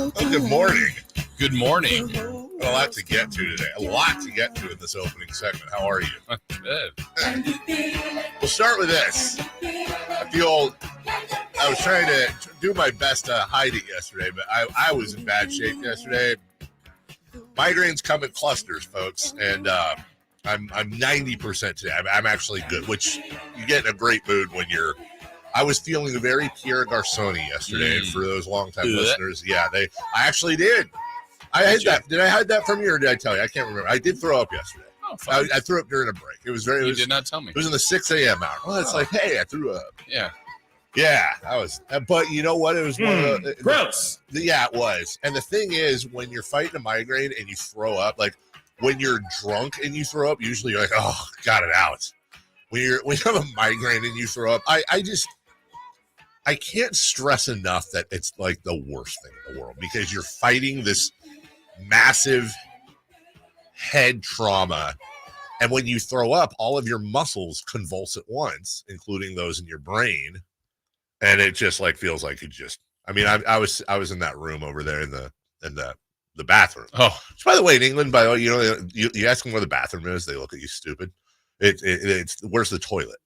Oh, good morning. Good morning. A lot to get to today. A lot to get to in this opening segment. How are you? Good. We'll start with this. I was trying to do my best to hide it yesterday, but I was in bad shape yesterday. Migraines come in clusters, folks, and I'm 90% today. I'm actually good, which you get in a great mood when you're. I was feeling very Pierre Garçoni yesterday, and for those longtime listeners, I actually did. I had that. Did I hide that from you, or did I tell you? I can't remember. I did throw up yesterday. Oh, fine. I threw up during a break. It was very. You did not tell me. It was in the 6 a.m. hour. Well, it's like, hey, I threw up. Yeah. Yeah, I was. But you know what? It was one of the gross. Yeah, it was. And the thing is, when you're fighting a migraine and you throw up, like when you're drunk and you throw up, usually you're like, oh, got it out. When you have a migraine and you throw up, I can't stress enough that it's like the worst thing in the world because you're fighting this massive head trauma. And when you throw up, all of your muscles convulse at once, including those in your brain. And it just like feels like it just, I mean, I was in that room over there in the bathroom. Oh, which, by the way, in England, you ask them where the bathroom is, they look at you stupid. It's where's the toilet?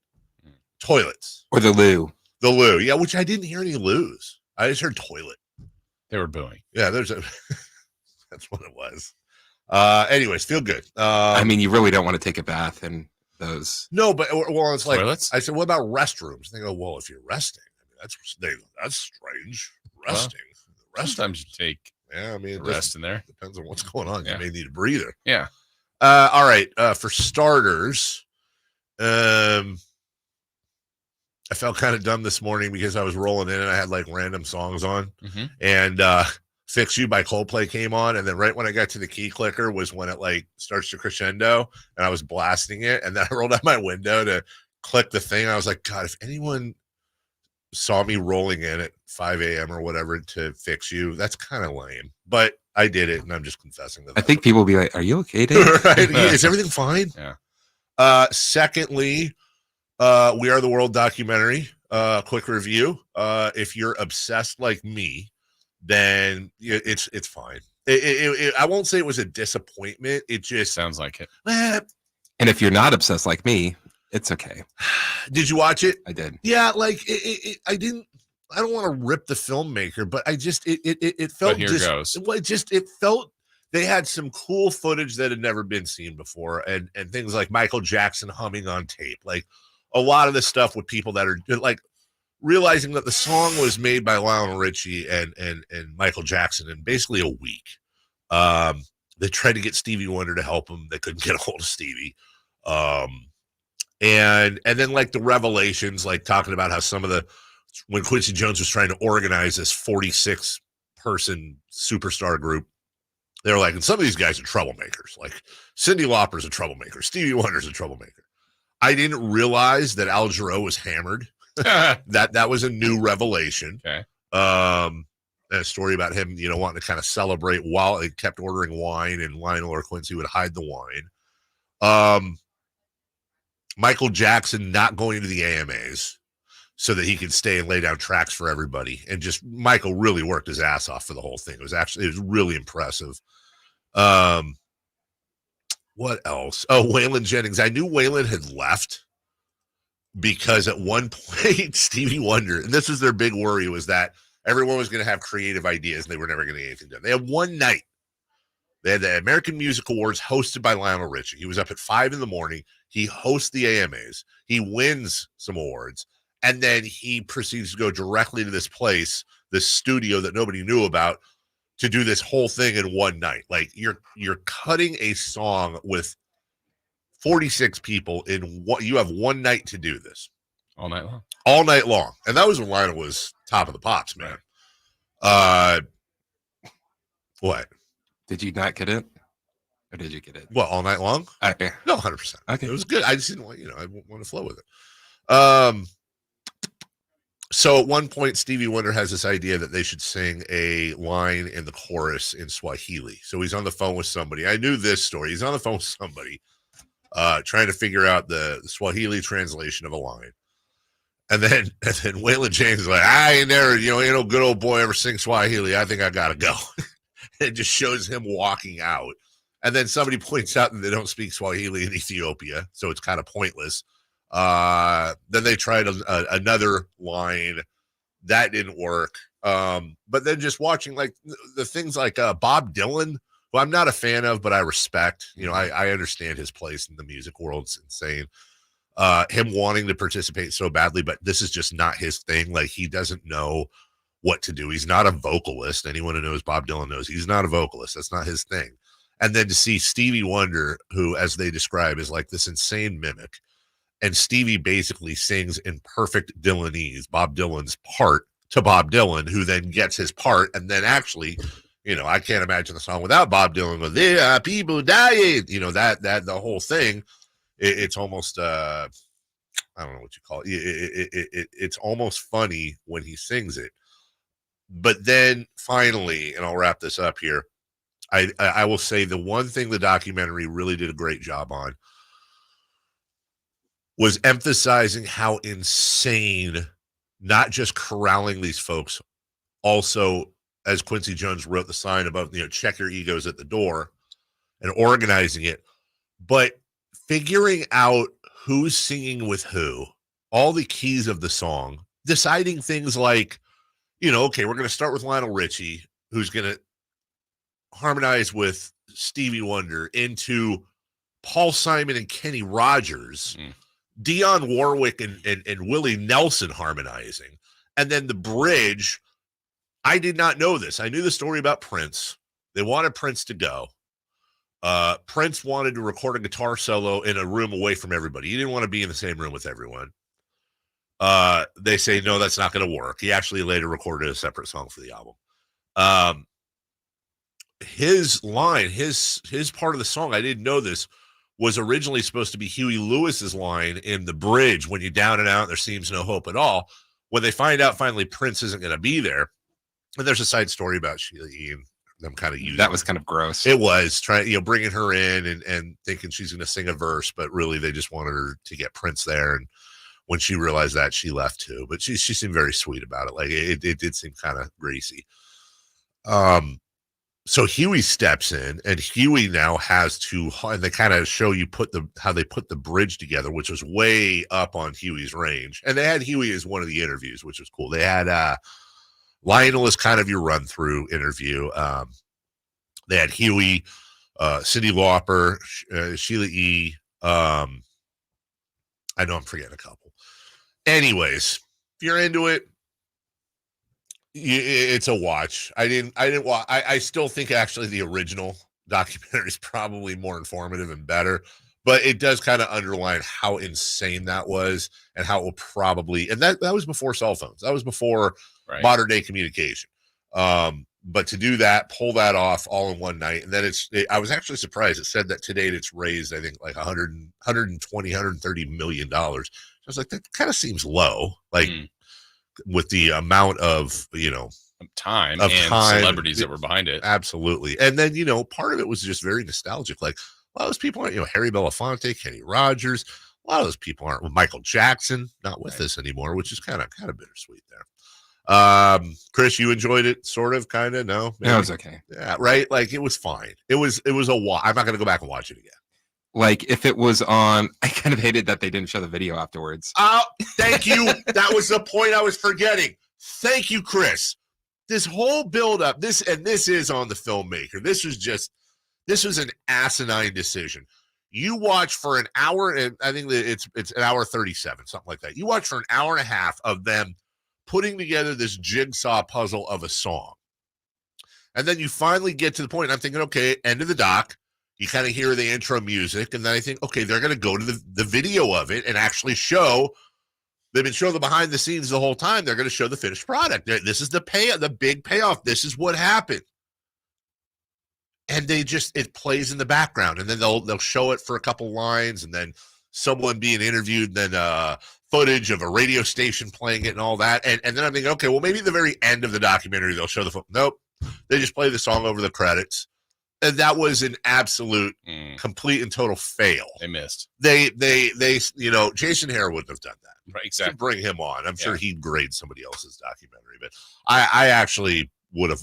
Toilets. Or the loo. The loo, yeah, which I didn't hear any loos. I just heard toilet. They were booing. Yeah, that's what it was. Anyways, feel good. I mean, you really don't want to take a bath in those. No, but well, it's like toilets? I said, what about restrooms? They go, well, if you're resting, I mean, that's strange. Resting. Sometimes you take I mean, rest in there. Depends on what's going on. Yeah. You may need a breather. Yeah. All right. For starters, I felt kind of dumb this morning because I was rolling in and I had like random songs on, and Fix You by Coldplay came on. And then right when I got to the key clicker was when it like starts to crescendo and I was blasting it. And then I rolled out my window to click the thing. I was like, God, if anyone saw me rolling in at 5 a.m. or whatever to Fix You, that's kind of lame, but I did it. And I'm just confessing that. I think people will be like, are you okay, Dave? Right? Is everything fine? Yeah. Secondly, We Are the World documentary, quick review. If you're obsessed like me, then it's fine. I won't say it was a disappointment. It just sounds like it. And if you're not obsessed like me, it's okay. Did you watch it? I did. Yeah, like I don't want to rip the filmmaker, but I just it felt but here goes. It felt they had some cool footage that had never been seen before, and things like Michael Jackson humming on tape, like a lot of the stuff with people that are like realizing that the song was made by Lionel Richie and Michael Jackson in basically a week. They tried to get Stevie Wonder to help them. They couldn't get a hold of Stevie. And then like the revelations, like talking about how when Quincy Jones was trying to organize this 46 person superstar group, they were like, and some of these guys are troublemakers. Like Cyndi Lauper's a troublemaker. Stevie Wonder's a troublemaker. I didn't realize that Al Jarreau was hammered. that was a new revelation. Okay. And a story about him, wanting to kind of celebrate while he kept ordering wine, and Lionel or Quincy would hide the wine. Michael Jackson not going to the AMAs so that he could stay and lay down tracks for everybody. And just Michael really worked his ass off for the whole thing. It was really impressive. What else? Oh, Waylon Jennings. I knew Waylon had left because at one point, Stevie Wonder, and this was their big worry, was that everyone was going to have creative ideas and they were never going to get anything done. They had one night. They had the American Music Awards hosted by Lionel Richie. He was up at 5 a.m. He hosts the AMAs. He wins some awards. And then he proceeds to go directly to this place, this studio that nobody knew about, to do this whole thing in one night. Like you're cutting a song with 46 people in what you have one night to do this. All night long. All night long. And that was when Lionel was top of the pops, man. What? Did you not get it? Or did you get it? Well, all night long? Okay. No, 100%. Okay. It was good. I just didn't want, I want to flow with it. So at one point, Stevie Wonder has this idea that they should sing a line in the chorus in Swahili. So he's on the phone with somebody. I knew this story. He's on the phone with somebody trying to figure out the Swahili translation of a line. And then Waylon Jennings is like, I ain't never, ain't no good old boy ever sing Swahili. I think I got to go. It just shows him walking out. And then somebody points out that they don't speak Swahili in Ethiopia, so it's kind of pointless. Then they tried another line. That didn't work. But then just watching like the things like Bob Dylan, who I'm not a fan of, but I respect. I understand his place in the music world. It's insane. Him wanting to participate so badly, but this is just not his thing. Like, he doesn't know what to do. He's not a vocalist. Anyone who knows Bob Dylan knows he's not a vocalist. That's not his thing. And then to see Stevie Wonder, who, as they describe, is like this insane mimic, and Stevie basically sings in perfect Dylanese, Bob Dylan's part to Bob Dylan, who then gets his part, and then actually, I can't imagine the song without Bob Dylan. Go, there are people dying, that the whole thing. It's almost I don't know what you call it. It's almost funny when he sings it. But then finally, and I'll wrap this up here, I will say the one thing the documentary really did a great job on was emphasizing how insane, not just corralling these folks, also, as Quincy Jones wrote the sign about, check your egos at the door, and organizing it, but figuring out who's singing with who, all the keys of the song, deciding things like, okay, we're going to start with Lionel Richie, who's going to harmonize with Stevie Wonder, into Paul Simon and Kenny Rogers, Dionne Warwick and Willie Nelson harmonizing. And then the bridge, I did not know this. I knew the story about Prince. They wanted Prince to go. Prince wanted to record a guitar solo in a room away from everybody. He didn't want to be in the same room with everyone. They say, no, that's not going to work. He actually later recorded a separate song for the album. His line, his part of the song, I didn't know this, was originally supposed to be Huey Lewis's line in the bridge, when you're down and out, there seems no hope at all. When they find out finally Prince isn't going to be there, and there's a side story about Sheila E. and them kind of using that was kind of gross. It was trying, bringing her in and thinking she's going to sing a verse, but really they just wanted her to get Prince there. And when she realized that, she left too. But she seemed very sweet about it. Like it did seem kind of greasy. So Huey steps in, and Huey now has to, and they kind of show you how they put the bridge together, which was way up on Huey's range. And they had Huey as one of the interviews, which was cool. They had Lionel as kind of your run through interview. They had Huey, Cyndi Lauper, Sheila E. I know I'm forgetting a couple. Anyways, if you're into it, it's a watch. I didn't watch. I still think actually the original documentary is probably more informative and better, but it does kind of underline how insane that was, and how it will probably, and that was before cell phones. That was before modern day communication. But to do that, pull that off all in one night. And then I was actually surprised. It said that to date it's raised, I think, like $130 million. I was like, that kind of seems low. Like, with the amount of, time and celebrities that were behind it. Absolutely. And then, part of it was just very nostalgic. Like, a lot of those people aren't, Harry Belafonte, Kenny Rogers, a lot of those people aren't. Michael Jackson, not with us anymore, which is kind of bittersweet there. Chris, you enjoyed it? Sort of, kind of? No? Maybe? Yeah, it was okay. Yeah, right? Like, it was fine. It was a watch. I'm not going to go back and watch it again. Like, if it was on, I kind of hated that they didn't show the video afterwards. Oh, thank you. That was the point I was forgetting. Thank you, Chris. This whole build-up, this is on the filmmaker. This was an asinine decision. You watch for an hour, and I think that it's an hour 37, something like that. You watch for an hour and a half of them putting together this jigsaw puzzle of a song. And then you finally get to the point, and I'm thinking, okay, end of the doc. You kind of hear the intro music, and then I think, okay, they're going to go to the video of it and actually show. They've been showing the behind the scenes the whole time. They're going to show the finished product. This is the big payoff. This is what happened. And it plays in the background, and then they'll show it for a couple lines, and then someone being interviewed, and then footage of a radio station playing it and all that. And then I'm thinking, okay, well, maybe at the very end of the documentary, they'll show the Nope. They just play the song over the credits. And that was an absolute, complete and total fail. They missed. They, Jason Hare wouldn't have done that. Right, exactly. To bring him on. I'm sure he'd grade somebody else's documentary, but I actually would have,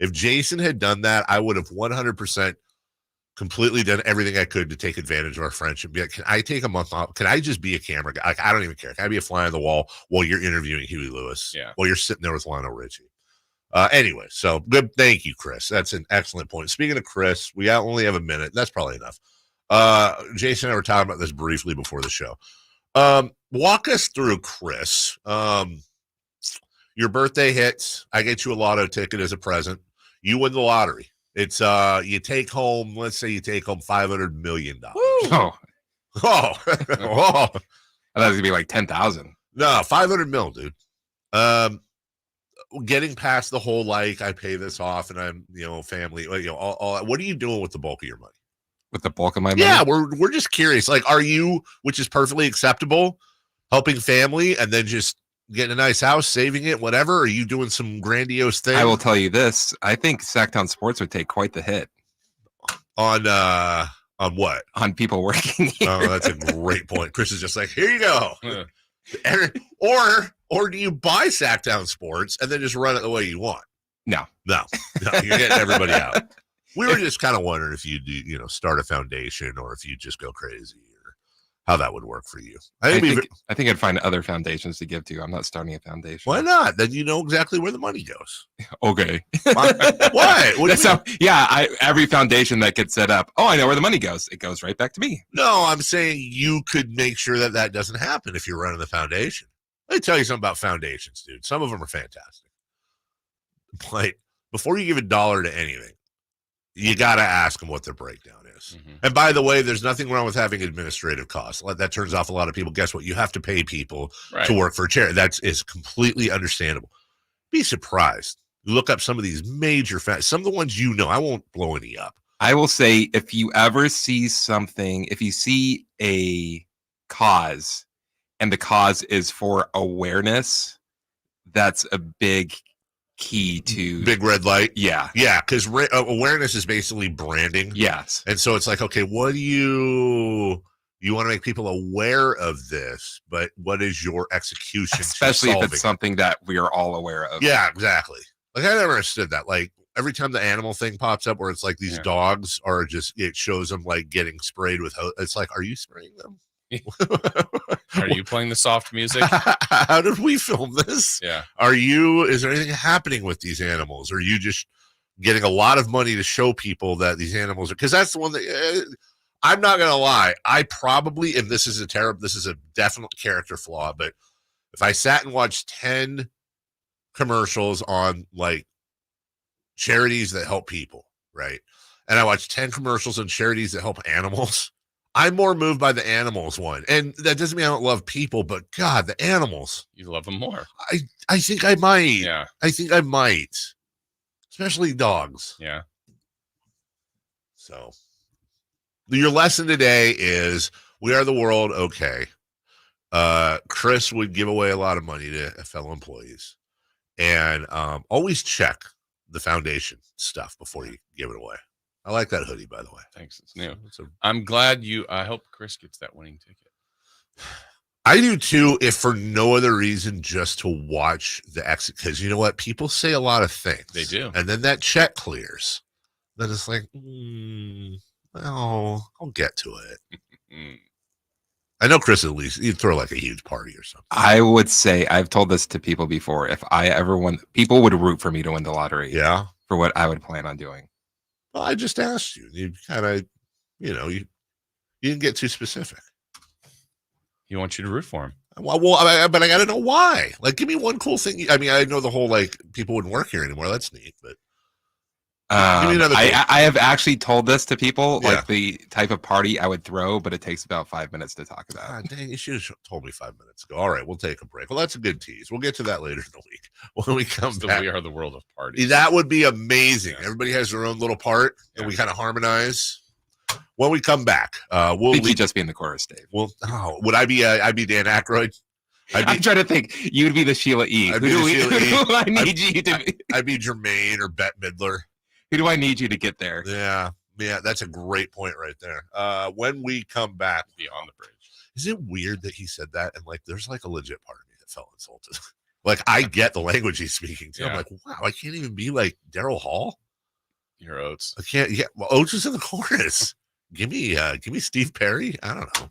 if Jason had done that, I would have 100% completely done everything I could to take advantage of our friendship. Be like, can I take a month off? Can I just be a camera guy? Like, I don't even care. Can I be a fly on the wall while you're interviewing Huey Lewis? Yeah. While you're sitting there with Lionel Richie. Anyway, so good. Thank you, Chris. That's an excellent point. Speaking of Chris, we only have a minute. That's probably enough. Jason and I were talking about this briefly before the show. Walk us through, Chris. Your birthday hits. I get you a lotto ticket as a present. You win the lottery. It's you take home, let's say you take home $500 million. Oh. Oh. I thought it was gonna be like 10,000. No, 500 mil, dude. Getting past the whole, like, I pay this off and I'm, family, all what are you doing with the bulk of your money? With the bulk of my money? Yeah, we're just curious. Like, are you, which is perfectly acceptable, helping family and then just getting a nice house, saving it, whatever? Or are you doing some grandiose thing? I will tell you this. I think Sactown Sports would take quite the hit. On what? On people working here. Oh, that's a great point. Chris is just like, here you go. Or do you buy Sactown Sports and then just run it the way you want? No, you're getting everybody out. We were just kind of wondering if you do, start a foundation or if you just go crazy or how that would work for you. I think I'd find other foundations to give to. I'm not starting a foundation. Why not? Then you know exactly where the money goes. Okay. What? Every foundation that gets set up. Oh, I know where the money goes. It goes right back to me. No, I'm saying you could make sure that doesn't happen if you're running the foundation. Let me tell you something about foundations, dude. Some of them are fantastic. Like, before you give $1 to anything, you got to ask them what their breakdown is. Mm-hmm. And by the way, there's nothing wrong with having administrative costs. That turns off a lot of people. Guess what? You have to pay people to work for a charity. That is completely understandable. Be surprised. Look up some of these major some of the ones I won't blow any up. I will say, if you ever see something, if you see a cause and the cause is for awareness, that's a big key to big red light. Yeah because awareness is basically branding. Yes. And so it's like, okay, what do you want to make people aware of this, but what is your execution, especially if it's something that we are all aware of? Yeah, exactly. Like, I never understood that. Like, every time the animal thing pops up where it's like these dogs are just, it shows them like getting sprayed with it's like, are you spraying them? Are you playing the soft music? How did we film this? Yeah. Is there anything happening with these animals? Or are you just getting a lot of money to show people that these animals are, because that's the one that I'm not going to lie. I probably, and this is a definite character flaw, but if I sat and watched 10 commercials on like charities that help people, right? And I watched 10 commercials on charities that help animals, I'm more moved by the animals one. And that doesn't mean I don't love people, but God, the animals. You love them more. I think I might. Yeah. I think I might. Especially dogs. Yeah. So your lesson today is we are the world. Okay. Chris would give away a lot of money to fellow employees. And always check the foundation stuff before you give it away. I like that hoodie, by the way. Thanks. It's new. I'm glad I hope Chris gets that winning ticket. I do too, if for no other reason, just to watch the exit. Because you know what? People say a lot of things. They do. And then that check clears. Then it's like, well, I'll get to it. I know Chris, at least you'd throw like a huge party or something. I would say, I've told this to people before, if I ever won, people would root for me to win the lottery. Yeah. For what I would plan on doing. Well, I just asked you. You kind of, you didn't get too specific. He wants you to root for him. Well, but I got to know why. Like, give me one cool thing. I mean, I know the whole, like, people wouldn't work here anymore. That's neat, but give me another thing. I have actually told this to people, like the type of party I would throw, but it takes about 5 minutes to talk about. God, dang, you should have told me 5 minutes ago. All right, we'll take a break. Well, that's a good tease. We'll get to that later in the week when we come back. We are the world of parties. That would be amazing. Yeah. Everybody has their own little part, and we kind of harmonize. When we come back, we'll just be in the chorus, Dave. Would I be? I'd be Dan Aykroyd. I'm trying to think. You'd be the Sheila E. I'd be the Sheila E. I need you to be. I'd be Jermaine or Bette Midler. Who do I need you to get there? Yeah, that's a great point right there. When we come back, beyond the bridge. Is it weird that he said that? And like, there's like a legit part of me that felt insulted. Like, I get the language he's speaking to. Yeah. I'm like, wow, I can't even be like Daryl Hall. Your Oates. I can't. Yeah, well, Oates is in the chorus. Give me Steve Perry. I don't know.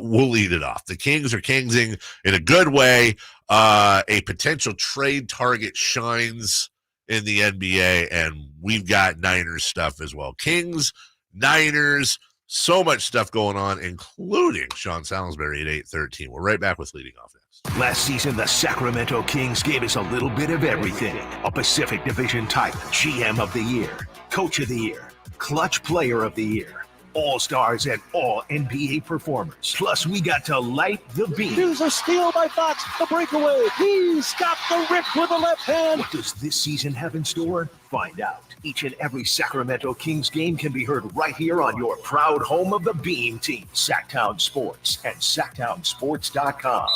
We'll lead it off. The Kings are kingsing in a good way. A potential trade target shines in the NBA, and we've got Niners stuff as well. Kings, Niners. So much stuff going on, including Sean Salisbury at 8:13. We're right back with Leading Off next. Last season, the Sacramento Kings gave us a little bit of everything. A Pacific Division type, GM of the Year, Coach of the Year, Clutch Player of the Year, All-Stars and All-NBA performers. Plus, we got to light the beam. Here's a steal by Fox, the breakaway. He's got the rip with the left hand. What does this season have in store? Find out. Each and every Sacramento Kings game can be heard right here on your proud home of the Beam Team, Sactown Sports and SactownSports.com.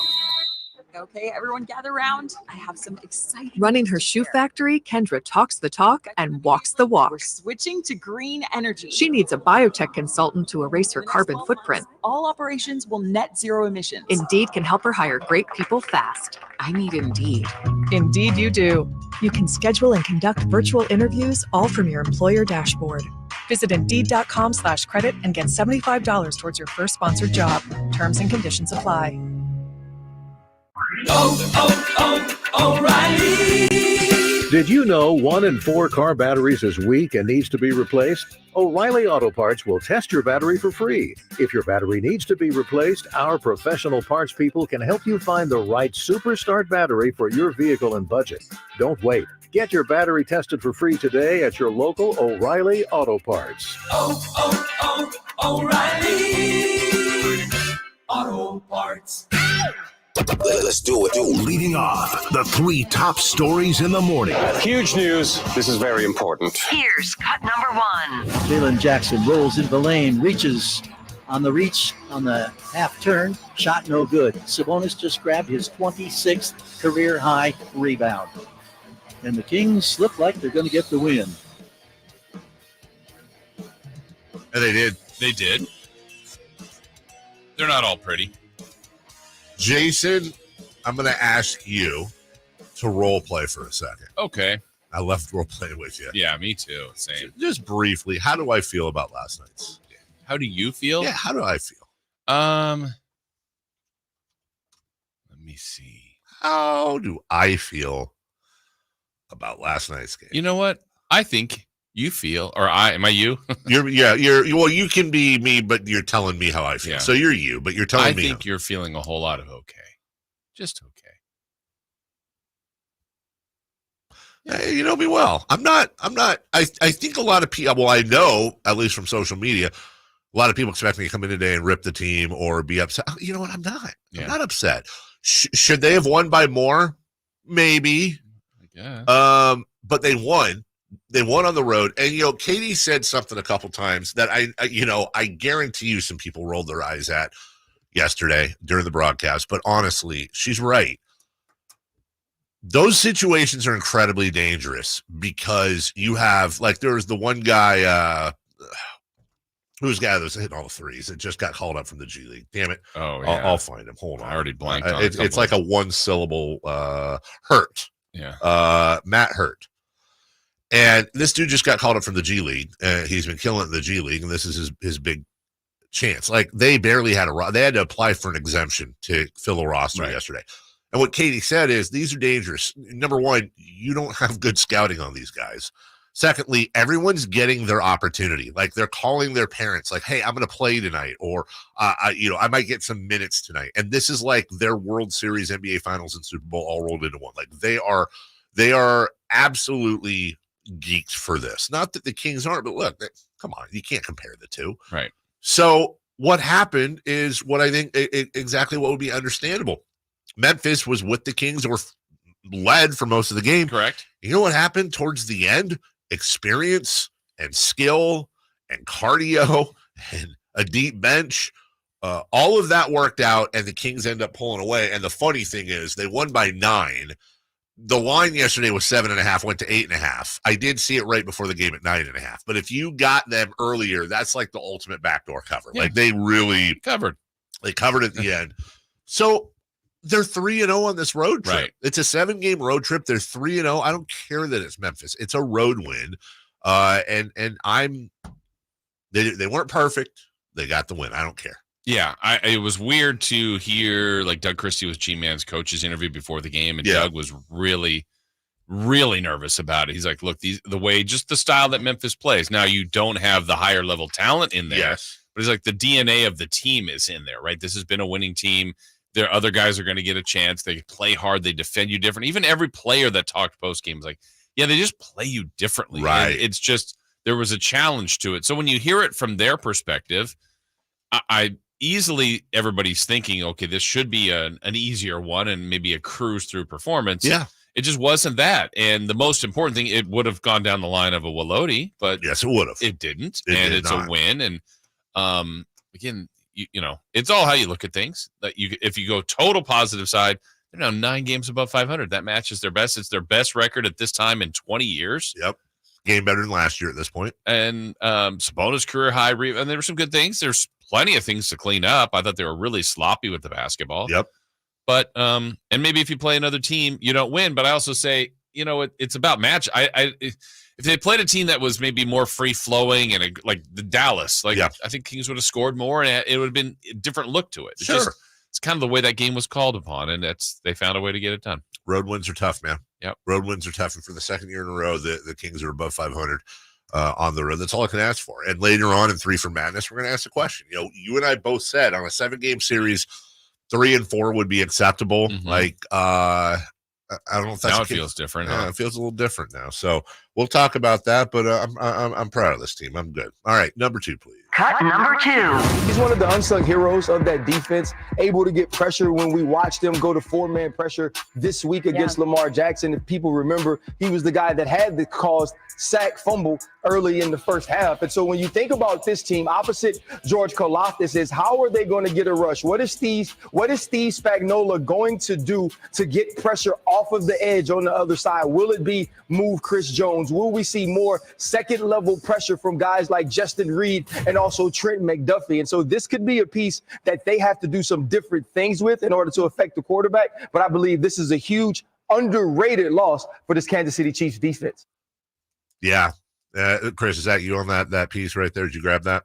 Okay, everyone gather around. I have some exciting. Running her shoe factory, Kendra talks the talk and walks the walk. We're switching to green energy. She needs a biotech consultant to erase her carbon footprint. All operations will net zero emissions. Indeed can help her hire great people fast. I need Indeed. Indeed you do. You can schedule and conduct virtual interviews all from your employer dashboard. Visit Indeed.com/credit and get $75 towards your first sponsored job. Terms and conditions apply. O'Reilly. Did you know 1 in 4 car batteries is weak and needs to be replaced? O'Reilly Auto Parts will test your battery for free. If your battery needs to be replaced, our professional parts people can help you find the right Super Start battery for your vehicle and budget. Don't wait. Get your battery tested for free today at your local O'Reilly Auto Parts. O'Reilly Auto Parts. Let's do it. Leading off, the 3 top stories in the morning. Huge news. This is very important. Here's cut number 1. Jalen Jackson rolls into the lane, reaches on the half turn, shot no good. Sabonis just grabbed his 26th career high rebound. And the Kings look like they're going to get the win. And they did. They did. They're not all pretty. Jason, I'm going to ask you to role play for a second. Okay. I left role play with you. Yeah, me too. Same. Just briefly, how do I feel about last night's game? How do you feel? Yeah, how do I feel? Let me see. How do I feel about last night's game? You know what? I think you feel, or am I you? Well, you can be me, but you're telling me how I feel. Yeah. So you're you, but you're telling me. I think you're feeling a whole lot of okay. Just okay. You know me well. I'm not. I think a lot of people, well, I know, at least from social media, a lot of people expect me to come in today and rip the team or be upset. You know what? I'm not. Yeah. I'm not upset. Should they have won by more? Maybe. Yeah. But they won. They won on the road. And, Katie said something a couple times that I guarantee you some people rolled their eyes at yesterday during the broadcast. But honestly, she's right. Those situations are incredibly dangerous because you have, like, there was the one guy, who's the guy that was hitting all the threes that just got called up from the G League. Damn it. Oh, yeah. I'll find him. Hold on. I already blanked on it. It's like a one-syllable Hurt. Yeah. Matt Hurt. And this dude just got called up from the G League. He's been killing it in the G League, and this is his big chance. Like, they barely had they had to apply for an exemption to fill a roster yesterday. And what Katie said is, these are dangerous. Number one, you don't have good scouting on these guys. Secondly, everyone's getting their opportunity. Like, they're calling their parents, like, hey, I'm going to play tonight, or, I might get some minutes tonight. And this is like their World Series, NBA Finals, and Super Bowl all rolled into one. Like, they are absolutely geeked for this. Not that the Kings aren't, but look, come on, you can't compare the two. Right. So what happened is what I think exactly what would be understandable. Memphis was with the Kings, or led for most of the game. Correct. You know what happened towards the end? Experience and skill and cardio and a deep bench. All of that worked out, and the Kings end up pulling away. And the funny thing is, they won by 9. the line yesterday was 7.5, went to 8.5. I did see it right before the game at 9.5. But if you got them earlier, that's like the ultimate backdoor cover. Yeah. Like they really covered. They covered at the end. So they're 3-0 on this road trip. Right. It's a 7-game road trip. They're 3-0. I don't care that it's Memphis. It's a road win. And they weren't perfect. They got the win. I don't care. Yeah, it was weird to hear like Doug Christie with G-Man's coach's interview before the game, and Doug was really, really nervous about it. He's like, look, just the style that Memphis plays. Now, you don't have the higher level talent in there. Yes. But it's like the DNA of the team is in there, right? This has been a winning team. Their other guys are going to get a chance. They play hard. They defend you different. Even every player that talked post-game was like, yeah, they just play you differently. Right. And it's just, there was a challenge to it. So when you hear it from their perspective, I easily, everybody's thinking, okay, this should be an easier one and maybe a cruise through performance. Yeah. It just wasn't that. And the most important thing, it would have gone down the line of a Walodi, but yes, it would have. It didn't. It's a win. And again, you know, it's all how you look at things. That if you go total positive side, they're now 9 games above 500. That matches their best. It's their best record at this time in 20 years. Yep. Game better than last year at this point. And Sabonis career high. And there were some good things. There's plenty of things to clean up. I thought they were really sloppy with the basketball. Yep. But and maybe if you play another team, you don't win. But I also say, you know, it's about match. If they played a team that was maybe more free flowing and like the Dallas, I think Kings would have scored more and it would have been a different look to it. Sure. It's kind of the way that game was called upon, and they found a way to get it done. Road wins are tough, man. Yep. Road wins are tough, and for the second year in a row, the Kings are above 500 on the road. That's all I can ask for. And later on in 3 for Madness, we're going to ask a question. You know, you and I both said on a 7-game series, 3 and 4 would be acceptable. Mm-hmm. Like, I don't know if that's now it feels different. Yeah, it feels a little different now. So we'll talk about that. But I'm proud of this team. I'm good. All right, number 2, please. Cut number 2. He's one of the unsung heroes of that defense, able to get pressure when we watched them go to 4-man pressure this week against Lamar Jackson. If people remember, he was the guy that had the caused sack fumble early in the first half. And so when you think about this team, opposite George Karlaftis, is how are they going to get a rush? What is Steve Spagnuolo going to do to get pressure off of the edge on the other side? Will it be move Chris Jones? Will we see more second-level pressure from guys like Justin Reed and also Trent McDuffie? And so this could be a piece that they have to do some different things with in order to affect the quarterback. But I believe this is a huge, underrated loss for this Kansas City Chiefs defense. Yeah. Chris, is that you on that piece right there? Did you grab that?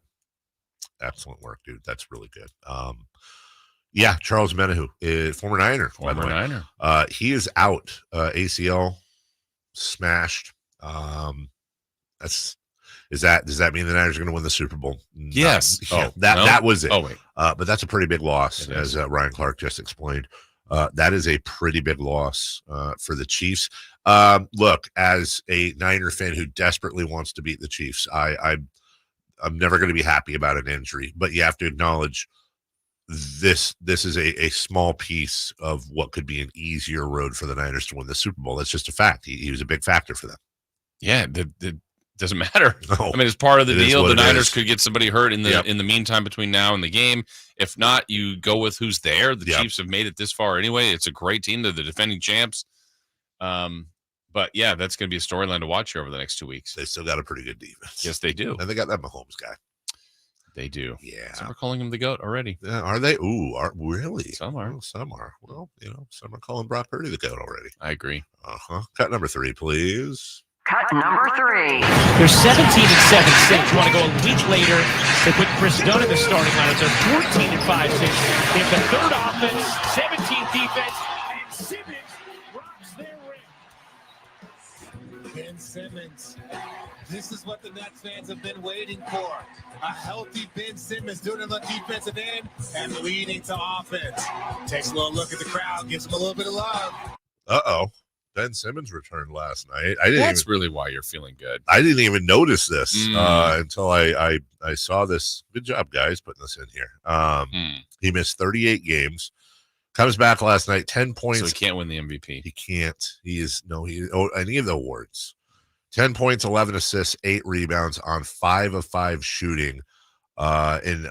Excellent work, dude. That's really good. Yeah, Charles Menahu, former Niner. Former Niner. He is out. ACL smashed. Does that mean the Niners are going to win the Super Bowl? Yes. That was it. Oh, wait. But that's a pretty big loss, as Ryan Clark just explained. That is a pretty big loss for the Chiefs. Look, as a Niner fan who desperately wants to beat the Chiefs, I'm never going to be happy about an injury, but you have to acknowledge this is a small piece of what could be an easier road for the Niners to win the Super Bowl. That's just a fact. He was a big factor for them. Yeah, it doesn't matter. No, I mean, it's part of the deal. The Niners is. Could get somebody hurt in the meantime between now and the game. If not, you go with who's there. The Chiefs have made it this far anyway. It's a great team. They're the defending champs. But yeah, that's going to be a storyline to watch here over the next 2 weeks. They still got a pretty good defense. Yes, they do. And they got that Mahomes guy. They do. Yeah. Some are calling him the GOAT already. Are they? Ooh, really? Some are. Oh, some are. Well, some are calling Brock Purdy the GOAT already. I agree. Cut number 3, please. Cut number 3. They're 17-7 since. You want to go a week later. They put Chris Dunn in the starting lineup. They're 14-5 since. They have the third offense, 17th defense, and Simmons rocks their ring. Ben Simmons. This is what the Nets fans have been waiting for. A healthy Ben Simmons doing it on the defensive end and leading to offense. Takes a little look at the crowd, gives him a little bit of love. Uh-oh. Ben Simmons returned last night. That's really why you're feeling good. I didn't even notice this until I saw this. Good job, guys, putting this in here. He missed 38 games. Comes back last night, 10 points. So he can't win the MVP. He can't. Any of the awards. 10 points, 11 assists, 8 rebounds on 5 of 5 shooting in,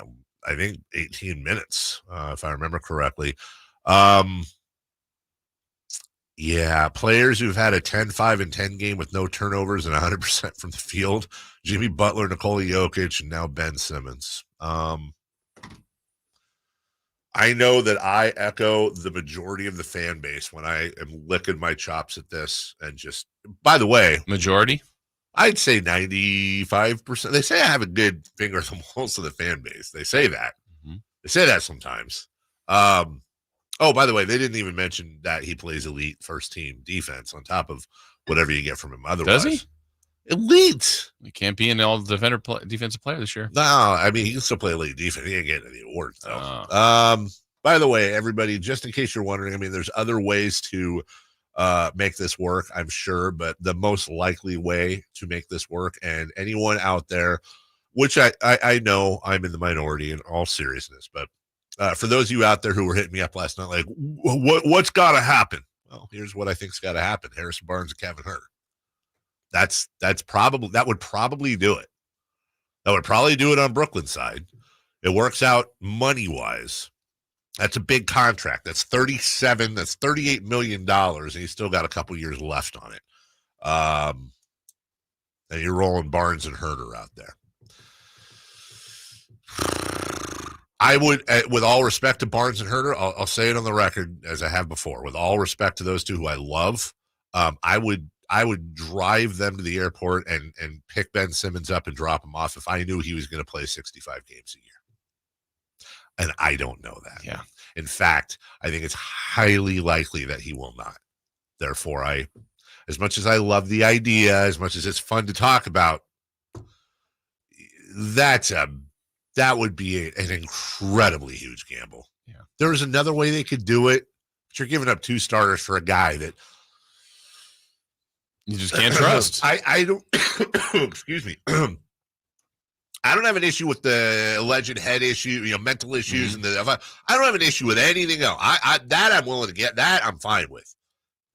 I think, 18 minutes, if I remember correctly. Yeah, players who've had a 10-5-10 game with no turnovers and 100% from the field. Jimmy Butler, Nikola Jokic, and now Ben Simmons. I know that I echo the majority of the fan base when I am licking my chops at this. And just, by the way, majority? I'd say 95%. They say I have a good finger on most of the fan base. They say that. Mm-hmm. They say that sometimes. Oh, by the way, they didn't even mention that he plays elite first team defense on top of whatever you get from him otherwise. Does he? Elite. He can't be an all defensive player this year. No, I mean, he can still play elite defense. He ain't getting any awards, though. By the way, everybody, just in case you're wondering, I mean, there's other ways to make this work, I'm sure, but the most likely way to make this work, and anyone out there, which I know I'm in the minority in all seriousness, but for those of you out there who were hitting me up last night, like, what's got to happen? Well, here's what I think's got to happen: Harrison Barnes and Kevin Huerter. That would probably do it. That would probably do it on Brooklyn's side. It works out money wise. That's a big contract. That's $38 million, and he's still got a couple years left on it. And you're rolling Barnes and Huerter out there. I would, with all respect to Barnes and Huerter, I'll say it on the record as I have before. With all respect to those two who I love, I would drive them to the airport and pick Ben Simmons up and drop him off if I knew he was going to play 65 games a year. And I don't know that. Yeah. In fact, I think it's highly likely that he will not. Therefore, as much as I love the idea, as much as it's fun to talk about, that would be an incredibly huge gamble. Yeah. There was another way they could do it, but you're giving up 2 starters for a guy that you just can't trust. I don't excuse me. I don't have an issue with the alleged head issue, mental issues, and I don't have an issue with anything else. That I'm willing to get. That I'm fine with.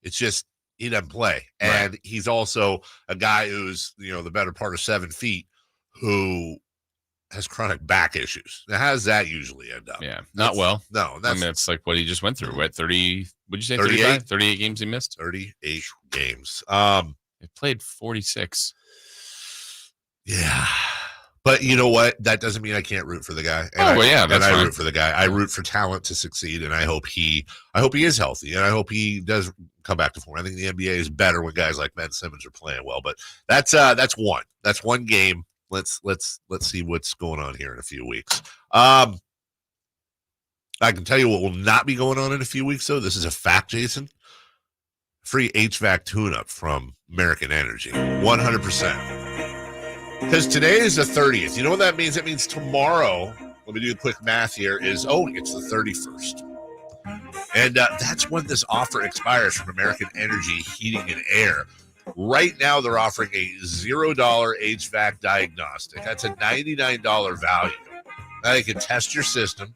It's just he doesn't play, and he's also a guy who's the better part of 7 feet who has chronic back issues. Now, how does that usually end up? Yeah, not well. No, that's like what he just went through. What 30? Would you say 38? 38 games he missed. 38 games. He played 46. Yeah. But you know what? That doesn't mean I can't root for the guy. And that's I fine. root for the guy. I root for talent to succeed, and I hope he is healthy, and I hope he does come back to form. I think the NBA is better when guys like Ben Simmons are playing well. But that's one. That's one game. Let's see what's going on here in a few weeks. I can tell you what will not be going on in a few weeks, though. This is a fact, Jason. Free HVAC tune-up from American Energy, 100%. Because today is the 30th. You know what that means? That means tomorrow, let me do a quick math here, it's the 31st. And that's when this offer expires from American Energy Heating and Air. Right now, they're offering a $0 HVAC diagnostic. That's a $99 value. Now, they can test your system.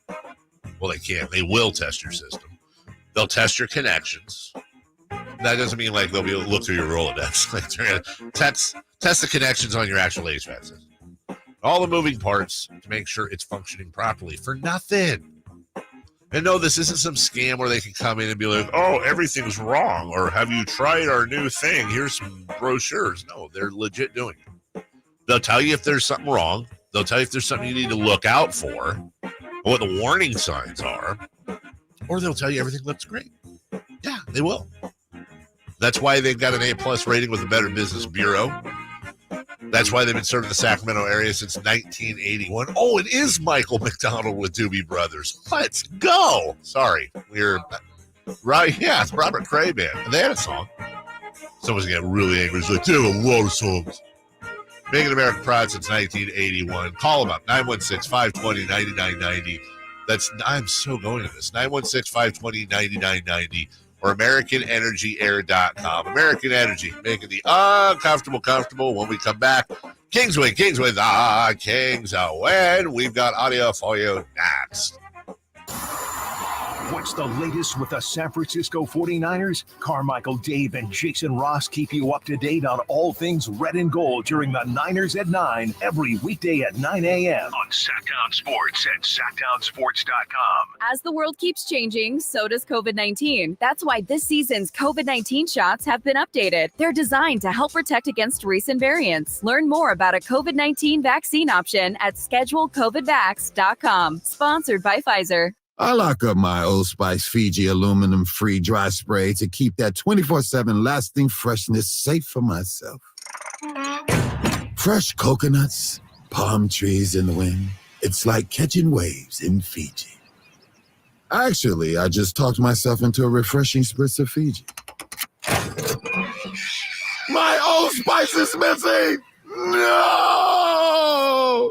Well, they can. They will test your system. They'll test your connections. That doesn't mean like they'll be able to look through your Rolodex. Like they're going to test the connections on your actual HVAC system. All the moving parts to make sure it's functioning properly for nothing. And no, this isn't some scam where they can come in and be like, oh, everything's wrong. Or have you tried our new thing? Here's some brochures. No, they're legit doing it. They'll tell you if there's something wrong. They'll tell you if there's something you need to look out for, what the warning signs are. Or they'll tell you everything looks great. Yeah, they will. That's why they've got an A+ rating with the Better Business Bureau. That's why they've been serving the Sacramento area since 1981. Oh, it is Michael McDonald with Doobie Brothers. Let's go. Sorry. We're right. Yeah, it's Robert Cray Band. They had a song. Someone's getting really angry. It's like, they have a lot of songs. Making America proud since 1981. Call them up. 916-520-9990. I'm so going to this. 916-520-9990. Or AmericanEnergyAir.com. American Energy, making the uncomfortable comfortable. When we come back, Kings with Kings win. We've got audio for you next. What's the latest with the San Francisco 49ers? Carmichael Dave and Jason Ross keep you up to date on all things red and gold during the Niners at 9 every weekday at 9 a.m. on Sactown Sports at SactownSports.com. As the world keeps changing, so does COVID-19. That's why this season's COVID-19 shots have been updated. They're designed to help protect against recent variants. Learn more about a COVID-19 vaccine option at ScheduleCOVIDVax.com. Sponsored by Pfizer. I lock up my Old Spice Fiji aluminum-free dry spray to keep that 24/7 lasting freshness safe for myself. Fresh coconuts, palm trees in the wind. It's like catching waves in Fiji. Actually, I just talked myself into a refreshing spritz of Fiji. My Old Spice is missing! No!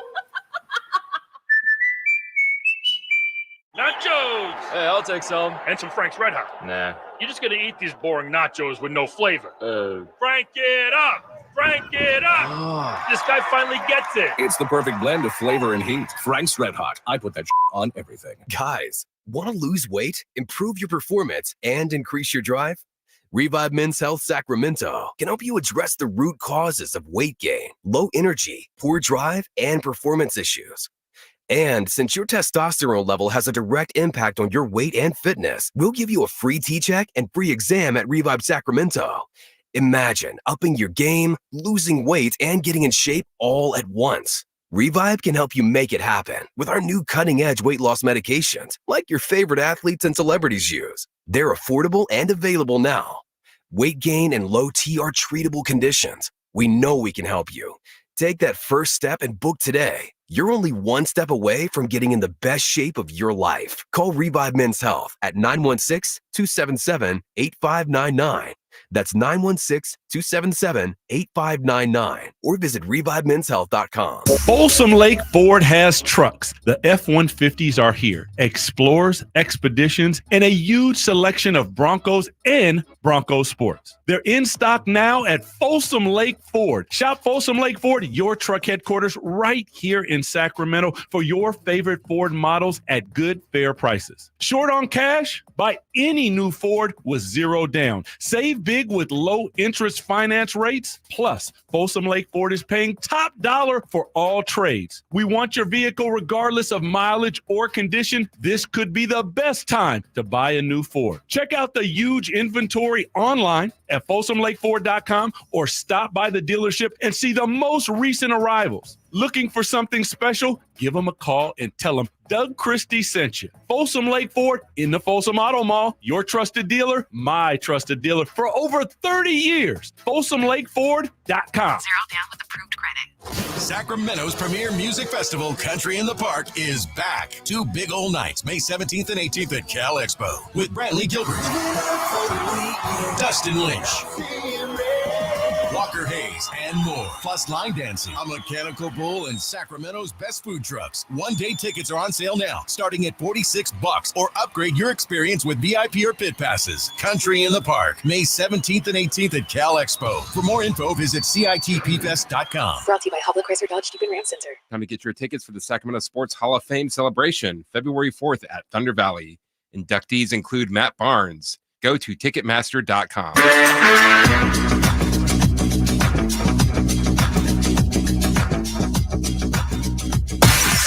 Nachos! Hey, I'll take some. And some Frank's Red Hot. Nah. You're just gonna eat these boring nachos with no flavor. Frank it up! Frank it up! This guy finally gets it. It's the perfect blend of flavor and heat. Frank's Red Hot. I put that on everything. Guys, want to lose weight, improve your performance, and increase your drive? Revive Men's Health Sacramento can help you address the root causes of weight gain, low energy, poor drive, and performance issues. And since your testosterone level has a direct impact on your weight and fitness, we'll give you a free T-check and free exam at Revive Sacramento. Imagine upping your game, losing weight, and getting in shape all at once. Revive can help you make it happen with our new cutting-edge weight loss medications, like your favorite athletes and celebrities use. They're affordable and available now. Weight gain and low T are treatable conditions. We know we can help you. Take that first step and book today. You're only one step away from getting in the best shape of your life. Call Revive Men's Health at 916-277-8599. That's 916-277-8599. Or visit ReviveMen'sHealth.com. Folsom Lake Ford has trucks. The F-150s are here. Explorers, Expeditions, and a huge selection of Broncos and Bronco Sports. They're in stock now at Folsom Lake Ford. Shop Folsom Lake Ford, your truck headquarters, right here in Sacramento for your favorite Ford models at good, fair prices. Short on cash? Buy any new Ford with zero down. Save big with low interest finance rates. Plus, Folsom Lake Ford is paying top dollar for all trades. We want your vehicle regardless of mileage or condition. This could be the best time to buy a new Ford. Check out the huge inventory online at FolsomLakeFord.com or stop by the dealership and see the most recent arrivals. Looking for something special? Give them a call and tell them Doug Christie sent you. Folsom Lake Ford in the Folsom Auto Mall. Your trusted dealer, my trusted dealer for over 30 years. FolsomLakeFord.com. 0 down with approved credit. Sacramento's premier music festival, Country in the Park, is back. 2 big old nights, May 17th and 18th at Cal Expo, with Brantley Gilbert, Dustin Lynch, Walker Hayes, and more. Plus line dancing, a mechanical bull, and Sacramento's best food trucks. One-day tickets are on sale now, starting at $46, or upgrade your experience with VIP or pit passes. Country in the Park, May 17th and 18th at Cal Expo. For more info, visit CITPfest.com. Brought to you by Hubble Chrysler Dodge Jeep and Ram Center. Time to get your tickets for the Sacramento Sports Hall of Fame celebration, February 4th at Thunder Valley. Inductees include Matt Barnes. Go to Ticketmaster.com.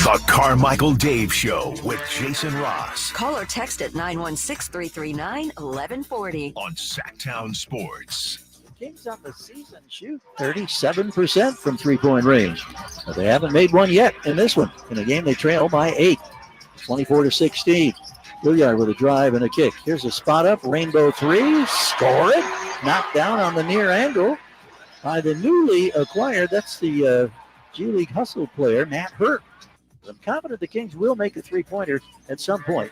The Carmichael Dave Show with Jason Ross. Call or text at 916-339-1140. On Sactown Sports. Kings on the season shoot 37% from three-point range. But they haven't made one yet in this one. In a game they trail by 8, 24-16. Gilliard with a drive and a kick. Here's a spot up, rainbow three, score it. Knocked down on the near angle by the newly acquired, that's the G League Hustle player, Matt Hurt. I'm confident the Kings will make a three-pointer at some point.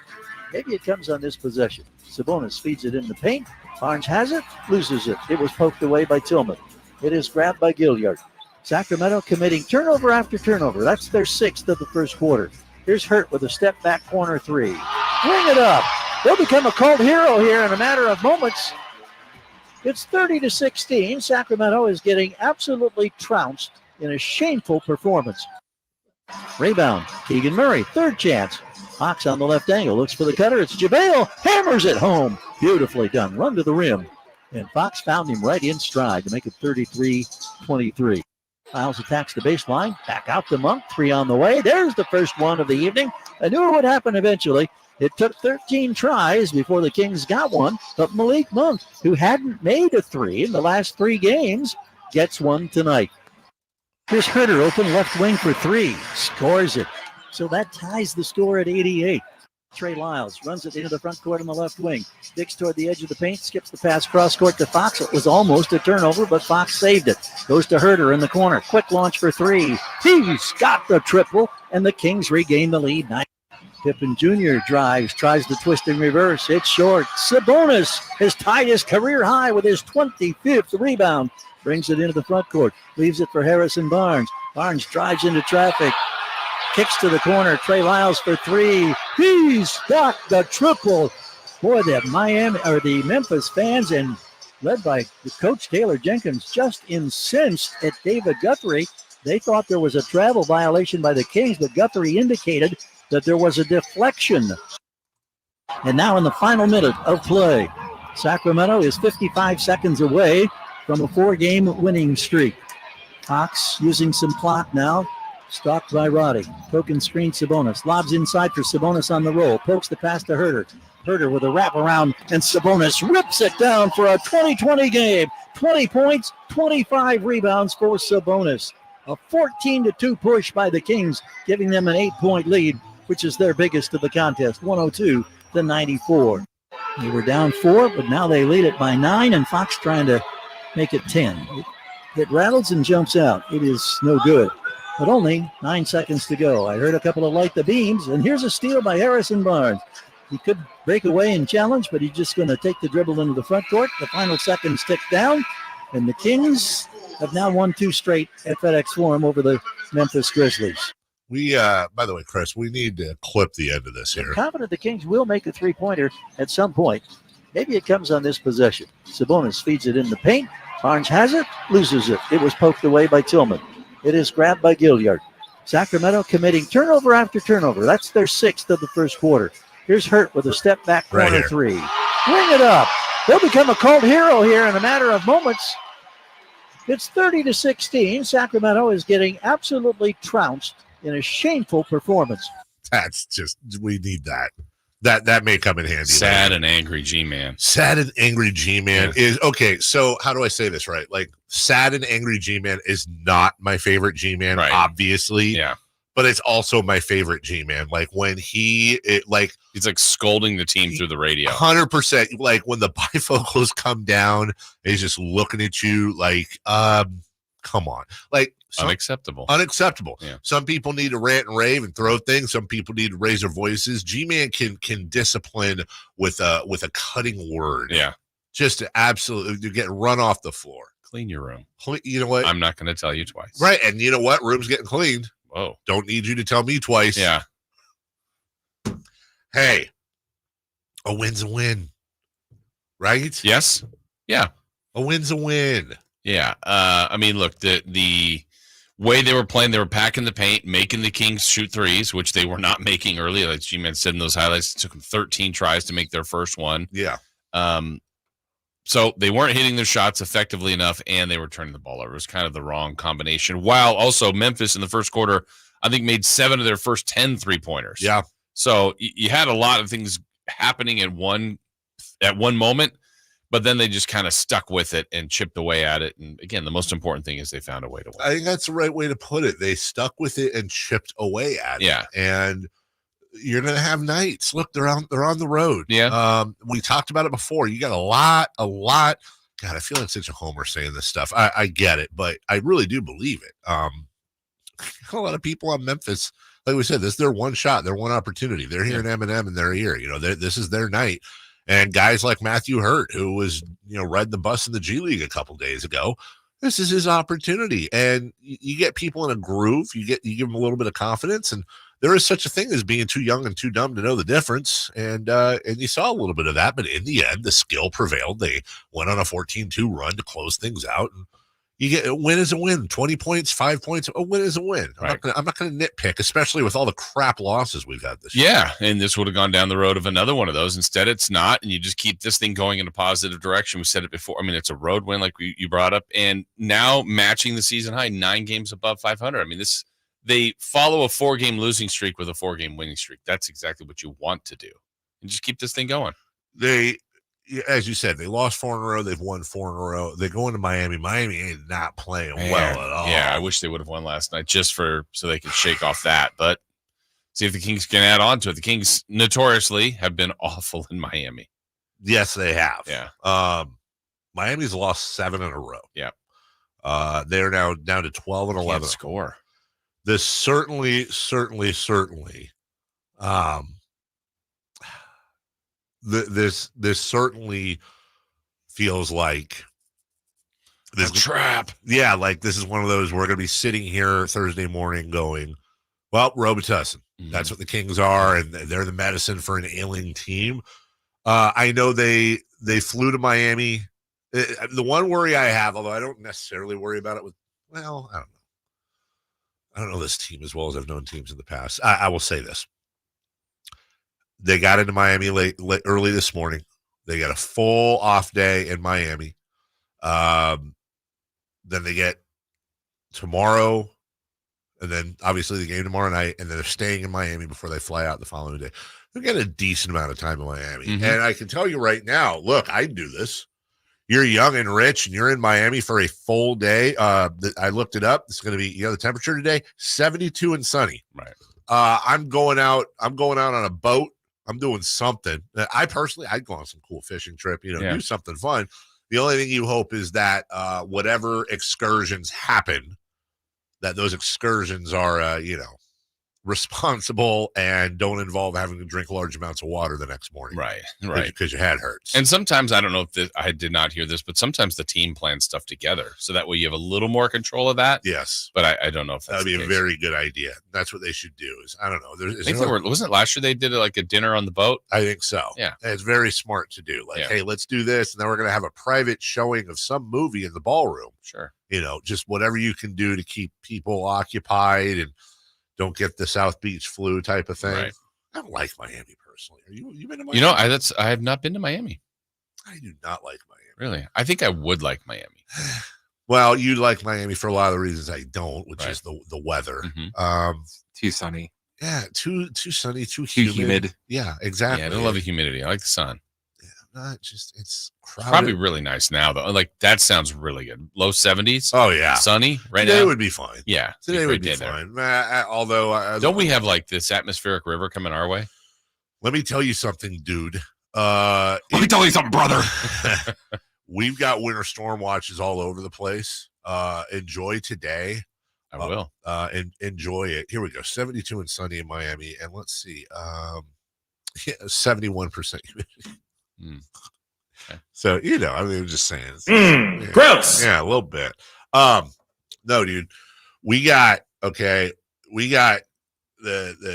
Maybe it comes on this possession. Sabonis feeds it in the paint. Barnes has it, loses it. It was poked away by Tillman. It is grabbed by Gilliard. Sacramento committing turnover after turnover. That's their 6th of the first quarter. Here's Hurt with a step-back corner three. Bring it up. They'll become a cult hero here in a matter of moments. It's 30-16. Sacramento is getting absolutely trounced in a shameful performance. Rebound, Keegan Murray, third chance. Fox on the left angle, looks for the cutter. It's JaVale, hammers it home. Beautifully done. Run to the rim. And Fox found him right in stride to make it 33-23. Miles attacks the baseline. Back out to Monk. 3 on the way. There's the first one of the evening. I knew it would happen eventually. It took 13 tries before the Kings got one. But Malik Monk, who hadn't made a 3 in the last 3 games, gets one tonight. Chris Herter open left wing for 3. Scores it. So that ties the score at 88. Trey Lyles runs it into the front court on the left wing. Digs toward the edge of the paint, skips the pass cross court to Fox. It was almost a turnover, but Fox saved it. Goes to Herter in the corner. Quick launch for 3. He's got the triple, and the Kings regain the lead. Pippen Jr. drives, tries the twist in reverse. It's short. Sabonis has tied his career high with his 25th rebound. Brings it into the front court. Leaves it for Harrison Barnes. Barnes drives into traffic. Kicks to the corner. Trey Lyles for 3. He's got the triple. Boy, the Memphis fans, and led by the coach Taylor Jenkins, just incensed at David Guthrie. They thought there was a travel violation by the Kings, but Guthrie indicated that there was a deflection. And now in the final minute of play, Sacramento is 55 seconds away from a 4-game winning streak. Fox using some clock now. Stalked by Roddy. Token screen Sabonis. Lobs inside for Sabonis on the roll. Pokes the pass to Herter. Herter with a wraparound, and Sabonis rips it down for a 20-20 game. 20 points, 25 rebounds for Sabonis. A 14-2 push by the Kings, giving them an 8-point lead, which is their biggest of the contest, 102-94. They were down 4, but now they lead it by 9, and Fox trying to make it 10. It rattles and jumps out. It is no good. But only 9 seconds to go. I heard a couple of light the beams, and here's a steal by Harrison Barnes. He could break away and challenge, but he's just going to take the dribble into the front court. The final seconds tick down, and the Kings have now won 2 straight at FedEx Forum over the Memphis Grizzlies. We, by the way, Chris, we need to clip the end of this here. I'm confident the Kings will make a 3-pointer at some point. Maybe it comes on this possession. Sabonis feeds it in the paint. Barnes has it, loses it. It was poked away by Tillman. It is grabbed by Gilliard. Sacramento committing turnover after turnover. That's their 6th of the first quarter. Here's Hurt with a step back corner 3. Bring it up. They'll become a cult hero here in a matter of moments. It's 30-16. Sacramento is getting absolutely trounced in a shameful performance. That's just, we need that. That may come in handy. Sad and angry G-Man. Sad and angry G-Man is, okay, so how do I say this right? Like, sad and angry G-Man is not my favorite G-Man, obviously. Yeah. But it's also my favorite G-Man. Like, when he's like scolding the team through the radio. 100%. Like, when the bifocals come down, he's just looking at you like, come on. Like, unacceptable. Yeah. Some people need to rant and rave and throw things. Some people need to raise their voices. G-Man can discipline with a cutting word. Yeah. Just to absolutely get run off the floor. Clean your room. You know what? I'm not going to tell you twice. Right. And you know what? Room's getting cleaned. Whoa. Don't need you to tell me twice. Yeah. Hey, a win's a win. Right? Yes. Yeah. A win's a win. Yeah. I mean, look, the way they were playing, they were packing the paint, making the Kings shoot threes, which they were not making earlier. Like G-Man said in those highlights, it took them 13 tries to make their first one. Yeah. So they weren't hitting their shots effectively enough, and they were turning the ball over. It was kind of the wrong combination. While also Memphis in the first quarter, I think, made 7 of their first 10 3-pointers. Yeah. So you had a lot of things happening at one moment, but then they just kind of stuck with it and chipped away at it. And again, the most important thing is they found a way to win. I think that's the right way to put it. They stuck with it and chipped away at it. Yeah. And you're going to have nights. Look, they're on the road. Yeah. We talked about it before. You got a lot. God, I feel like such a homer saying this stuff. I get it, but I really do believe it. A lot of people on Memphis, like we said, this is their one shot, their one opportunity. They're here in M&M and they're here. You know, this is their night. And guys like Matthew Hurt, who was, riding the bus in the G League a couple days ago, this is his opportunity. And you get people in a groove. You give them a little bit of confidence, and there is such a thing as being too young and too dumb to know the difference. And you saw a little bit of that, but in the end, the skill prevailed. They went on a 14-2 run to close things out. And You get a win is a win. 20 points, 5 points. A win is a win. Right. I'm not going to nitpick, especially with all the crap losses we've had this year. Yeah, and this would have gone down the road of another one of those. Instead, it's not, and you just keep this thing going in a positive direction. We said it before. I mean, it's a road win, like you brought up, and now matching the season high, 9 games above 500. I mean, they follow a 4-game losing streak with a 4-game winning streak. That's exactly what you want to do, and just keep this thing going. As you said, they lost 4 in a row. They've won 4 in a row. They go into Miami. Miami ain't not playing well at all. Yeah, I wish they would have won last night just so they could shake off that. But see if the Kings can add on to it. The Kings notoriously have been awful in Miami. Yes, they have. Yeah. Miami's lost 7 in a row. Yeah. They're now down to 12 and 11. Can't score. This certainly. This certainly feels like this trap. Yeah, like this is one of those we're going to be sitting here Thursday morning going, well, Robitussin. That's what the Kings are, and they're the medicine for an ailing team. I know they flew to Miami. The one worry I have, although I don't necessarily worry about it I don't know. I don't know this team as well as I've known teams in the past. I will say this. They got into Miami early this morning. They got a full off day in Miami. Then they get tomorrow, and then obviously the game tomorrow night, and then they're staying in Miami before they fly out the following day. They've got a decent amount of time in Miami. Mm-hmm. And I can tell you right now, look, I do this. You're young and rich, and you're in Miami for a full day. I looked it up. It's going to be, the temperature today, 72 and sunny. Right. I'm going out on a boat. I'm doing something. I'd go on some cool fishing trip, do something fun. The only thing you hope is that whatever excursions happen, that those excursions are, responsible and don't involve having to drink large amounts of water the next morning. Right. Because your head hurts. And sometimes, I don't know if I did not hear this, but sometimes the team plans stuff together. So that way you have a little more control of that. Yes. But I don't know if that's that would be a very good idea. That's what they should do is, I don't know. Wasn't it last year they did like a dinner on the boat? I think so. Yeah. And it's very smart to do. Like, hey, let's do this. And then we're going to have a private showing of some movie in the ballroom. Sure. Just whatever you can do to keep people occupied and don't get the South Beach flu type of thing. Right. I don't like Miami personally. You been to Miami? I have not been to Miami. I do not like Miami. Really? I think I would like Miami. Well, you like Miami for a lot of the reasons I don't, which is the weather. Mm-hmm. Too sunny. Yeah, too sunny, too humid. Yeah, exactly. Yeah, I don't love the humidity. I like the sun. It's crowded. Probably really nice now though. Like that sounds really good. Low 70s. Oh yeah, sunny right Today now. Would be fine. Yeah, today would be fine. Although, don't we have like this atmospheric river coming our way? Let me tell you something, dude. Let me tell you something, brother. We've got winter storm watches all over the place. Enjoy today. I will. And enjoy it. Here we go. 72 and sunny in Miami, and let's see. 71% humidity. Okay. So I'm just saying. Gross. Yeah, a little bit. No, dude. We got the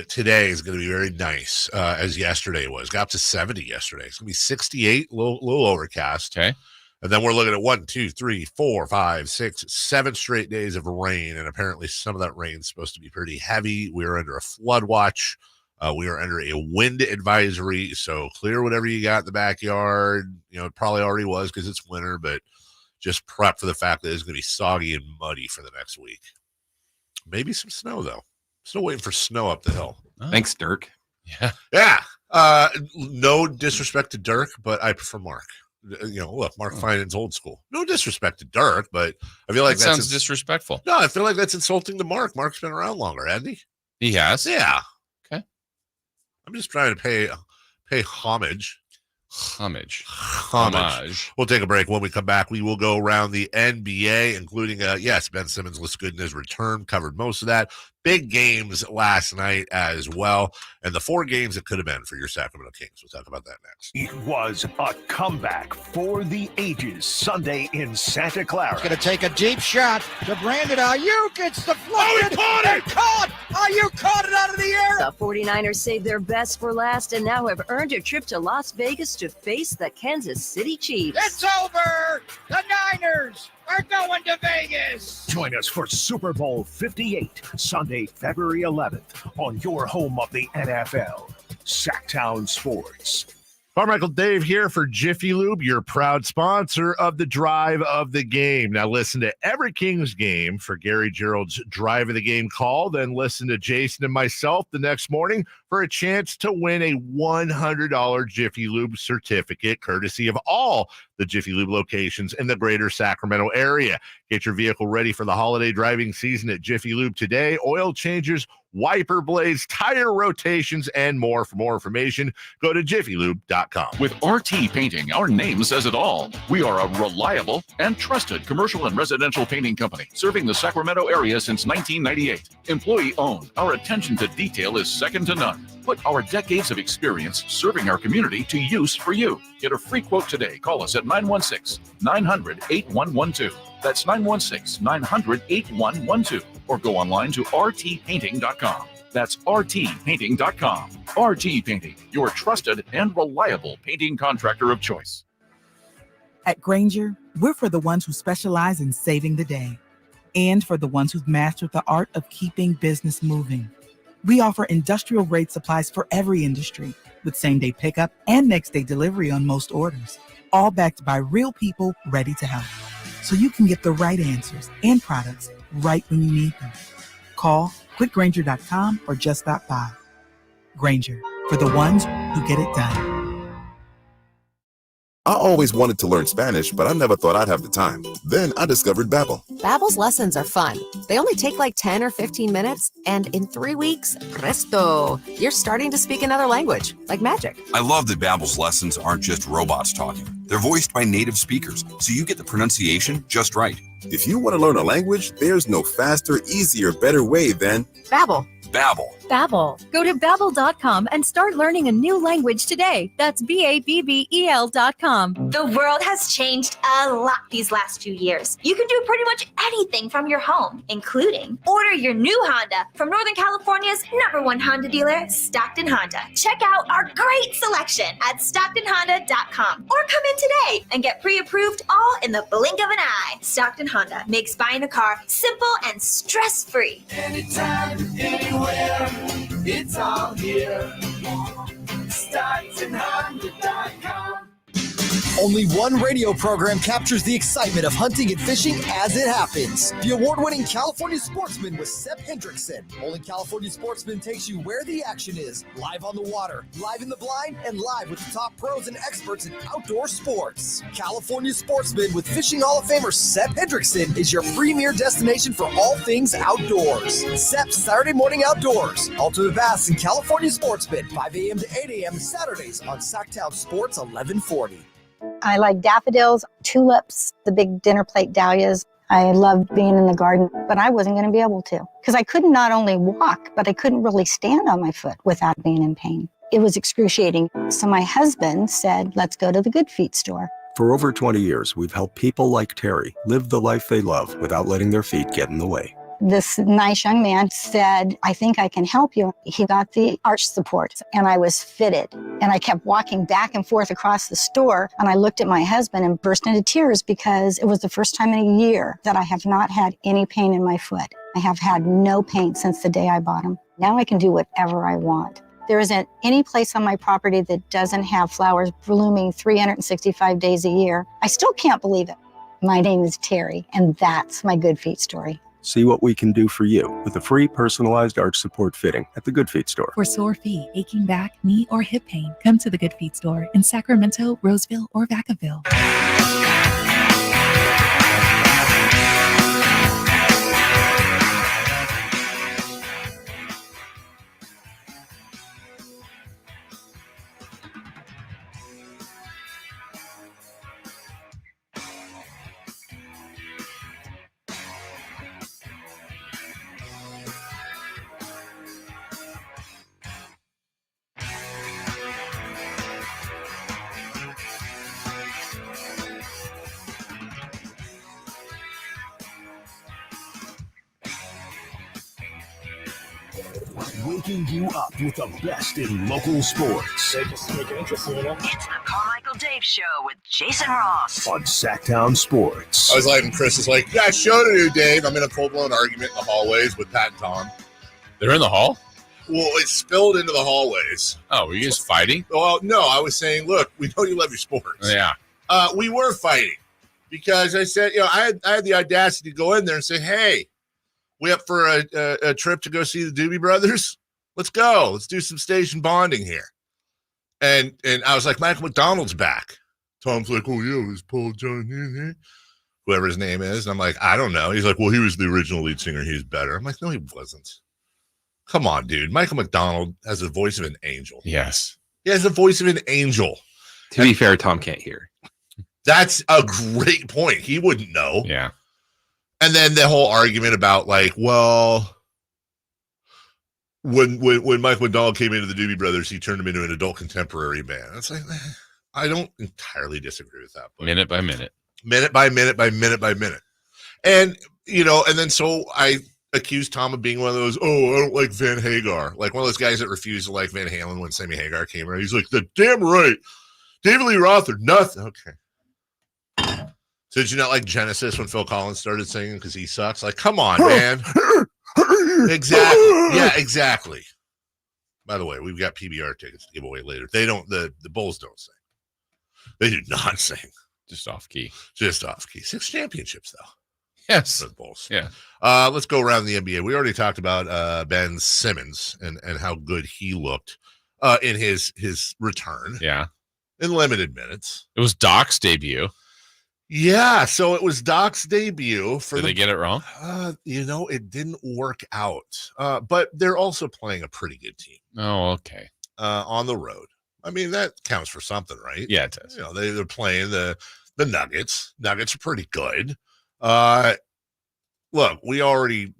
today is going to be very nice, as yesterday was. Got up to 70 yesterday. It's going to be 68, little overcast. Okay. And then we're looking at 1, 2, 3, 4, 5, 6, 7 straight days of rain, and apparently some of that rain is supposed to be pretty heavy. We're under a flood watch. We are under a wind advisory, so clear whatever you got in the backyard. It probably already was because it's winter, but just prep for the fact that it's going to be soggy and muddy for the next week. Maybe some snow, though. Still waiting for snow up the hill. Oh. Thanks, Dirk. Yeah. No disrespect to Dirk, but I prefer Mark. Look, Mark Feinen's old school. No disrespect to Dirk, but I feel like that sounds disrespectful. No, I feel like that's insulting to Mark. Mark's been around longer, hasn't he? He has. Yeah. Okay. I'm just trying to pay homage. Homage. We'll take a break. When we come back, we will go around the NBA, including Ben Simmons looks good in his return. Covered most of that. Big games last night as well, and the 4 games it could have been for your Sacramento Kings. We'll talk about that next. It was a comeback for the ages Sunday in Santa Clara. Going to take a deep shot to Brandon Ayuk. It's deflected. Oh, he caught it! Caught! Ayuk caught it out of the air. The 49ers saved their best for last and now have earned a trip to Las Vegas to face the Kansas City Chiefs. It's over. The Niners are going to Vegas. Join us for Super Bowl LVIII, Sunday, February 11th, on your home of the NFL, Sactown Sports. Carmichael Dave here for Jiffy Lube, your proud sponsor of the Drive of the Game. Now listen to every Kings game for Gary Gerald's Drive of the Game call. Then listen to Jason and myself the next morning for a chance to win a $100 Jiffy Lube certificate, courtesy of all the Jiffy Lube locations in the greater Sacramento area. Get your vehicle ready for the holiday driving season at Jiffy Lube today. Oil changes, wiper blades, tire rotations, and more. For more information, go to jiffylube.com. With RT Painting, our name says it all. We are a reliable and trusted commercial and residential painting company serving the Sacramento area since 1998. Employee-owned, our attention to detail is second to none. Put our decades of experience serving our community to use for you. Get a free quote today. Call us at 916-900-8112. That's 916-900-8112. Or go online to rtpainting.com. That's rtpainting.com. RT Painting, your trusted and reliable painting contractor of choice. At Grainger, we're for the ones who specialize in saving the day and for the ones who've mastered the art of keeping business moving. We offer industrial-grade supplies for every industry with same-day pickup and next-day delivery on most orders, all backed by real people ready to help. So you can get the right answers and products right when you need them. Call quickgrainger.com or just stop by. Grainger, for the ones who get it done. I always wanted to learn Spanish, but I never thought I'd have the time. Then I discovered Babbel. Babbel's lessons are fun. They only take like 10 or 15 minutes, and in 3 weeks, presto, you're starting to speak another language, like magic. I love that Babbel's lessons aren't just robots talking. They're voiced by native speakers, so you get the pronunciation just right. If you want to learn a language, there's no faster, easier, better way than Babbel. Babbel. Babbel. Go to Babbel.com and start learning a new language today. That's BABBEL.com. The world has changed a lot these last few years. You can do pretty much anything from your home, including order your new Honda from Northern California's #1 Honda dealer, Stockton Honda. Check out our great selection at StocktonHonda.com or come in today and get pre-approved all in the blink of an eye. Stockton Honda makes buying a car simple and stress-free. Anytime, anywhere. It's all here. StocktonHonda.com. Only one radio program captures the excitement of hunting and fishing as it happens. The award-winning California Sportsman with Sep Hendrickson. Only California Sportsman takes you where the action is, live on the water, live in the blind, and live with the top pros and experts in outdoor sports. California Sportsman with Fishing Hall of Famer Sep Hendrickson is your premier destination for all things outdoors. Sep's Saturday Morning Outdoors. Ultimate Bass and California Sportsman, 5 a.m. to 8 a.m. Saturdays on Sactown Sports 1140. I like daffodils, tulips, the big dinner plate dahlias. I loved being in the garden, but I wasn't going to be able to because I couldn't not only walk, but I couldn't really stand on my foot without being in pain. It was excruciating. So my husband said, let's go to the Good Feet store. For over 20 years, we've helped people like Terry live the life they love without letting their feet get in the way. This nice young man said, I think I can help you. He got the arch support and I was fitted. And I kept walking back and forth across the store. And I looked at my husband and burst into tears because it was the first time in a year that I have not had any pain in my foot. I have had no pain since the day I bought them. Now I can do whatever I want. There isn't any place on my property that doesn't have flowers blooming 365 days a year. I still can't believe it. My name is Terry, and that's my Good Feet story. See what we can do for you with a free personalized arch support fitting at the Good Feet store. For sore feet, aching back, knee, or hip pain, come to the Good Feet store in Sacramento, Roseville, or Vacaville. Waking you up with the best in local sports. They just make it interesting, you know? It's the Carmichael Dave Show with Jason Ross on Sactown Sports. I was like, and Chris is like, "Yeah, show to do, Dave." I'm in a full-blown argument in the hallways with Pat and Tom. They're in the hall? Well, it spilled into the hallways. Oh, were you guys fighting? Well, no, I was saying, look, we know you love your sports. Yeah. We were fighting because I said, I had the audacity to go in there and say, hey, we up for a trip to go see the Doobie Brothers? Let's go. Let's do some station bonding here. And I was like, Michael McDonald's back. Tom's like, oh, yeah, it was Paul John, whoever his name is. And I'm like, I don't know. He's like, well, he was the original lead singer. He's better. I'm like, no, he wasn't. Come on, dude. Michael McDonald has the voice of an angel. Yes. He has the voice of an angel. To be fair, Tom can't hear. That's a great point. He wouldn't know. Yeah. And then the whole argument about like, well, when Michael McDonald came into the Doobie Brothers, he turned him into an adult contemporary band. It's like, I don't entirely disagree with that. But minute by minute. Minute by minute by minute by minute. And, and then so I accused Tom of being one of those, oh, I don't like Van Hagar. Like one of those guys that refused to like Van Halen when Sammy Hagar came around. He's like, the damn right. David Lee Roth or nothing. Okay. So did you not like Genesis when Phil Collins started singing because he sucks? Like, come on, man. Exactly. Yeah, exactly. By the way, we've got PBR tickets to give away later. They don't, the Bulls don't sing. They do not sing. Just off key. Just off key. 6 championships, though. Yes. For the Bulls. Yeah. Let's go around the NBA. We already talked about Ben Simmons and how good he looked in his return. Yeah. In limited minutes. It was Doc's debut. Yeah. So it was Doc's debut. Did they get it wrong? It didn't work out. But they're also playing a pretty good team. Oh, okay. On the road. I mean, that counts for something, right? Yeah, it does. They're playing the Nuggets. Nuggets are pretty good. Look, we already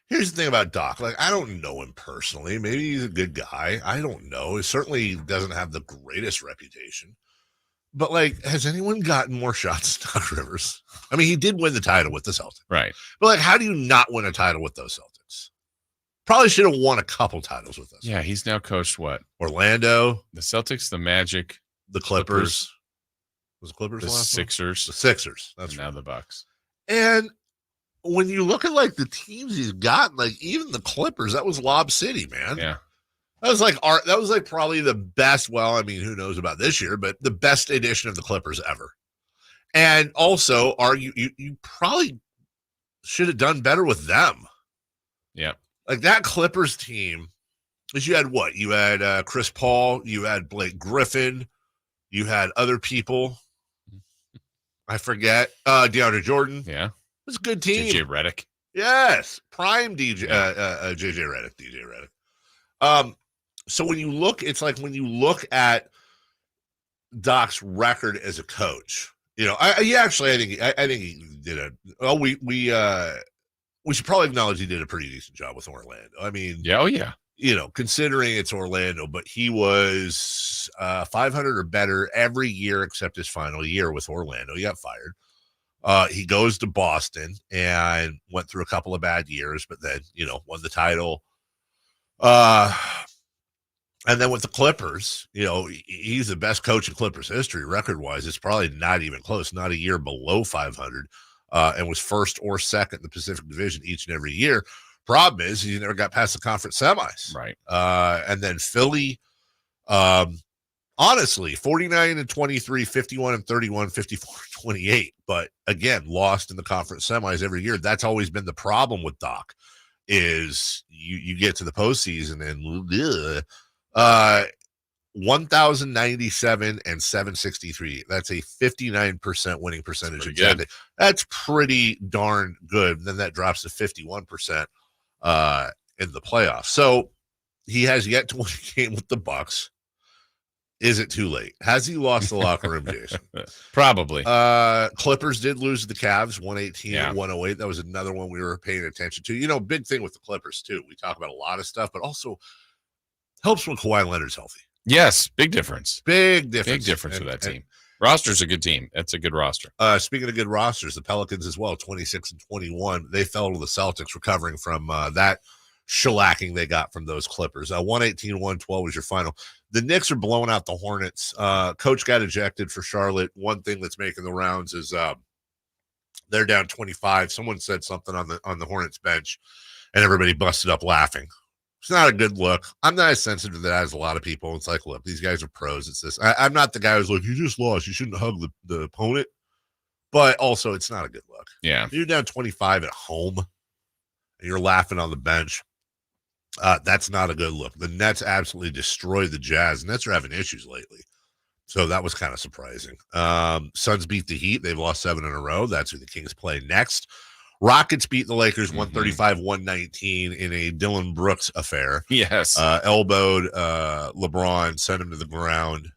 here's the thing about Doc. Like, I don't know him personally. Maybe he's a good guy. I don't know. He certainly doesn't have the greatest reputation. But like, has anyone gotten more shots than Doc Rivers? I mean, he did win the title with the Celtics. Right. But like, how do you not win a title with those Celtics? Probably should have won a couple titles with us. Yeah, he's now coached what? Orlando, the Celtics, the Magic, the Clippers. Was the Clippers the last Sixers. one? The Sixers. That's now the Bucks. And when you look at like the teams he's gotten, like even the Clippers, that was Lob City, man. Yeah. That was like probably the best. Well, I mean, who knows about this year, but the best edition of the Clippers ever. And also, you probably should have done better with them. Yeah. Like that Clippers team, because you had what? You had Chris Paul, you had Blake Griffin, you had other people. I forget. DeAndre Jordan. Yeah. It was a good team. JJ Redick. Yes. Prime JJ Redick. So when you look, it's like when you look at Doc's record as a coach, I think he did we should probably acknowledge he did a pretty decent job with Orlando. I mean, yeah, oh yeah. Considering it's Orlando, but he was 500 or better every year except his final year with Orlando. He got fired. He goes to Boston and went through a couple of bad years, but then, won the title. And then with the Clippers, he's the best coach in Clippers history record-wise. It's probably not even close, not a year below 500, and was first or second in the Pacific Division each and every year. Problem is, he never got past the conference semis. Right. And then Philly, honestly, 49-23, 51-31, 54-28. But again, lost in the conference semis every year. That's always been the problem with Doc, is you get to the postseason and 1,097 and 763. That's a 59% winning percentage. Again, that's pretty darn good. And then that drops to 51% in the playoffs. So he has yet to win a game with the Bucks. Is it too late? Has he lost the locker room, Jason? Probably. Clippers did lose to the Cavs 118-108. That was another one we were paying attention to. Big thing with the Clippers too. We talk about a lot of stuff, but also helps when Kawhi Leonard's healthy. Yes, big difference. Big difference for that team. Roster's a good team. That's a good roster. Speaking of good rosters, the Pelicans as well, 26-21. They fell to the Celtics, recovering from that shellacking they got from those Clippers. 118-112 was your final. The Knicks are blowing out the Hornets. Coach got ejected for Charlotte. One thing that's making the rounds is they're down 25. Someone said something on the Hornets bench, and everybody busted up laughing. It's not a good look. I'm not as sensitive to that as a lot of people. It's like, look, these guys are pros. It's this. I'm not the guy who's like, you just lost. You shouldn't hug the opponent. But also, it's not a good look. Yeah. You're down 25 at home, and you're laughing on the bench. That's not a good look. The Nets absolutely destroyed the Jazz. Nets are having issues lately. So that was kind of surprising. Suns beat the Heat. They've lost 7 in a row. That's who the Kings play next. Rockets beat the Lakers 135-119 in a Dylan Brooks affair. Yes. Elbowed Lebron, sent him to the ground.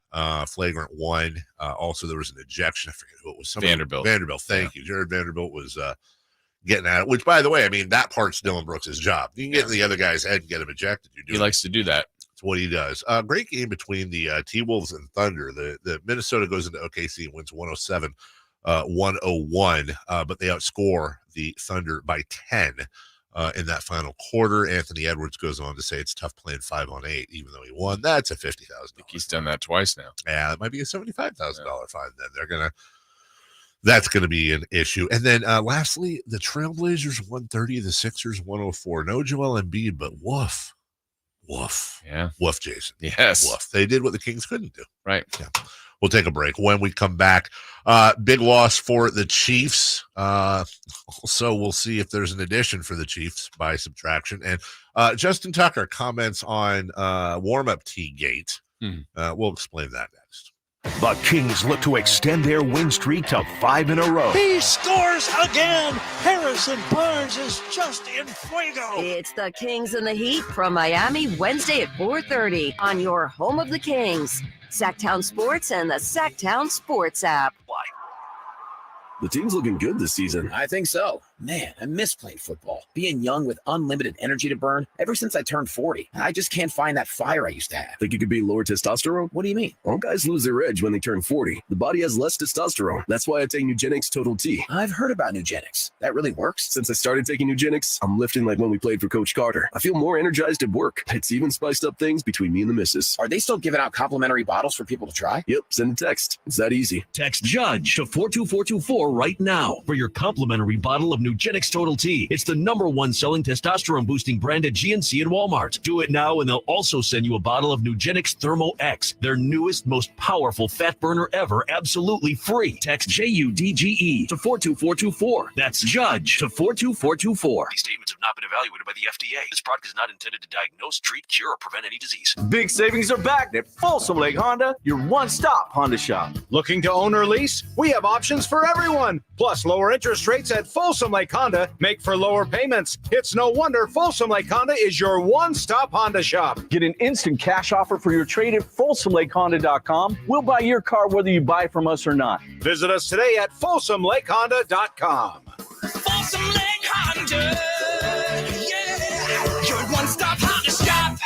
Flagrant 1. Also, there was an ejection. I forget who it was. Vanderbilt. Thank you. Jared Vanderbilt was getting at it, which, by the way, I mean, that part's Dylan Brooks' job. You can get in the other guy's head and get him ejected. He likes to do that. That's what he does. Great game between the T-Wolves and Thunder. The Minnesota goes into OKC and wins 107-101, but they outscore the Thunder by 10 in that final quarter. Anthony Edwards goes on to say it's tough playing 5-on-8, even though he won. That's a $50,000. I think he's done that twice now. Yeah, it might be a $75,000 fine. Then that's gonna be an issue. And then lastly, the Trailblazers 130, the Sixers 104. No Joel Embiid, but woof. Yeah. Woof, Jason. Yes. Woof. They did what the Kings couldn't do. Right. Yeah. We'll take a break. When we come back, big loss for the Chiefs. Also, we'll see if there's an addition for the Chiefs by subtraction. And Justin Tucker comments on warm-up T-Gate. We'll explain that next. The Kings look to extend their win streak to 5 in a row. He scores again. Harrison Barnes is just in fuego. It's the Kings and the Heat from Miami, Wednesday at 4:30 on your home of the Kings. Sactown Sports and the Sactown Sports app. The team's looking good this season. I think so. Man, I miss playing football. Being young with unlimited energy to burn. Ever since I turned 40, I just can't find that fire I used to have. Think you could be lower testosterone? What do you mean? All guys lose their edge when they turn 40. The body has less testosterone. That's why I take Nugenix Total T. I've heard about Nugenix. That really works? Since I started taking Nugenix, I'm lifting like when we played for Coach Carter. I feel more energized at work. It's even spiced up things between me and the missus. Are they still giving out complimentary bottles for people to try? Yep, send a text. It's that easy. Text JUDGE to 42424 right now for your complimentary bottle of Nugenix Total T. It's the #1 selling testosterone boosting brand at GNC and Walmart. Do it now and they'll also send you a bottle of Nugenix Thermo X, their newest, most powerful fat burner ever, absolutely free. Text JUDGE to 42424. That's JUDGE to 42424. These statements have not been evaluated by the FDA. This product is not intended to diagnose, treat, cure, or prevent any disease. Big savings are back at Folsom Lake Honda, your one-stop Honda shop. Looking to own or lease? We have options for everyone. Plus, lower interest rates at Folsom Lake Honda make for lower payments. It's no wonder Folsom Lake Honda is your one-stop Honda shop. Get an instant cash offer for your trade at FolsomLakeHonda.com. We'll buy your car whether you buy from us or not. Visit us today at FolsomLakeHonda.com. Folsom Lake Honda, yeah, your one-stop Honda shop.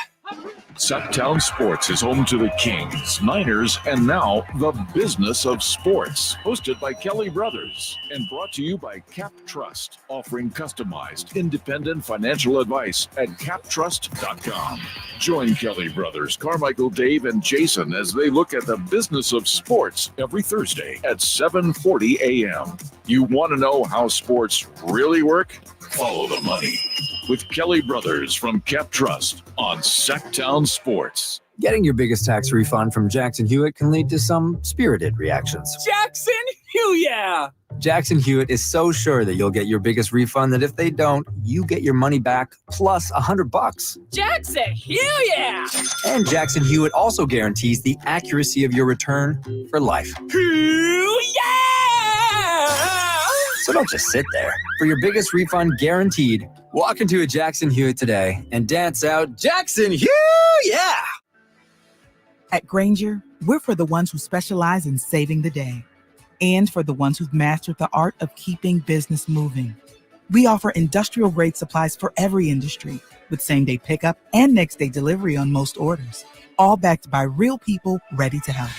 Sactown Sports is home to the Kings, Niners, and now the business of sports. Hosted by Kelly Brothers and brought to you by Cap Trust, offering customized, independent financial advice at captrust.com. Join Kelly Brothers, Carmichael, Dave, and Jason as they look at the business of sports every Thursday at 7:40 a.m. You want to know how sports really work? Follow the money with Kelly Brothers from Cap Trust on Sactown Sports. Getting your biggest tax refund from Jackson Hewitt can lead to some spirited reactions. Jackson Hewitt! Jackson Hewitt is so sure that you'll get your biggest refund that if they don't, you get your money back plus $100. Jackson Hewitt! And Jackson Hewitt also guarantees the accuracy of your return for life. So don't just sit there. For your biggest refund guaranteed, walk into a Jackson Hewitt today and dance out Jackson Hewitt! Yeah! At Granger, we're for the ones who specialize in saving the day and for the ones who've mastered the art of keeping business moving. We offer industrial-grade supplies for every industry with same-day pickup and next-day delivery on most orders, all backed by real people ready to help.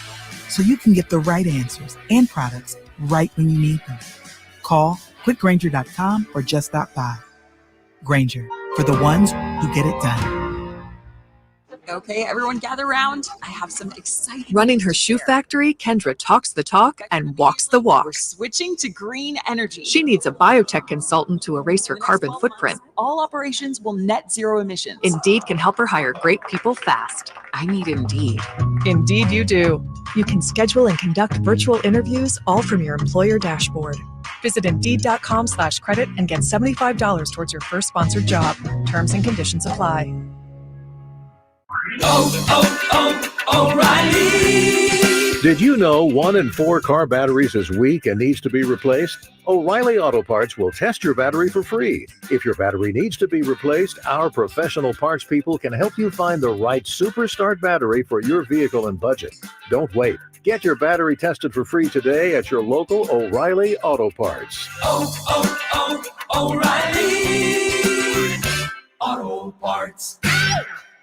So you can get the right answers and products right when you need them. Call quickgranger.com or just stop by. Granger, for the ones who get it done. Okay, everyone gather around. I have some exciting. Running her shoe factory, Kendra talks the talk and walks the walk. We're switching to green energy. She needs a biotech consultant to erase her carbon footprint. All operations will net zero emissions. Indeed can help her hire great people fast. I need Indeed. Indeed you do. You can schedule and conduct virtual interviews all from your employer dashboard. Visit Indeed.com/credit and get $75 towards your first sponsored job. Terms and conditions apply. O'Reilly. Did you know 1 in 4 car batteries is weak and needs to be replaced? O'Reilly Auto Parts will test your battery for free. If your battery needs to be replaced, our professional parts people can help you find the right Super Start battery for your vehicle and budget. Don't wait. Get your battery tested for free today at your local O'Reilly Auto Parts. O'Reilly Auto Parts.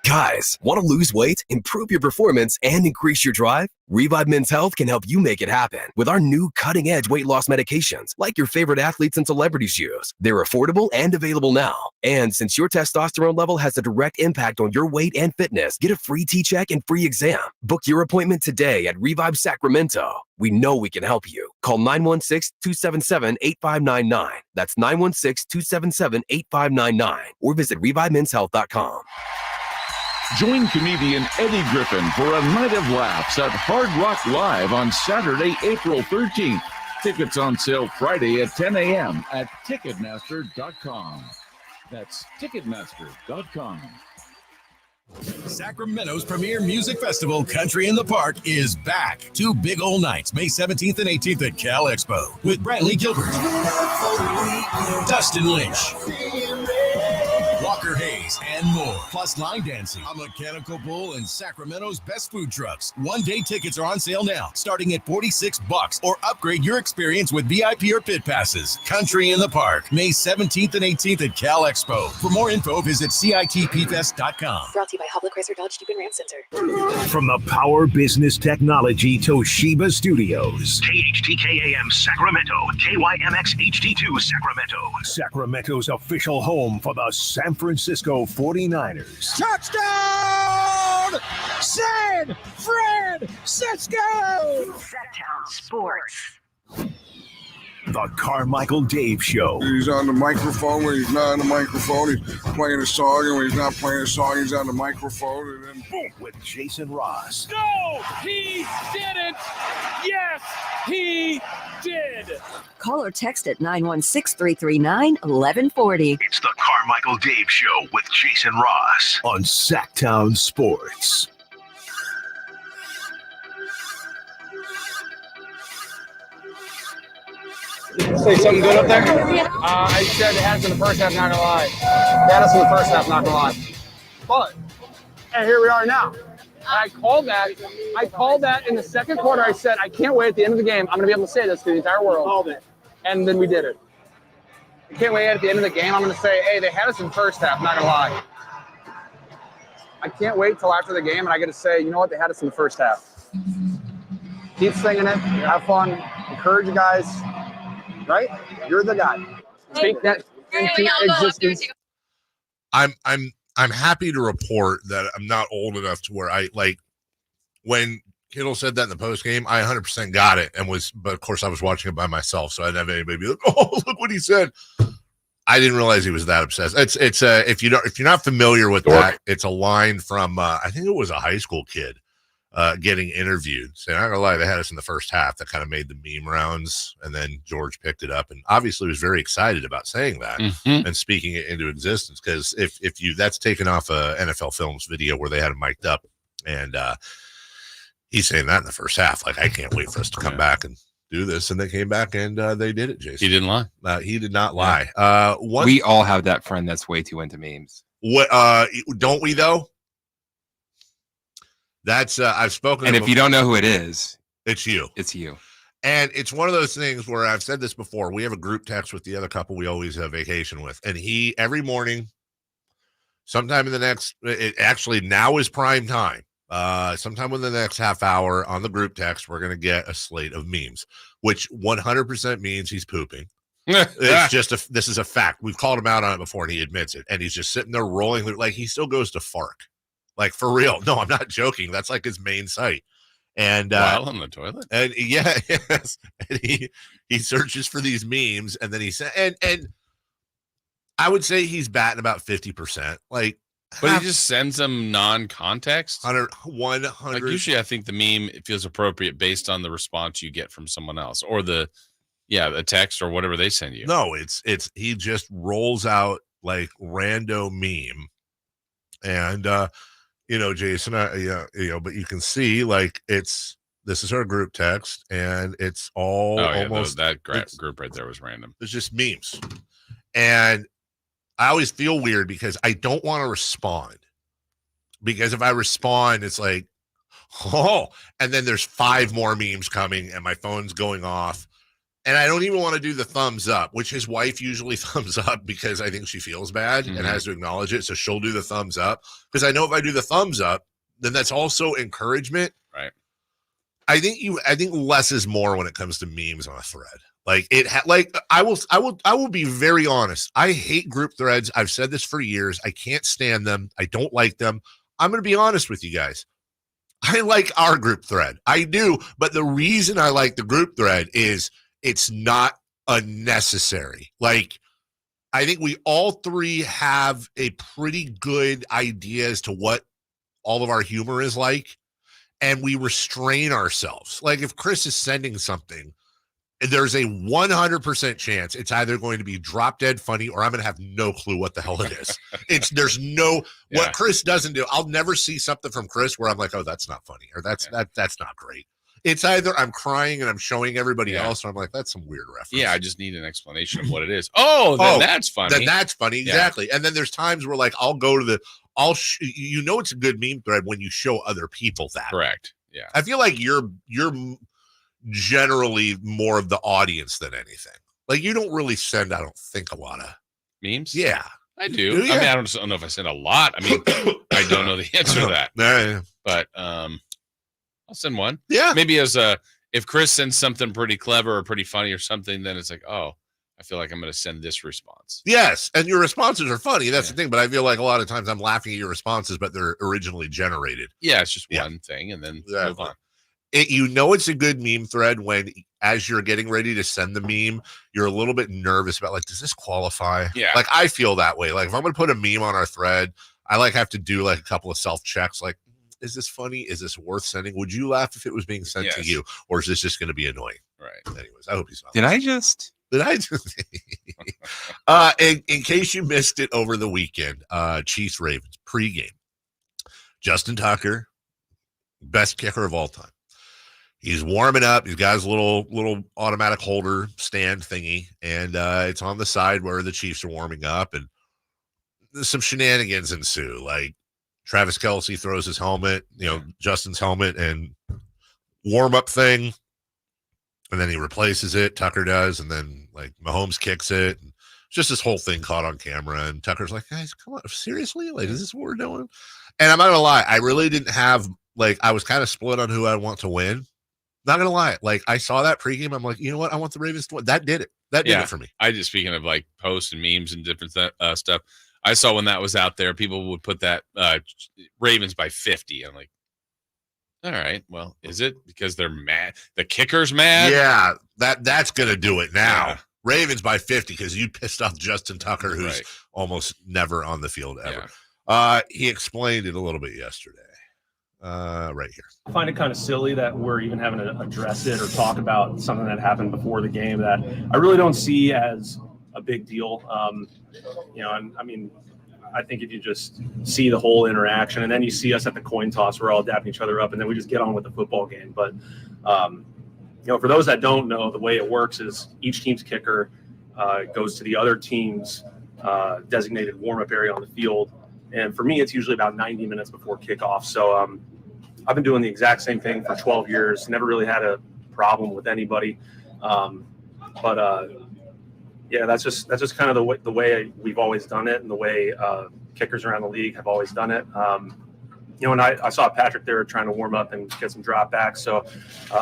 Guys, want to lose weight, improve your performance, and increase your drive? Revive Men's Health can help you make it happen with our new cutting-edge weight loss medications like your favorite athletes and celebrities use. They're affordable and available now. And since your testosterone level has a direct impact on your weight and fitness, get a free T-check and free exam. Book your appointment today at Revive Sacramento. We know we can help you. Call 916-277-8599. That's 916-277-8599. Or visit ReviveMen'sHealth.com. Join comedian Eddie Griffin for a night of laughs at Hard Rock Live on Saturday, April 13th. Tickets on sale Friday at 10 a.m. at Ticketmaster.com. That's Ticketmaster.com. Sacramento's premier music festival, Country in the Park, is back. 2 big old nights, May 17th and 18th at Cal Expo, with Brantley Gilbert, Dustin Lynch, Walker Hayes, and more. Plus line dancing, a mechanical bull, and Sacramento's best food trucks. One-day tickets are on sale now, starting at $46, or upgrade your experience with VIP or pit passes. Country in the Park, May 17th and 18th at Cal Expo. For more info, visit CITPfest.com. Brought to you by Hubble Chrysler Dodge Jeep and Ram Center. From the Power Business Technology Toshiba Studios. KHTKAM Sacramento, KYMX HD2 Sacramento. Sacramento's official home for the San Francisco 49ers. Touchdown! San Francisco! Sactown Sports. The Carmichael Dave Show. He's on the microphone when he's not on the microphone. He's playing a song, and when he's not playing a song, he's on the microphone. And then boom, with Jason Ross. No, he didn't. Yes, he did. Call or text at 916-339-1140. It's the Carmichael Dave Show with Jason Ross on Sactown Sports. Say something good up there? I said they had us in the first half, not gonna lie. They had us in the first half, not gonna lie. But, and here we are now. I called that in the second quarter. I said, I can't wait at the end of the game. I'm gonna be able to say this to the entire world. Called it. And then we did it. I can't wait at the end of the game. I'm gonna say, hey, they had us in the first half, not gonna lie. I can't wait till after the game and I get to say, you know what, they had us in the first half. Keep singing it, have fun, encourage you guys. Right? You're the guy. Speak that into existence. I'm happy to report that I'm not old enough to where I like when Kittle said that in the post game, I 100% got it but of course I was watching it by myself, so I didn't have anybody be like, oh, look what he said. I didn't realize he was that obsessed. It's if you're not familiar with that, it's a line from I think it was a high school kid getting interviewed, saying, I'm not gonna lie, they had us in the first half. That kind of made the meme rounds, and then George picked it up and obviously was very excited about saying that and speaking it into existence. Because if you that's taken off a NFL Films video where they had him mic'd up, and he's saying that in the first half, like, I can't wait for us to come back and do this. And they came back and they did it, Jason. He didn't lie. He did not lie. We all have that friend that's way too into memes. What don't we though? That's I've spoken. And if you don't know who it is, it's you. It's you. And it's one of those things where I've said this before. We have a group text with the other couple we always have vacation with, and he every morning, sometime in the next, it actually now is prime time. Sometime in the next half hour on the group text, we're gonna get a slate of memes, which 100% means he's pooping. It's just this is a fact. We've called him out on it before, and he admits it. And he's just sitting there rolling like he still goes to FARC. Like for real. No, I'm not joking. That's like his main site. And while on the toilet. And yes. And he searches for these memes, and then he said, and I would say he's batting about 50%. Like, but he just sends them non-context. 100. Like usually, I think the meme feels appropriate based on the response you get from someone else, or the text or whatever they send you. No, it's he just rolls out like rando meme, and Jason, but you can see like this is our group text, and it's all almost that group right there was random. It's just memes, and I always feel weird because I don't want to respond, because if I respond, it's like, oh, and then there's 5 more memes coming and my phone's going off. And I don't even want to do the thumbs up, which his wife usually thumbs up because I think she feels bad and has to acknowledge it. So she'll do the thumbs up, because I know if I do the thumbs up, then that's also encouragement. Right. I think less is more when it comes to memes on a thread. Like I will be very honest. I hate group threads. I've said this for years. I can't stand them. I don't like them. I'm going to be honest with you guys. I like our group thread. I do. But the reason I like the group thread is it's not unnecessary. Like, I think we all 3 have a pretty good idea as to what all of our humor is like, and we restrain ourselves. Like, if Chris is sending something, there's a 100% chance it's either going to be drop dead funny, or I'm going to have no clue what the hell it is. What Chris doesn't do. I'll never see something from Chris where I'm like, oh, that's not funny, or that's not great. It's either I'm crying and I'm showing everybody else, or I'm like, that's some weird reference. Yeah, I just need an explanation of what it is. That's funny. Then that's funny, exactly. Yeah. And then there's times where like I'll go to it's a good meme thread when you show other people that. Correct. Yeah. I feel like you're generally more of the audience than anything. Like, you don't really send, I don't think, a lot of memes. Yeah, I do. I mean, I don't know if I send a lot. I mean, I don't know the answer to that. Yeah. But I'll send one. Yeah. Maybe if Chris sends something pretty clever or pretty funny or something, then it's like, oh, I feel like I'm going to send this response. Yes. And your responses are funny. That's the thing. But I feel like a lot of times I'm laughing at your responses, but they're originally generated. Yeah. It's just one thing, and then move on. It's a good meme thread when, as you're getting ready to send the meme, you're a little bit nervous about, like, does this qualify? Yeah. Like, I feel that way. Like, if I'm going to put a meme on our thread, I have to do like a couple of self checks. Like, is this funny? Is this worth sending? Would you laugh if it was being sent to you? Or is this just going to be annoying? Right. Anyways, I hope he's not. Did I just in case you missed it over the weekend, Chiefs Ravens pregame. Justin Tucker, best kicker of all time. He's warming up. He's got his little automatic holder stand thingy, and it's on the side where the Chiefs are warming up, and some shenanigans ensue. Like, Travis Kelce throws his helmet, Justin's helmet, and warm-up thing, and then he replaces it. Tucker does, and then like Mahomes kicks it. And just this whole thing caught on camera, and Tucker's like, guys, come on, seriously? Like, is this what we're doing? And I'm not gonna lie, I really didn't have, like, I was kind of split on who I want to win. Not gonna lie, like, I saw that pregame, I'm like, you know what? I want the Ravens to win. That did it. That did it for me. I just, speaking of like posts and memes and different stuff, I saw when that was out there, people would put that Ravens by 50. I'm like, all right, well, is it because they're mad? The kicker's mad? Yeah, that's gonna do it now. Yeah. Ravens by 50 because you pissed off Justin Tucker, who's almost never on the field ever. Yeah. He explained it a little bit yesterday. Right here. I find it kind of silly that we're even having to address it or talk about something that happened before the game that I really don't see as a big deal. And I mean, I think if you just see the whole interaction and then you see us at the coin toss, we're all dapping each other up and then we just get on with the football game. But, for those that don't know, the way it works is each team's kicker goes to the other team's designated warm-up area on the field. And for me, it's usually about 90 minutes before kickoff. So I've been doing the exact same thing for 12 years. Never really had a problem with anybody. That's just kind of the way we've always done it and the way kickers around the league have always done it. And I saw Patrick there trying to warm up and get some dropbacks. So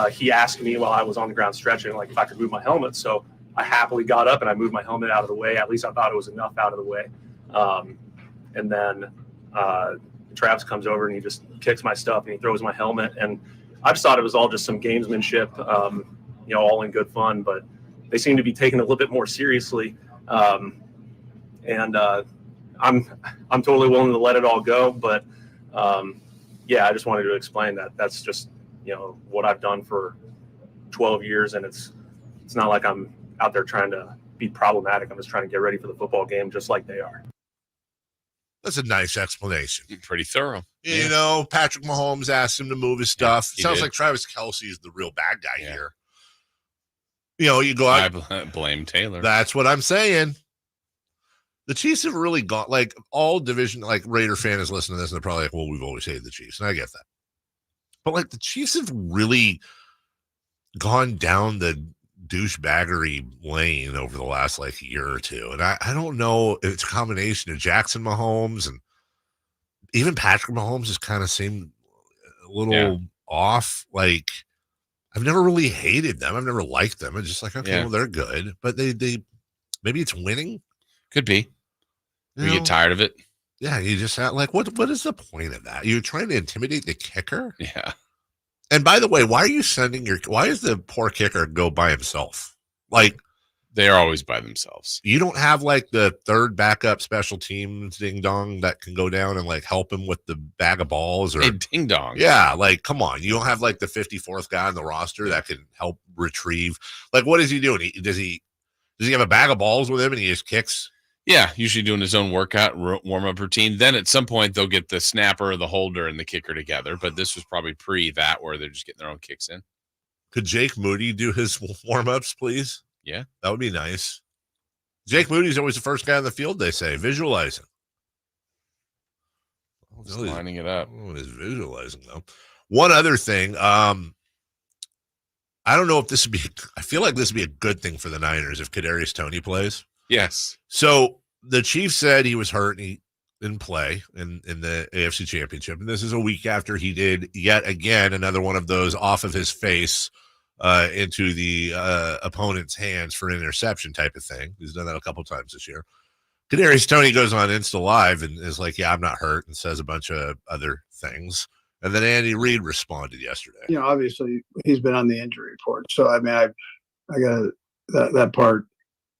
he asked me while I was on the ground stretching, like, if I could move my helmet. So I happily got up and I moved my helmet out of the way. At least I thought it was enough out of the way. And then, Travis comes over and he just kicks my stuff and he throws my helmet. And I just thought it was all just some gamesmanship, all in good fun, but they seem to be taking it a little bit more seriously. I'm totally willing to let it all go, but I just wanted to explain that that's just, what I've done for 12 years. And it's not like I'm out there trying to be problematic. I'm just trying to get ready for the football game just like they are. That's a nice explanation. Pretty thorough. Patrick Mahomes asked him to move his stuff. Sounds did. like Travis Kelce is the real bad guy here. You go out. I blame Taylor. That's what I'm saying. The Chiefs have really gone, like, all division, like, Raider fan is listening to this and they're probably like, well, we've always hated the Chiefs. And I get that. But, like, the Chiefs have really gone down the douchebaggery lane over the last, like, year or two. And I don't know if it's a combination of Jackson Mahomes and even Patrick Mahomes has kind of seemed a little off. Like, I've never really hated them. I've never liked them. It's just like, okay, well, they're good. But they maybe it's winning. Could be. You get tired of it. Yeah, you just have, like, what is the point of that? You're trying to intimidate the kicker? Yeah. And by the way, why is the poor kicker go by himself? Like, they're always by themselves. You don't have, like, the third backup special teams ding dong that can go down and, like, help him with the bag of balls or ding dong. Yeah, like, come on. You don't have, like, the 54th guy on the roster that can help retrieve. Like, what is he doing? Does he have a bag of balls with him and he just kicks? Yeah, usually doing his own workout, warm-up routine. Then at some point, they'll get the snapper, the holder, and the kicker together. But this was probably pre that where they're just getting their own kicks in. Could Jake Moody do his warm-ups, please? Yeah. That would be nice. Jake Moody's always the first guy on the field, they say. Visualizing. Just lining it up. Oh, he's visualizing, though. One other thing. I don't know if this would be – I feel like this would be a good thing for the Niners if Kadarius Toney plays. Yes. So the Chiefs said he was hurt and he didn't play in the AFC Championship. And this is a week after he did yet again another one of those off of his face into the opponent's hands for an interception type of thing. He's done that a couple times this year. Kadarius Toney goes on Insta Live and is like, yeah, I'm not hurt, and says a bunch of other things. And then Andy Reid responded yesterday. Obviously he's been on the injury report. So, I mean, I got that part.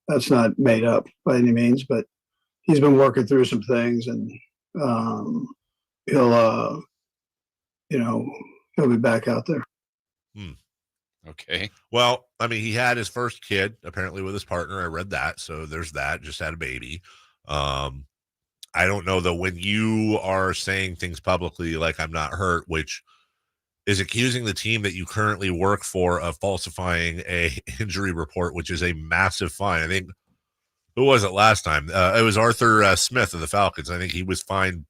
That's not made up by any means, but he's been working through some things, and he'll be back out there. Okay. Well, I mean, he had his first kid apparently with his partner. I read that, so there's that. Just had a baby. I don't know though. When you are saying things publicly like "I'm not hurt," which is accusing the team that you currently work for of falsifying a injury report, which is a massive fine. I think, who was it last time? It was Arthur Smith of the Falcons. I think he was fined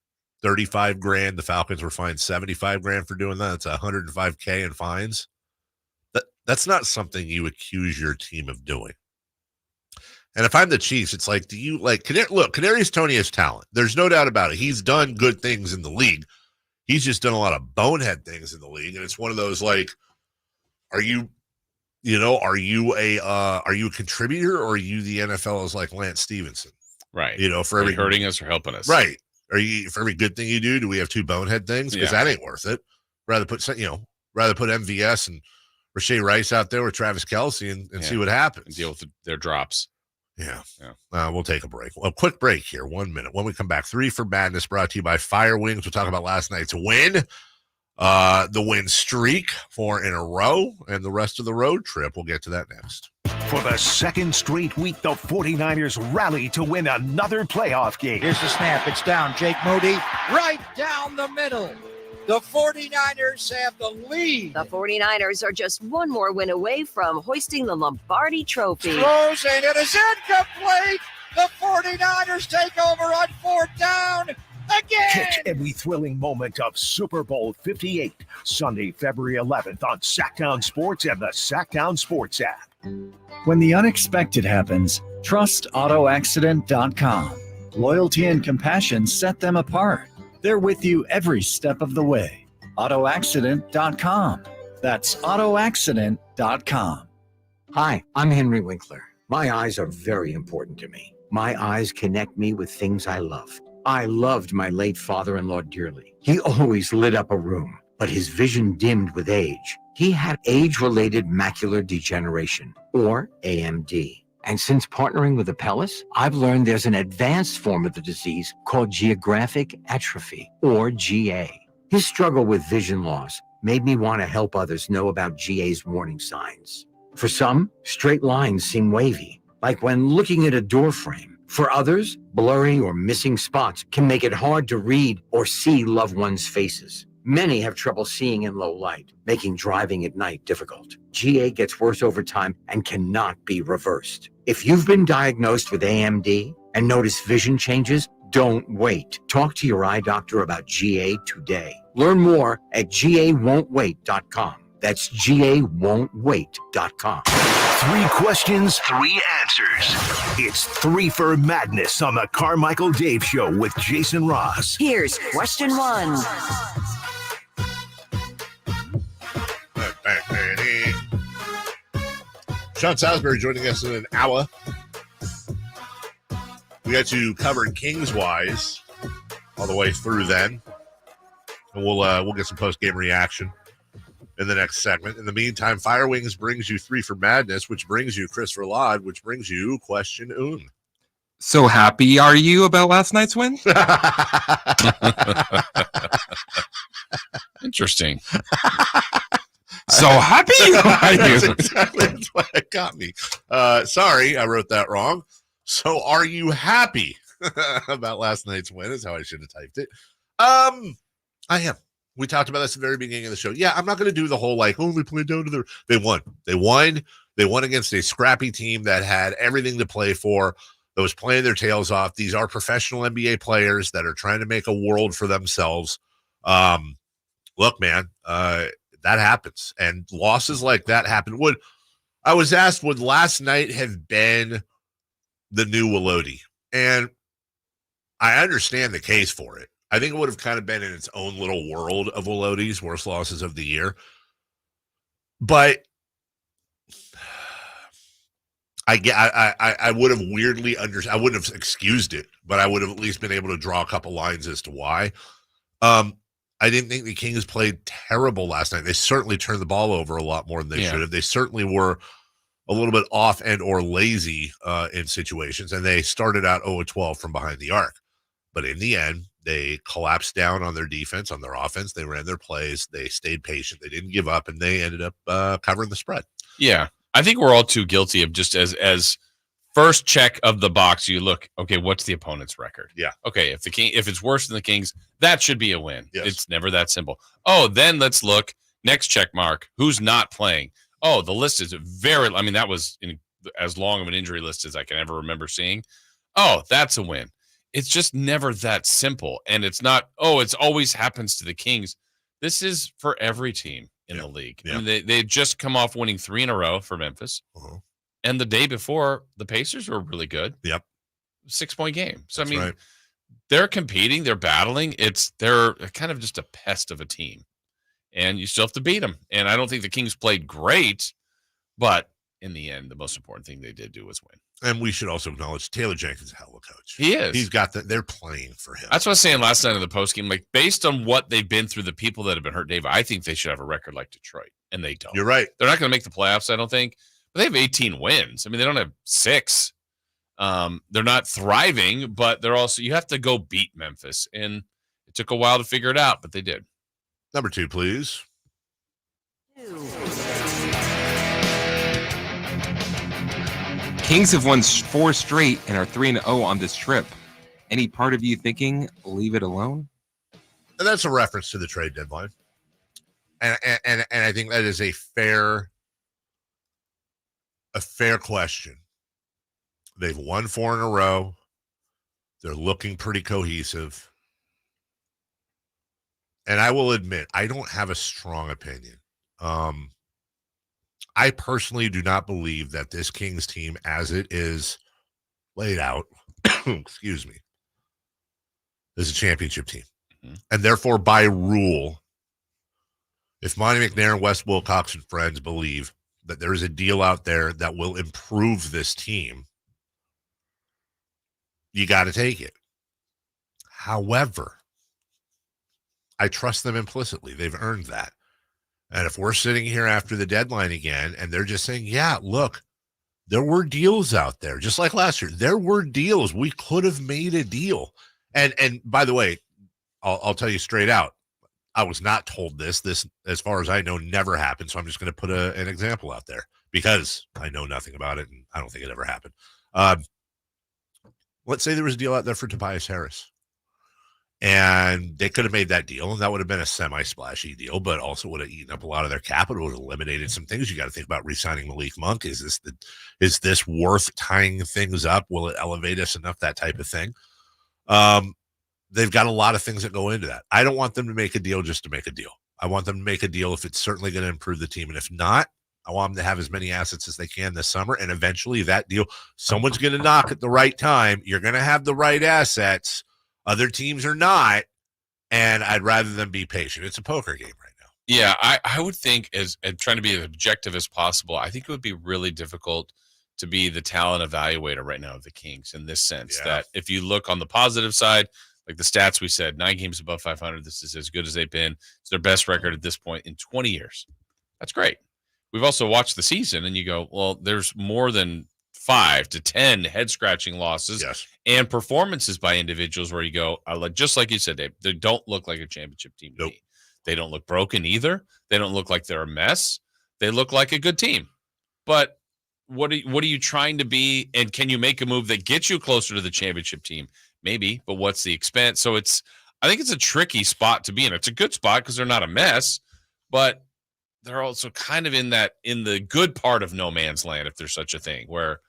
$35,000. The Falcons were fined $75,000 for doing that. It's $105K in fines. That's not something you accuse your team of doing. And if I'm the Chiefs, it's like, do you like, look, Kadarius Toney has talent. There's no doubt about it. He's done good things in the league. He's just done a lot of bonehead things in the league. And it's one of those, like, are you a contributor, or are you the NFL is like Lance Stevenson? Right. For every hurting us or helping us. Right. Are you, for every good thing you do we have two bonehead things? Because that ain't worth it. Rather put MVS and Rashae Rice out there with Travis Kelce and see what happens. And deal with their drops. Yeah. We'll take a break. A quick break here. 1 minute. When we come back, 3 for Madness brought to you by Fire Wings. We'll talk about last night's win, the win streak, 4 in a row, and the rest of the road trip. We'll get to that next. For the second straight week, the 49ers rally to win another playoff game. Here's the snap. It's down. Jake Moody right down the middle. The 49ers have the lead. The 49ers are just one more win away from hoisting the Lombardi Trophy. Throws, and it is incomplete. The 49ers take over on 4th down again. Catch every thrilling moment of Super Bowl LVIII, Sunday, February 11th on Sactown Sports and the Sactown Sports app. When the unexpected happens, trust AutoAccident.com. Loyalty and compassion set them apart. They're with you every step of the way. AutoAccident.com. That's AutoAccident.com. Hi, I'm Henry Winkler. My eyes are very important to me. My eyes connect me with things I love. I loved my late father-in-law dearly. He always lit up a room, but his vision dimmed with age. He had age-related macular degeneration, or AMD. And since partnering with Apellis, I've learned there's an advanced form of the disease called geographic atrophy, or GA. His struggle with vision loss made me want to help others know about GA's warning signs. For some, straight lines seem wavy, like when looking at a door frame. For others, blurry or missing spots can make it hard to read or see loved ones' faces. Many have trouble seeing in low light, making driving at night difficult. GA gets worse over time and cannot be reversed. If you've been diagnosed with AMD and notice vision changes, don't wait. Talk to your eye doctor about GA today. Learn more at GAWon'tWait.com. That's GAWon'tWait.com. 3 questions, 3 answers. It's 3 for Madness on the Carmichael Dave Show with Jason Ross. Here's question 1. Sean Salisbury joining us in an hour. We got to cover Kings wise all the way through then, and we'll get some post game reaction in the next segment. In the meantime, Fire Wings brings you 3 for Madness, which brings you Christopher Laud, which brings you question un. So happy are you about last night's win? Interesting. So happy are you? That's what it got me. Sorry, I wrote that wrong. So are you happy about last night's win is how I should have typed it. I am. We talked about this at the very beginning of the show. Yeah, I'm not going to do the whole like, oh, they played down to their. They won. They won against a scrappy team that had everything to play for, that was playing their tails off. These are professional NBA players that are trying to make a world for themselves. Look, man, that happens. And losses like that happen. I was asked, would last night have been the new Willoughby? And I understand the case for it. I think it would have kind of been in its own little world of Willoughby's worst losses of the year. But I would have weirdly I wouldn't have excused it, but I would have at least been able to draw a couple lines as to why. I didn't think the Kings played terrible last night. They certainly turned the ball over a lot more than they should have. They certainly were a little bit off and or lazy in situations, and they started out 0-12 from behind the arc. But in the end, they collapsed down on their defense, on their offense. They ran their plays. They stayed patient. They didn't give up, and they ended up covering the spread. Yeah, I think we're all too guilty of just as first check of the box. You look, okay, what's the opponent's record? Yeah. Okay, if it's worse than the Kings, that should be a win. Yes. It's never that simple. Oh, then let's look. Next check mark. Who's not playing? Oh, the list is that was as long of an injury list as I can ever remember seeing. Oh, that's a win. It's just never that simple. And it's not, it always happens to the Kings. This is for every team in the league. Yeah. I mean, they had just come off winning 3 in a row for Memphis. Uh-huh. And the day before, the Pacers were really good. Yep. 6-point game. So, That's right. They're competing. They're battling. They're kind of just a pest of a team. And you still have to beat them. And I don't think the Kings played great, but in the end, the most important thing they did do was win. And we should also acknowledge Taylor Jenkins is a hell of a coach. He is. He's got they're playing for him. That's what I was saying last night in the postgame. Like, based on what they've been through, the people that have been hurt, Dave, I think they should have a record like Detroit, and they don't. You're right. They're not going to make the playoffs, I don't think, but they have 18 wins. I mean, they don't have 6. They're not thriving, but they're also, you have to go beat Memphis, and it took a while to figure it out, but they did. Number 2, please. Kings have won 4 straight and are 3-0 on this trip. Any part of you thinking, leave it alone? And that's a reference to the trade deadline. And I think that is a fair question. They've won 4 in a row. They're looking pretty cohesive. And I will admit, I don't have a strong opinion. I personally do not believe that this Kings team, as it is laid out, excuse me, is a championship team. Mm-hmm. And therefore, by rule, if Monty McNair, Wes Wilcox, and friends believe that there is a deal out there that will improve this team, you got to take it. However, I trust them implicitly. They've earned that. And if we're sitting here after the deadline again and they're just saying, yeah, look, there were deals out there, just like last year. There were deals. We could have made a deal. And by the way, I'll tell you straight out, I was not told this. This, as far as I know, never happened. So I'm just going to put an example out there because I know nothing about it and I don't think it ever happened. Let's say there was a deal out there for Tobias Harris. And they could have made that deal, and that would have been a semi-splashy deal, but also would have eaten up a lot of their capital, would have eliminated some things. You got to think about re-signing Malik Monk. Is this worth tying things up? Will it elevate us enough? That type of thing. They've got a lot of things that go into that. I don't want them to make a deal just to make a deal. I want them to make a deal if it's certainly going to improve the team, and if not, I want them to have as many assets as they can this summer, and eventually that deal, someone's going to knock at the right time. You're going to have the right assets. Other teams are not, and I'd rather them be patient. It's a poker game right now. Yeah, I would think, as trying to be as objective as possible, I think it would be really difficult to be the talent evaluator right now of the Kings in this sense. Yeah. That if you look on the positive side, like the stats we said, 9 games above 500, this is as good as they've been. It's their best record at this point in 20 years. That's great. We've also watched the season, and you go, well, there's more than 5 to 10 head-scratching losses. Yes. And performances by individuals where you go, just like you said, Dave, they don't look like a championship team to me. They don't look broken either. They don't look like they're a mess. They look like a good team. But what are you trying to be? And can you make a move that gets you closer to the championship team? Maybe, but what's the expense? So I think it's a tricky spot to be in. It's a good spot because they're not a mess, but they're also kind of in the good part of no man's land, if there's such a thing, where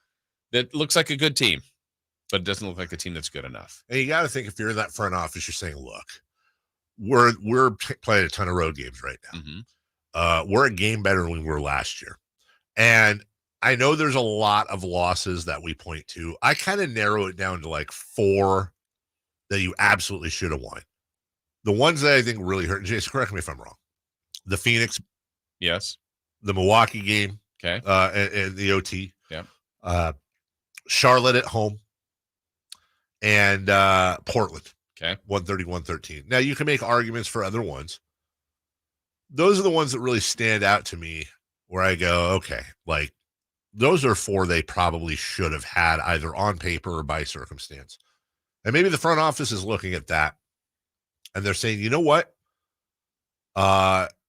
that looks like a good team, but it doesn't look like a team that's good enough. And you got to think, if you're in that front office, you're saying, look, we're playing a ton of road games right now. Mm-hmm. We're a game better than we were last year. And I know there's a lot of losses that we point to. I kind of narrow it down to like 4 that you absolutely should have won. The ones that I think really hurt, Jason, correct me if I'm wrong. The Phoenix. Yes. The Milwaukee game. Okay. And the OT. Yeah. Charlotte at home. And Portland. Okay. 130-113. Now, you can make arguments for other ones. Those are the ones that really stand out to me where I go, okay, like, those are 4 they probably should have had either on paper or by circumstance. And maybe the front office is looking at that and they're saying, you know what?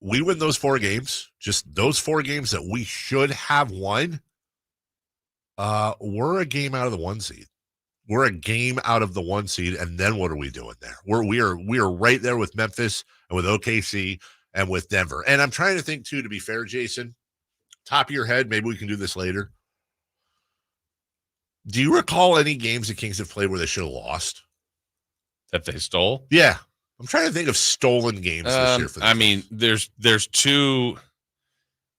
We win those 4 games, just those 4 games that we should have won. We're a game out of the 1 seed. We're a game out of the 1 seed. And then what are we doing there? We are right there with Memphis and with OKC and with Denver. And I'm trying to think too, to be fair, Jason, top of your head, maybe we can do this later. Do you recall any games the Kings have played where they should have lost? That they stole? Yeah. I'm trying to think of stolen games this year. For I mean, there's 2.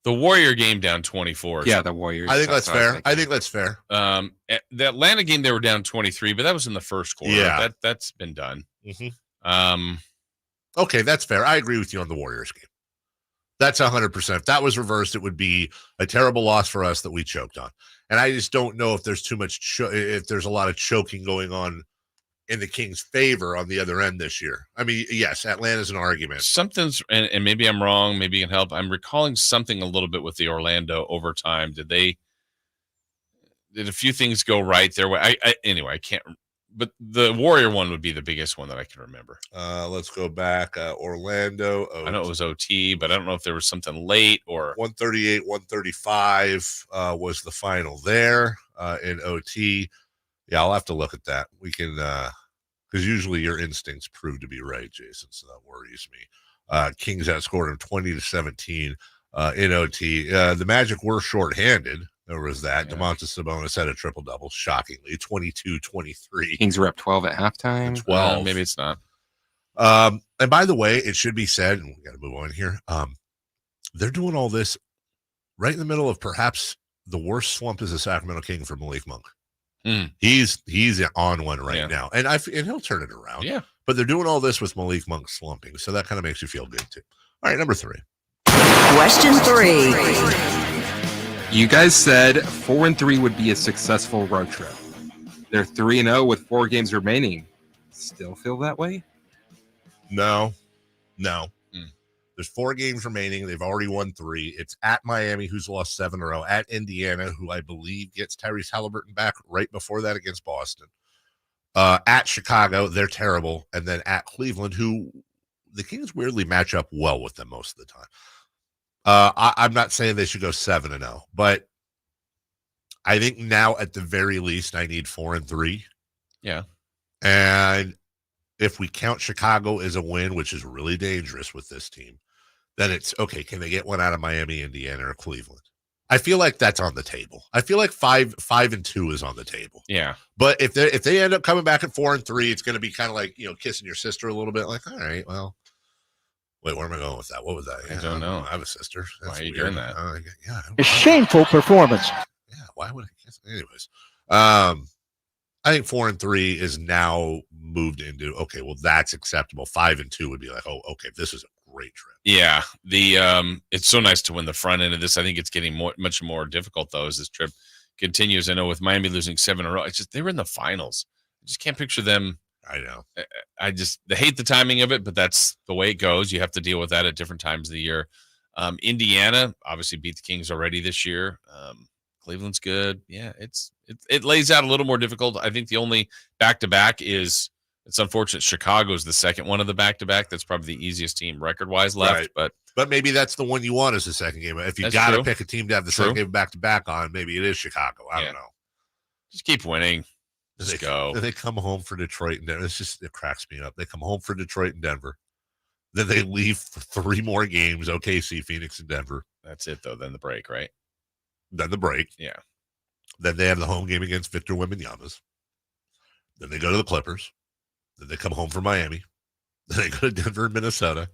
The Warrior game down 24. Yeah, the Warriors. I think that's fair. I think that's fair. The Atlanta game, they were down 23, but that was in the first quarter. Yeah. That's been done. Mm-hmm. Okay, that's fair. I agree with you on the Warriors game. That's 100%. If that was reversed, it would be a terrible loss for us that we choked on. And I just don't know if there's too much, if there's a lot of choking going on in the Kings' favor on the other end this year. I mean, yes, Atlanta's an argument. Something's, and maybe I'm wrong, maybe you can help. I'm recalling something a little bit with the Orlando overtime. Did a few things go right their way? Anyway, I can't, but the Warrior one would be the biggest one that I can remember. Let's go back. Orlando. I know it was OT, but I don't know if there was something late or 138, 135 was the final there in OT. Yeah, I'll have to look at that. We can, because usually your instincts prove to be right, Jason, so that worries me. Kings outscored them 20-17 in OT. The Magic were shorthanded. There was that. Yeah. Domantas Sabonis had a triple-double, shockingly, 22-23. Kings were up 12 at halftime. 12. Maybe it's not. And by the way, it should be said, and we got to move on here, they're doing all this right in the middle of perhaps the worst slump as a Sacramento King for Malik Monk. He's on one right now, and he'll turn it around. Yeah, but they're doing all this with Malik Monk slumping, so that kind of makes you feel good too. All right, number 3. Question 3. You guys said 4-3 would be a successful road trip. They're 3-0 with 4 games remaining. still feel that way? No. Mm. There's 4 games remaining. They've already won 3. It's at Miami, who's lost 7 in a row. At Indiana, who I believe gets Tyrese Halliburton back right before that against Boston. At Chicago, they're terrible. And then at Cleveland, who the Kings weirdly match up well with them most of the time. I'm not saying they should go 7-0, but I think now at the very least, I need 4-3. Yeah. And if we count Chicago as a win, which is really dangerous with this team, then it's okay. Can they get one out of Miami, Indiana, or Cleveland? I feel like that's on the table. I feel like 5-2 is on the table. Yeah. But if they end up coming back at 4-3, it's going to be kind of like, kissing your sister a little bit. Like, all right, well, wait, where am I going with that? What was that? I don't know. I have a sister. Why are you doing that? A shameful performance. Yeah. Why would I kiss? Anyways, I think 4-3 is now moved into, okay, well, that's acceptable. 5-2 would be like, oh, okay, this is a great trip. Yeah. It's so nice to win the front end of this. I think it's getting much more difficult though as this trip continues. I know with Miami losing 7 in a row, it's just they were in the finals. I just can't picture them. I know. I hate the timing of it, but that's the way it goes. You have to deal with that at different times of the year. Indiana obviously beat the Kings already this year. Cleveland's good. Yeah, it lays out a little more difficult. I think the only back-to-back is, it's unfortunate Chicago's the second one of the back-to-back. That's probably the easiest team record-wise left. Right. But maybe that's the one you want as the second game. If you got to pick a team to have the second game back-to-back on, maybe it is Chicago. I don't know. Just keep winning. Just go. They come home for Detroit and Denver. It cracks me up. They come home for Detroit and Denver. Then they leave for 3 more games. OKC, Phoenix, and Denver. That's it, though. Then the break, right? Then the break. Yeah. Then they have the home game against Victor Wembanyama. Then they go to the Clippers. Then they come home for Miami. Then they go to Denver and Minnesota.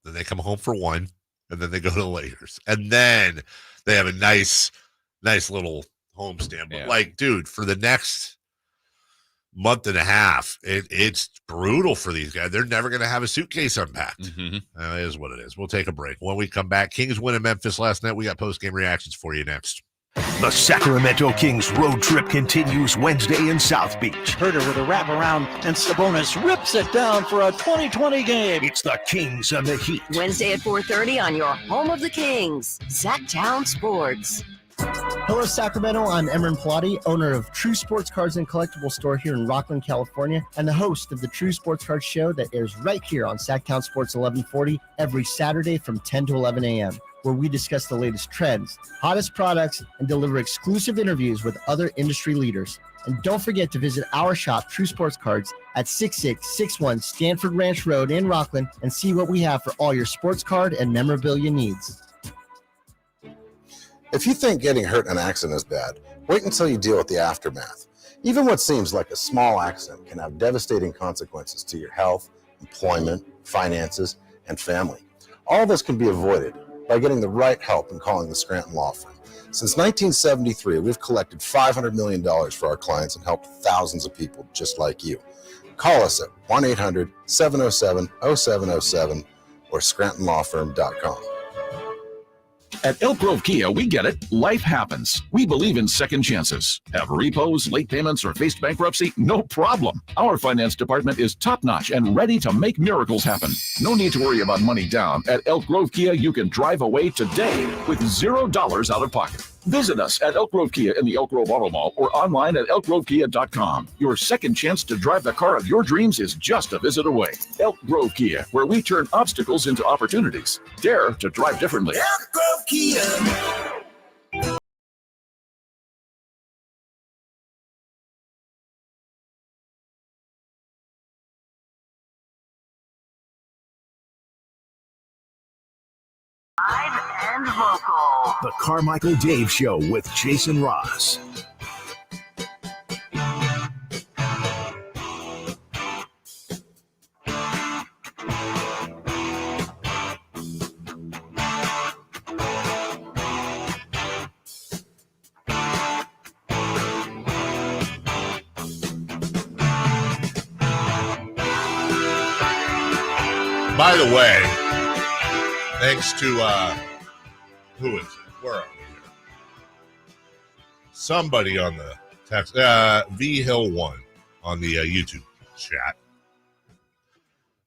Then they come home for 1. And then they go to the Lakers. And then they have a nice little homestand. But like, dude, for the next month and a half, it's brutal for these guys. They're never going to have a suitcase unpacked. Mm-hmm. It is what it is. We'll take a break. When we come back, Kings win in Memphis last night. We got post-game reactions for you next. The Sacramento Kings road trip continues Wednesday in South Beach. Herter with a wraparound, and Sabonis rips it down for a 20-20 game. It's the Kings and the Heat. Wednesday at 4:30 on your home of the Kings, Sactown Sports. Hello, Sacramento. I'm Emran Pilati, owner of True Sports Cards and Collectible Store here in Rockland, California, and the host of the True Sports Cards Show that airs right here on Sactown Sports 1140 every Saturday from 10 to 11 a.m., where we discuss the latest trends, hottest products, and deliver exclusive interviews with other industry leaders. And don't forget to visit our shop, True Sports Cards, at 6661 Stanford Ranch Road in Rockland, and see what we have for all your sports card and memorabilia needs. If you think getting hurt in an accident is bad, wait until you deal with the aftermath. Even what seems like a small accident can have devastating consequences to your health, employment, finances, and family. All this can be avoided by getting the right help and calling the Scranton Law Firm. Since 1973, we've collected $500 million for our clients and helped thousands of people just like you. Call us at 1-800-707-0707 or ScrantonLawFirm.com. At Elk Grove Kia, we get it. Life happens. We believe in second chances. Have repos, late payments, or faced bankruptcy? No problem. Our finance department is top-notch and ready to make miracles happen. No need to worry about money down. At Elk Grove Kia, you can drive away today with $0 out of pocket. Visit us at Elk Grove Kia in the Elk Grove Auto Mall or online at elkgrovekia.com. Your second chance to drive the car of your dreams is just a visit away. Elk Grove Kia, where we turn obstacles into opportunities. Dare to drive differently. Elk Grove Kia. Live and vocal. The Carmichael Dave Show with Jason Ross. By the way, thanks to, who is it? Where are we here? Somebody on the text, V Hill 1 on the YouTube chat.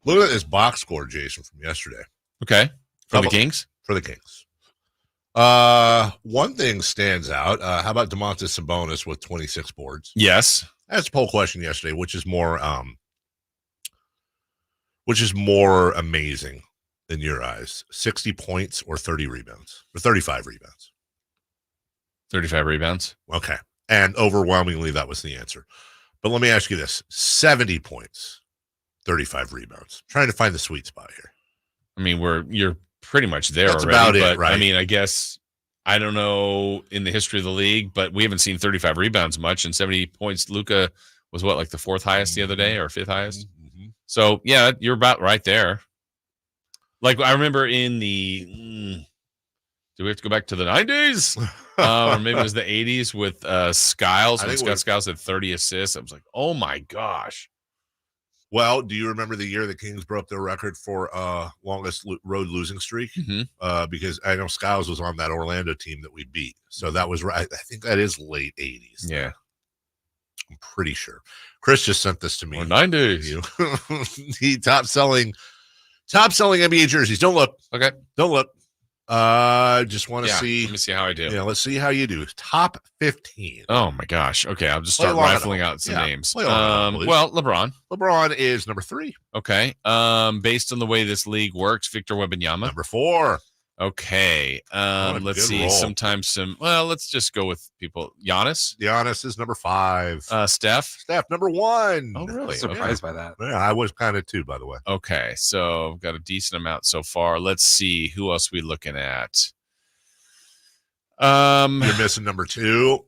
Look at this box score, Jason, from yesterday. Okay. For the Kings? For the Kings. One thing stands out. How about Domantas Sabonis with 26 boards? Yes. That's a poll question yesterday, which is more amazing in your eyes? 60 points or 30 rebounds? Or 35 rebounds? 35 rebounds. Okay. And overwhelmingly, that was the answer. But let me ask you this. 70 points, 35 rebounds. Trying to find the sweet spot here. I mean, you're pretty much there That's already. about it, but, right? I mean, I guess, I don't know in the history of the league, but we haven't seen 35 rebounds much. And 70 points, Luka was what, like the fourth highest the other day or fifth highest? Mm-hmm. So, yeah, you're about right there. Like, I remember in the... do we have to go back to the 90s? Or maybe it was the 80s with Skiles. When Scott Skiles had 30 assists. I was like, oh, my gosh. Well, do you remember the year the Kings broke their record for longest road losing streak? Mm-hmm. Because I know Skiles was on that Orlando team that we beat. So that was right. I think that is late 80s. Yeah. I'm pretty sure. Chris just sent this to me. Or 90s. He top selling NBA jerseys. Don't look. Okay. Don't look. Just want to see. Let me see how I do. Yeah, let's see how you do. Top 15. Oh my gosh. Okay, I'll just Play start along rifling at out some Yeah, names. play along, please. Well, LeBron. LeBron is number 3. Okay. Based on the way this league works, Victor Wembanyama. Number 4. Okay. Let's see. roll. Sometimes let's just go with people. Giannis. Giannis is number 5. Steph. Steph, number 1. Oh, really? Surprised by that. Yeah, I was kind of too, by the way. Okay, so I've got a decent amount so far. Let's see who else we looking at. You're missing number 2.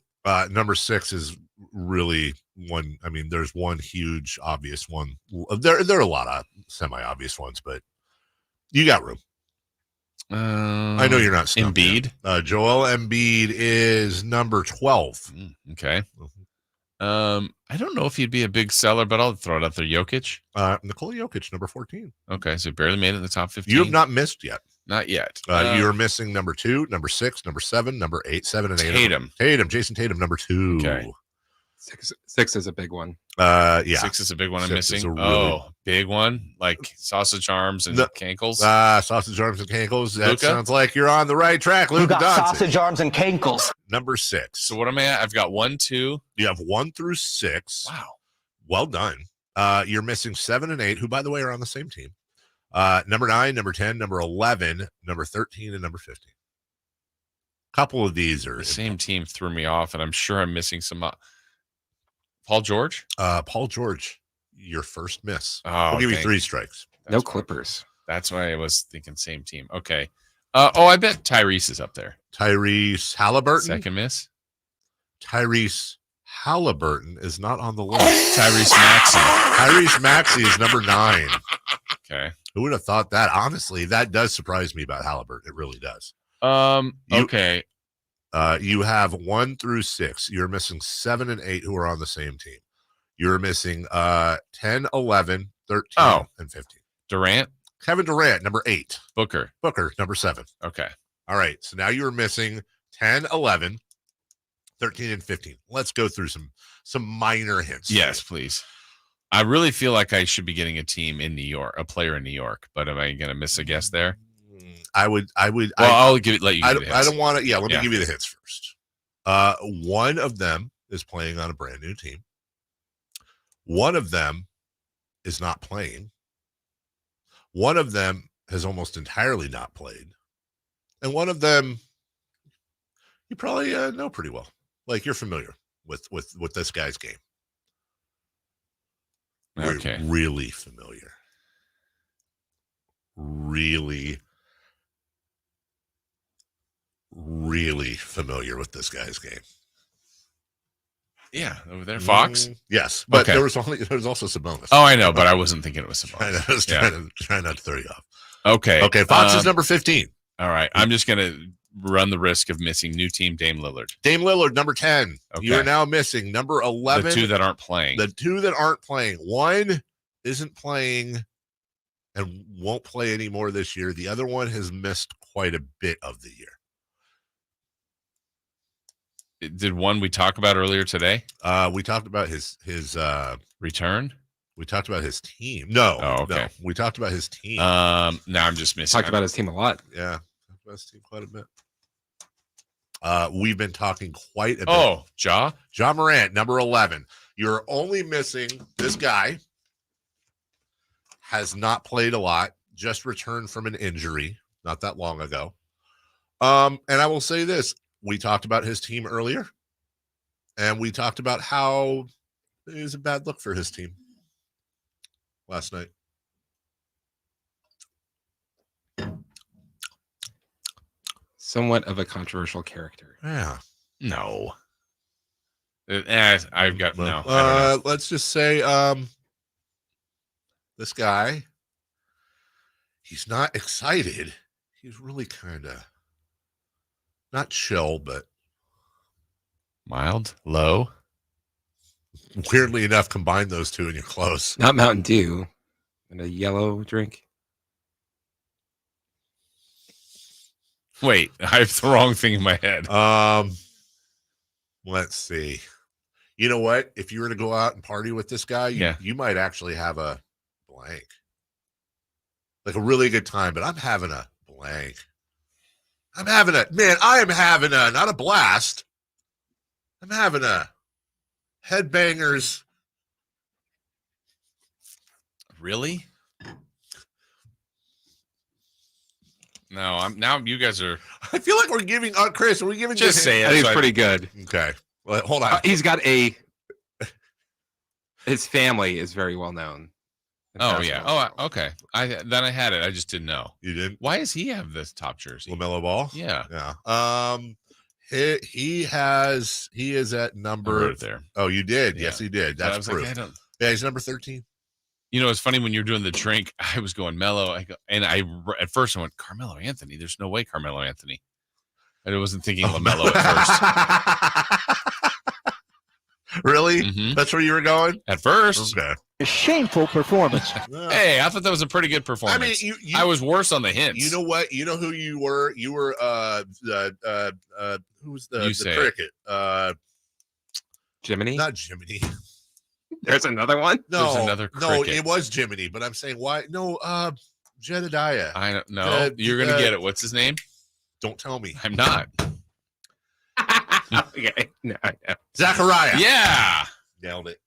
Number 6 is really one. I mean, there's one huge obvious one. There are a lot of semi-obvious ones, but you got room. I know you're not Embiid. Joel Embiid is number 12. Okay. I don't know if he'd be a big seller, but I'll throw it out there. Jokic. Nikola Jokic, number 14. Okay, so barely made it in the top 15. You have not missed yet. Not yet. You're missing number 2, number 6, number 7, number 8, 7, and 8. Tatum. Jason Tatum, number 2. Okay. 6 is a big one. Yeah. 6 is a big one I'm 6 is missing. a really- Big one? Like sausage arms and cankles? Sausage arms and cankles. That sounds like you're on the right track, Luka. You got Doncic. sausage arms and cankles. Number 6. So what am I at? I've got 1, 2. You have 1 through 6. Wow. Well done. You're missing 7 and 8, who, by the way, are on the same team. Number 9, number 10, number 11, number 13, and number 15. Couple of these are the same team threw me off, and I'm sure I'm missing some. Paul George? Paul George, your first miss. Oh, I'll give you 3 strikes. No Clippers. That's why I was thinking same team. Okay. I bet Tyrese is up there. Tyrese Halliburton? Second miss. Tyrese Halliburton is not on the list. Tyrese Maxey is number 9. Okay. Who would have thought that? Honestly, that does surprise me about Halliburton. It really does. Okay. You have 1 through 6. You're missing 7 and 8 who are on the same team. You're missing 10, 11, 13, and 15. Durant? Kevin Durant, number 8. Booker, number 7. Okay. All right. So now you're missing 10, 11, 13, and 15. Let's go through some minor hints. Yes, please. I really feel like I should be getting a team in New York, a player in New York, but am I going to miss a guess there? I'll let you let you give I the hints. don't want to. Yeah, let me give you the hints first. One of them is playing on a brand new team. One of them is not playing. One of them has almost entirely not played. And one of them you probably know pretty well. Like you're familiar with this guy's game. Okay. We're really familiar. Really familiar with this guy's game. Yeah, over there. Fox? Yes. But okay. there was also Sabonis. Oh, I know, but I wasn't thinking it was Sabonis. I was trying not to throw you off. Okay. Okay, Fox is number 15. All right. I'm just gonna run the risk of missing new team Dame Lillard. Dame Lillard, number 10. Okay. You are now missing number 11. The 2 that aren't playing. The 2 that aren't playing. One isn't playing and won't play anymore this year. The other one has missed quite a bit of the year. Did one we talk about earlier today? We talked about his return. We talked about his team. No. Oh, okay. No. We talked about his team. Now I'm just missing. Talked about his team a lot. Yeah. Talked about his team quite a bit. We've been talking quite a bit. Oh, Ja Morant, number 11. You're only missing this guy. Has not played a lot. Just returned from an injury not that long ago. And I will say this. We talked about his team earlier. And we talked about how it was a bad look for his team last night. Somewhat of a controversial character. Yeah. No. I've got no. I don't know. Let's just say this guy, he's not excited. He's really kind of not chill, but mild, low. Weirdly enough, combine those two and you're close. Not Mountain Dew. And a yellow drink. Wait, I have the wrong thing in my head. Let's see. You know what? If you were to go out and party with this guy, you might actually have a blank. Like a really good time, but I'm having a blank. I am having a, not a blast. I'm having a headbangers. Really? No, now you guys are. I feel like we're giving Chris. Are we giving? Just say it. I think it's pretty good. Okay. Well, hold on. He's got his family is very well known. Oh yeah. Oh, okay. I had it. I just didn't know. You didn't? Why does he have this top jersey? LaMelo Ball? Yeah. Yeah. He is at number right there. Oh, you did? Yeah. Yes, he did. That's proof. Like, yeah, he's number 13. You know, it's funny when you're doing the drink. I was going Melo, at first I went Carmelo Anthony. There's no way Carmelo Anthony. And I wasn't thinking LaMelo at first. Really? Mm-hmm. That's where you were going at first. Okay. A shameful performance. Hey, I thought that was a pretty good performance. I mean, I was worse on the hints. You know what? You know who you were? You were who's the cricket? Jiminy? Not Jiminy. There's another one? There's another cricket. No, it was Jiminy, but I'm saying why? No, Jedediah. I don't know. You're gonna get it. What's his name? Don't tell me. I'm not. Okay. No, I know. Zachariah. Yeah. Nailed it.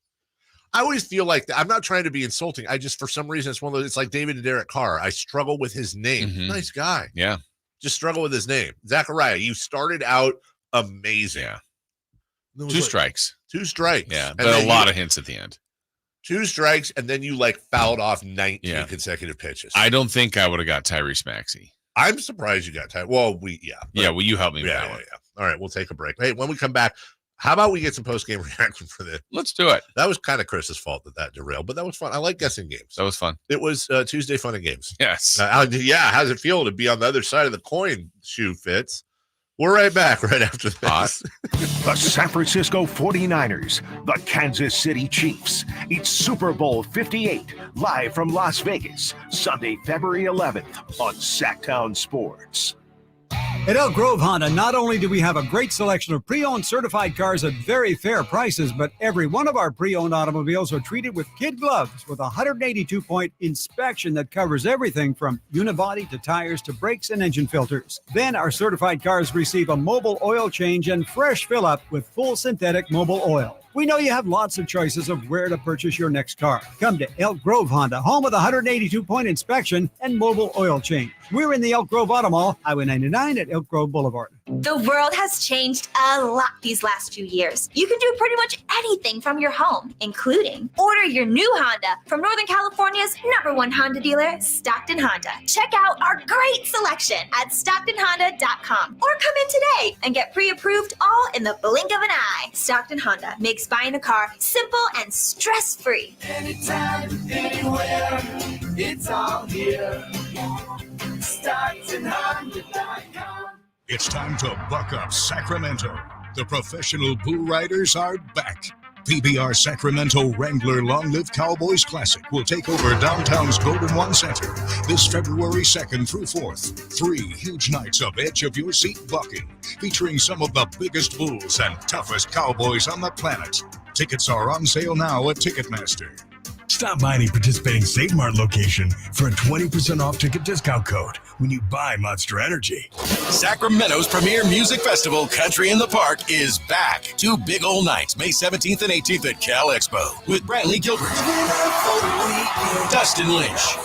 I always feel like that. I'm not trying to be insulting. I just, for some reason, it's one of those, it's like David and Derek Carr. I struggle with his name. Mm-hmm. Nice guy. Yeah. Just struggle with his name. Zachariah, you started out amazing. Yeah. Two strikes. Yeah. But a lot of hints at the end. 2 strikes, and then you fouled off 19 consecutive pitches. I don't think I would have got Tyrese Maxey. I'm surprised you got Tyrese. Well, well, you helped me with that one. All right, we'll take a break. Hey, when we come back, how about we get some post-game reaction for this? Let's do it. That was kind of Chris's fault that derailed, but that was fun. I like guessing games. That was fun. It was Tuesday Fun and Games. Yes. How does it feel to be on the other side of the coin, Shoe Fits? We're right back right after this. The San Francisco 49ers, the Kansas City Chiefs. It's Super Bowl 58, live from Las Vegas, Sunday, February 11th on Sactown Sports. At Elk Grove Honda, not only do we have a great selection of pre-owned certified cars at very fair prices, but every one of our pre-owned automobiles are treated with kid gloves with a 182-point inspection that covers everything from unibody to tires to brakes and engine filters. Then our certified cars receive a mobile oil change and fresh fill-up with full synthetic mobile oil. We know you have lots of choices of where to purchase your next car. Come to Elk Grove Honda, home of the 182-point inspection and mobile oil change. We're in the Elk Grove Auto Mall, Highway 99 at Elk Grove Boulevard. The world has changed a lot these last few years. You can do pretty much anything from your home, including order your new Honda from Northern California's #1 Honda dealer, Stockton Honda. Check out our great selection at StocktonHonda.com or come in today and get pre-approved all in the blink of an eye. Stockton Honda makes buying a car simple and stress-free. Anytime, anywhere, it's all here. StocktonHonda.com. It's time to buck up Sacramento. The professional bull riders are back. PBR Sacramento Wrangler Long Live Cowboys Classic will take over downtown's Golden One Center this February 2nd through 4th. 3 huge nights of edge-of-your-seat bucking, featuring some of the biggest bulls and toughest cowboys on the planet. Tickets are on sale now at Ticketmaster. Stop by any participating Save Mart location for a 20% off ticket discount code when you buy Monster Energy. Sacramento's premier music festival, Country in the Park, is back. 2 big old nights, May 17th and 18th at Cal Expo with Brantley Gilbert, Dustin Lynch,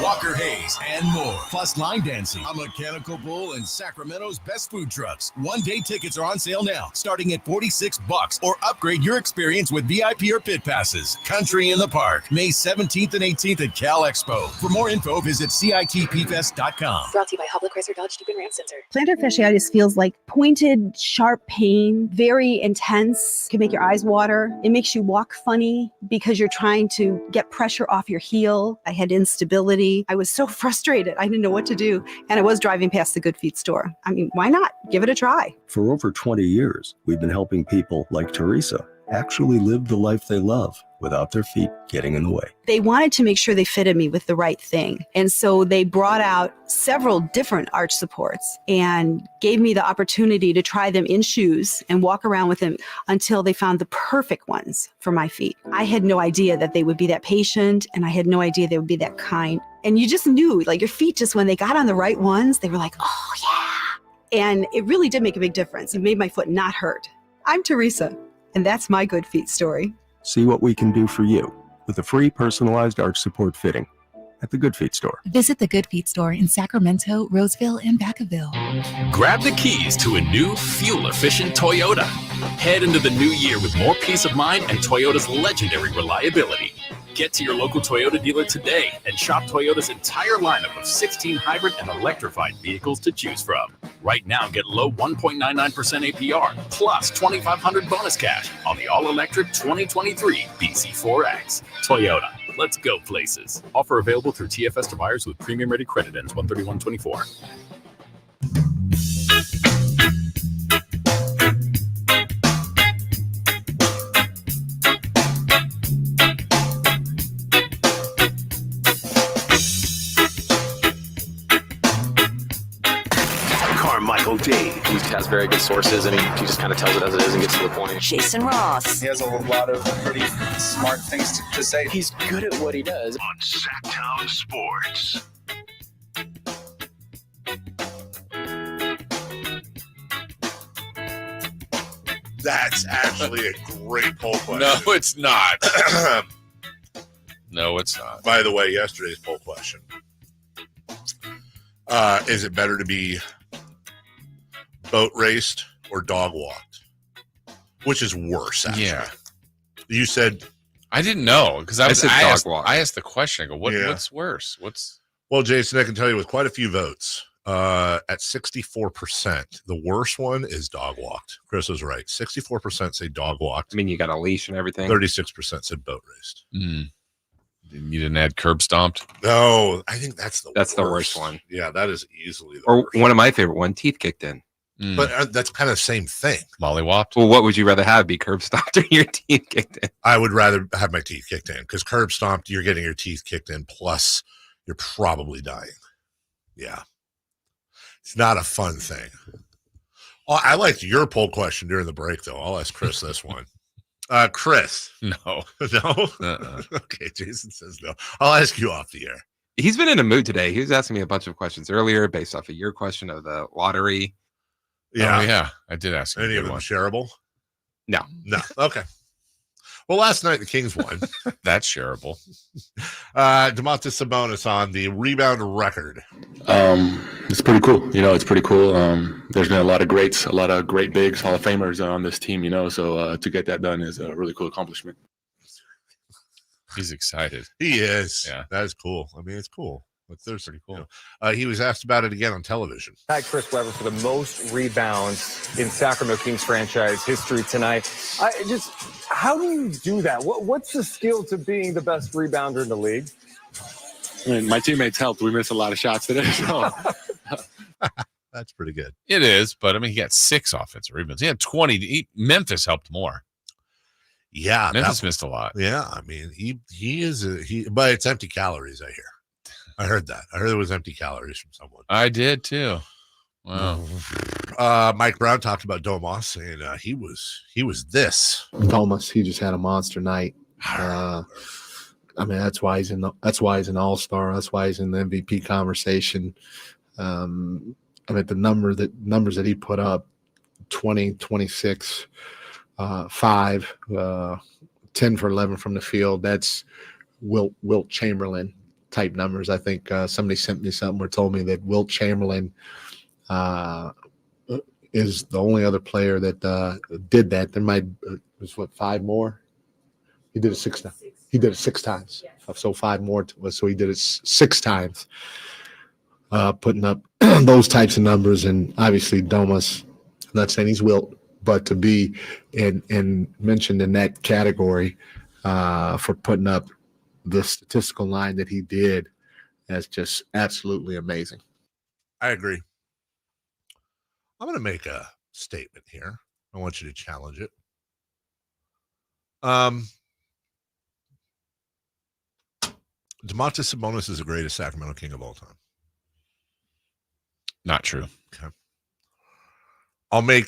Walker Hayes, and more. Plus line dancing, a mechanical bull, and Sacramento's best food trucks. One-day tickets are on sale now, starting at $46, or upgrade your experience with VIP or pit passes. Country in the Park, May 17th and 18th at Cal Expo. For more info, visit CITPfest.com. Brought to you by Hubble Chrysler Dodge Jeep and Ram Center. Plantar fasciitis feels like pointed, sharp pain, very intense, can make your eyes water. It makes you walk funny because you're trying to get pressure off your heel. I had instability. I was so frustrated. I didn't know what to do. And I was driving past the Good Feet store. I mean, why not? Give it a try. For over 20 years, we've been helping people like Teresa actually live the life they love without their feet getting in the way. They wanted to make sure they fitted me with the right thing. And so they brought out several different arch supports and gave me the opportunity to try them in shoes and walk around with them until they found the perfect ones for my feet. I had no idea that they would be that patient, and I had no idea they would be that kind. And you just knew, like, your feet, just when they got on the right ones, they were like, oh yeah. And it really did make a big difference. It made my foot not hurt. I'm Teresa, and that's my Good Feet story. See what we can do for you with a free personalized arch support fitting at the Good Feet store. Visit the Good Feet store in Sacramento, Roseville, and Vacaville. Grab the keys to a new fuel-efficient Toyota. Head into the new year with more peace of mind and Toyota's legendary reliability. Get to your local Toyota dealer today and shop Toyota's entire lineup of 16 hybrid and electrified vehicles to choose from. Right now, get low 1.99% APR plus $2,500 bonus cash on the all-electric 2023 BZ4X. Toyota, let's go places. Offer available through TFS to buyers with premium-ready credit ends 1/31/24. Carmichael Dave. He has very good sources, and he just kind of tells it as it is and gets to the point. Jason Ross. He has a lot of pretty smart things to say. He's good at what he does. On Sactown Sports. That's actually a great poll question. No, it's not. No, it's not. By the way, yesterday's poll question. Is it better to be boat raced or dog walked? Which is worse, actually. Yeah. You said... I didn't know, because I asked the question. I go, what's worse? Well, Jason, I can tell you with quite a few votes, at 64%, the worst one is dog walked. Chris was right. 64% say dog walked. I mean, you got a leash and everything. 36% said boat raced. Mm. You didn't add curb stomped? No, I think that's the worst one. Yeah, that is easily the or worst. one of my favorite one, teeth kicked in. But that's kind of the same thing. Mollywopped? Well, what would you rather have, be curb stomped or your teeth kicked in? I would rather have my teeth kicked in, because curb stomped, you're getting your teeth kicked in, plus you're probably dying. Yeah. It's not a fun thing. Oh, I liked your poll question during the break, though. I'll ask Chris this one. Chris. No. No? Okay, Jason says no. I'll ask you off the air. He's been in a mood today. He was asking me a bunch of questions earlier based off of your question of the lottery. Yeah. Oh, yeah. I did ask him. Any of them shareable? No. No. Okay. Well, last night the Kings won. That's shareable. Domantas Sabonis on the rebound record. It's pretty cool. It's pretty cool. There's been a lot of greats, a lot of great bigs, Hall of Famers on this team, so to get that done is a really cool accomplishment. He's excited. He is. Yeah. That is cool. I mean, it's cool. It's pretty cool. He was asked about it again on television. Tied Chris Webber for the most rebounds in Sacramento Kings franchise history tonight. How do you do that? What's the skill to being the best rebounder in the league? I mean, my teammates helped. We missed a lot of shots today. So. That's pretty good. It is, but I mean, he got 6 offensive rebounds. He had 20. Memphis helped more. Yeah. Memphis missed a lot. Yeah. I mean, he is, but it's empty calories, I hear. I heard that. I heard it was empty calories from someone. I did too. Wow. Mike Brown talked about Domas, and he was this. Domas, he just had a monster night. I mean, that's why he's an all-star. That's why he's in the MVP conversation. I mean, the numbers that he put up, 20, 26, 5, 10 for 11 from the field. That's Wilt Chamberlain type numbers. I think somebody sent me something or told me that Wilt Chamberlain is the only other player that did that. There might was 5 more. He did it 6 times. He did it 6 times. Yes. So 5 more. So he did it 6 times, putting up those types of numbers. And obviously, Domas, I'm not saying he's Wilt, but to be and mentioned in that category for putting up the statistical line that he did, that's just absolutely amazing. I agree. I'm going to make a statement here. I want you to challenge it. Domantas Sabonis is the greatest Sacramento King of all time. Not true. Okay.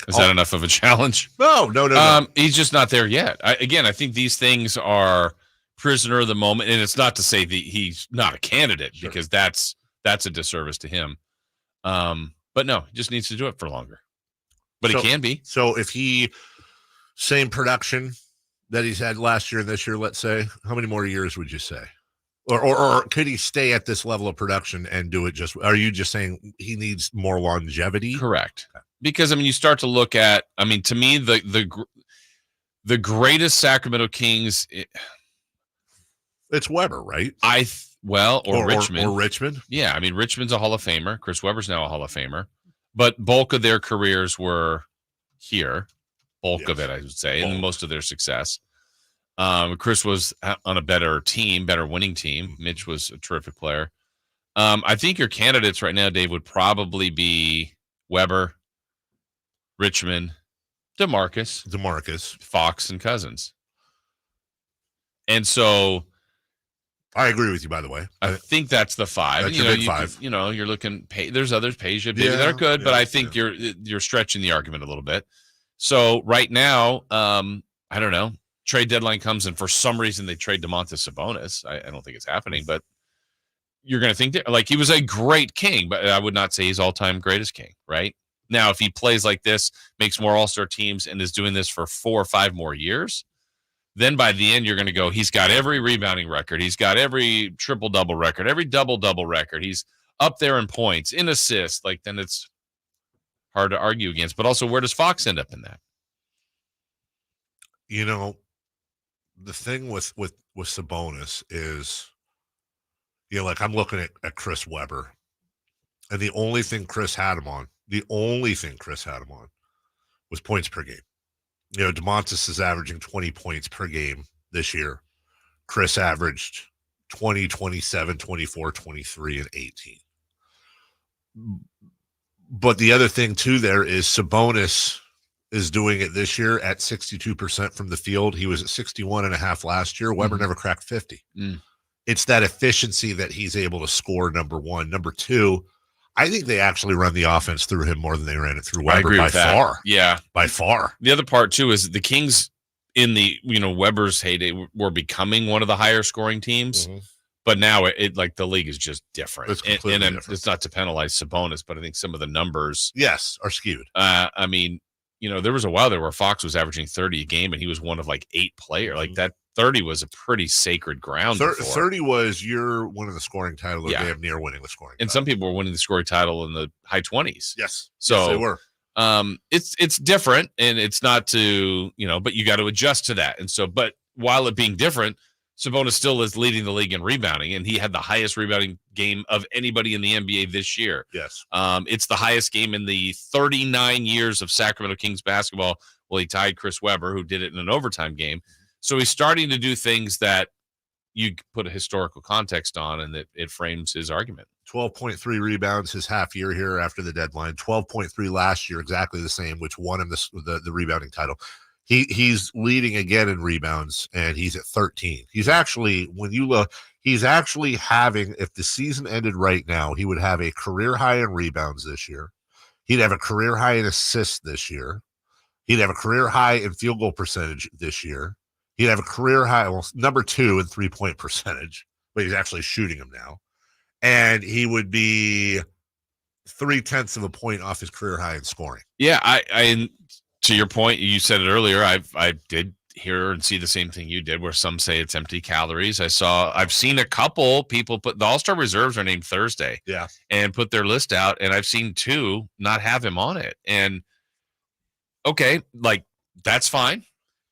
Is that enough of a challenge? No. He's just not there yet. I think these things are prisoner of the moment, and it's not to say that he's not a candidate, because that's a disservice to him. But no, he just needs to do it for longer. But he can be. So if he same production that he's had last year and this year, let's say, how many more years would you say? Or could he stay at this level of production and do it just? Are you just saying he needs more longevity? Correct. Okay. Because you start to look at. To me, the greatest Sacramento Kings. It's Weber, right? Or Richmond. Or Richmond. Yeah, Richmond's a Hall of Famer. Chris Webber's now a Hall of Famer, but bulk of their careers were here. Bulk of it, I would say, and most of their success. Chris was on a better winning team. Mitch was a terrific player. I think your candidates right now, Dave, would probably be Weber, Richmond, DeMarcus, Fox, and Cousins. And so I agree with you, by the way. I think that's the 5. That's a big 5. You're looking. There's others, Peja, that are good, but I think you're stretching the argument a little bit. So right now, I don't know. Trade deadline comes, and for some reason they trade Domantas Sabonis. I don't think it's happening, but you're going to think that, he was a great King, but I would not say he's all-time greatest King, right? Now, if he plays like this, makes more all-star teams, and is doing this for 4 or 5 more years, then by the end you're going to go, he's got every rebounding record, he's got every triple-double record, every double-double record, he's up there in points, in assists. Then it's hard to argue against. But also, where does Fox end up in that? The thing with Sabonis is, I'm looking at Chris Webber, and the only thing Chris had him on was points per game. Domantas is averaging 20 points per game this year. Chris averaged 20, 27, 24, 23, and 18. But the other thing, too, there is Sabonis is doing it this year at 62% from the field. He was at 61.5 last year. Weber never cracked 50. It's that efficiency that he's able to score, number one. Number two, I think they actually run the offense through him more than they ran it through Weber. I agree with that. Far. Yeah. By far. The other part, too, is the Kings in the, Weber's heyday were becoming one of the higher scoring teams. But now the league is just different. It's completely different. It's not to penalize Sabonis, but I think some of the numbers, are skewed. There was a while there where Fox was averaging 30 a game, and he was one of 8 players. That 30 was a pretty sacred ground. 30 was you're winning the scoring title, or damn near winning the scoring. And title. some people were winning the scoring title in the high 20s. Yes, so yes, they were. It's different, and it's not to but you got to adjust to that. And so, but while it being different, Sabonis still is leading the league in rebounding, and he had the highest rebounding game of anybody in the NBA this year. Yes. It's the highest game in the 39 years of Sacramento Kings basketball. Well, he tied Chris Webber, who did it in an overtime game. So he's starting to do things that you put a historical context on, and that it frames his argument. 12.3 rebounds his half year here after the deadline. 12.3 last year, exactly the same, which won him the rebounding title. He's leading again in rebounds, and he's at 13. He's actually, when you look, he's actually having, if the season ended right now, he would have a career high in rebounds this year. He'd have a career high in assists this year. He'd have a career high in field goal percentage this year. He'd have a career high, well, number 2 in 3-point percentage, but he's actually shooting them now. And he would be 0.3 of a point off his career high in scoring. Yeah, I to your point, you said it earlier. I did hear and see the same thing you did, where some say it's empty calories. I've seen a couple people put the All-Star reserves are named Thursday, and put their list out, and I've seen 2 not have him on it. And okay, like that's fine,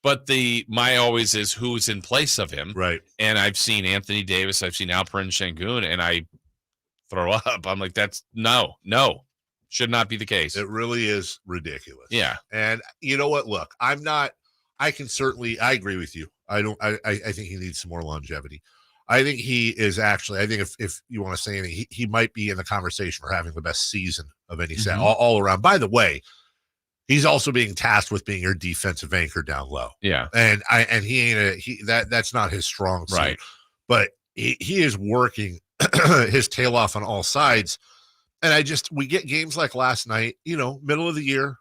but my always is who's in place of him, right? And I've seen Anthony Davis, I've seen Alperen Şengün, and I throw up. I'm like, that's no, should not be the case. It really is ridiculous. Yeah, and you know what? Look, I agree with you. I think he needs some more longevity. I think he is actually, I think if you want to say anything, he might be in the conversation for having the best season of any set all around. By the way, he's also being tasked with being your defensive anchor down low. Yeah. And that's not his strong suit. Right. But he is working his tail off on all sides. And we get games like last night, middle of the year,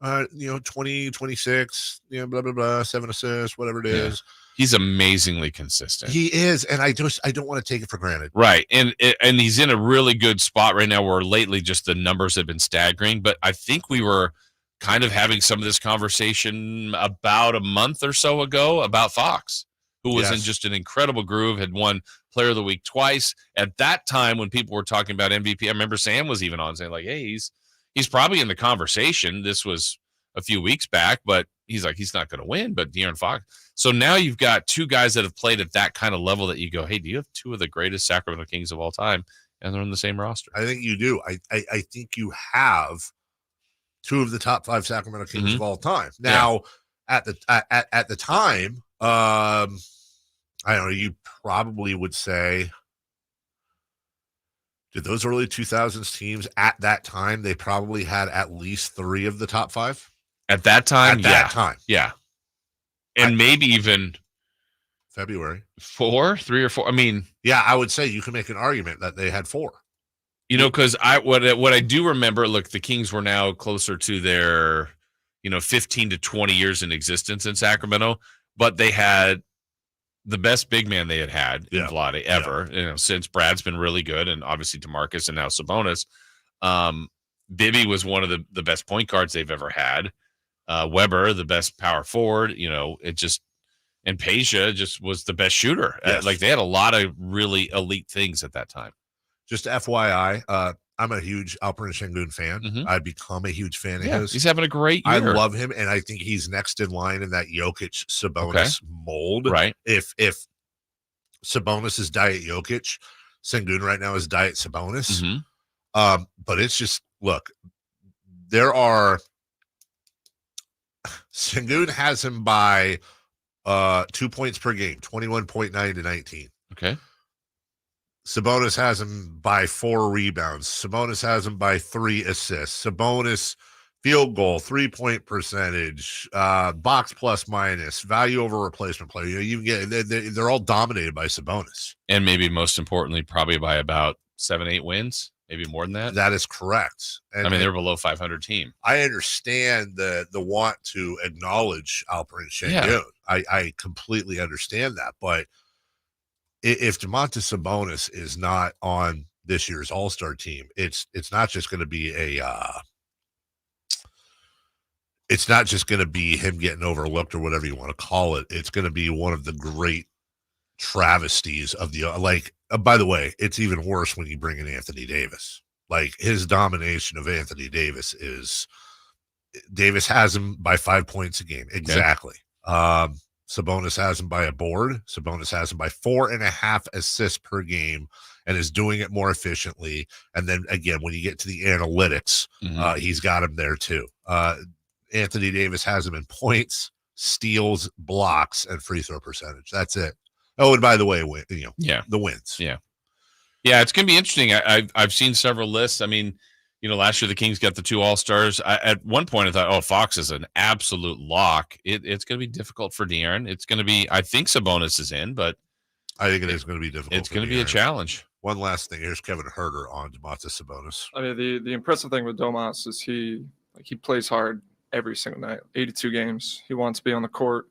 20, 26, blah, blah, blah, 7 assists, whatever it is. He's amazingly consistent. He is. And I don't want to take it for granted. Right. And he's in a really good spot right now where lately just the numbers have been staggering. But I think we were kind of having some of this conversation about a month or so ago about Fox, who was in just an incredible groove, had won Player of the Week twice. At that time, when people were talking about MVP, I remember Sam was even on saying like, hey, he's probably in the conversation. This was a few weeks back, but he's like, he's not going to win, but De'Aaron Fox. So now you've got 2 guys that have played at that kind of level that you go, hey, do you have 2 of the greatest Sacramento Kings of all time? And they're on the same roster. I think you do. I think you have 2 of the top 5 Sacramento Kings of all time. Now, at the time, I don't know, you probably would say, did those early 2000s teams at that time, they probably had at least 3 of the top 5? At that time? Time. Yeah. And maybe even February. 3 or 4. I mean, yeah, I would say you can make an argument that they had 4. Because what I do remember, look, the Kings were now closer to their, 15 to 20 years in existence in Sacramento, but they had the best big man they had in Vlade ever, since Brad's been really good, and obviously DeMarcus and now Sabonis. Bibby was one of the best point guards they've ever had. Weber, the best power forward, and Peja just was the best shooter. Like they had a lot of really elite things at that time. Just FYI, I'm a huge Alperen Şengün fan. I've become a huge fan of his. He's having a great year. I love him, and I think he's next in line in that Jokic Sabonis mold. Right. If Sabonis is Diet Jokic, Şengün right now is Diet Sabonis. But it's just, look, Şengün has him by 2 points per game, 21.9 to 19. Okay. Sabonis has him by 4 rebounds. Sabonis has him by 3 assists. Sabonis field goal, 3-point percentage, box plus minus, value over replacement player. You get they're all dominated by Sabonis, and maybe most importantly, probably by about 7-8 wins, maybe more than that. That is correct. And they're below 500 team. I understand the want to acknowledge Alperen Şengün. Yeah. I completely understand that, but if Domantas Sabonis is not on this year's All-Star team, it's not just going to be it's not just going to be him getting overlooked or whatever you want to call it. It's going to be one of the great travesties of by the way, it's even worse when you bring in Anthony Davis. Like his domination of Anthony Davis has him by 5 points a game. Exactly. Okay. Sabonis has him by a board. Sabonis has him by 4.5 assists per game and is doing it more efficiently. And then again, when you get to the analytics, he's got him there too. Anthony Davis has him in points, steals, blocks, and free throw percentage. That's it. Oh, and by the way, the wins. Yeah. Yeah, it's going to be interesting. I've seen several lists. I mean, last year the Kings got the 2 All-Stars. At one point I thought, Fox is an absolute lock. It's going to be difficult for De'Aaron. It's going to be, I think Sabonis is in, but I think it is going to be difficult. It's going to be a challenge. One last thing. Here's Kevin Herter on Domantas Sabonis. I mean, the impressive thing with Domas is he plays hard every single night. 82 games. He wants to be on the court.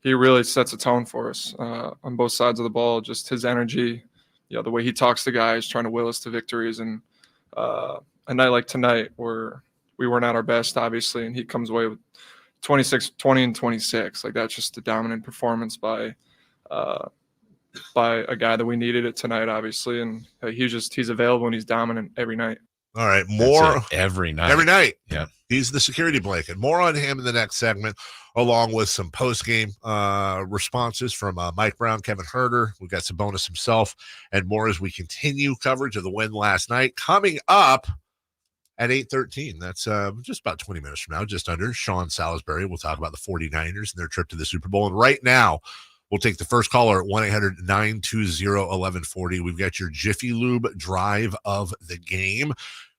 he really sets a tone for us on both sides of the ball. Just his energy, the way he talks to guys, trying to will us to victories. And a night like tonight where we weren't at our best, obviously, and he comes away with 26, 20, and 26. Like, that's just a dominant performance by a guy that we needed it tonight, obviously. And he's available and he's dominant every night. All right, more every night. Every night. Yeah. He's the security blanket. More on him in the next segment, along with some post-game responses from Mike Brown, Kevin Herter. We've got some bonus himself and more as we continue coverage of the win last night. Coming up at 8:13. That's just about 20 minutes from now, just under. Sean Salisbury will talk about the 49ers and their trip to the Super Bowl. And right now, we'll take the first caller at 1-800-920-1140. We've got your Jiffy Lube drive of the game.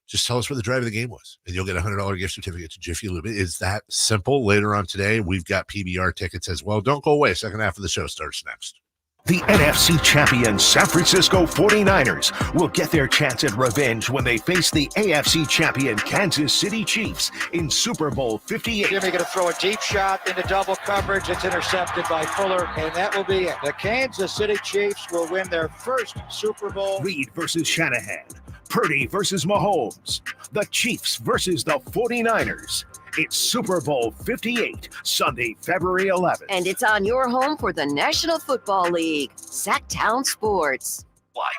Just tell us where the drive of the game was, and you'll get a $100 gift certificate to Jiffy Lube. It is that simple. Later on today, we've got PBR tickets as well. Don't go away. Second half of the show starts next. The NFC champion San Francisco 49ers will get their chance at revenge when they face the AFC champion Kansas City Chiefs in Super Bowl 58. Jimmy going to throw a deep shot into double coverage. It's intercepted by Fuller, and that will be it. The Kansas City Chiefs will win their first Super Bowl. Reed versus Shanahan. Purdy versus Mahomes. The Chiefs versus the 49ers. It's Super Bowl 58, Sunday, February 11th. And it's on your home for the National Football League, Sactown Sports. Why?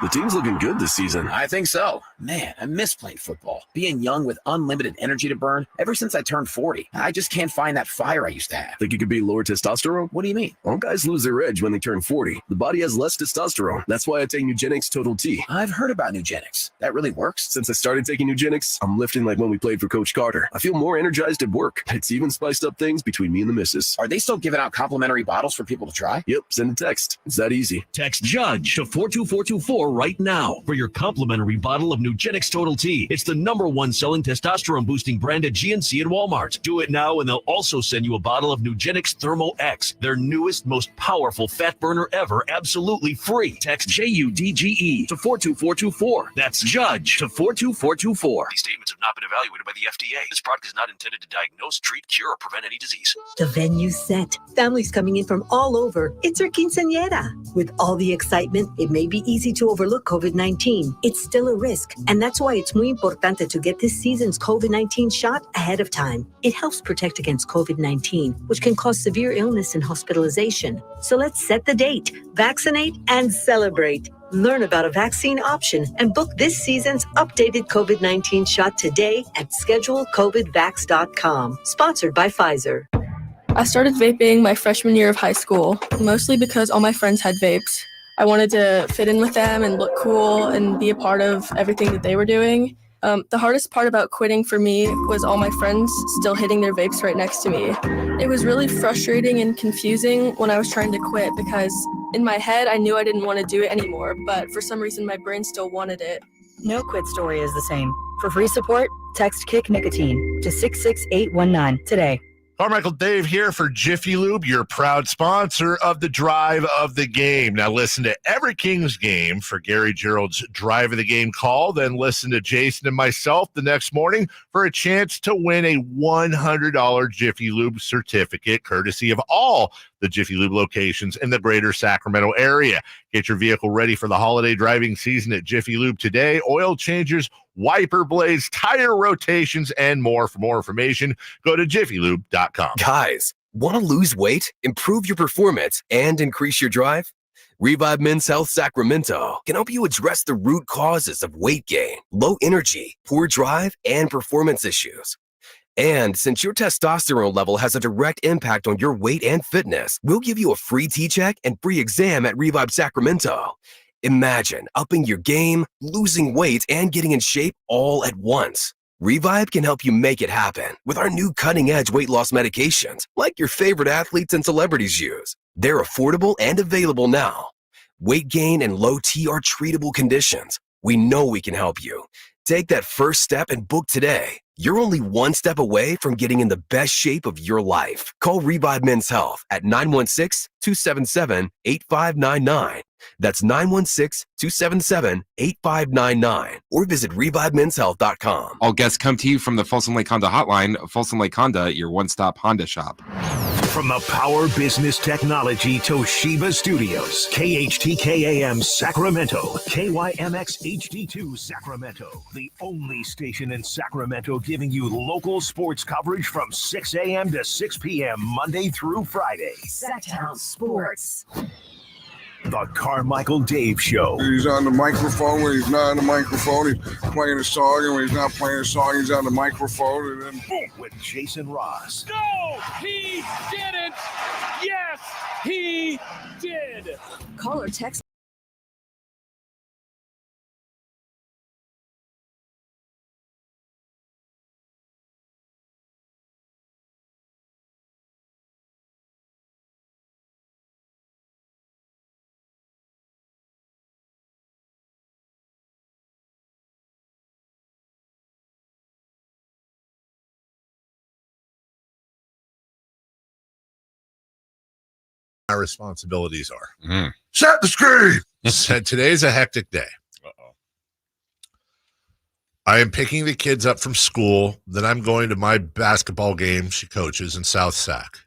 The team's looking good this season. I think so. Man, I miss playing football. Being young with unlimited energy to burn. Ever since I turned 40, I just can't find that fire I used to have. Think it could be lower testosterone? What do you mean? All guys lose their edge when they turn 40. The body has less testosterone. That's why I take Nugenix Total T. I've heard about Nugenix. That really works? Since I started taking Nugenix, I'm lifting like when we played for Coach Carter. I feel more energized at work. It's even spiced up things between me and the missus. Are they still giving out complimentary bottles for people to try? Yep, send a text. It's that easy. Text JUDGE to 42424 right now for your complimentary bottle of Nugenix Total T. It's the #1 selling testosterone boosting brand at GNC and Walmart. Do it now and they'll also send you a bottle of Nugenix Thermo X, their newest, most powerful fat burner ever, absolutely free. Text JUDGE to 42424. That's JUDGE to 42424. These statements have not been evaluated by the FDA. This product is not intended to diagnose, treat, cure, or prevent any disease. The venue's set. Families coming in from all over. It's our quinceañera. With all the excitement, it may be easy to overlook COVID-19. It's still a risk, and that's why it's muy importante to get this season's COVID-19 shot ahead of time. It helps protect against COVID-19, which can cause severe illness and hospitalization. So let's set the date, vaccinate, and celebrate. Learn about a vaccine option and book this season's updated COVID-19 shot today at schedulecovidvax.com. Sponsored by Pfizer. I started vaping my freshman year of high school, mostly because all my friends had vapes. I wanted to fit in with them and look cool and be a part of everything that they were doing. The hardest part about quitting for me was all my friends still hitting their vapes right next to me. It was really frustrating and confusing when I was trying to quit because in my head I knew I didn't want to do it anymore, but for some reason my brain still wanted it. No quit story is the same. For free support, text Kick Nicotine to 66819 today. Carmichael Dave here for Jiffy Lube, your proud sponsor of the drive of the game. Now listen to every Kings game for Gary Gerald's drive of the game call. Then listen to Jason and myself the next morning for a chance to win a $100 Jiffy Lube certificate, courtesy of all the Jiffy Lube locations in the greater Sacramento area. Get your vehicle ready for the holiday driving season at Jiffy Lube today. Oil changes, wiper blades, tire rotations, and more. For more information, go to jiffylube.com. Guys, want to lose weight, improve your performance, and increase your drive? Revive Men's Health Sacramento can help you address the root causes of weight gain, low energy, poor drive, and performance issues. And since your testosterone level has a direct impact on your weight and fitness, we'll give you a free T-check and free exam at Revive Sacramento. Imagine upping your game, losing weight, and getting in shape all at once. Revive can help you make it happen with our new cutting-edge weight loss medications, like your favorite athletes and celebrities use. They're affordable and available now. Weight gain and low T are treatable conditions. We know we can help you. Take that first step and book today. You're only one step away from getting in the best shape of your life. Call Revive Men's Health at 916-277-8599. That's 916-277-8599. Or visit ReviveMen'sHealth.com. All guests come to you from the Folsom Lake Honda hotline. Folsom Lake Honda, your one-stop Honda shop. From the Power Business Technology Toshiba Studios, KHTK AM Sacramento, KYMX HD2 Sacramento, the only station in Sacramento giving you local sports coverage from 6 a.m. to 6 p.m. Monday through Friday. Sactown Sports. The Carmichael Dave Show. He's on the microphone when he's not on the microphone. He's playing a song, and when he's not playing a song, he's on the microphone. And then boom, with Jason Ross. No, he didn't. Yes, he did. Call or text. My responsibilities are. Mm. Set the screen. Said today's a hectic day. Uh-oh. I am picking the kids up from school. Then I'm going to my basketball game she coaches in South Sac.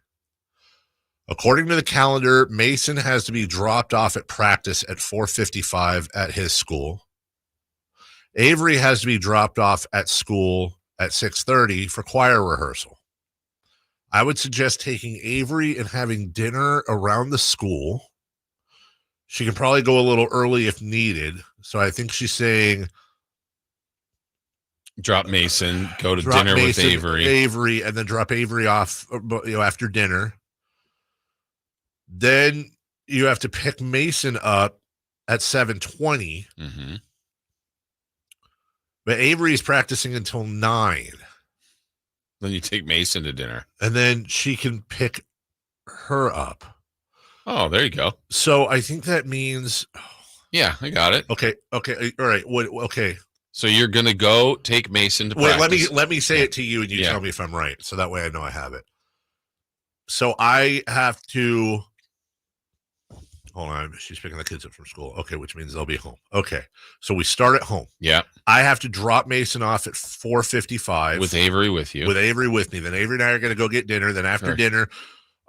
According to the calendar, Mason has to be dropped off at practice at 4:55 at his school. Avery has to be dropped off at school at 6:30 for choir rehearsal. I would suggest taking Avery and having dinner around the school. She can probably go a little early if needed. So I think she's saying drop Mason, go to dinner with Avery, and then drop Avery off after dinner. Then you have to pick Mason up at 7:20. Mm-hmm. But Avery is practicing until 9. Then you take Mason to dinner. And then she can pick her up. Oh, there you go. So I think that means... Yeah, I got it. Okay. All right. Okay. So you're going to go take Mason to practice. Wait, let me say it to you and you tell me if I'm right. So that way I know I have it. So I have to... Hold on. She's picking the kids up from school. Okay, which means they'll be home. Okay. So we start at home. Yeah. I have to drop Mason off at 4:55. With Avery with you. With Avery with me. Then Avery and I are going to go get dinner. Then after dinner,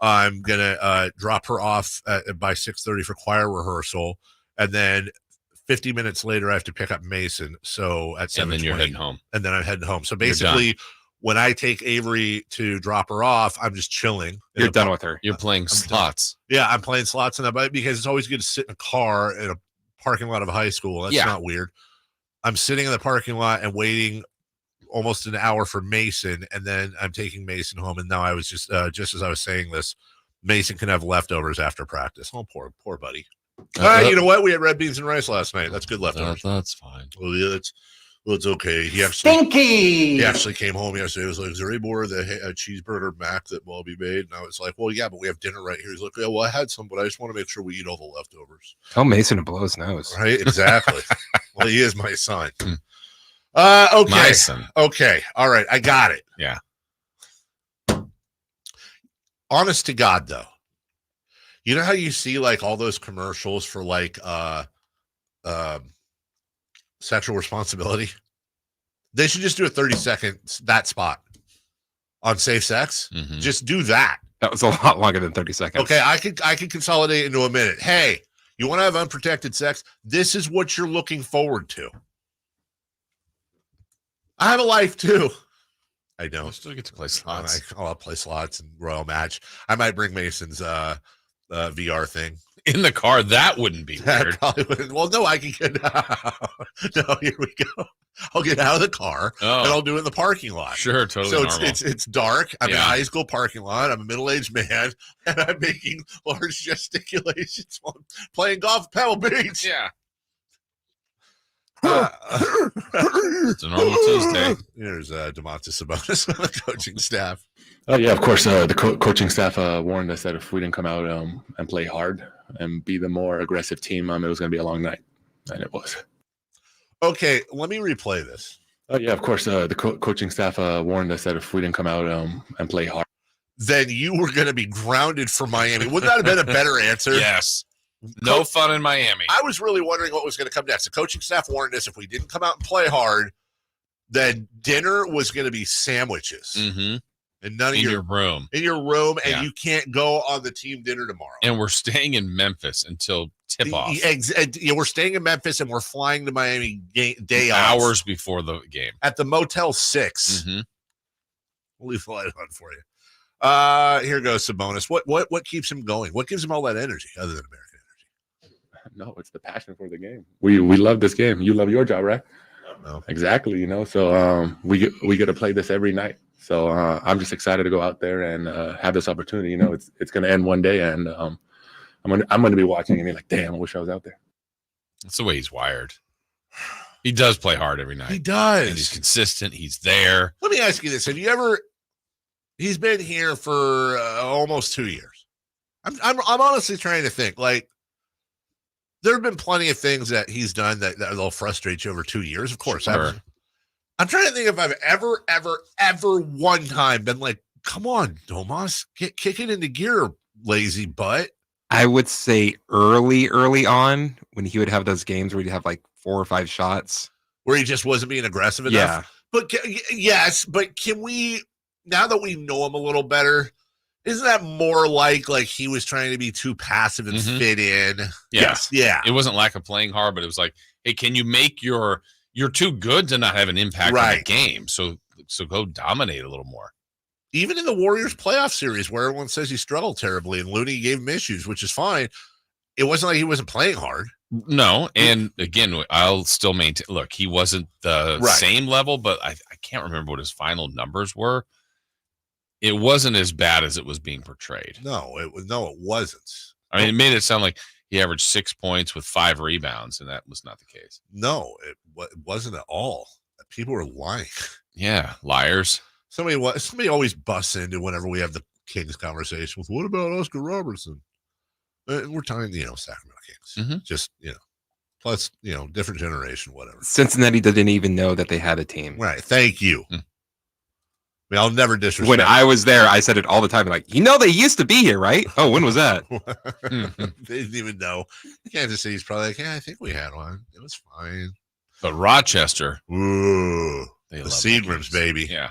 I'm going to drop her off by 6:30 for choir rehearsal. And then 50 minutes later, I have to pick up Mason. So at 7:20. And then you're heading home. And then I'm heading home. So basically, when I take Avery to drop her off, I'm just chilling. You're done with her. You're playing slots. Yeah, I'm playing slots in that, because it's always good to sit in a car in a parking lot of a high school. That's not weird. I'm sitting in the parking lot and waiting almost an hour for Mason, and then I'm taking Mason home. And now I was just as I was saying this, Mason can have leftovers after practice. Oh, poor buddy. You know what? We had red beans and rice last night. That's good leftovers. That's fine. Well, yeah, it's okay. He actually came home yesterday. He was like, "Is there any more of the cheeseburger mac that will be made?" And I was like, "Well, yeah, but we have dinner right here." He's like, "Yeah, well, I had some, but I just want to make sure we eat all the leftovers." Tell Mason to blow his nose. Right? Exactly. Well, he is my son. Okay. My son. Okay. All right. I got it. Yeah. Honest to God, though, you know how you see like all those commercials for like sexual responsibility? They should just do a 30-second that spot on safe sex. Mm-hmm. Just do that. That was a lot longer than 30 seconds. Okay, I could consolidate into a minute. Hey, you want to have unprotected sex? This is what you're looking forward to. I have a life too. I don't. I still get to play slots. I'll play slots and Royal Match. I might bring Mason's VR thing in the car. That wouldn't be weird. Well, no, I can get no, here we go. I'll get out of the car and I'll do it in the parking lot. Sure, totally. So normal. it's dark. I'm in a high school parking lot. I'm a middle-aged man, and I'm making large gesticulations while I'm playing golf at Pebble Beach. Yeah. It's a normal Tuesday. There's Domantas Sabonis on the coaching staff. Oh yeah, of course. The coaching staff warned us that if we didn't come out and play hard and be the more aggressive team, it was going to be a long night, and it was. Okay, let me replay this. Oh yeah, of course. The coaching staff warned us that if we didn't come out and play hard, then you were going to be grounded for Miami. Wouldn't that have been a better answer? Yes. No fun in Miami. I was really wondering what was going to come next. The coaching staff warned us if we didn't come out and play hard, then dinner was going to be sandwiches. Mm-hmm. And none of in your room. In your room, and you can't go on the team dinner tomorrow. And we're staying in Memphis until tip-off. We're staying in Memphis, and we're flying to Miami day hours before the game. At the Motel 6. Mm-hmm. We'll leave the light on for you. Here goes Sabonis. What keeps him going? What gives him all that energy other than American energy? No, it's the passion for the game. We love this game. You love your job, right? No. Exactly. So we get to play this every night. So I'm just excited to go out there and have this opportunity. It's going to end one day, and I'm going to be watching and be like, damn, I wish I was out there. That's the way he's wired. He does play hard every night. He does. And he's consistent. He's there. Let me ask you this: have you ever? He's been here for almost 2 years. I'm honestly trying to think. Like, there have been plenty of things that he's done that will frustrate you over 2 years. Of course, Sure. I'm trying to think if I've ever one time been like, come on, Domas, kick it into gear, lazy butt. I would say early on when he would have those games where he'd have like 4 or 5 shots. Where he just wasn't being aggressive enough. Yeah. But yes, but can we, now that we know him a little better, isn't that more like he was trying to be too passive and fit in? Yes. Yeah. It wasn't lack of playing hard, but it was like, hey, can you make you're too good to not have an impact on the game. So go dominate a little more. Even in the Warriors playoff series where everyone says he struggled terribly and Looney gave him issues, which is fine. It wasn't like he wasn't playing hard. No. And again, I'll still maintain, look, he wasn't the same level, but I can't remember what his final numbers were. It wasn't as bad as it was being portrayed. No, it wasn't. I mean, it made it sound like he averaged 6 points with 5 rebounds, and that was not the case. No, it wasn't at all. People were lying. Yeah, liars. Somebody always busts into whenever we have the Kings conversation with, what about Oscar Robertson? We're talking, Sacramento Kings. Mm-hmm. Just, plus, different generation, whatever. Cincinnati didn't even know that they had a team. Right. Thank you. I mean, I'll never disrespect. When I was there, I said it all the time. Like, they used to be here, right? Oh, when was that? They didn't even know. Kansas City's probably like, yeah, I think we had one. It was fine. But Rochester, ooh, they the Seagrams, baby. Yeah.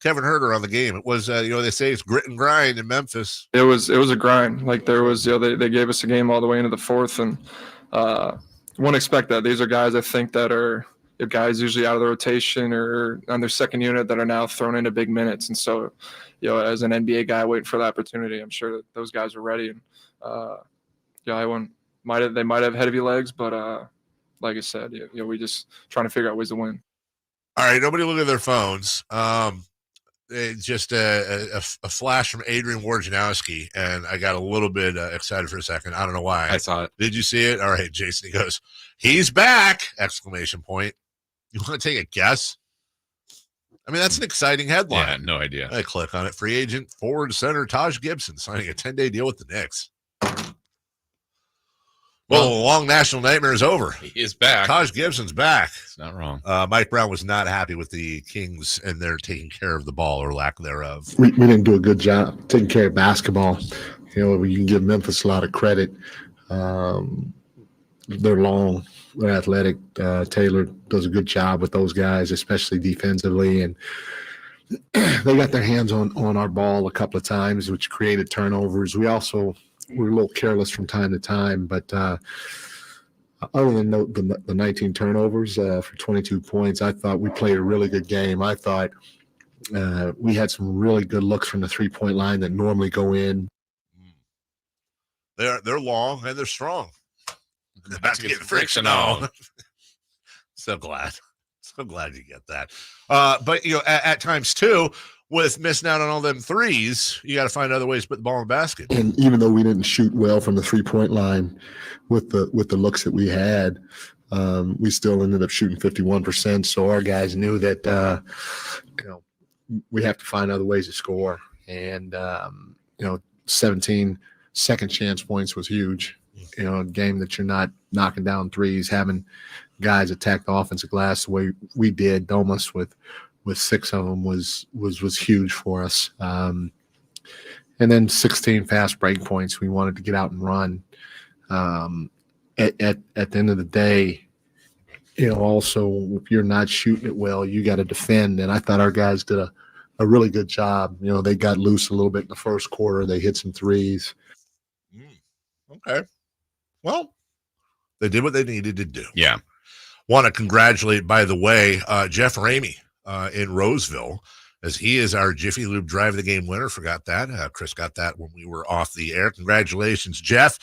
Kevin Herter on the game. It was, they say it's grit and grind in Memphis. It was a grind. Like there was, they gave us a game all the way into the fourth, and wouldn't expect that. These are guys I think that are guys usually out of the rotation or on their second unit that are now thrown into big minutes. And so, as an NBA guy waiting for the opportunity, I'm sure that those guys are ready. And they might have heavy legs, but like I said, we just trying to figure out ways to win. All right, nobody look at their phones. Just a flash from Adrian Wojnarowski, and I got a little bit excited for a second. I don't know why. I saw it. Did you see it? All right, Jason. He goes, "He's back!" Exclamation point. You want to take a guess? I mean, that's an exciting headline. Yeah, no idea. I click on it. Free agent forward center Taj Gibson signing a 10-day deal with the Knicks. Well, the long national nightmare is over. He is back. Taj Gibson's back. It's not wrong. Mike Brown was not happy with the Kings and their taking care of the ball or lack thereof. We didn't do a good job taking care of basketball. You can give Memphis a lot of credit. They're long, they're athletic. Taylor does a good job with those guys, especially defensively. And they got their hands on our ball a couple of times, which created turnovers. We also were a little careless from time to time, but other than the 19 turnovers for 22 points, I thought we played a really good game. I thought we had some really good looks from the 3-point line that normally go in. They're long and they're strong. About to get friction on. So glad you get that. But at times too, with missing out on all them threes, you got to find other ways to put the ball in the basket. And even though we didn't shoot well from the 3-point line with the looks that we had, we still ended up shooting 51%. So our guys knew that we have to find other ways to score. And 17 second chance points was huge. A game that you're not knocking down threes, having guys attack the offensive glass the way we did, almost with 6 of them was huge for us. And then 16 fast break points. We wanted to get out and run. At the end of the day, also if you're not shooting it well, you got to defend. And I thought our guys did a really good job. They got loose a little bit in the first quarter. They hit some threes. Okay. Well, they did what they needed to do. Yeah. Want to congratulate, by the way, Jeff Ramey in Roseville, as he is our Jiffy Lube Drive the Game winner. Forgot that. Chris got that when we were off the air. Congratulations, Jeff.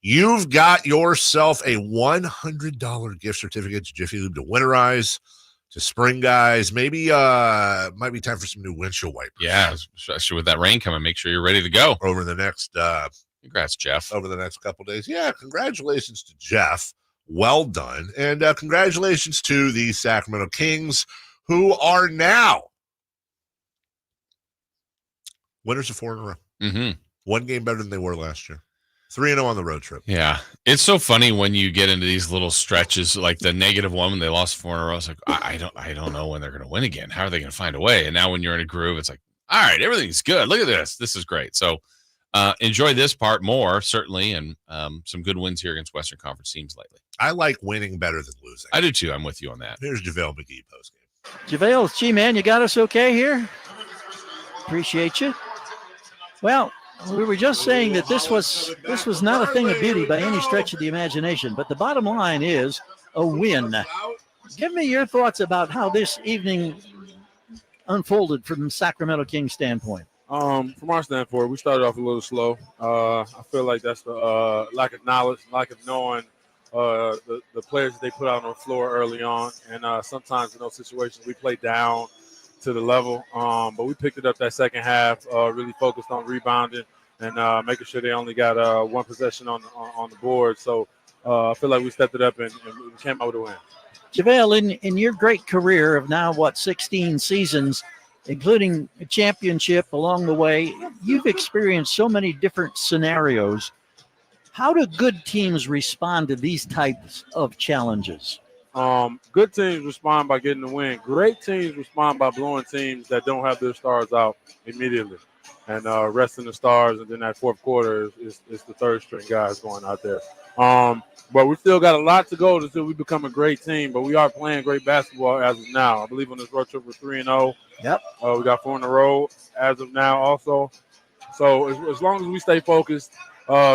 You've got yourself a $100 gift certificate to Jiffy Lube to winterize, to spring guys. Maybe might be time for some new windshield wipers. Yeah, especially with that rain coming. Make sure you're ready to go over the next congrats, Jeff. Over the next couple days. Yeah, congratulations to Jeff. Well done. And congratulations to the Sacramento Kings, who are now winners of 4 in a row. Mm-hmm. One game better than they were last year. 3-0 on the road trip. Yeah. It's so funny when you get into these little stretches, like the -1 when they lost 4 in a row. It's like, I don't know when they're going to win again. How are they going to find a way? And now when you're in a groove, it's like, all right, everything's good. Look at this. This is great. So enjoy this part more, certainly, and some good wins here against Western Conference teams lately. I like winning better than losing. I do too. I'm with you on that. Here's JaVale McGee postgame. JaVale, gee, man, you got us okay here? Appreciate you. Well, we were just saying that this was not a thing of beauty by any stretch of the imagination, but the bottom line is a win. Give me your thoughts about how this evening unfolded from Sacramento Kings standpoint. From our standpoint, we started off a little slow. I feel like that's the lack of knowledge, lack of knowing the players that they put out on the floor early on. And sometimes in those situations, we play down to the level. But we picked it up that second half, really focused on rebounding and making sure they only got one possession on the board. So I feel like we stepped it up and we came out with a win. JaVale, in your great career of now, 16 seasons, including a championship along the way, you've experienced so many different scenarios. How do good teams respond to these types of challenges? Good teams respond by getting the win. Great teams respond by blowing teams that don't have their stars out immediately and resting the stars. And then that fourth quarter is the third string guys going out there. But we still got a lot to go until we become a great team. But we are playing great basketball as of now. I believe on this road trip we're 3-0. Yep. We got 4 in a row as of now also. So as long as we stay focused,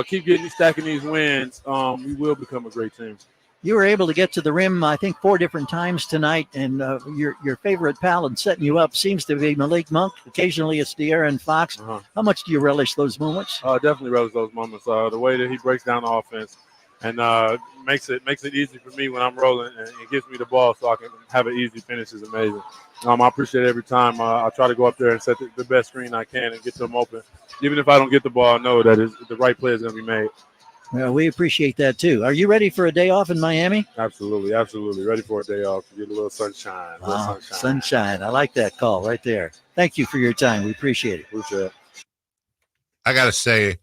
keep stacking these wins, we will become a great team. You were able to get to the rim, I think, 4 different times tonight, and your favorite pal in setting you up seems to be Malik Monk. Occasionally it's De'Aaron Fox. How much do you relish those moments? Definitely relish those moments. The way that he breaks down the offense and makes it easy for me when I'm rolling, and it gives me the ball so I can have an easy finish is amazing. I appreciate it every time. I try to go up there and set the best screen I can and get them open. Even if I don't get the ball, I know that the right play is going to be made. Well, we appreciate that, too. Are you ready for a day off in Miami? Absolutely, absolutely. Ready for a day off. Get a little sunshine. Sunshine. I like that call right there. Thank you for your time. We appreciate it. Appreciate it. I got to say,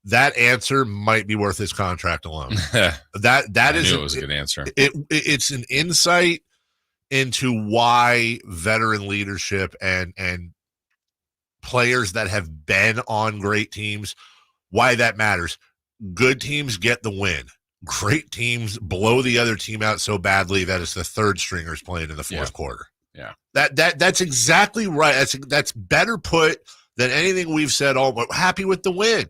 that answer might be worth his contract alone. That is it was a good answer. It's an insight into why veteran leadership and players that have been on great teams, why that matters. Good teams get the win. Great teams blow the other team out so badly that it's the third stringers playing in the fourth quarter. Yeah. That's exactly right. That's better put than anything we've said all, but happy with the win.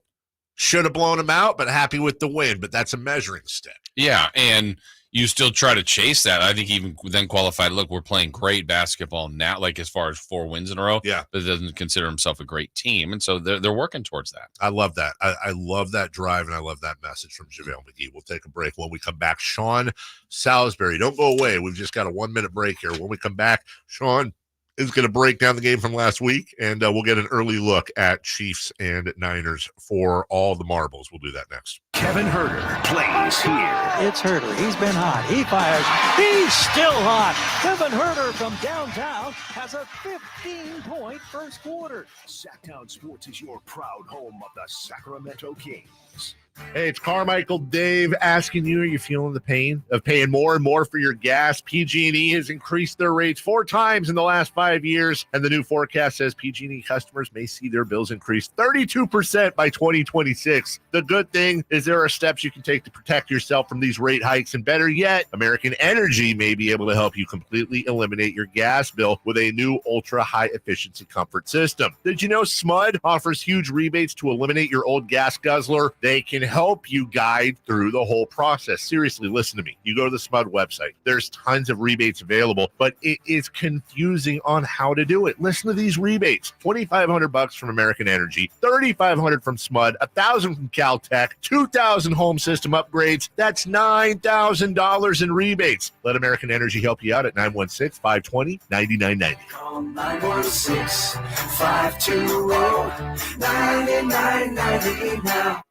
Should have blown them out, but happy with the win. But that's a measuring stick. Yeah, and you still try to chase that. I think even then qualified, look, we're playing great basketball now, like as far as 4 wins in a row. Yeah. But doesn't consider himself a great team. And so they're working towards that. I love that. I love that drive, and I love that message from JaVale McGee. We'll take a break. When we come back, Sean Salisbury. Don't go away. We've just got a 1-minute break here. When we come back, Sean is going to break down the game from last week, and we'll get an early look at Chiefs and Niners for all the marbles. We'll do that next. Kevin Herter plays here. It's Herter. He's been hot. He fires. He's still hot. Kevin Herter from downtown has a 15-point first quarter. Sactown Sports is your proud home of the Sacramento Kings. Hey, it's Carmichael Dave asking you, are you feeling the pain of paying more and more for your gas? PG&E has increased their rates 4 times in the last 5 years, and the new forecast says PG&E customers may see their bills increase 32% by 2026. The good thing is there are steps you can take to protect yourself from these rate hikes, and better yet, American Energy may be able to help you completely eliminate your gas bill with a new ultra-high efficiency comfort system. Did you know SMUD offers huge rebates to eliminate your old gas guzzler? They can help you guide through the whole process. Seriously, listen to me. You go to the SMUD website. There's tons of rebates available, but it is confusing on how to do it. Listen to these rebates. $2,500 from American Energy, $3,500 from SMUD, $1,000 from Caltech, $2,000 home system upgrades. That's $9,000 in rebates. Let American Energy help you out at 916-520-9990. Call 916-520-9990 now.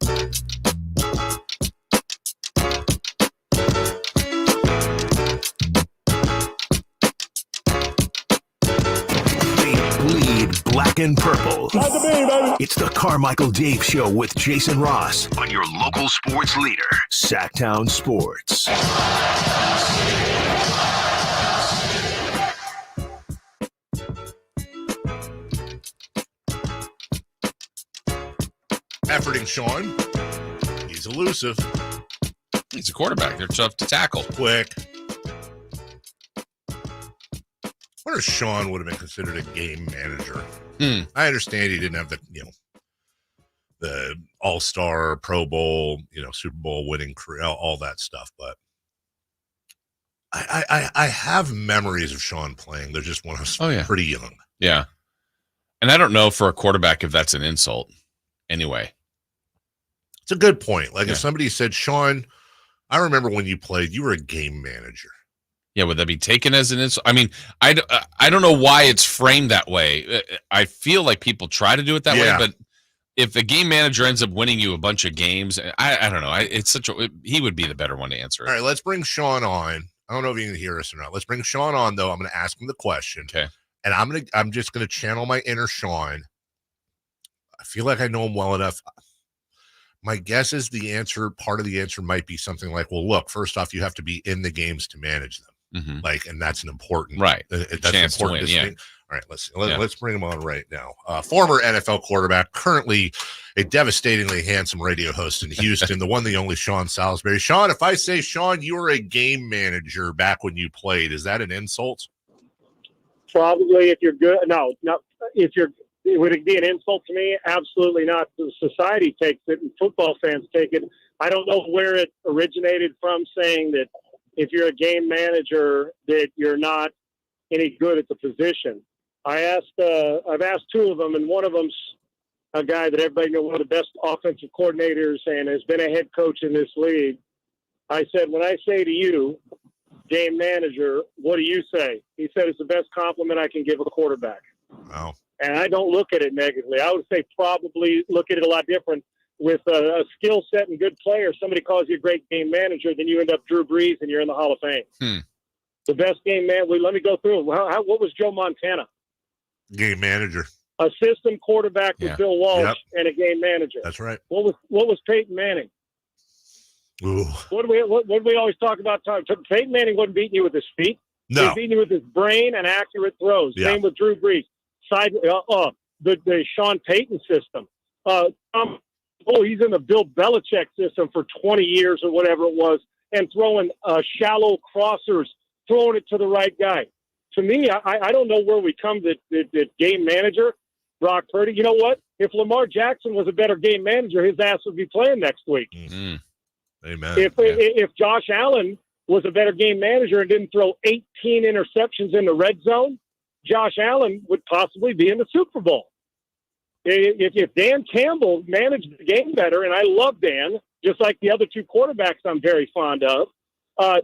Bleed black and purple. It's the Carmichael Dave Show with Jason Ross on your local sports leader, Sactown Sports. Efforting Sean. He's elusive. He's a quarterback. They're tough to tackle. Quick. I wonder if Sean would have been considered a game manager. I understand he didn't have the All-Star, Pro Bowl, Super Bowl winning career, all that stuff, but I have memories of Sean playing. They're just when I was pretty young. Yeah. And I don't know for a quarterback if that's an insult anyway. It's a good point. Like if somebody said, Sean, I remember when you played, you were a game manager. Yeah, would that be taken as an insult? I mean, I don't know why it's framed that way. I feel like people try to do it that way, but if the game manager ends up winning you a bunch of games, I don't know. He would be the better one to answer it. All right, let's bring Sean on. I don't know if you can hear us or not. Let's bring Sean on, though. I'm going to ask him the question. Okay. And I'm just going to channel my inner Sean. I feel like I know him well enough. My guess is part of the answer might be something like, well, look, first off, you have to be in the games to manage them. Mm-hmm. And that's an important, right? That's chance an important to win, All right, let's bring him on right now. Former NFL quarterback, currently a devastatingly handsome radio host in Houston, the one, the only Sean Salisbury. Sean, if I say, Sean, you were a game manager back when you played, is that an insult? Probably if you're good. No. Would it be an insult to me? Absolutely not. The society takes it and football fans take it. I don't know where it originated from, saying that if you're a game manager that you're not any good at the position. I've asked 2 of them, and one of them's a guy that everybody knows, one of the best offensive coordinators and has been a head coach in this league. I said, when I say to you, game manager, what do you say? He said, it's the best compliment I can give a quarterback. Wow. And I don't look at it negatively. I would say probably look at it a lot different. With a skill set and good player, somebody calls you a great game manager, then you end up Drew Brees and you're in the Hall of Fame. The best game man. Let me go through it. What was Joe Montana? Game manager. A system quarterback with Bill Walsh and a game manager. That's right. What was Peyton Manning? Ooh. What do we always talk about? Peyton Manning wasn't beating you with his feet. No. He was beating you with his brain and accurate throws. Yeah. Same with Drew Brees. The Sean Payton system. He's in the Bill Belichick system for 20 years or whatever it was, and throwing shallow crossers, throwing it to the right guy. To me, I don't know where we come to the game manager, Brock Purdy. You know what? If Lamar Jackson was a better game manager, his ass would be playing next week. Mm-hmm. Amen. If Josh Allen was a better game manager and didn't throw 18 interceptions in the red zone, Josh Allen would possibly be in the Super Bowl. If Dan Campbell managed the game better, and I love Dan, just like the other 2 quarterbacks I'm very fond of,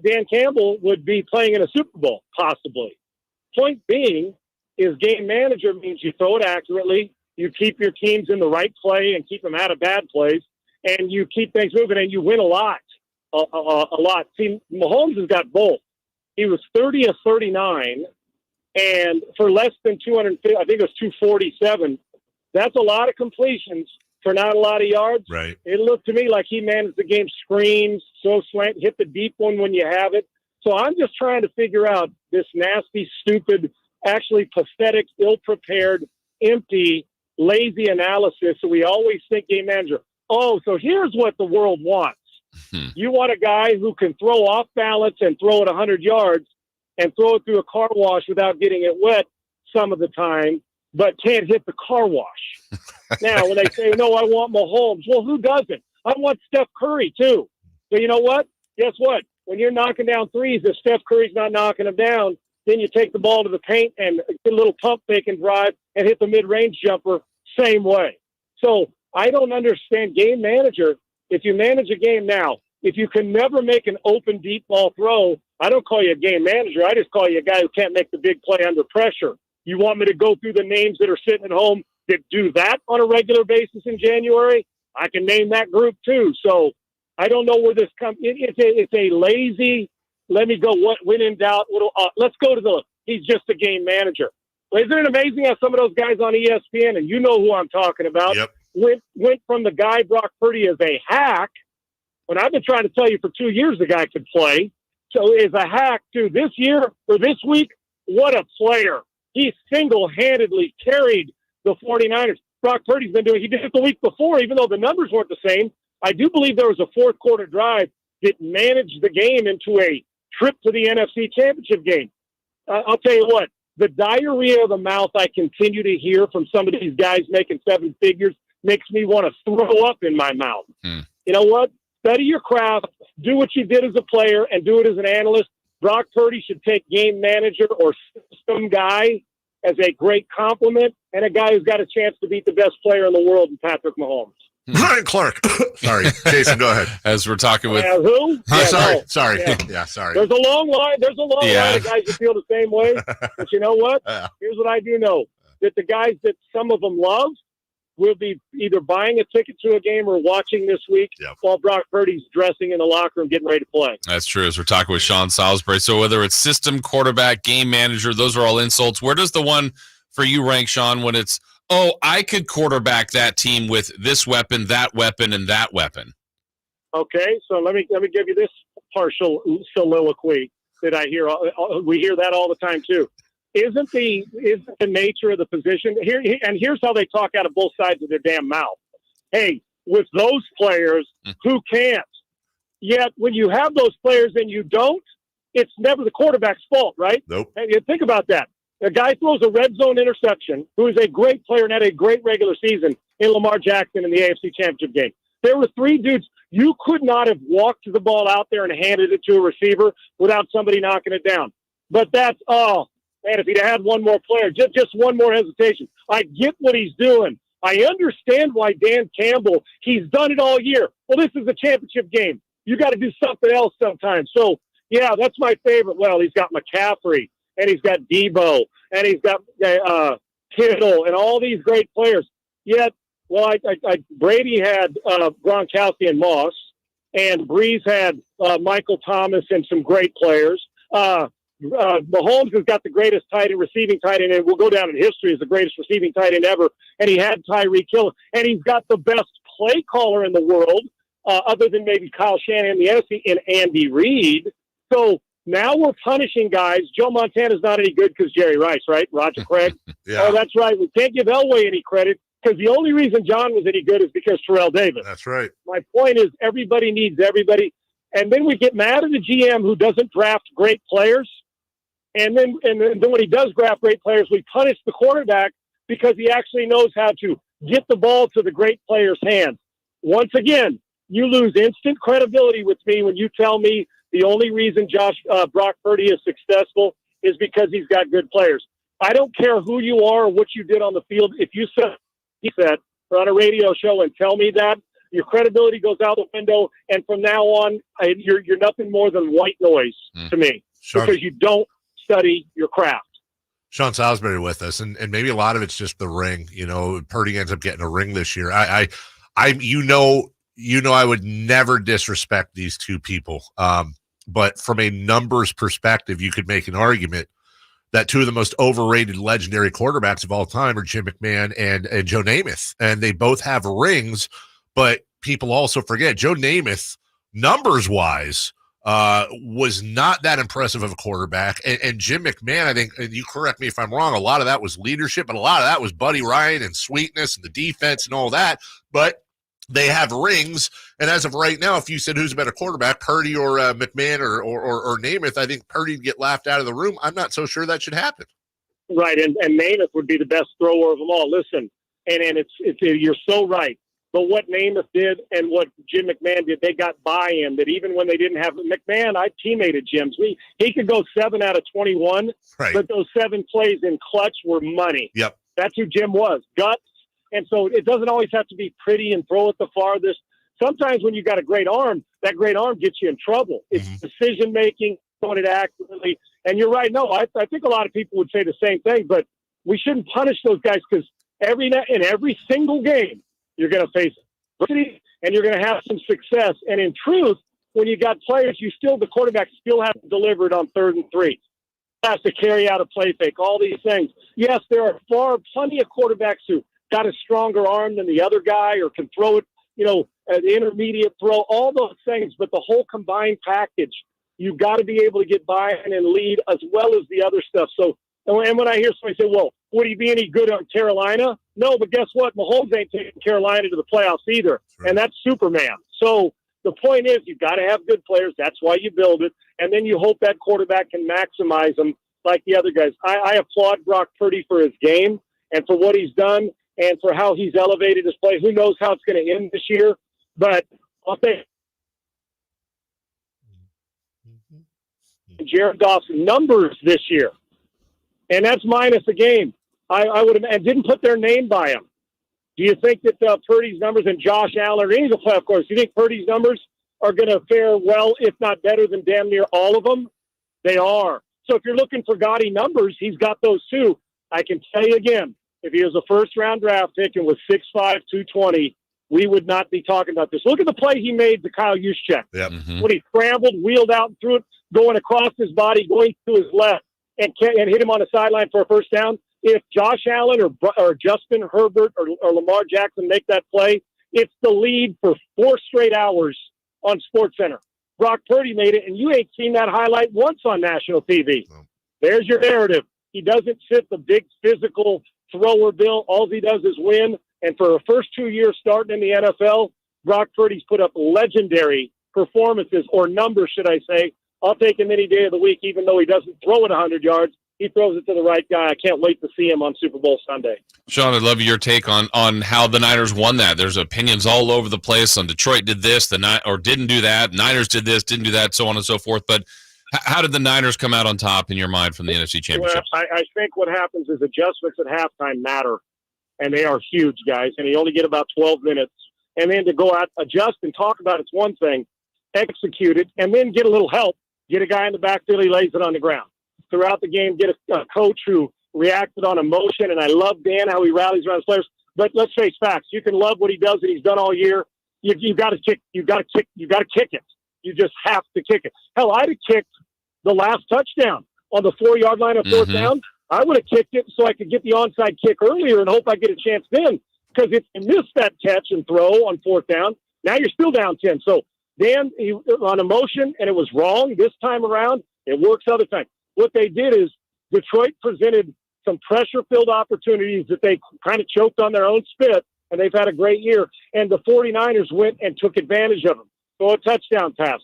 Dan Campbell would be playing in a Super Bowl, possibly. Point being is game manager means you throw it accurately, you keep your teams in the right play and keep them out of bad plays, and you keep things moving, and you win a lot. A lot. See, Mahomes has got both. He was 30 of 39, and for less than 250, I think it was 247, that's a lot of completions for not a lot of yards. Right. It looked to me like he managed the game, screens, slow slant, hit the deep one when you have it. So I'm just trying to figure out this nasty, stupid, actually pathetic, ill-prepared, empty, lazy analysis. So we always think game manager. Oh, so here's what the world wants. You want a guy who can throw off balance and throw it 100 yards and throw it through a car wash without getting it wet some of the time, but can't hit the car wash. Now, when they say, no, I want Mahomes, well, who doesn't? I want Steph Curry, too. So you know what? Guess what? When you're knocking down threes, if Steph Curry's not knocking them down, then you take the ball to the paint and get a little pump fake and drive and hit the mid-range jumper same way. So I don't understand game manager. If you manage a game now, if you can never make an open deep ball throw, I don't call you a game manager. I just call you a guy who can't make the big play under pressure. You want me to go through the names that are sitting at home that do that on a regular basis in January? I can name that group too. So I don't know where this comes. It's a lazy, let me go, when in doubt, let's go to he's just a game manager. Well, isn't it amazing how some of those guys on ESPN, and you know who I'm talking about, went from the guy Brock Purdy as a hack, when I've been trying to tell you for 2 years the guy could play, so is a hack to this year or this week, what a player. He single-handedly carried the 49ers. Brock Purdy's been doing, he did it the week before, even though the numbers weren't the same. I do believe there was a fourth quarter drive that managed the game into a trip to the NFC Championship game. I'll tell you what, the diarrhea of the mouth I continue to hear from some of these guys making seven figures makes me want to throw up in my mouth. You know what? Study your craft, do what you did as a player, and do it as an analyst. Brock Purdy should take game manager or system guy as a great compliment, and a guy who's got a chance to beat the best player in the world, Patrick Mahomes. Ryan Clark. Sorry, Jason, go ahead. As we're talking with who? Sorry. Yeah. Yeah, sorry. There's a long line. There's a long line of guys that feel the same way. But you know what? Here's what I do know: that the guys that some of them love will be either buying a ticket to a game or watching this week while Brock Purdy's dressing in the locker room, getting ready to play. That's true. As we're talking with Sean Salisbury. So whether it's system, quarterback, game manager, those are all insults. Where does the one for you rank, Sean, when it's, oh, I could quarterback that team with this weapon, that weapon, and that weapon? Okay, so let me give you this partial soliloquy that I hear. We hear that all the time too. Isn't the nature of the position here? And here's how they talk out of both sides of their damn mouth. Hey, with those players, who can't? Yet when you have those players and you don't, it's never the quarterback's fault, right? Nope. And you think about that. A guy throws a red zone interception, who is a great player and had a great regular season in Lamar Jackson in the AFC Championship game. There were three dudes. You could not have walked the ball out there and handed it to a receiver without somebody knocking it down. But that's, man, if he'd had one more player, just one more hesitation. I get what he's doing. I understand why Dan Campbell, he's done it all year. Well, this is a championship game. You got to do something else sometimes. So, yeah, that's my favorite. Well, he's got McCaffrey, and he's got Debo, and he's got Kittle, and all these great players. Yet, well, Brady had Gronkowski and Moss, and Breeze had Michael Thomas and some great players. Mahomes has got the greatest receiving tight end, and will go down in history as the greatest receiving tight end ever. And he had Tyreek Hill, and he's got the best play caller in the world, other than maybe Kyle Shanahan, the NFC, and Andy Reid. So now we're punishing guys. Joe Montana's not any good because Jerry Rice, right? Roger Craig. Oh, that's right. We can't give Elway any credit because the only reason John was any good is because Terrell Davis. That's right. My point is everybody needs everybody. And then we get mad at the GM who doesn't draft great players. And then when he does draft great players, we punish the quarterback because he actually knows how to get the ball to the great player's hands. Once again, you lose instant credibility with me when you tell me the only reason Brock Purdy is successful is because he's got good players. I don't care who you are or what you did on the field. If you said or on a radio show and tell me that, your credibility goes out the window. And from now on, you're nothing more than white noise to me because you don't study your craft. Sean Salisbury with us, and maybe a lot of it's just the ring. You know, Purdy ends up getting a ring this year. I would never disrespect these two people. But from a numbers perspective, you could make an argument that two of the most overrated legendary quarterbacks of all time are Jim McMahon and Joe Namath. And they both have rings, but people also forget Joe Namath, numbers-wise, was not that impressive of a quarterback. And Jim McMahon, I think, and you correct me if I'm wrong, a lot of that was leadership, but a lot of that was Buddy Ryan and sweetness and the defense and all that. But they have rings. And as of right now, if you said who's a better quarterback, Purdy or McMahon or Namath, I think Purdy would get laughed out of the room. I'm not so sure that should happen. Right, and Namath would be the best thrower of them all. Listen, and it's you're so right. But what Namath did and what Jim McMahon did, they got buy-in that even when they didn't have McMahon, I teammated Jim's. He could go 7 out of 21, right, but those 7 plays in clutch were money. Yep. That's who Jim was, guts. And so it doesn't always have to be pretty and throw it the farthest. Sometimes when you got a great arm, that great arm gets you in trouble. It's decision-making, throwing it accurately. And you're right. No, I think a lot of people would say the same thing, but we shouldn't punish those guys because in every single game, you're going to face adversity and you're going to have some success. And in truth, when you got players, the quarterback still has to deliver it on 3rd and 3. Has to carry out a play fake, all these things. Yes, there are plenty of quarterbacks who got a stronger arm than the other guy or can throw it, an intermediate throw, all those things. But the whole combined package, you've got to be able to get buy-in and lead as well as the other stuff. So, and when I hear somebody say, well, would he be any good on Carolina? No, but guess what? Mahomes ain't taking Carolina to the playoffs either. Right. And that's Superman. So the point is you've got to have good players. That's why you build it. And then you hope that quarterback can maximize them like the other guys. I applaud Brock Purdy for his game and for what he's done and for how he's elevated his play. Who knows how it's going to end this year? But I'll say Jared Goff's numbers this year, and that's minus a game. I would have, and didn't put their name by him. Do you think that Purdy's numbers and Josh Allen or any of the playoff course, do you think Purdy's numbers are going to fare well, if not better than damn near all of them? They are. So if you're looking for gaudy numbers, he's got those too. I can tell you again, if he was a first-round draft pick and was 6'5", 220, we would not be talking about this. Look at the play he made to Kyle Juszczyk. Yep. When he scrambled, wheeled out, and threw it, going across his body, going to his left, and hit him on the sideline for a first down. If Josh Allen or Justin Herbert or Lamar Jackson make that play, it's the lead for 4 straight hours on SportsCenter. Brock Purdy made it, and you ain't seen that highlight once on national TV. No. There's your narrative. He doesn't fit the big physical thrower bill. All he does is win. And for the first 2 years starting in the NFL, Brock Purdy's put up legendary performances, or numbers, should I say. I'll take him any day of the week, even though he doesn't throw it 100 yards. He throws it to the right guy. I can't wait to see him on Super Bowl Sunday. Sean, I'd love your take on how the Niners won that. There's opinions all over the place on Detroit did this, or didn't do that. Niners did this, didn't do that, so on and so forth. But how did the Niners come out on top in your mind from the NFC Championship? Well, I think what happens is adjustments at halftime matter, and they are huge, guys. And you only get about 12 minutes. And then to go out, adjust, and talk about it's one thing. Execute it, and then get a little help. Get a guy in the backfield, he lays it on the ground. Throughout the game, get a coach who reacted on emotion, and I love Dan, how he rallies around his players. But let's face facts. You can love what he does and he's done all year. You got to kick. You got to kick it. You just have to kick it. Hell, I'd have kicked the last touchdown on the 4-yard line of fourth down. I would have kicked it so I could get the onside kick earlier and hope I get a chance then. Because if you miss that catch and throw on fourth down, now you're still down 10. So Dan, on emotion, and it was wrong this time around. It works other times. What they did is Detroit presented some pressure-filled opportunities that they kind of choked on their own spit, and they've had a great year. And the 49ers went and took advantage of them. Throw a touchdown pass.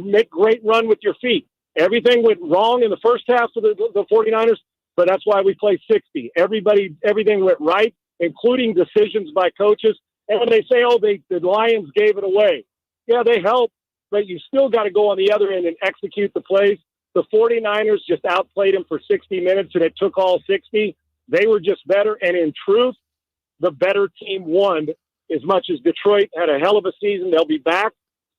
Make great run with your feet. Everything went wrong in the first half of the 49ers, but that's why we play 60. Everything went right, including decisions by coaches. And when they say, the Lions gave it away, yeah, they helped, but you still got to go on the other end and execute the plays. The 49ers just outplayed them for 60 minutes, and it took all 60. They were just better, and in truth, the better team won. As much as Detroit had a hell of a season, they'll be back,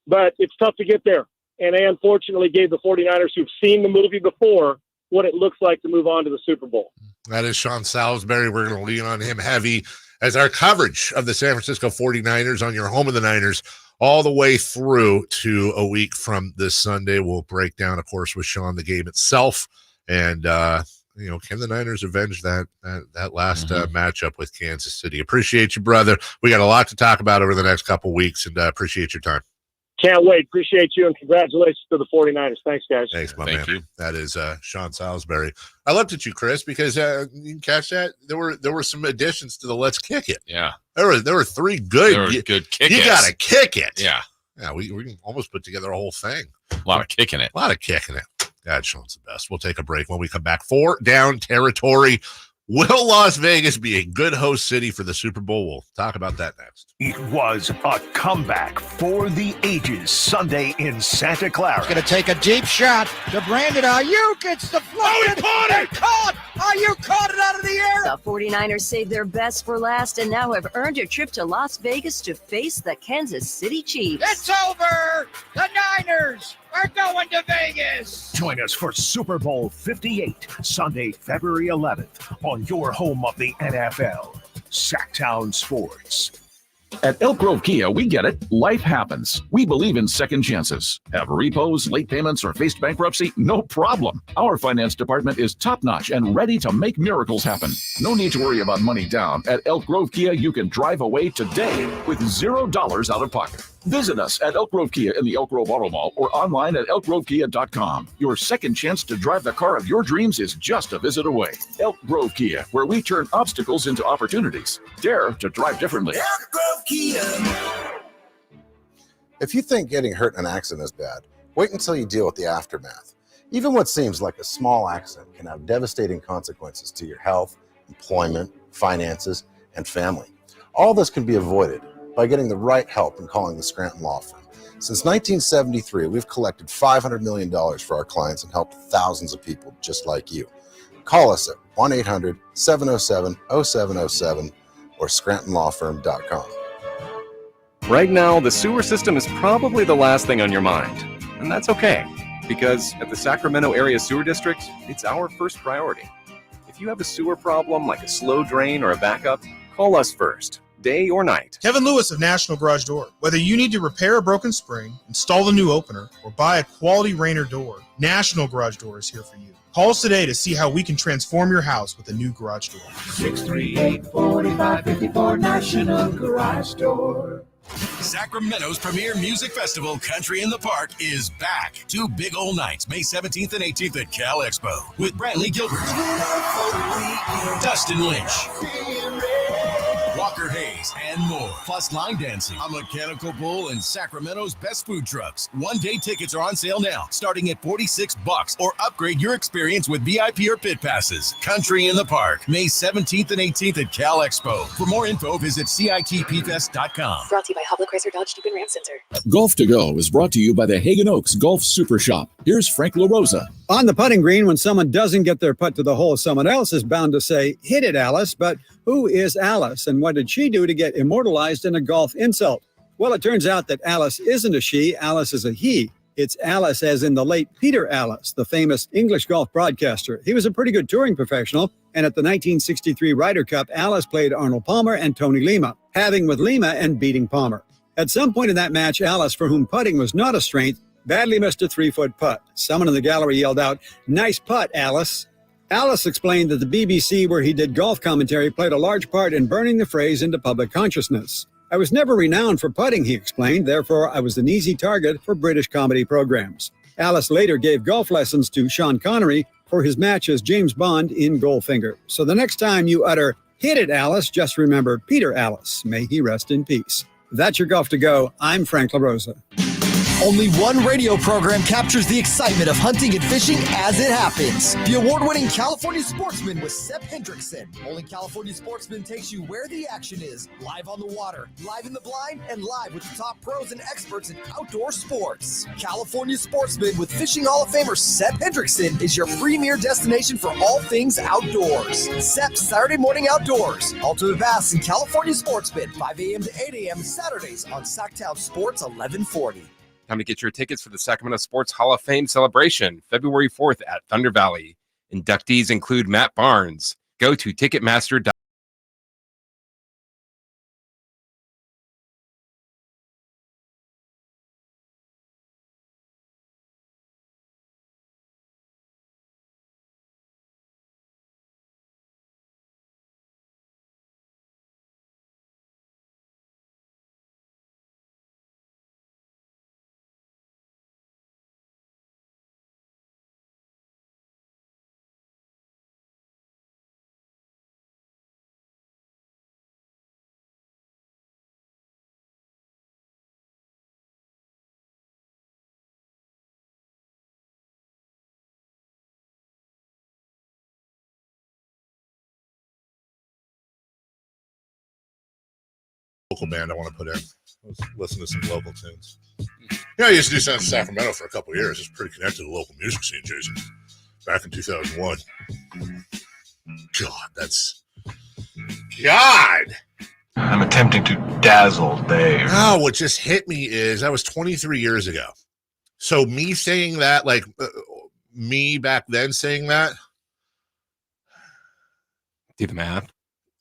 but it's tough to get there. And they unfortunately gave the 49ers, who've seen the movie before, what it looks like to move on to the Super Bowl. That is Sean Salisbury. We're going to lean on him heavy as our coverage of the San Francisco 49ers on your home of the Niners all the way through to a week from this Sunday. We'll break down, of course, with Sean the game itself And can the Niners avenge that last matchup with Kansas City? Appreciate you, brother. We got a lot to talk about over the next couple weeks, and appreciate your time. Can't wait. Appreciate you, and congratulations to the 49ers. Thanks, guys. Thanks, my man. You. That is Sean Salisbury. I looked at you, Chris, because you can catch that. There were some additions to the Let's Kick It. Yeah. There were three good. There were good kick. You got to kick it. Yeah. Yeah, we can almost put together a whole thing. A lot of kicking it. God, Sean's the best. We'll take a break. When we come back, 4 down territory. Will Las Vegas be a good host city for the Super Bowl? We'll talk about that next. It was a comeback for the ages Sunday in Santa Clara. Going to take a deep shot to Brandon Ayuk. It's the flag. Oh, he caught it! Caught! Ayuk caught it out of the air. The 49ers saved their best for last and now have earned a trip to Las Vegas to face the Kansas City Chiefs. It's over. The Niners are going to Vegas. Join us for Super Bowl 58, Sunday, February 11th, on your home of the NFL, Sactown Sports. At Elk Grove Kia, we get it. Life happens. We believe in second chances. Have repos, late payments, or faced bankruptcy? No problem. Our finance department is top-notch and ready to make miracles happen. No need to worry about money down. At Elk Grove Kia, you can drive away today with $0 out of pocket. Visit us at Elk Grove Kia in the Elk Grove Auto Mall or online at elkgrovekia.com. Your second chance to drive the car of your dreams is just a visit away. Elk Grove Kia, where we turn obstacles into opportunities. Dare to drive differently. Elk Grove Kia. If you think getting hurt in an accident is bad, wait until you deal with the aftermath. Even what seems like a small accident can have devastating consequences to your health, employment, finances, and family. All this can be avoided by getting the right help and calling the Scranton Law Firm. Since 1973, we've collected $500 million for our clients and helped thousands of people just like you. Call us at 1-800-707-0707 or ScrantonLawFirm.com. Right now, the sewer system is probably the last thing on your mind. And that's okay, because at the Sacramento Area Sewer District, it's our first priority. If you have a sewer problem like a slow drain or a backup, call us first. Day or night. Kevin Lewis of National Garage Door. Whether you need to repair a broken spring, install the new opener, or buy a quality Rainer door, National Garage Door is here for you. Call us today to see how we can transform your house with a new garage door. 638-4554 National Garage Door. Sacramento's premier music festival, Country in the Park, is back. 2 big old nights, May 17th and 18th at Cal Expo, with Brantley Gilbert, Dustin Lynch, Walker Hayes, and more. Plus line dancing, a mechanical bull, and Sacramento's best food trucks. One-day tickets are on sale now, starting at $46, or upgrade your experience with VIP or pit passes. Country in the Park, May 17th and 18th at Cal Expo. For more info, visit CITPfest.com. Brought to you by Hobler Chrysler Dodge Jeep and Ram Center. Golf to Go is brought to you by the Hagen Oaks Golf Super Shop. Here's Frank LaRosa. On the putting green, when someone doesn't get their putt to the hole, someone else is bound to say, "Hit it, Alice." But who is Alice, and what did she do to get immortalized in a golf insult? Well, it turns out that Alice isn't a she, Alice is a he. It's Alice as in the late Peter Alice, the famous English golf broadcaster. He was a pretty good touring professional, and at the 1963 Ryder Cup, Alice played Arnold Palmer and Tony Lima, having with Lima and beating Palmer. At some point in that match, Alice, for whom putting was not a strength, badly missed a 3-foot putt. Someone in the gallery yelled out, "Nice putt, Alice." Alice explained that the BBC, where he did golf commentary, played a large part in burning the phrase into public consciousness. "I was never renowned for putting," he explained, "therefore I was an easy target for British comedy programs." Alice later gave golf lessons to Sean Connery for his match as James Bond in Goldfinger. So the next time you utter, "Hit it, Alice," just remember Peter Alice. May he rest in peace. That's your Golf to Go. I'm Frank LaRosa. Only one radio program captures the excitement of hunting and fishing as it happens. The award-winning California Sportsman with Sep Hendrickson. Only California Sportsman takes you where the action is, live on the water, live in the blind, and live with the top pros and experts in outdoor sports. California Sportsman with Fishing Hall of Famer Sep Hendrickson is your premier destination for all things outdoors. Sep's Saturday Morning Outdoors. Ultimate Bass and California Sportsman, 5 a.m. to 8 a.m. Saturdays on Sactown Sports 1140. Time to get your tickets for the Sacramento Sports Hall of Fame celebration, February 4th at Thunder Valley. Inductees include Matt Barnes. Go to Ticketmaster.com. local band I want to put in. Let's listen to some local tunes. Yeah, I used to do something in Sacramento for a couple of years. It's pretty connected to the local music scene, Jason. Back in 2001. God. I'm attempting to dazzle Dave. No, what just hit me is that was 23 years ago. So me saying that, like me back then saying that. Do the math.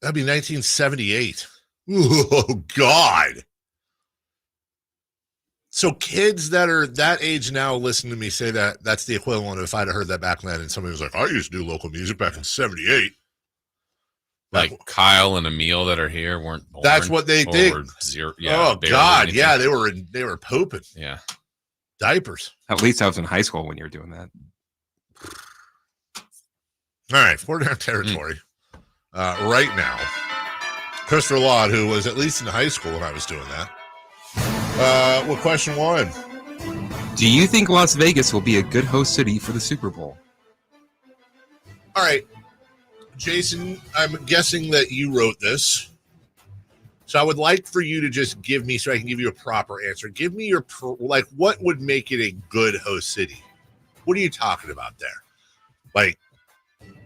That'd be 1978. Oh, God. So kids that are that age now listen to me say that that's the equivalent of if I'd have heard that back then and somebody was like, I used to do local music back in 78. Like Kyle and Emil that are here weren't born. That's what they think. Oh, God. Yeah, they were pooping. Yeah. Diapers. At least I was in high school when you were doing that. All right, 4 down territory. Right now, Christopher Laud, who was at least in high school when I was doing that. Well, question 1. Do you think Las Vegas will be a good host city for the Super Bowl? All right, Jason, I'm guessing that you wrote this. So I would like for you to just give me, so I can give you a proper answer. Give me your, what would make it a good host city? What are you talking about there? Like,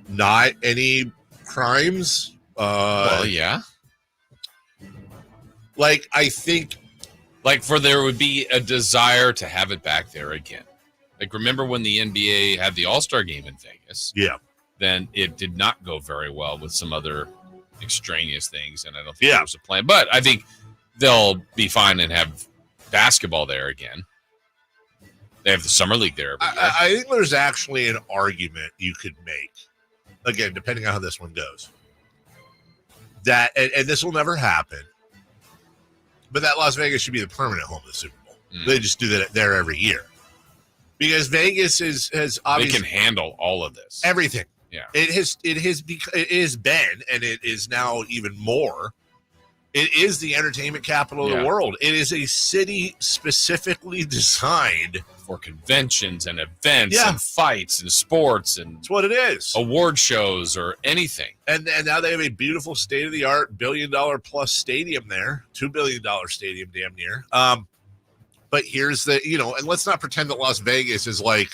not any crimes? Well, yeah. Like, I think... Like, for there would be a desire to have it back there again. Like, remember when the NBA had the All-Star game in Vegas? Yeah. Then it did not go very well with some other extraneous things, and I don't think there was a plan. But I think they'll be fine and have basketball there again. They have the Summer League there every year. I think there's actually an argument you could make, again, depending on how this one goes, that, and this will never happen, but that Las Vegas should be the permanent home of the Super Bowl. They just do that there every year. Because Vegas has obviously... They can handle all of this. Everything. Yeah. It has been, and it is now even more. It is the entertainment capital of the world. It is a city specifically designed for conventions and events and fights and sports and that's what it is. Award shows or anything. And now they have a beautiful state-of-the-art $1 billion plus stadium there, $2 billion stadium damn near. But here's the, and let's not pretend that Las Vegas is like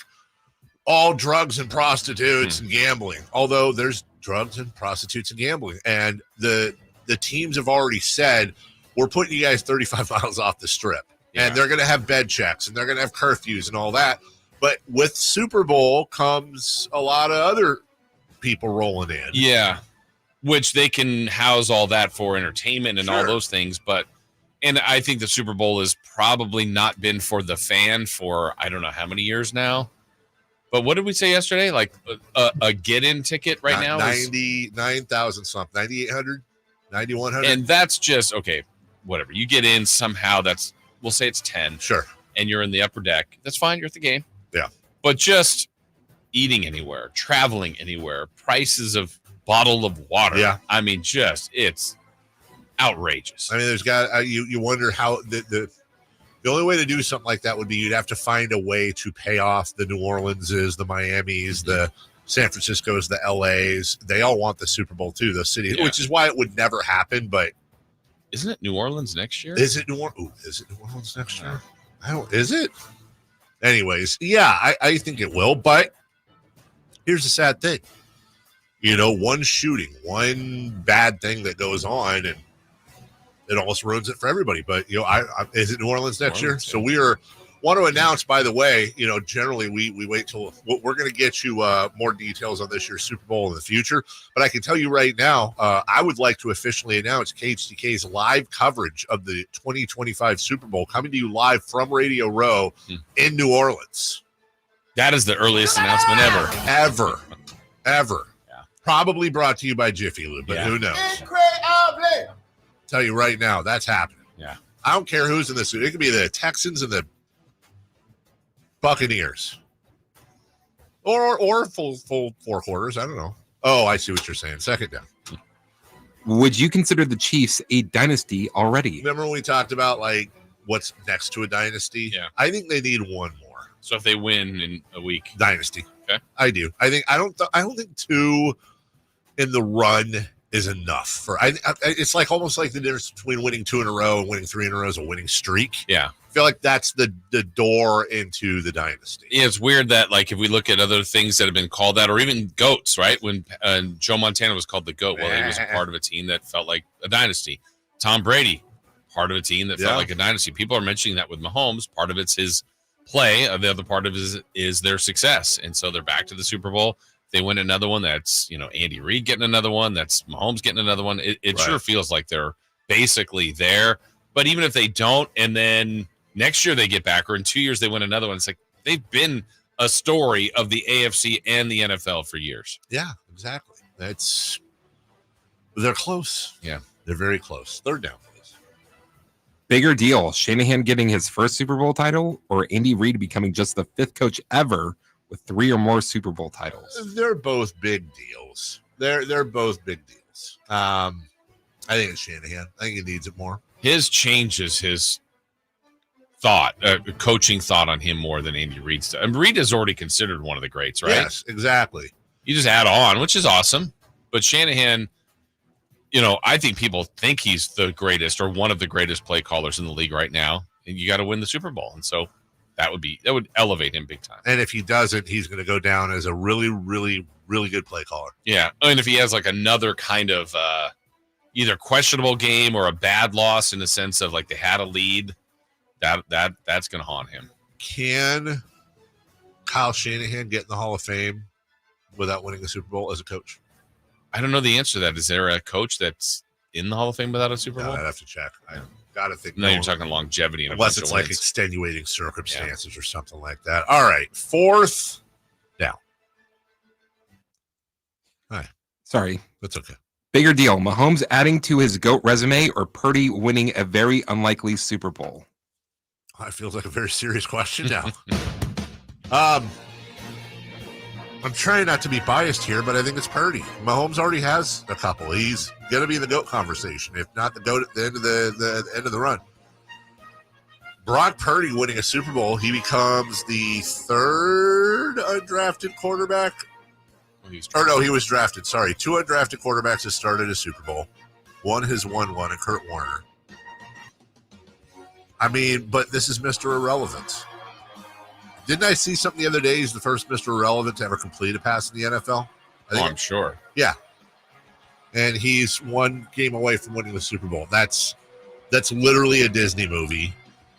all drugs and prostitutes and gambling. Although there's drugs and prostitutes and gambling. And the teams have already said, we're putting you guys 35 miles off the strip. Yeah. And they're going to have bed checks and they're going to have curfews and all that. But with Super Bowl comes a lot of other people rolling in. Yeah, which they can house all that for entertainment and all those things. And I think the Super Bowl has probably not been for the fan for I don't know how many years now. But what did we say yesterday? Like a get-in ticket right now? 99,000 something, 9,800, 9,100. And that's just, okay, whatever. You get in somehow, we'll say it's 10. Sure. And you're in the upper deck. That's fine. You're at the game. Yeah. But just eating anywhere, traveling anywhere, prices of bottle of water. Yeah. I mean, it's outrageous. I mean, there's got you wonder how the only way to do something like that would be you'd have to find a way to pay off the New Orleanses, the Miamis, the San Franciscos, the LAs. They all want the Super Bowl too, those cities, which is why it would never happen. But isn't it New Orleans next year? Is it New Orleans? Is it New Orleans next year? Is it? Anyways, yeah, I think it will. But here's the sad thing. One shooting, one bad thing that goes on, and it almost ruins it for everybody. But, is it New Orleans next year? So we want to announce, by the way, generally we wait till we're going to get you more details on this year's Super Bowl in the future. But I can tell you right now, I would like to officially announce KHTK's live coverage of the 2025 Super Bowl coming to you live from Radio Row in New Orleans. That is the earliest announcement ever. Ever. Yeah. Probably brought to you by Jiffy Lube, but who knows? Incredible. Tell you right now, that's happening. Yeah. I don't care who's in this. It could be the Texans and the Buccaneers. Or full 4 quarters. I don't know. Oh, I see what you're saying. Second down. Would you consider the Chiefs a dynasty already? Remember when we talked about like what's next to a dynasty? Yeah. I think they need one more. So if they win in a week. Dynasty. Okay. I do. I don't think 2 in the run is enough for. It's like almost like the difference between winning 2 in a row and winning 3 in a row is a winning streak. Yeah. I feel like that's the door into the dynasty. Yeah, it's weird that, like, if we look at other things that have been called that, or even GOATs, right? When Joe Montana was called the GOAT, well, he was a part of a team that felt like a dynasty. Tom Brady, part of a team that felt like a dynasty. People are mentioning that with Mahomes. Part of it's his play. The other part of it is their success. And so they're back to the Super Bowl. They win another one. That's, Andy Reid getting another one. That's Mahomes getting another one. It sure feels like they're basically there. But even if they don't, and then next year they get back, or in 2 years they win another one, it's like they've been a story of the AFC and the NFL for years. Yeah, exactly. They're close. Yeah, they're very close. Third down, please. Bigger deal: Shanahan getting his first Super Bowl title, or Andy Reid becoming just the 5th coach ever with 3 or more Super Bowl titles? They're both big deals. They're both big deals. I think it's Shanahan. I think he needs it more. His changes his coaching thought on him more than Andy Reid's does. And Reid is already considered one of the greats, right? Yes, exactly. You just add on, which is awesome. But Shanahan, I think people think he's the greatest or one of the greatest play callers in the league right now. And you got to win the Super Bowl. And so that would elevate him big time. And if he doesn't, he's going to go down as a really, really, really good play caller. Yeah. And if he has like another kind of either questionable game or a bad loss in the sense of like they had a lead, that's going to haunt him. Can Kyle Shanahan get in the Hall of Fame without winning a Super Bowl as a coach? I don't know the answer to that. Is there a coach that's in the Hall of Fame without a Super Bowl? I'd have to check. I got to think. No, you're talking longevity. And unless it's like extenuating circumstances or something like that. All right. 4th down. Hi. Sorry. That's okay. Bigger deal: Mahomes adding to his GOAT resume, or Purdy winning a very unlikely Super Bowl? That feels like a very serious question now. I'm trying not to be biased here, but I think it's Purdy. Mahomes already has a couple. He's going to be the GOAT conversation, if not the GOAT at the end of the end of the run. Brock Purdy winning a Super Bowl, he becomes the 3rd undrafted quarterback. He was drafted. Sorry, 2 undrafted quarterbacks have started a Super Bowl. One has won one, and Kurt Warner. I mean, but this is Mr. Irrelevant. Didn't I see something the other day? He's the first Mr. Irrelevant to ever complete a pass in the NFL. I'm sure. Yeah. And he's 1 game away from winning the Super Bowl. That's literally a Disney movie.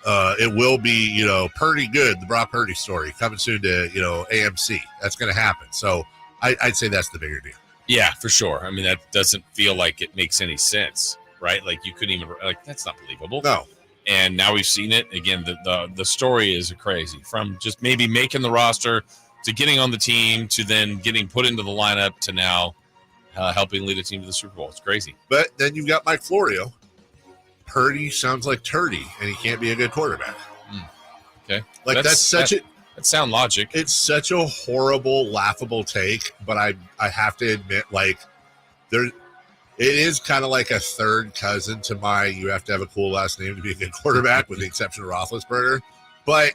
It will be, Purdy good, the Brock Purdy story, coming soon to, AMC. That's going to happen. So I'd say that's the bigger deal. Yeah, for sure. I mean, that doesn't feel like it makes any sense, right? Like you couldn't even, that's not believable. No. And now we've seen it again. The story is crazy, from just maybe making the roster to getting on the team to then getting put into the lineup to now helping lead a team to the Super Bowl. It's crazy. But then you've got Mike Florio. Purdy sounds like Turdy, and he can't be a good quarterback. Okay, that's sound logic. It's such a horrible, laughable take, but I have to admit, it is kind of like a third cousin to my you have to have a cool last name to be a good quarterback, with the exception of Roethlisberger, but a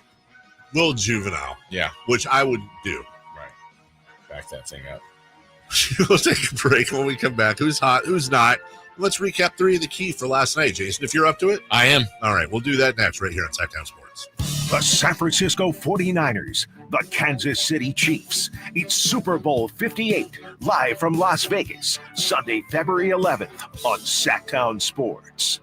little juvenile. Yeah. Which I would do. Right. Back that thing up. We'll take a break when we come back. Who's hot? Who's not? Let's recap 3 of the key for last night, Jason, if you're up to it. I am. All right. We'll do that next right here on Sactown Sports. The San Francisco 49ers, the Kansas City Chiefs. It's Super Bowl 58, live from Las Vegas, Sunday, February 11th on Sactown Sports.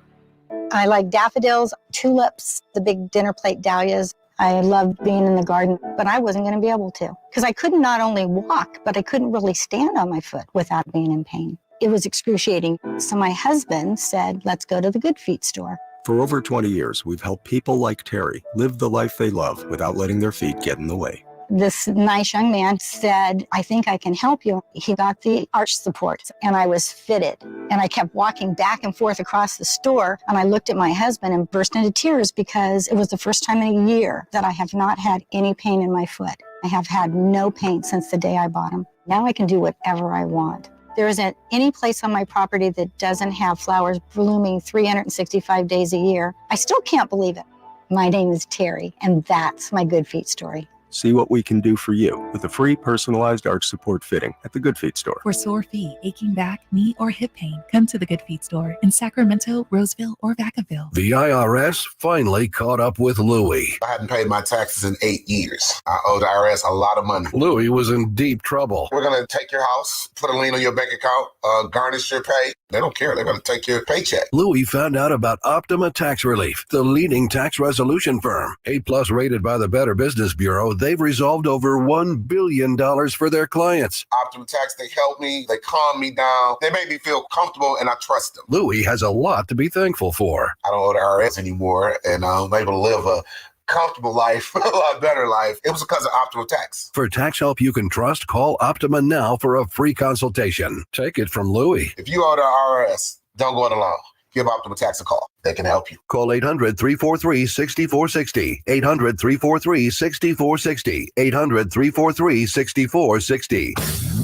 I like daffodils, tulips, the big dinner plate dahlias. I loved being in the garden, but I wasn't going to be able to because I couldn't not only walk, but I couldn't really stand on my foot without being in pain. It was excruciating. So my husband said, let's go to the Good Feet store. For over 20 years, we've helped people like Terry live the life they love without letting their feet get in the way. This nice young man said, I think I can help you. He got the arch support and I was fitted. And I kept walking back and forth across the store. And I looked at my husband and burst into tears because it was the first time in a year that I have not had any pain in my foot. I have had no pain since the day I bought them. Now I can do whatever I want. There isn't any place on my property that doesn't have flowers blooming 365 days a year. I still can't believe it. My name is Terry, and that's my Good Feet story. See what we can do for you with a free personalized arch support fitting at the Good Feet store. For sore feet, aching back, knee, or hip pain, come to the Good Feet store in Sacramento, Roseville, or Vacaville. The IRS finally caught up with Louie. I hadn't paid my taxes in 8 years. I owed the IRS a lot of money. Louie was in deep trouble. We're going to take your house, put a lien on your bank account, garnish your pay. They don't care. They're going to take your paycheck. Louie found out about Optima Tax Relief, the leading tax resolution firm. 8+ rated by the Better Business Bureau, they've resolved over $1 billion for their clients. Optima Tax, they help me. They calm me down. They make me feel comfortable, and I trust them. Louie has a lot to be thankful for. I don't owe the IRS anymore, and I'm able to live a comfortable life, a lot better life. It was because of Optima Tax. For tax help you can trust, call Optima now for a free consultation. Take it from Louie. If you owe the IRS, don't go it alone. Give Optima Tax a call. They can help you. Call 800-343-6460. 800-343-6460. 800-343-6460.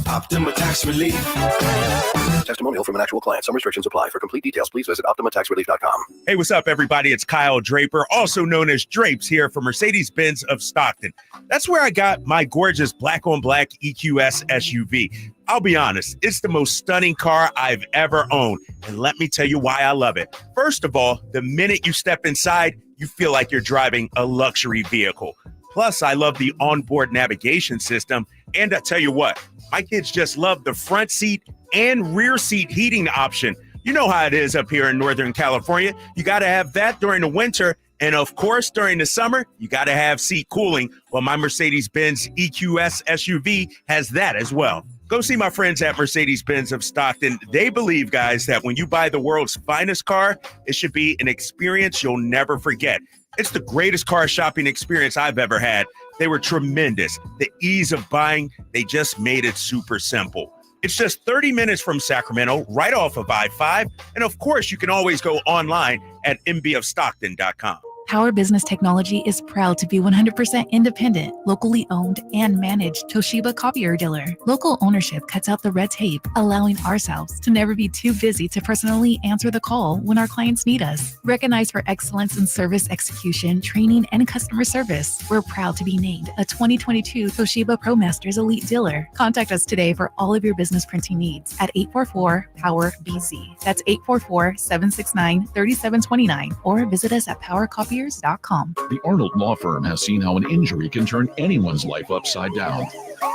Optima Tax Relief. Testimonial from an actual client. Some restrictions apply. For complete details, please visit OptimaTaxRelief.com. Hey, what's up, everybody? It's Kyle Draper, also known as Drapes, here for Mercedes-Benz of Stockton. That's where I got my gorgeous black-on-black EQS SUV. I'll be honest, it's the most stunning car I've ever owned, and let me tell you why I love it. First of all, the minute you step inside, you feel like you're driving a luxury vehicle. Plus, I love the onboard navigation system, and I tell you what, my kids just love the front seat and rear seat heating option. You know how it is up here in Northern California. You got to have that during the winter. And of course, during the summer, you got to have seat cooling. Well, my Mercedes-Benz EQS SUV has that as well. Go see my friends at Mercedes-Benz of Stockton. They believe, guys, that when you buy the world's finest car, it should be an experience you'll never forget. It's the greatest car shopping experience I've ever had. They were tremendous. The ease of buying, they just made it super simple. It's just 30 minutes from Sacramento, right off of I-5. And of course, you can always go online at mbofstockton.com. Power Business Technology is proud to be 100% independent, locally owned, and managed Toshiba copier dealer. Local ownership cuts out the red tape, allowing ourselves to never be too busy to personally answer the call when our clients need us. Recognized for excellence in service execution, training, and customer service, we're proud to be named a 2022 Toshiba ProMasters Elite Dealer. Contact us today for all of your business printing needs at 844-POWER-BZ. That's 844-769-3729, or visit us at PowerCopier.com. The Arnold Law Firm has seen how an injury can turn anyone's life upside down.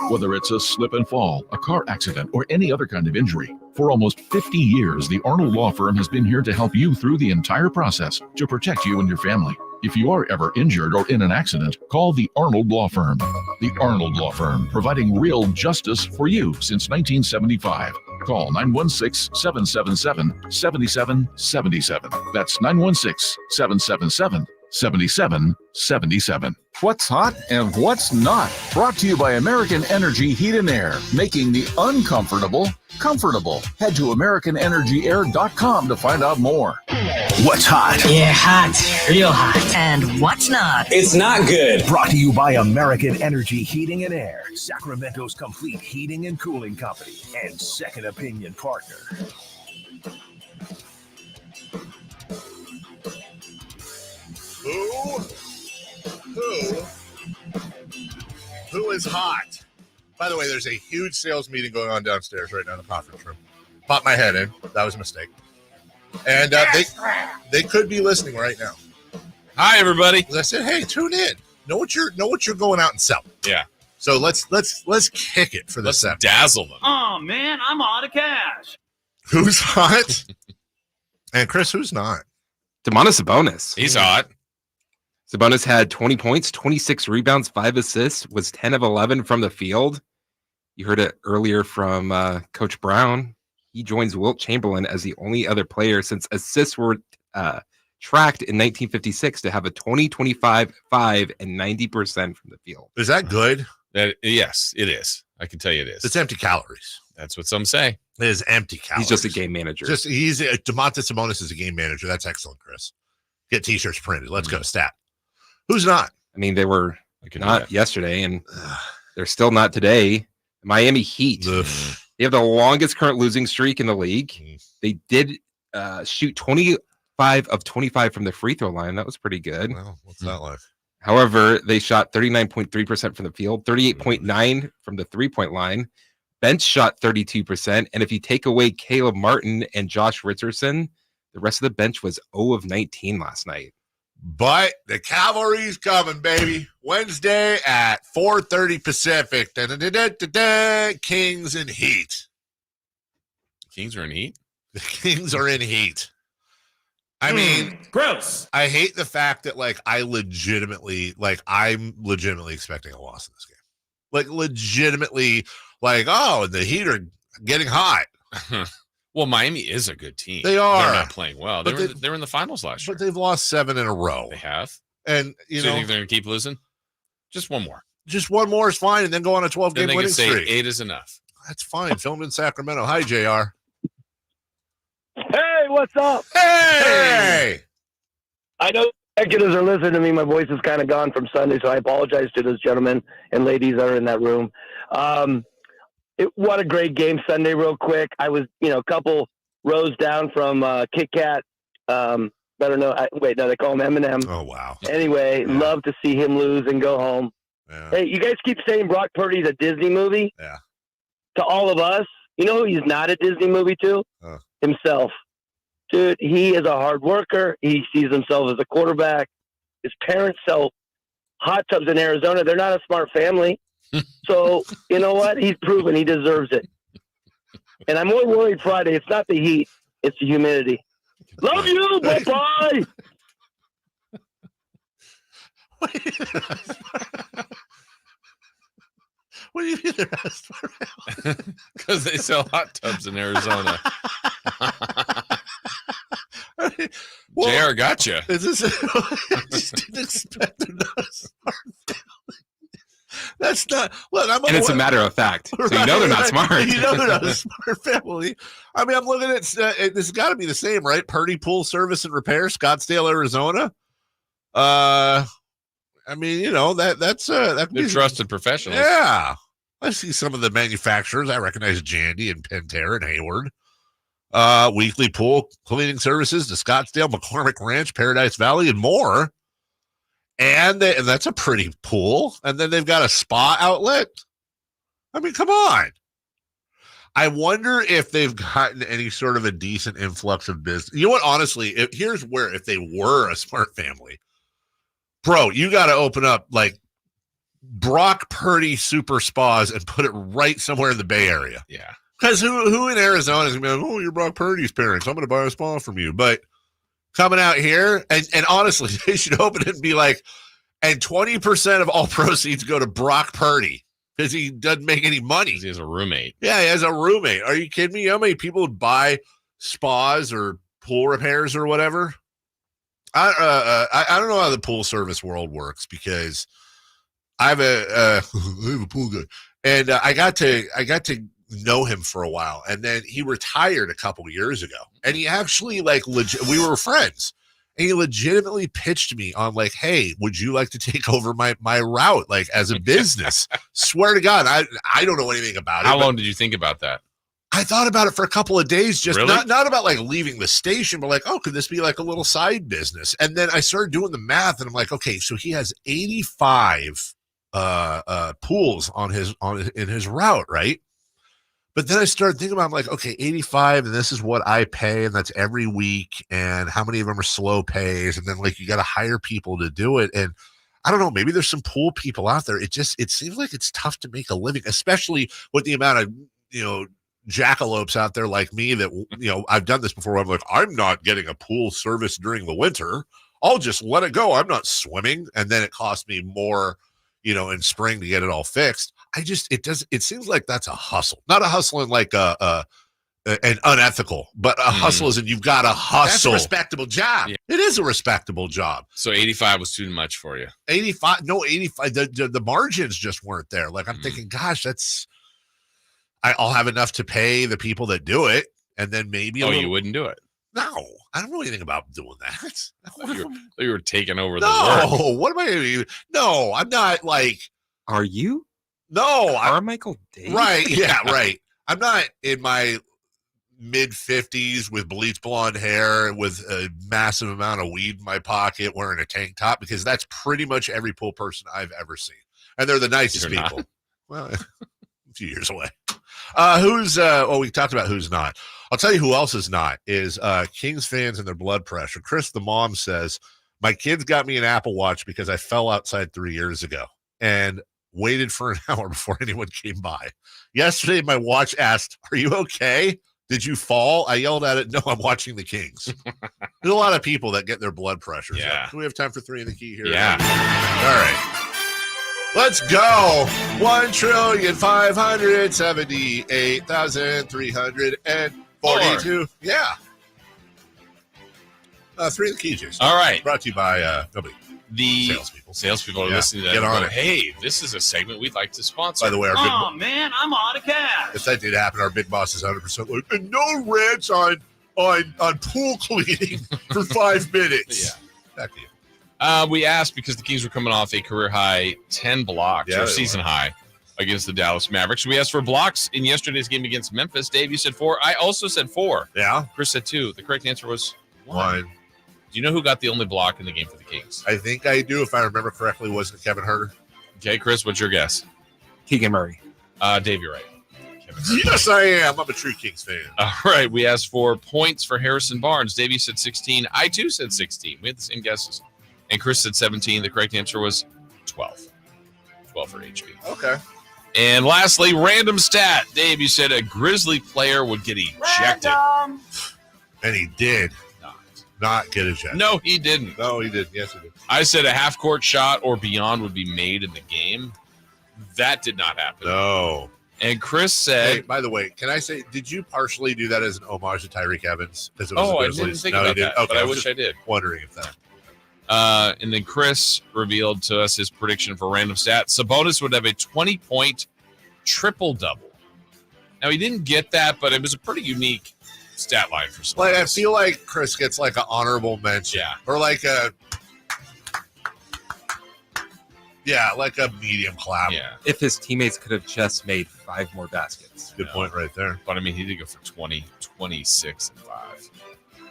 Whether it's a slip and fall, a car accident, or any other kind of injury. For almost 50 years, the Arnold Law Firm has been here to help you through the entire process to protect you and your family. If you are ever injured or in an accident, call the Arnold Law Firm. The Arnold Law Firm, providing real justice for you since 1975. Call 916-777-7777. That's 916-777-7777. What's hot and what's not? Brought to you by American Energy Heat and Air, making the uncomfortable comfortable. Head to AmericanEnergyAir.com to find out more. What's hot? Yeah, hot. Real hot. And what's not? It's not good. Brought to you by American Energy Heating and Air, Sacramento's complete heating and cooling company, and second opinion partner. Who is hot? By the way, there's a huge sales meeting going on downstairs right now in the conference room. Popped my head in. That was a mistake. And they could be listening right now. Hi, everybody. I said, hey, tune in. Know what you're going out and selling. Yeah. So let's kick it for the set. Dazzle them. Oh, man, I'm out of cash. Who's hot? And Chris, who's not? Domantas Sabonis. He's hot. Sabonis had 20 points, 26 rebounds, 5 assists, was 10 of 11 from the field. You heard it earlier from Coach Brown. He joins Wilt Chamberlain as the only other player since assists were tracked in 1956 to have a 20, 25, 5, and 90% from the field. Is that good? Yes, it is. I can tell you it is. It's empty calories. That's what some say. It is empty calories. He's just a game manager. Domantas Sabonis is a game manager. That's excellent, Chris. Get t-shirts printed. Let's go. Stat. Who's not? I mean, they were not yesterday, and they're still not today. Miami Heat. They have the longest current losing streak in the league. They did shoot 25 of 25 from the free throw line. That was pretty good. Well, what's that like? However, they shot 39.3% from the field, 38.9% from the three-point line. Bench shot 32%. And if you take away Caleb Martin and Josh Richardson, the rest of the bench was 0 of 19 last night. But the cavalry's coming, baby. Wednesday at 4:30 Pacific. Da-da-da-da-da-da. Kings in heat. Kings are in heat? The Kings are in heat. I mean, gross. I hate the fact that, like, I'm legitimately expecting a loss in this game. Like, legitimately, like, oh, the Heat are getting hot. Well, Miami is a good team. They are. They're not playing well. They were in the finals last year. But they've lost 7 in a row. They have. And, you think they're going to keep losing? Just one more. Just one more is fine, and then go on a 12-game winning streak. Then they can say 8 is enough. That's fine. Filmed in Sacramento. Hi, JR. Hey, what's up? Hey! I know executives are listening to me. My voice is kind of gone from Sunday, so I apologize to those gentlemen and ladies that are in that room. What a great game Sunday, real quick. I was, a couple rows down from Kit Kat. They call him Eminem. Oh, wow. Anyway, love to see him lose and go home. Yeah. Hey, you guys keep saying Brock Purdy's a Disney movie? Yeah. To all of us, you know who he's not a Disney movie to? Himself. Dude, he is a hard worker. He sees himself as a quarterback. His parents sell hot tubs in Arizona. They're not a smart family. So, you know what? He's proven he deserves it. And I'm more worried Friday. It's not the heat. It's the humidity. Love you. Bye-bye. What do you mean they're not? Because they sell hot tubs in Arizona. JR got you. Is this? I just didn't expect them to smart. That's not. Look, and it's a matter of fact. So you know they're not smart. You know they're not a smart family. I mean, I'm looking at this has got to be the same, right? Purdy Pool Service and Repair, Scottsdale, Arizona. I mean, that's that could they're be trusted professionals. Yeah, I see some of the manufacturers. I recognize Jandy and Pentair and Hayward. Weekly pool cleaning services to Scottsdale, McCormick Ranch, Paradise Valley, and more. And that's a pretty pool. And then they've got a spa outlet. I mean, come on. I wonder if they've gotten any sort of a decent influx of business. You know what? Honestly, here's where, if they were a smart family, bro, you got to open up like Brock Purdy super spas and put it right somewhere in the Bay Area. Yeah. Because who in Arizona is going to be like, oh, you're Brock Purdy's parents. I'm going to buy a spa from you. But coming out here, and honestly, they should open it and be like, and 20% of all proceeds go to Brock Purdy because he doesn't make any money. He has a roommate. Yeah, he has a roommate. Are you kidding me? You know how many people would buy spas or pool repairs or whatever? I don't know how the pool service world works because I have a pool guy, and I got to know him for a while, and then he retired a couple years ago, and he actually we were friends, and he legitimately pitched me on like, hey, would you like to take over my route like as a business? Swear to God, I don't know anything about it. How long did you think about that? I thought about it for a couple of days, just really? not about like leaving the station, but like, oh, could this be like a little side business? And then I started doing the math, and I'm like, okay, so he has 85 pools in his route, right? But then I started thinking about, I'm like, okay, 85, and this is what I pay, and that's every week, and how many of them are slow pays, and then like you got to hire people to do it, and I don't know, maybe there's some pool people out there. It seems like it's tough to make a living, especially with the amount of jackalopes out there like me that I've done this before. I'm like, I'm not getting a pool service during the winter. I'll just let it go. I'm not swimming, and then it costs me more, in spring to get it all fixed. It seems like that's a hustle, not a hustle in like an unethical, but a hustle is, and you've got to hustle. That's a respectable job. Yeah. It is a respectable job. So 85 was too much for you. 85. The margins just weren't there. Like I'm thinking, gosh, I'll have enough to pay the people that do it. And then maybe, you wouldn't do it. No, I don't know anything about doing that. You were taking over the work. No, what am I going to do? No, I'm not like. Are you? No, Carmichael Dave? Right. Yeah, right. I'm not in my mid-50s with bleach blonde hair with a massive amount of weed in my pocket wearing a tank top, because that's pretty much every pool person I've ever seen. And they're the nicest people. Not. Well, a few years away. We talked about who's not. I'll tell you who else is not, is Kings fans and their blood pressure. Chris, the mom, says, my kids got me an Apple Watch because I fell outside 3 years ago and waited for an hour before anyone came by. Yesterday, my watch asked, are you okay? Did you fall? I yelled at it. No, I'm watching the Kings. There's a lot of people that get their blood pressures. Yeah. Do we have time for 3 in the key here? Yeah. All right. Let's go. 1,578,342. Yeah. 3 in the key, Jason. All right. Brought to you by nobody. The salespeople are listening to that. Get on it. Hey, this is a segment we'd like to sponsor. By the way, man, I'm out of cash. If that did happen, our big boss is 100% like, and no rants on pool cleaning for 5 minutes. Yeah. Back to you. We asked because the Kings were coming off a career high 10 blocks, or season high, against the Dallas Mavericks. We asked for blocks in yesterday's game against Memphis. Dave, you said 4. I also said 4. Yeah. Chris said 2. The correct answer was 1. Do you know who got the only block in the game for the Kings? I think I do, if I remember correctly. Wasn't it Kevin Huerter? Okay, Chris, what's your guess? Keegan Murray. Dave, you're right. Yes, I am. I'm a true Kings fan. All right. We asked for points for Harrison Barnes. Dave, you said 16. I, too, said 16. We had the same guesses. And Chris said 17. The correct answer was 12. 12 for HB. Okay. And lastly, random stat. Dave, you said a Grizzly player would get ejected. Random. And he did not get ejected. No, he didn't. No, he did. Yes, he did. I said a half-court shot or beyond would be made in the game. That did not happen. No. And Chris said... Hey, by the way, can I say, did you partially do that as an homage to Tyreek Evans? Because it I was didn't think about that, okay, but I wish I did. Wondering if that... and then Chris revealed to us his prediction for random stat. Sabonis would have a 20-point triple-double. Now, he didn't get that, but it was a pretty unique stat line for Sabonis. Like, I feel like Chris gets like an honorable mention. Yeah. Or like a... Yeah, like a medium clap. Yeah. If his teammates could have just made 5 more baskets. Good point right there. But, I mean, he did go for 20, 26, and 5.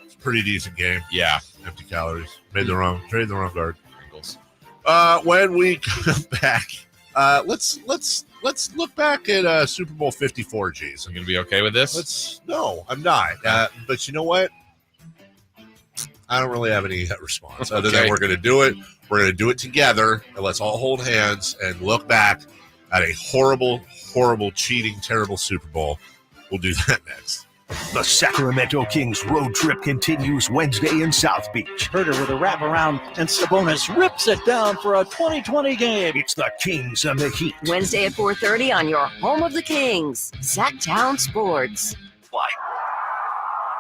It's a pretty decent game. Yeah. Empty calories. Traded the wrong guard. Wrinkles. When we come back, let's look back at Super Bowl 54, G's. You gonna be okay with this? No, I'm not. But you know what? I don't really have any response other than we're going to do it. We're going to do it together, and let's all hold hands and look back at a horrible, horrible, cheating, terrible Super Bowl. We'll do that next. The Sacramento Kings road trip continues Wednesday in South Beach. Huerter with a wraparound, and Sabonis rips it down for a 2020 game. It's the Kings and the Heat. Wednesday at 4:30 on your home of the Kings, Sactown Sports. Why?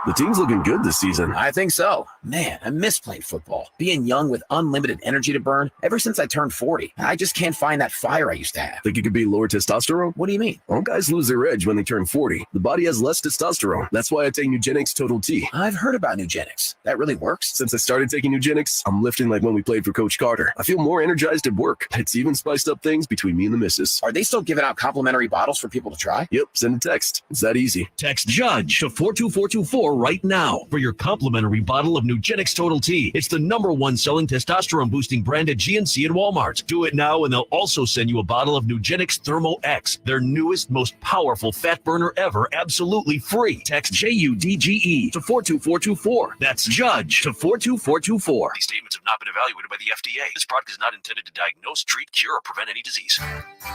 The team's looking good this season. I think so. Man, I miss playing football. Being young with unlimited energy to burn. Ever since I turned 40, I just can't find that fire I used to have. Think it could be lower testosterone? What do you mean? All guys lose their edge when they turn 40. The body has less testosterone. That's why I take Nugenix Total T. I've heard about Nugenix. That really works? Since I started taking Nugenix, I'm lifting like when we played for Coach Carter. I feel more energized at work. It's even spiced up things between me and the missus. Are they still giving out complimentary bottles for people to try? Yep, send a text. It's that easy. Text JUDGE to 42424 right now for your complimentary bottle of Nugenix Total T. It's the #1 selling testosterone boosting brand at GNC and Walmart. Do it now and they'll also send you a bottle of Nugenix Thermo X, their newest, most powerful fat burner ever, absolutely free. Text JUDGE to 42424. That's JUDGE to 42424. These statements have not been evaluated by the FDA. This product is not intended to diagnose, treat, cure, or prevent any disease.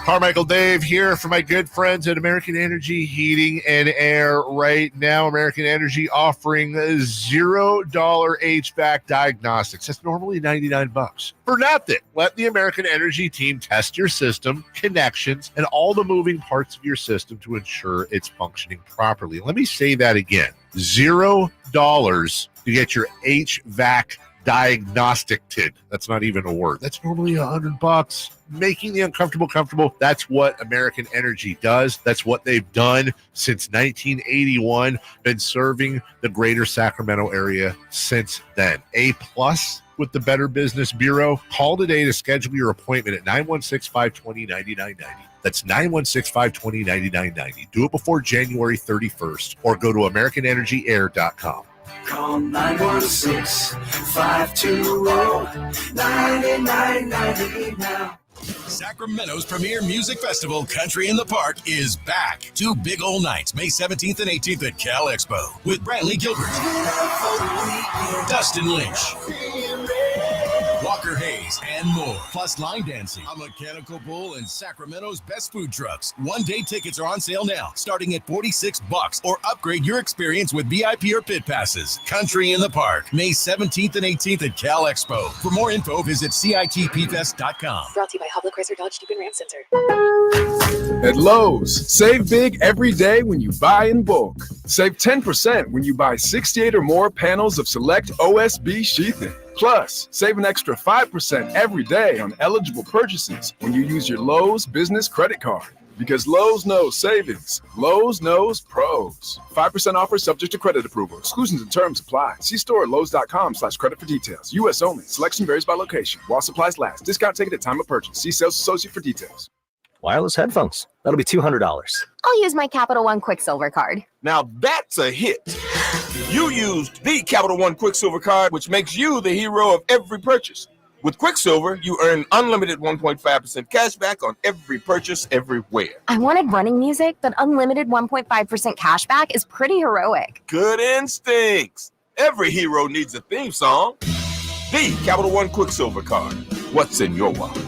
Carmichael Dave here for my good friends at American Energy Heating and Air. Right now, American Energy offering $0 HVAC diagnostics. That's normally $99 for nothing. Let the American Energy team test your system, connections, and all the moving parts of your system to ensure it's functioning properly. Let me say that again. $0 to get your HVAC diagnostic tid. That's not even a word. That's normally $100. Making the uncomfortable comfortable. That's what American Energy does. That's what they've done since 1981. Been serving the greater Sacramento area since then. A+ with the Better Business Bureau? Call today to schedule your appointment at 916-520-9990. That's 916-520-9990. Do it before January 31st or go to AmericanEnergyAir.com. Call 916-520-9990 now. Sacramento's premier music festival, Country in the Park, is back. 2 big old nights, May 17th and 18th at Cal Expo, with Brantley Gilbert, Dustin Lynch, Walker Hayes, and more. Plus line dancing, a mechanical bull, and Sacramento's best food trucks. One-day tickets are on sale now, starting at $46, or upgrade your experience with VIP or pit passes. Country in the Park, May 17th and 18th at Cal Expo. For more info, visit CITPfest.com. Brought to you by Hubble Chrysler Dodge Jeep and Ram Center. At Lowe's, save big every day when you buy in bulk. Save 10% when you buy 68 or more panels of select OSB sheathing. Plus, save an extra 5% every day on eligible purchases when you use your Lowe's business credit card. Because Lowe's knows savings. Lowe's knows pros. 5% offer subject to credit approval. Exclusions and terms apply. See store at Lowe's.com/credit for details. U.S. only. Selection varies by location. While supplies last. Discount taken at time of purchase. See sales associate for details. Wireless headphones. That'll be $200. I'll use my Capital One Quicksilver card. Now that's a hit. You used the Capital One Quicksilver card, which makes you the hero of every purchase. With Quicksilver, you earn unlimited 1.5% cash back on every purchase everywhere. I wanted running music, but unlimited 1.5% cash back is pretty heroic. Good instincts. Every hero needs a theme song. The Capital One Quicksilver card. What's in your wallet?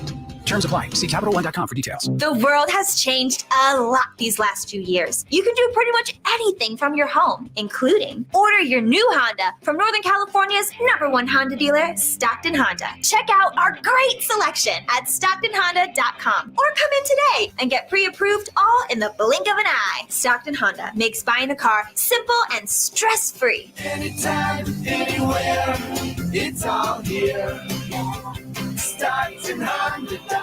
Terms apply. See CapitalOne.com for details. The world has changed a lot these last few years. You can do pretty much anything from your home, including order your new Honda from Northern California's #1 Honda dealer, Stockton Honda. Check out our great selection at StocktonHonda.com or come in today and get pre-approved all in the blink of an eye. Stockton Honda makes buying a car simple and stress-free. Anytime, anywhere, it's all here. StocktonHonda.com.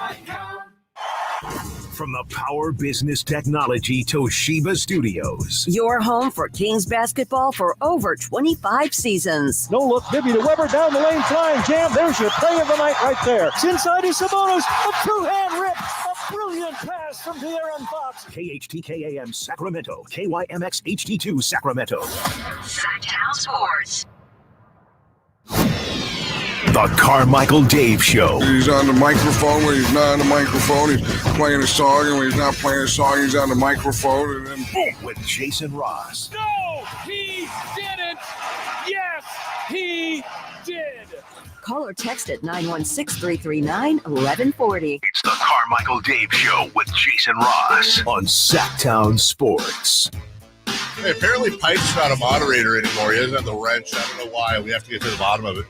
From the Power Business Technology Toshiba Studios. Your home for Kings basketball for over 25 seasons. No look, Bibby to Weber down the lane, flying jam. There's your play of the night right there. It's inside is Sabonis. A two-hand rip. A brilliant pass from De'Aaron Fox. KHTKAM Sacramento. KYMX HD2 Sacramento. Sactown Sports. The Carmichael Dave Show. He's on the microphone when he's not on the microphone. He's playing a song, and when he's not playing a song, he's on the microphone. And then boom, with Jason Ross. No, he didn't. Yes, he did. Call or text at 916-339-1140. It's the Carmichael Dave Show with Jason Ross on Sactown Sports. Hey, apparently Pipe's not a moderator anymore. He doesn't have the wrench. I don't know why. We have to get to the bottom of it.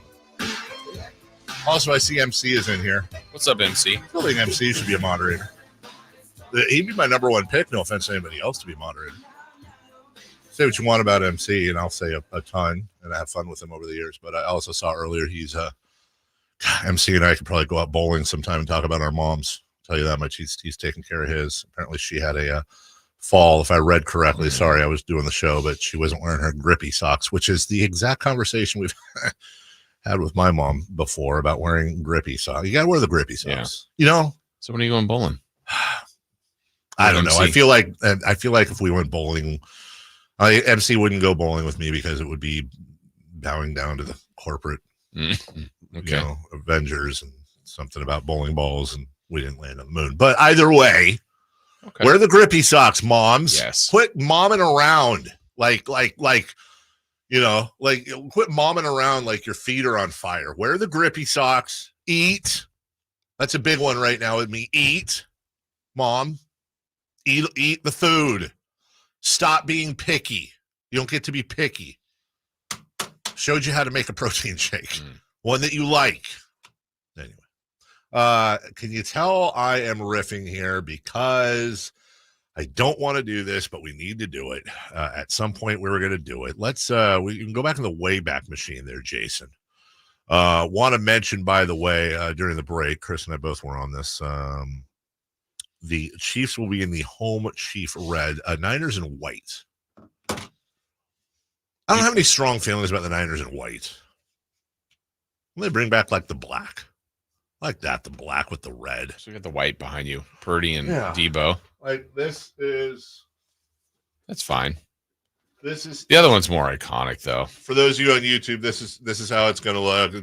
Also, I see MC is in here. What's up, MC? I feel like MC should be a moderator. He'd be my #1 pick. No offense to anybody else to be a moderator. Say what you want about MC, and I'll say a ton, and I have fun with him over the years. But I also saw earlier he's MC and I could probably go out bowling sometime and talk about our moms. I'll tell you that much. He's taking care of his. Apparently, she had a fall, if I read correctly. Sorry, I was doing the show, but she wasn't wearing her grippy socks, which is the exact conversation we've had with my mom before about wearing grippy socks. You got to wear the grippy socks, you know? So when are you going bowling? I don't know. I feel like if we went bowling, MC wouldn't go bowling with me because it would be bowing down to the corporate, Avengers and something about bowling balls, and we didn't land on the moon. But either way, wear the grippy socks, moms. Yes. Quit momming around like quit momming around like your feet are on fire. Wear the grippy socks. Eat. That's a big one right now with me. Eat, mom. Eat the food. Stop being picky. You don't get to be picky. Showed you how to make a protein shake. One that you like. Anyway. Can you tell I am riffing here because I don't want to do this, but we need to do it. At some point, we were going to do it. Let's we can go back in the Wayback Machine there, Jason. Want to mention, by the way, during the break, Chris and I both were on this. The Chiefs will be in the home Chief red, Niners in white. I don't have any strong feelings about the Niners in white. They bring back like the black. Like that, the black with the red. So you got the white behind you. Purdy and Yeah. Debo. Like this is... That's fine. This is... The other one's more iconic, though. For those of you on YouTube, this is how it's going to look.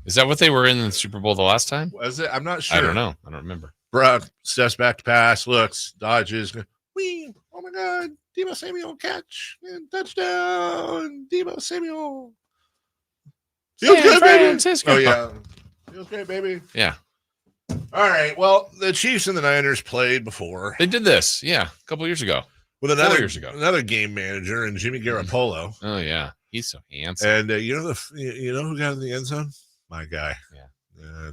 Is that what they were in the Super Bowl the last time? Was it? I'm not sure. I don't know. I don't remember. Brock steps back to pass, looks, dodges. Whee! Oh my God! Debo Samuel catch and touchdown! Debo Samuel. Feels San good, Francisco. baby. Oh yeah, feels great, baby. Yeah. All right. Well, the Chiefs and the Niners played before. They did this, yeah, a couple years ago. With 4 years ago. another game manager and Jimmy Garoppolo. Oh yeah, he's so handsome. And you know who got in the end zone? My guy. Yeah.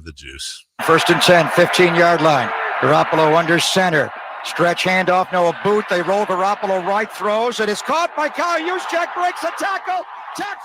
The juice. 1st and 10, 15-yard line. Garoppolo under center. Stretch handoff, no a boot. They roll Garoppolo right, throws. It is caught by Kyle Juszczyk, breaks a tackle. Touchdown!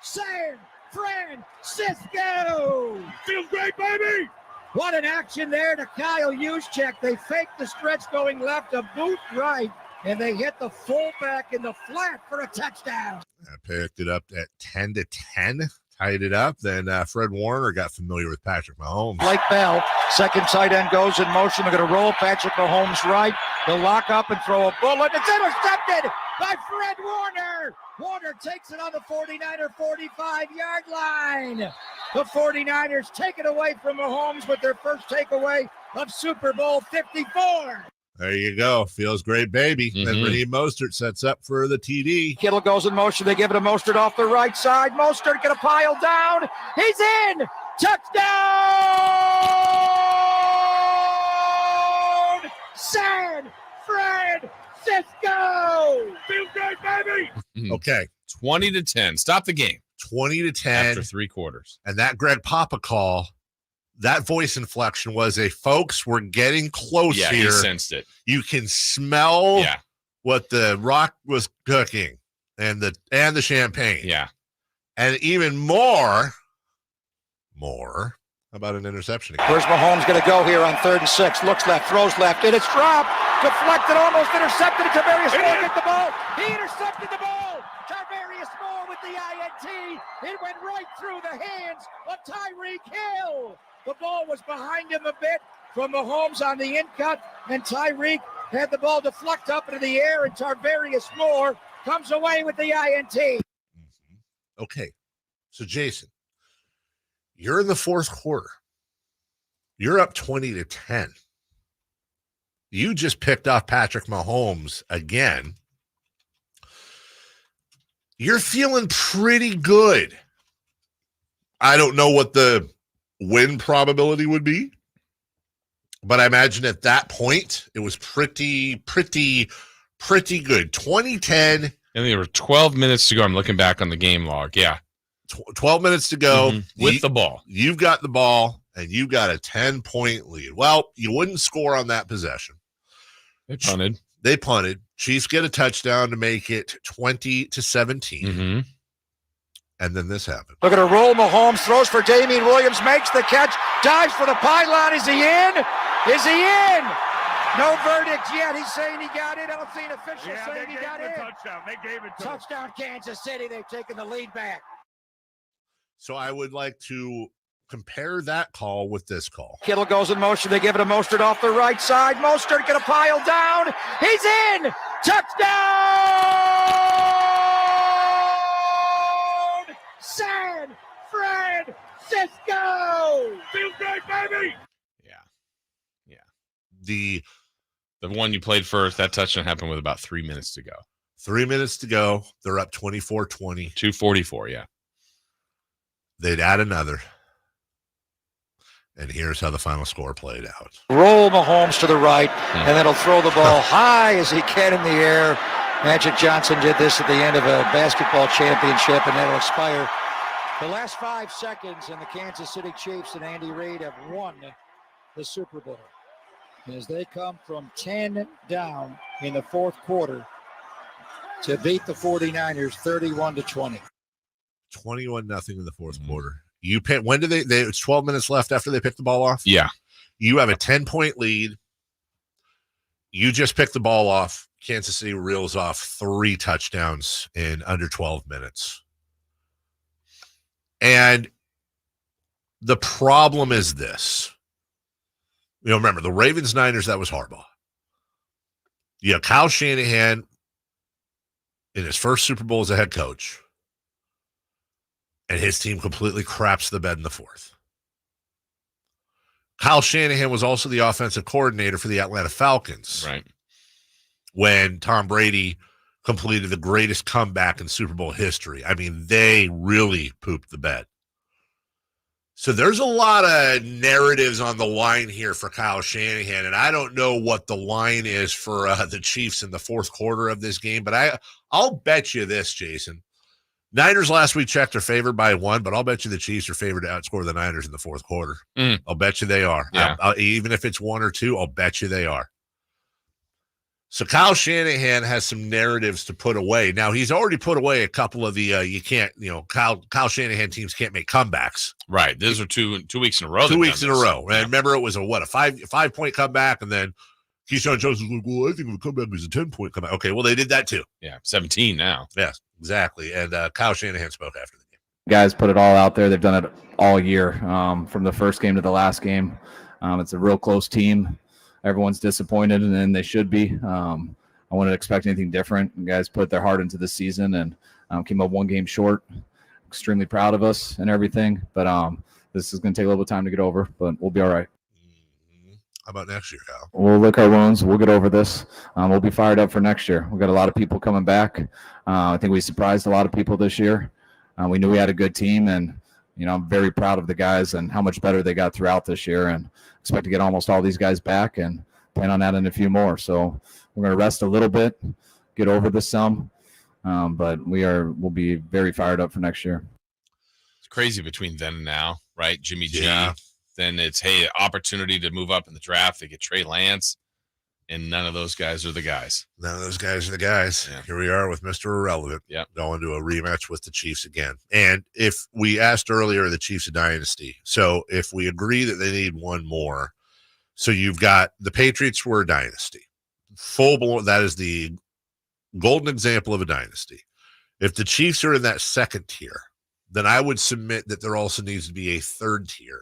San Francisco! Feels great, baby! What an action there to Kyle Juszczyk. They faked the stretch going left, a boot right, and they hit the fullback in the flat for a touchdown. I picked it up at 10-10, tied it up. Then Fred Warner got familiar with Patrick Mahomes. Blake Bell, second tight end goes in motion. They're going to roll Patrick Mahomes right. They'll lock up and throw a bullet. It's intercepted by Fred Warner. Warner takes it on the 49er 45-yard line. The 49ers take it away from Mahomes with their first takeaway of Super Bowl 54. There you go. Feels great, baby. And Raheem Mostert sets up for the TD. Kittle goes in motion. They give it to Mostert off the right side. Mostert going to pile down. He's in. Touchdown! San Francisco! Feels great, baby! Okay. 20-10. Stop the game. 20-10. After 3 quarters. And that Greg Papa call, that voice inflection was a folks, we're getting close here. Yeah, he sensed it. You can smell what the Rock was cooking and the champagne. Yeah. And even more about an interception again. Where's Mahomes going to go here on 3rd and 6? Looks left, throws left, and it's dropped. Deflected, almost intercepted. Tarvarius Moore get the ball. He intercepted the ball. Tarvarius Moore with the INT. It went right through the hands of Tyreek Hill. The ball was behind him a bit from Mahomes on the in cut, and Tyreek had the ball deflect up into the air, and Tarvarius Moore comes away with the INT. Okay, so Jason, you're in the 4th quarter. You're up 20-10. You just picked off Patrick Mahomes again. You're feeling pretty good. I don't know what the win probability would be, but I imagine at that point it was pretty good. 20-10. And there were 12 minutes to go. I'm looking back on the game log. Yeah. 12 minutes to go. With the ball. You've got the ball, and you've got a 10-point lead. Well, you wouldn't score on that possession. They punted. Chiefs get a touchdown to make it 20-17. And then this happened. Look at a roll. Mahomes throws for Damian Williams, makes the catch, dives for the pylon. Is he in? Is he in? No verdict yet. He's saying he got in. I don't see an official saying he got in. Touchdown. They gave it to touchdown, Kansas City. They've taken the lead back. So I would like to compare that call with this call. Kittle goes in motion. They give it to Mostert off the right side. Mostert going to pile down. He's in. Touchdown! San Francisco! Feels great, baby! The one you played first, that touchdown happened with about 3 minutes to go. 3 minutes to go. They're up 24-20. 2:44, yeah. They'd add another. And here's how the final score played out. Roll Mahomes to the right, and then he'll throw the ball high as he can in the air. Magic Johnson did this at the end of a basketball championship, and that'll expire. The last 5 seconds, and the Kansas City Chiefs and Andy Reid have won the Super Bowl, as they come from 10 down in the 4th quarter to beat the 49ers 31-20. 21-0 in the 4th quarter. You pick, when do they it's 12 minutes left after they pick the ball off? Yeah. You have a 10-point lead. You just pick the ball off. Kansas City reels off 3 touchdowns in under 12 minutes. And the problem is this. Remember, the Ravens-Niners, that was Harbaugh. You have Kyle Shanahan in his first Super Bowl as a head coach, and his team completely craps the bed in the 4th. Kyle Shanahan was also the offensive coordinator for the Atlanta Falcons. Right. When Tom Brady completed the greatest comeback in Super Bowl history. I mean, they really pooped the bed. So there's a lot of narratives on the line here for Kyle Shanahan, and I don't know what the line is for the Chiefs in the 4th quarter of this game, but I'll bet you this, Jason. Niners last week checked are favored by 1, but I'll bet you the Chiefs are favored to outscore the Niners in the 4th quarter. I'll bet you they are. Yeah. Even if it's 1 or 2, I'll bet you they are. So Kyle Shanahan has some narratives to put away. Now, he's already put away a couple of the Kyle Shanahan teams can't make comebacks. Right. Those are 2 weeks in a row. 2 weeks in a row. And remember, it was a 5-point comeback, and then Keyshawn Jones was like, well, I think the comeback was a 10-point comeback. Okay, well, they did that too. Yeah, 17 now. Yes, exactly. And Kyle Shanahan spoke after the game. Guys put it all out there. They've done it all year, from the first game to the last game. It's a real close team. Everyone's disappointed, and then they should be. I wouldn't expect anything different. You guys put their heart into the season and came up 1 game short. Extremely proud of us and everything, but this is going to take a little time to get over, but we'll be all right. How about next year, Kyle? We'll lick our wounds. We'll get over this. We'll be fired up for next year. We've got a lot of people coming back. I think we surprised a lot of people this year. We knew we had a good team, and I'm very proud of the guys and how much better they got throughout this year, and expect to get almost all these guys back and plan on adding a few more. So we're going to rest a little bit, get over this some, but we'll be very fired up for next year. It's crazy between then and now, right? Jimmy G. Yeah. Then it's, opportunity to move up in the draft. They get Trey Lance, and none of those guys are the guys. None of those guys are the guys. Yeah. Here we are with Mr. Irrelevant. Yeah. Going to a rematch with the Chiefs again. And if we asked earlier, the Chiefs a dynasty. So if we agree that they need 1 more, so you've got the Patriots were a dynasty. That is the golden example of a dynasty. If the Chiefs are in that 2nd tier, then I would submit that there also needs to be a 3rd tier.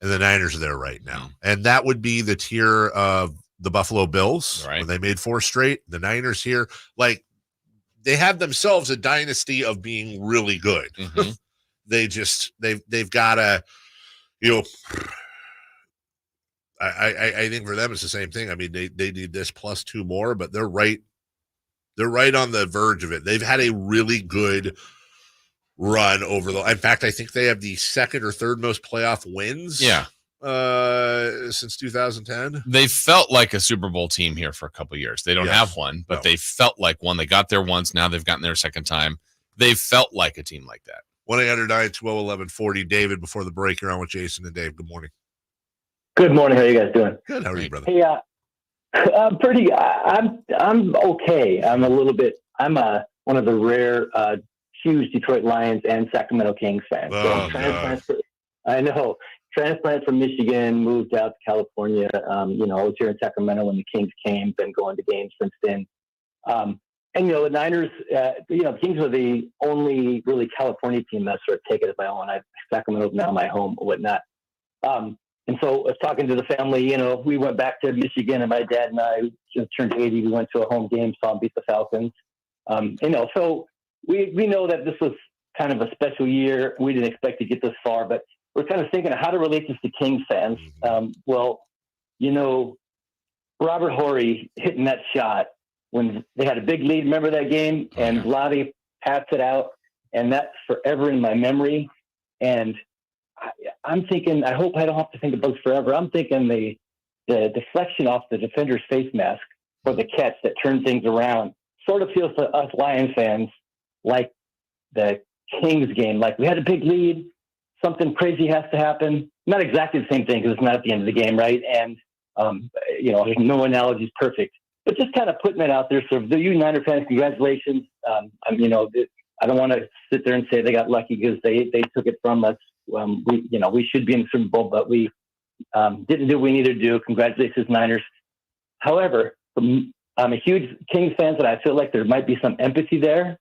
And the Niners are there right now. And that would be the tier of the Buffalo Bills. Right. When they made 4 straight. The Niners here, they have themselves a dynasty of being really good. Mm-hmm. they've got to, I think for them it's the same thing. I mean, they need this plus 2 more, but they're right on the verge of it. They've had a really good run in fact, I think they have the 2nd or 3rd most playoff wins. Yeah. Since 2010. They felt like a Super Bowl team here for a couple of years. They don't have one, but they felt like one. They got there once. Now they've gotten there a 2nd time. They felt like a team like that. 1-800-920-1140. David, before the break, you're on with Jason and Dave. Good morning. Good morning. How are you guys doing? Good. How are you, brother? Hey, I'm okay. I'm one of the rare huge Detroit Lions and Sacramento Kings fans. I know. Transplant from Michigan, moved out to California. I was here in Sacramento when the Kings came, been going to games since then. The Niners, the Kings are the only really California team that's sort of taken it by own. Sacramento's now my home or whatnot. And so I was talking to the family, we went back to Michigan, and my dad and I just turned 80. We went to a home game, saw them beat the Falcons. So we know that this was kind of a special year. We didn't expect to get this far, but we're kind of thinking of how to relate this to Kings fans. Robert Horry hitting that shot when they had a big lead. Remember that game? And Lottie passed it out, and that's forever in my memory. And I'm thinking, I hope I don't have to think of those forever. I'm thinking the deflection off the defender's face mask for the catch that turned things around sort of feels to us Lions fans like the Kings game. Like we had a big lead, something crazy has to happen. Not exactly the same thing because it's not at the end of the game, right? And, there's no analogy is perfect. But just kind of putting it out there. So the Niner fans, congratulations. I don't want to sit there and say they got lucky because they took it from us. We should be in the Super Bowl, but we didn't do what we needed to do. Congratulations, Niners. However, I'm a huge Kings fan, but I feel like there might be some empathy there.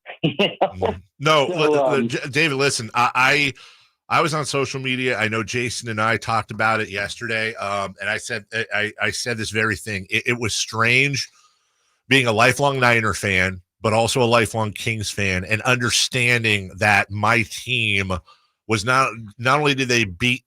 No, So, David, listen, I was on social media. I know Jason and I talked about it yesterday. And I said this very thing. It was strange being a lifelong Niner fan, but also a lifelong Kings fan, and understanding that my team was not only did they beat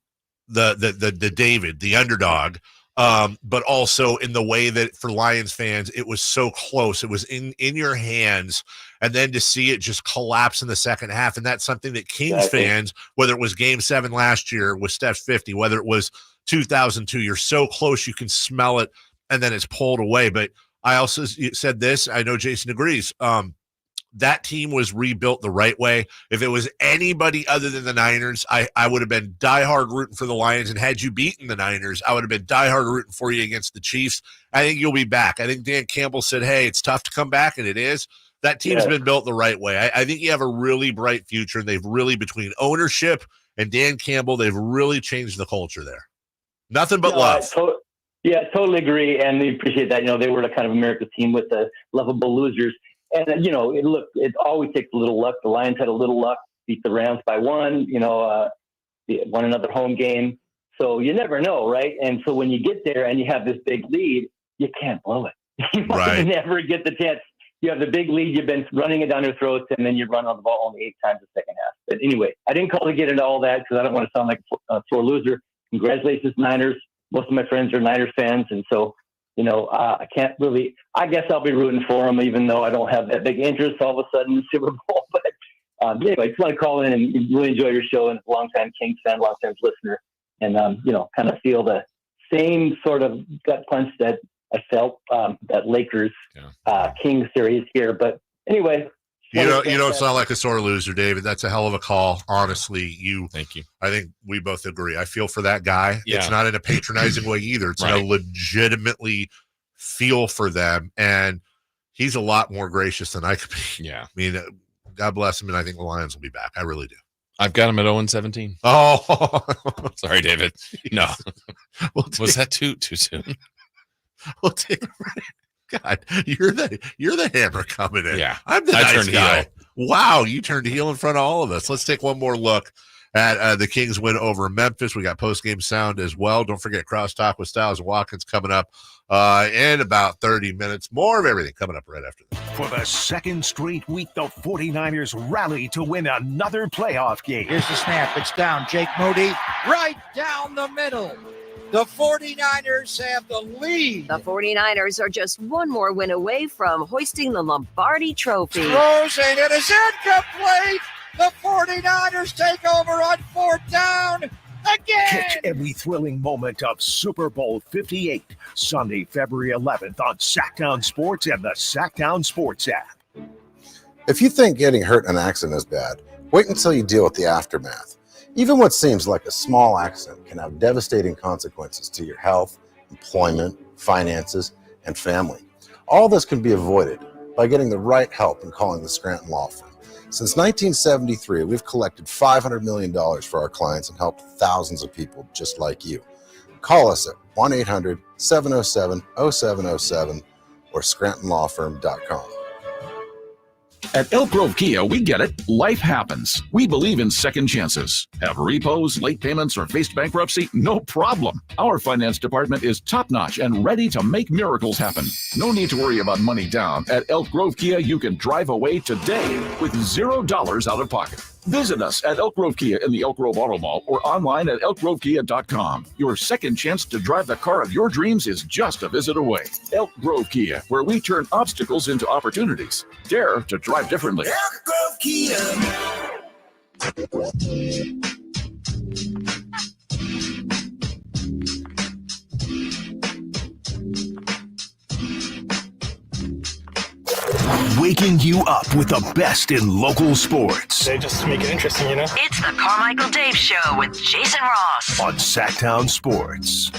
the David, the underdog, but also in the way that for Lions fans, it was so close. It was in your hands. And then to see it just collapse in the second half. And that's something that Kings fans, whether it was Game 7 last year with Steph's 50, whether it was 2002, you're so close, you can smell it, and then it's pulled away. But I also said this, I know Jason agrees. That team was rebuilt the right way. If it was anybody other than the Niners, I would have been diehard rooting for the Lions. And had you beaten the Niners, I would have been diehard rooting for you against the Chiefs. I think you'll be back. I think Dan Campbell said, hey, it's tough to come back, and it is. That team's been built the right way. I think you have a really bright future, and they've really, between ownership and Dan Campbell, they've really changed the culture there. Nothing but love. I totally agree, and we appreciate that. They were the kind of America's team with the lovable losers. And, it always takes a little luck. The Lions had a little luck, beat the Rams by one, won another home game. So you never know, right? And so when you get there and you have this big lead, you can't blow it. You never get the chance. You have the big lead, you've been running it down their throats, and then you run on the ball only 8 times the second half. But anyway, I didn't call to get into all that because I don't want to sound like a sore loser. Congratulations, Niners. Most of my friends are Niners fans, and so I can't really. I guess I'll be rooting for them, even though I don't have that big interest all of a sudden in the Super Bowl. But anyway, I just want to call in and really enjoy your show, and long-time Kings fan, long-time listener, and kind of feel the same sort of gut punch that I felt that Lakers Kings series here. But anyway. You don't sound like a sore loser, David. That's a hell of a call. Honestly, thank you. I think we both agree. I feel for that guy. Yeah. It's not in a patronizing way either. It's a legitimately feel for them. And he's a lot more gracious than I could be. Yeah. I mean, God bless him. And I think the Lions will be back. I really do. I've got him at 0-17. Oh, sorry, David. No. Was that too soon? We'll take God, you're the hammer coming in. Yeah, I'm the nice guy. Heel. Wow, you turned heel in front of all of us. Let's take one more look at the Kings win over Memphis. We got post-game sound as well. Don't forget Crosstalk with Styles and Watkins coming up in about 30 minutes. More of everything coming up right after this. For the second straight week, the 49ers rally to win another playoff game. Here's the snap. It's down. Jake Moody right down the middle. The 49ers have the lead. The 49ers are just one more win away from hoisting the Lombardi Trophy. Throws and it is incomplete. The 49ers take over on 4th down again. Catch every thrilling moment of Super Bowl LVIII, Sunday, February 11th on Sactown Sports and the Sactown Sports app. If you think getting hurt in an accident is bad, wait until you deal with the aftermath. Even what seems like a small accident can have devastating consequences to your health, employment, finances, and family. All this can be avoided by getting the right help and calling the Scranton Law Firm. Since 1973, we've collected $500 million for our clients and helped thousands of people just like you. Call us at 1-800-707-0707 or ScrantonLawFirm.com. At Elk Grove Kia, we get it. Life happens. We believe in second chances. Have repos, late payments, or faced bankruptcy? No problem. Our finance department is top-notch and ready to make miracles happen. No need to worry about money down. At Elk Grove Kia, you can drive away today with $0 out of pocket. Visit us at Elk Grove Kia in the Elk Grove Auto Mall or online at elkgrovekia.com. Your second chance to drive the car of your dreams is just a visit away. Elk Grove Kia, where we turn obstacles into opportunities. Dare to drive differently. Elk Grove Kia. Waking you up with the best in local sports. They just make it interesting, you know? It's the Carmichael Dave Show with Jason Ross on Sactown Sports.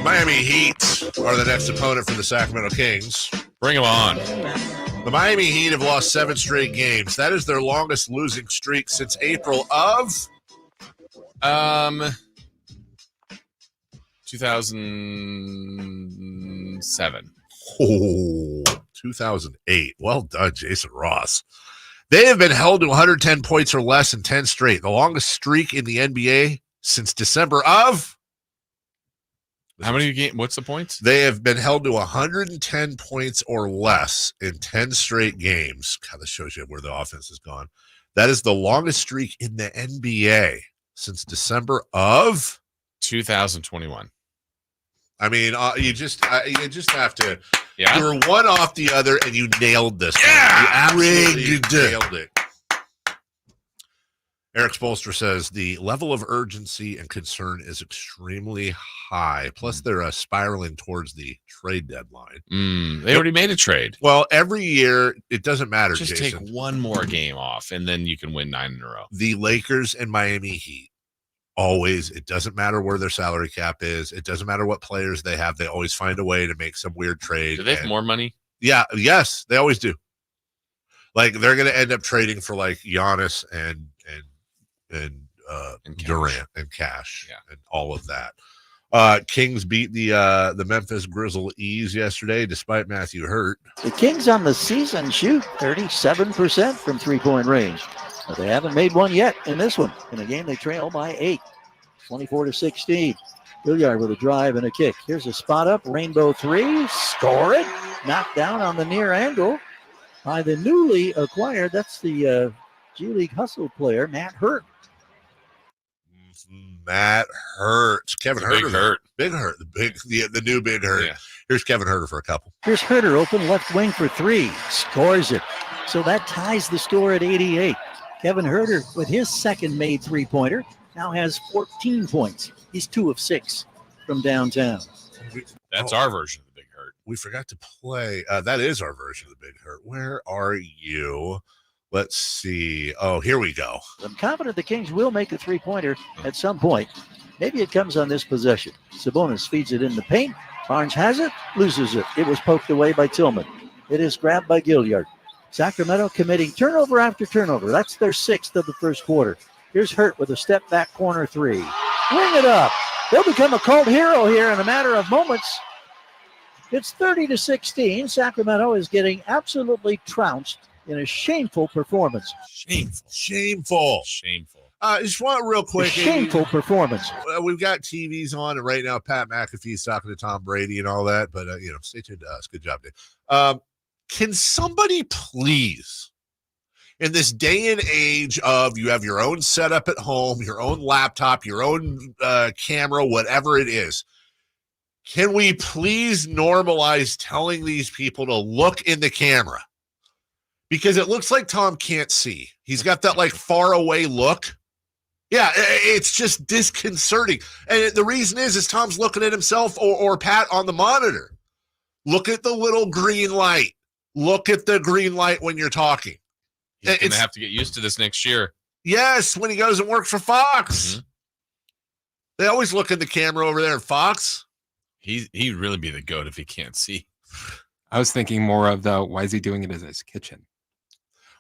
Miami Heat are the next opponent for the Sacramento Kings. Bring them on. The Miami Heat have lost 7 straight games. That is their longest losing streak since April of 2007. Oh, 2008. Well done, Jason Ross. They have been held to 110 points or less in 10 straight. The longest streak in the NBA since December of. How many games? What's the points? They have been held to 110 points or less in 10 straight games. God, this shows you where the offense has gone. That is the longest streak in the NBA since December of 2021. I mean, you just have to. Yeah. You were one off the other, and you nailed this. Yeah, you absolutely nailed it. Eric Spolstra says the level of urgency and concern is extremely high. Plus, they're spiraling towards the trade deadline. They already made a trade. Well, every year, it doesn't matter, Just Jason. take one more game off, and then you can win 9 in a row. The Lakers and Miami Heat, always, it doesn't matter where their salary cap is. It doesn't matter what players they have. They always find a way to make some weird trade. Do they have more money? Yeah, yes, they always do. Like, they're going to end up trading for, like, Giannis and Durant and Cash and all of that. Kings beat the Memphis Grizzlies yesterday, despite Matthew Hurt. The Kings on the season shoot 37% from three-point range, but they haven't made one yet in this one. In a game they trail by 8, 24-16. Hilliard with a drive and a kick. Here's a spot up, rainbow three, score it, knocked down on the near angle by the newly acquired, that's the G League hustle player, Matt Hurt. Matt Hurt. Kevin Hurt. Big Hurt. The new Big Hurt. Yeah. Here's Kevin Herter for a couple. Here's Herter, open left wing for 3, scores it. So that ties the score at 88. Kevin Herter, with his second made three-pointer, now has 14 points. He's 2 of 6 from downtown. That's our version of the Big Hurt. We forgot to play. That is our version of the Big Hurt. Where are you? Let's see. Oh, here we go. I'm confident the Kings will make a three-pointer at some point. Maybe it comes on this possession. Sabonis feeds it in the paint. Barnes has it, loses it. It was poked away by Tillman. It is grabbed by Gilliard. Sacramento committing turnover after turnover. That's their 6th of the first quarter. Here's Hurt with a step-back corner 3. Bring it up. They'll become a cult hero here in a matter of moments. It's 30-16. Sacramento is getting absolutely trounced in a shameful performance. Shameful. Just want real quick. Shameful performance. We've got TVs on, and right now Pat McAfee's talking to Tom Brady and all that. But stay tuned to us. Good job, Dave. Can somebody please, in this day and age of you have your own setup at home, your own laptop, your own camera, whatever it is, can we please normalize telling these people to look in the camera? Because it looks like Tom can't see. He's got that like far away look. Yeah, it's just disconcerting. And the reason is Tom's looking at himself or Pat on the monitor. Look at the little green light. Look at the green light when you're talking. He's going to have to get used to this next year. Yes, when he goes and works for Fox. Mm-hmm. They always look at the camera over there at Fox. He'd really be the GOAT if he can't see. I was thinking more of why is he doing it in his kitchen?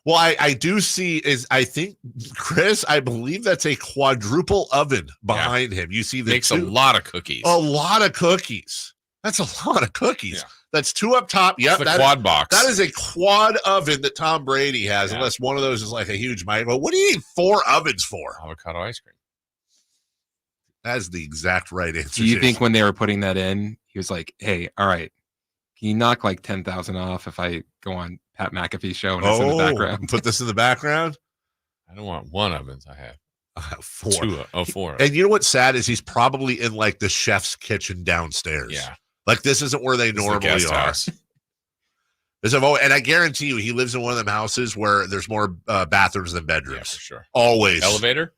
Well, I do see I think, Chris, I believe that's a quadruple oven behind him. You see Makes a lot of cookies. A lot of cookies. That's a lot of cookies. Yeah. That's 2 up top. Yep. It's the quad box. That is a quad oven that Tom Brady has, unless one of those is like a huge microwave. What do you need 4 ovens for? Avocado ice cream. That's the exact right answer. Do you think when they were putting that in, he was like, hey, all right, can you knock like 10,000 off if I go on Pat McAfee show and it's in the background? Put this in the background? I don't want 1 ovens. I have 4. 4. And you know what's sad is he's probably in like the chef's kitchen downstairs. Yeah. Like this isn't where they normally are. And I guarantee you, he lives in one of them houses where there's more bathrooms than bedrooms. Yeah, for sure. Always. Elevator?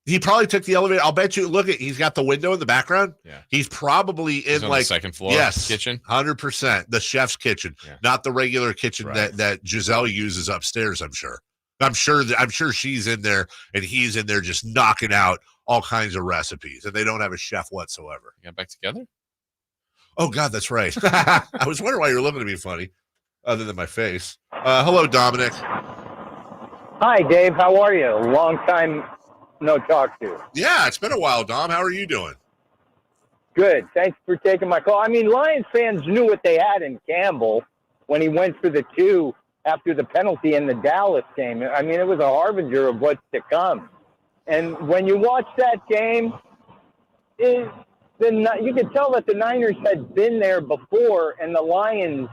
He probably took the elevator. I'll bet you. Look at he's got the window in the background. Yeah. He's probably in on like the second floor. Yes, kitchen. 100%. The chef's kitchen, not the regular kitchen that Giselle uses upstairs. I'm sure she's in there and he's in there just knocking out all kinds of recipes, and they don't have a chef whatsoever. You got back together? Oh God, that's right. I was wondering why you're looking at me funny. other than my face. Hello, Dominic. Hi, Dave. How are you? Long time no talk to. Yeah, it's been a while, Dom. How are you doing? Good. Thanks for taking my call. I mean, Lions fans knew what they had in Campbell when he went for the 2 after the penalty in the Dallas game. I mean, it was a harbinger of what's to come. And when you watch that game, you could tell that the Niners had been there before and the Lions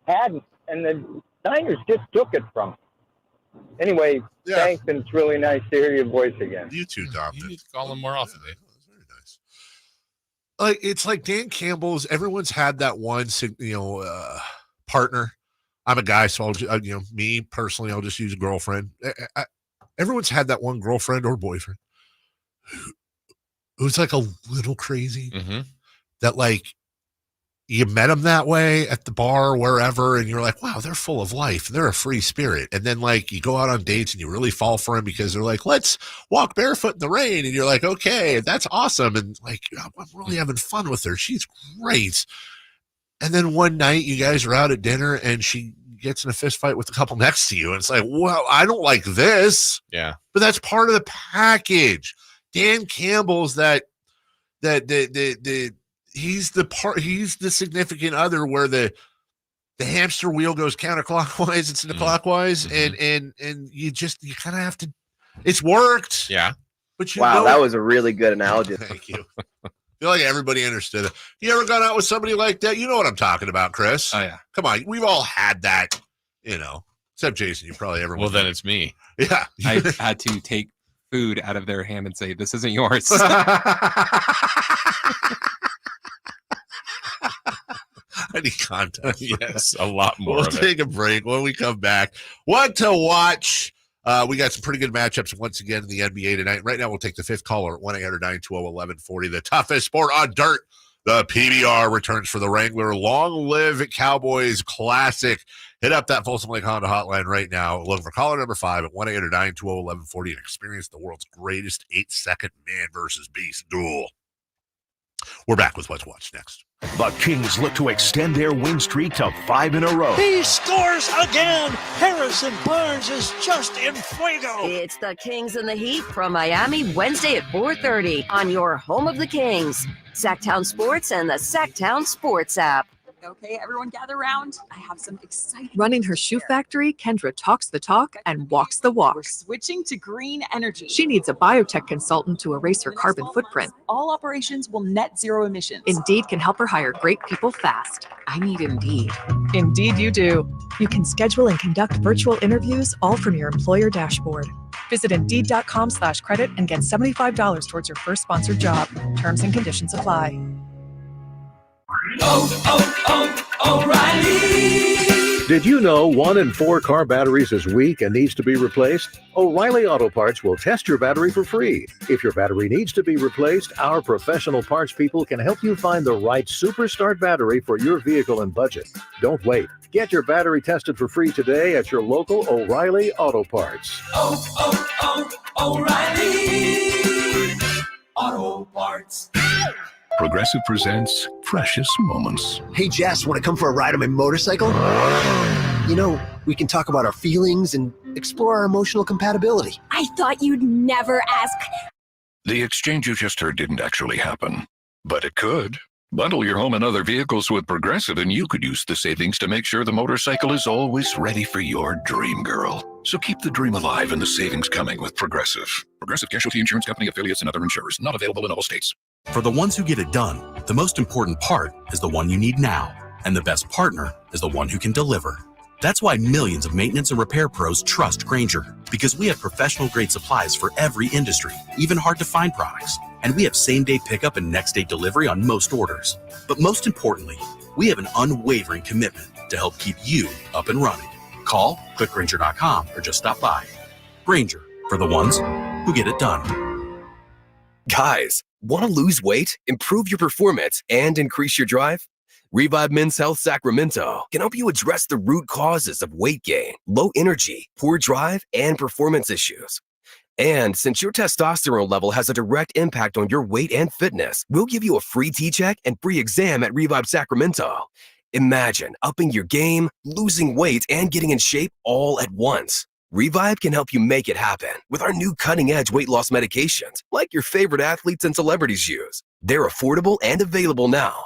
hadn't. And the Niners just took it from them. Anyway, thanks, and it's really nice to hear your voice again. You too, Dom. You need to call him more often, Dave. Very nice. Like, it's like Dan Campbell's. Everyone's had that one, partner. I'm a guy, so I'll, me personally, I'll just use a girlfriend. Everyone's had that one girlfriend or boyfriend who's like a little crazy. Mm-hmm. That like you met them that way at the bar or wherever, and you're like, wow, they're full of life. They're a free spirit. And then like you go out on dates and you really fall for them because they're like, let's walk barefoot in the rain. And you're like, okay, that's awesome. And like, I'm really having fun with her. She's great. And then one night you guys are out at dinner and she gets in a fist fight with the couple next to you. And it's like, well, I don't like this. Yeah. But that's part of the package. Dan Campbell's he's the significant other where the hamster wheel goes counterclockwise, it's in the clockwise, and you kind of have to. It's worked. Yeah. But that was a really good analogy. Thank you. I feel like everybody understood it. You ever gone out with somebody like that? You know what I'm talking about, Chris. Oh yeah. Come on, we've all had that. Except Jason. You probably ever. Well, then it's me. Yeah. I had to take food out of their hand and say, "This isn't yours." I need content. Yes, a lot more. We'll take a break. When we come back, what to watch? We got some pretty good matchups once again in the NBA tonight. Right now, we'll take the fifth caller at 1-800-912-1140. The toughest sport on dirt. The PBR returns for the Wrangler. Long live Cowboys Classic. Hit up that Folsom Lake Honda hotline right now. Look for caller number 5 at 1-800-912-1140 and experience the world's greatest 8-second man versus beast duel. We're back with What's Watch next. The Kings look to extend their win streak to 5 in a row. He scores again. Harrison Barnes is just in fuego. It's the Kings and the Heat from Miami, Wednesday at 4:30 on your home of the Kings, Sactown Sports and the Sactown Sports app. Okay, everyone gather around. I have some exciting. Running her shoe factory, Kendra talks the talk and walks the walk. We're switching to green energy. She needs a biotech consultant to erase her carbon footprint. All operations will net zero emissions. Indeed can help her hire great people fast. I need Indeed. Indeed you do. You can schedule and conduct virtual interviews all from your employer dashboard. Visit Indeed.com/credit and get $75 towards your first sponsored job. Terms and conditions apply. O'Reilly. Did you know 1 in 4 car batteries is weak and needs to be replaced? O'Reilly Auto Parts will test your battery for free. If your battery needs to be replaced, our professional parts people can help you find the right Super Start battery for your vehicle and budget. Don't wait. Get your battery tested for free today at your local O'Reilly Auto Parts. O'Reilly Auto Parts. Progressive presents Precious Moments. Hey, Jess, want to come for a ride on my motorcycle? You know, we can talk about our feelings and explore our emotional compatibility. I thought you'd never ask. The exchange you just heard didn't actually happen, but it could. Bundle your home and other vehicles with Progressive, and you could use the savings to make sure the motorcycle is always ready for your dream girl. So keep the dream alive and the savings coming with Progressive. Progressive Casualty Insurance Company, affiliates, and other insurers. Not available in all states. For the ones who get it done, the most important part is the one you need now. And the best partner is the one who can deliver. That's why millions of maintenance and repair pros trust Grainger. Because we have professional-grade supplies for every industry, even hard-to-find products. And we have same-day pickup and next-day delivery on most orders. But most importantly, we have an unwavering commitment to help keep you up and running. Call, click Grainger.com, or just stop by. Grainger, for the ones who get it done. Guys, want to lose weight, improve your performance, and increase your drive? Revive Men's Health Sacramento can help you address the root causes of weight gain, low energy, poor drive, and performance issues. And since your testosterone level has a direct impact on your weight and fitness, we'll give you a free T-check and free exam at Revive Sacramento. Imagine upping your game, losing weight, and getting in shape all at once. Revive can help you make it happen with our new cutting-edge weight loss medications like your favorite athletes and celebrities use. They're affordable and available now.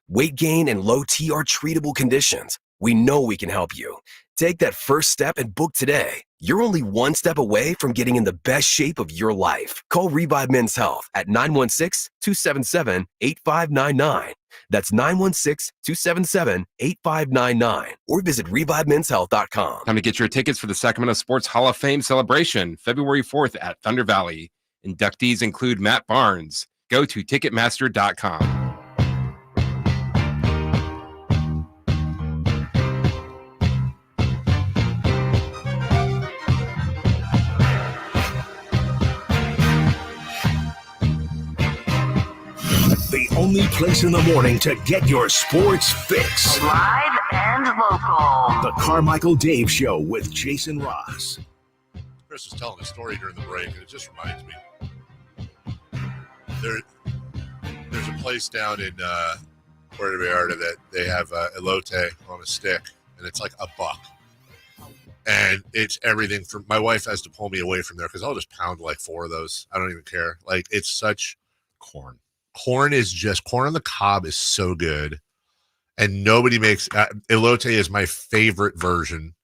Weight gain and low T are treatable conditions. We know we can help you. Take that first step and book today. You're only one step away from getting in the best shape of your life. Call Revive Men's Health at 916-277-8599. That's 916-277-8599. Or visit ReviveMen'sHealth.com. Time to get your tickets for the Sacramento Sports Hall of Fame celebration, February 4th at Thunder Valley. Inductees include Matt Barnes. Go to Ticketmaster.com. The only place in the morning to get your sports fix. Live and local. The Carmichael Dave Show with Jason Ross. Chris was telling a story during the break, and it just reminds me. There's a place down in Puerto Vallarta that they have elote on a stick, and it's like $1. And it's everything from, my wife has to pull me away from there because I'll just pound like 4 of those. I don't even care. Like, it's such corn. Corn is just, corn on the cob is so good. And nobody makes, elote is my favorite version.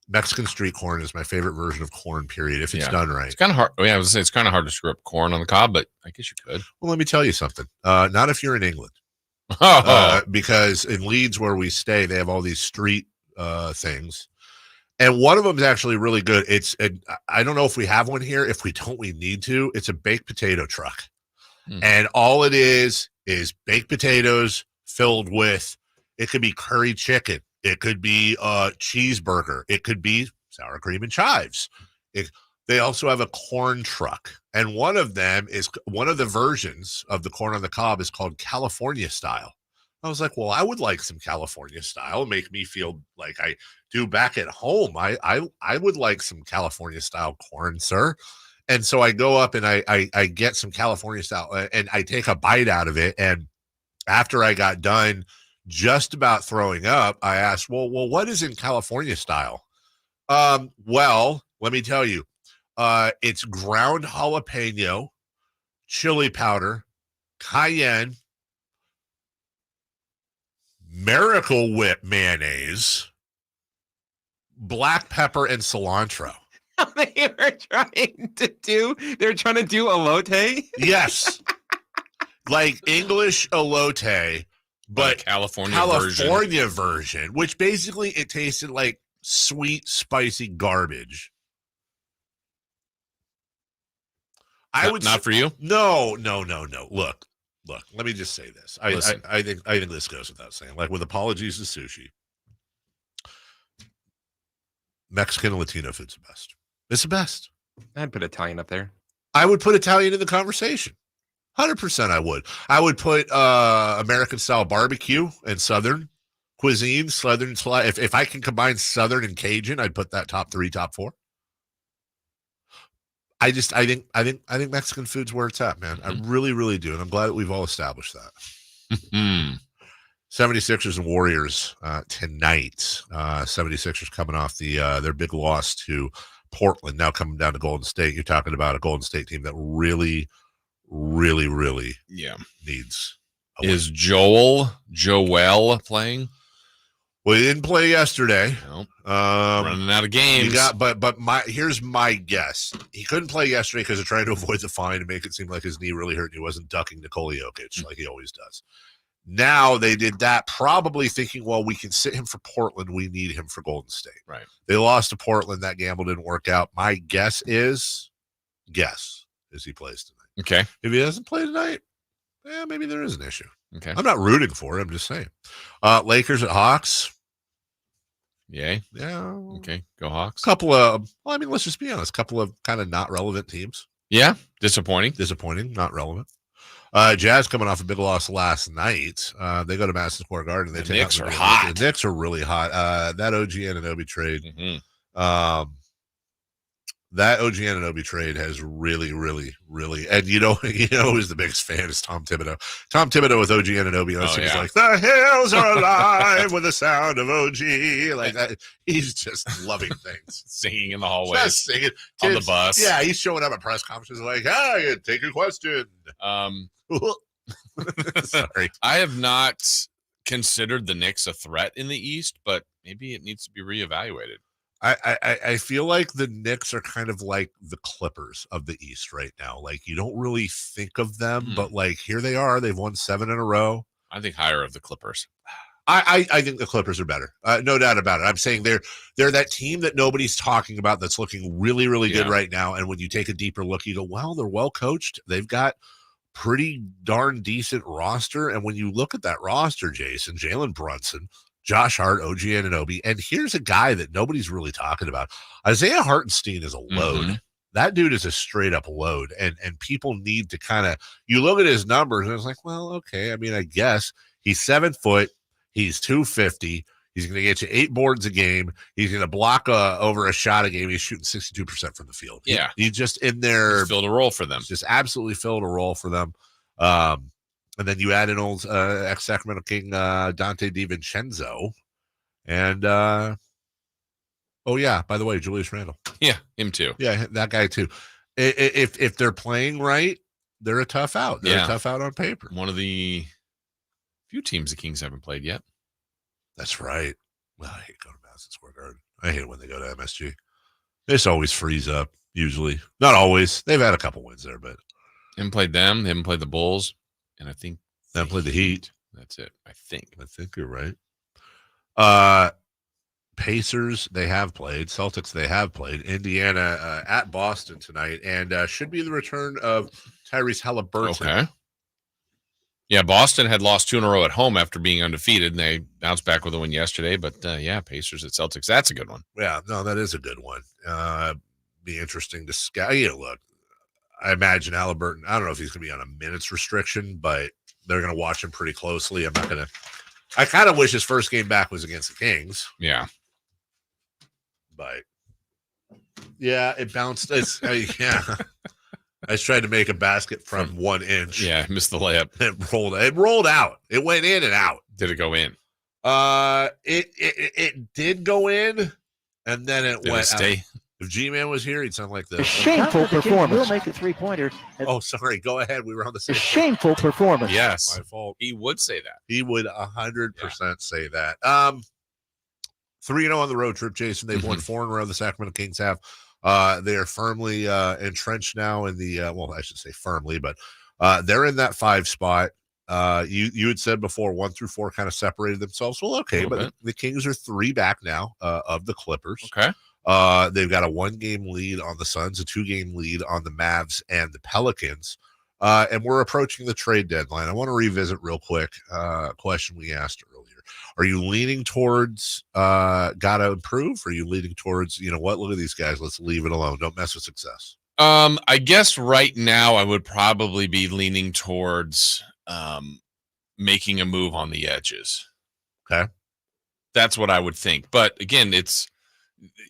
Mexican street corn is my favorite version of corn, period, if it's done right. It's kind of hard. Yeah, I was going to say, it's kind of hard to screw up corn on the cob, but I guess you could. Well, let me tell you something. Not if you're in England. Because in Leeds, where we stay, they have all these street things. And one of them is actually really good. I don't know if we have one here. If we don't, we need to. It's a baked potato truck. And all it is baked potatoes filled with, it could be curry chicken. It could be a cheeseburger. It could be sour cream and chives. They also have a corn truck. And one of them is, one of the versions of the corn on the cob is called California style. I was like, well, I would like some California style. Make me feel like I do back at home. I would like some California style corn, sir. And so I go up and I get some California style and I take a bite out of it. And after I got done just about throwing up, I asked, well, what is in California style? Well, let me tell you, it's ground jalapeno, chili powder, cayenne, Miracle Whip mayonnaise, black pepper, and cilantro. They're trying to do elote? Yes. Like English elote, but California version, which basically it tasted like sweet, spicy garbage. Not for you? No. Look, let me just say this. I think this goes without saying. Like, with apologies to sushi, Mexican and Latino food's the best. It's the best. I'd put Italian up there. I would put Italian in the conversation. 100% I would. I would put American style barbecue and Southern cuisine, if I can combine Southern and Cajun, I'd put that top 3, top 4. I think Mexican food's where it's at, man. I really, really do. And I'm glad that we've all established that. 76ers and Warriors tonight. 76ers coming off their big loss to Portland, now coming down to Golden State. You're talking about a Golden State team that really, really, really needs a Is Joel playing? Well, he didn't play yesterday. Nope. Running out of games. Here's my guess. He couldn't play yesterday because they're trying to avoid the fine and make it seem like his knee really hurt and he wasn't ducking Nikola Jokic like he always does. Now they did that probably thinking, well, we can sit him for Portland. We need him for Golden State. Right. They lost to Portland. That gamble didn't work out. My guess is he plays tonight. Okay. If he doesn't play tonight, maybe there is an issue. Okay. I'm not rooting for it. I'm just saying. Lakers at Hawks. Yay. Yeah. Okay. Go Hawks. Let's just be honest. Couple of kind of not relevant teams. Yeah. Disappointing. Not relevant. Jazz coming off a big loss last night. They go to Madison Square Garden. The Knicks are hot. The Knicks are really hot. That OG Anunoby trade. Mm-hmm. That OG Anunoby trade has really, and you know who's the biggest fan is Tom Thibodeau. Tom Thibodeau with OG Anunoby on he's like, the hills are alive with the sound of OG. Like that, he's just loving things. Singing in the hallways. Just singing. On the bus. Yeah, he's showing up at press conferences like, take your question. Sorry. I have not considered the Knicks a threat in the East, but maybe it needs to be reevaluated. I feel like the Knicks are kind of like the Clippers of the East right now. Like you don't really think of them, but like here they are. They've won 7 in a row. I think higher of the Clippers. I think the Clippers are better. No doubt about it. I'm saying they're that team that nobody's talking about that's looking really, really good right now. And when you take a deeper look, you go, well, they're well coached. They've got pretty darn decent roster. And when you look at that roster, Jason, Jalen Brunson, Josh Hart, OG Anunoby, and here's a guy that nobody's really talking about. Isaiah Hartenstein is a load. That dude is a straight up load, and people need to kind of, you look at his numbers and it's like, well, okay. I mean, I guess he's 7 foot, he's 250, he's going to get you 8 boards a game, he's going to block over a shot a game. He's shooting 62% from the field. He's just in there, he's filled a role for them. Just absolutely filled a role for them. And then you add in old ex-Sacramento King Dante DiVincenzo. And, oh, yeah, by the way, Julius Randle. Yeah, him too. Yeah, that guy too. If they're playing right, they're a tough out. They're a tough out on paper. One of the few teams the Kings haven't played yet. That's right. Well, I hate going to Madison Square Garden. I hate it when they go to MSG. They just always freeze up, usually. Not always. They've had a couple wins there, but. They haven't played them. They haven't played the Bulls. And I think they played the Heat. That's it. I think you're right. Pacers, they have played. Celtics, they have played. Indiana at Boston tonight, and should be the return of Tyrese Halliburton. Okay. Yeah, Boston had lost 2 in a row at home after being undefeated, and they bounced back with a win yesterday. But Pacers at Celtics, that's a good one. Yeah, no, that is a good one. Be interesting to scout. Look. I imagine Halliburton, I don't know if he's going to be on a minutes restriction, but they're going to watch him pretty closely. I kind of wish his first game back was against the Kings. Yeah. But, yeah, it bounced. I tried to make a basket from 1 inch. Yeah, missed the layup. It rolled out. It went in and out. Did it go in? It did go in, and then it went stay? Out. If G-Man was here, he'd sound like this. A shameful performance. Will make a 3-pointer. Oh, sorry. Go ahead. We were on the same. A shameful performance. Yes. My fault. He would say that. He would 100% say that. 3-0 on the road trip, Jason. They've won 4 in a row. The Sacramento Kings have. They are firmly entrenched now in the, well, I should say firmly, but they're in that 5 spot. You had said before 1 through 4 kind of separated themselves. Well, okay, but the Kings are 3 back now of the Clippers. Okay. They've got a 1-game lead on the Suns, a 2-game lead on the Mavs and the Pelicans. And we're approaching the trade deadline. I want to revisit real quick a question we asked earlier. Are you leaning towards gotta improve? Or are you leaning towards, you know what, look at these guys, let's leave it alone. Don't mess with success. I guess right now I would probably be leaning towards making a move on the edges. Okay. That's what I would think. But again,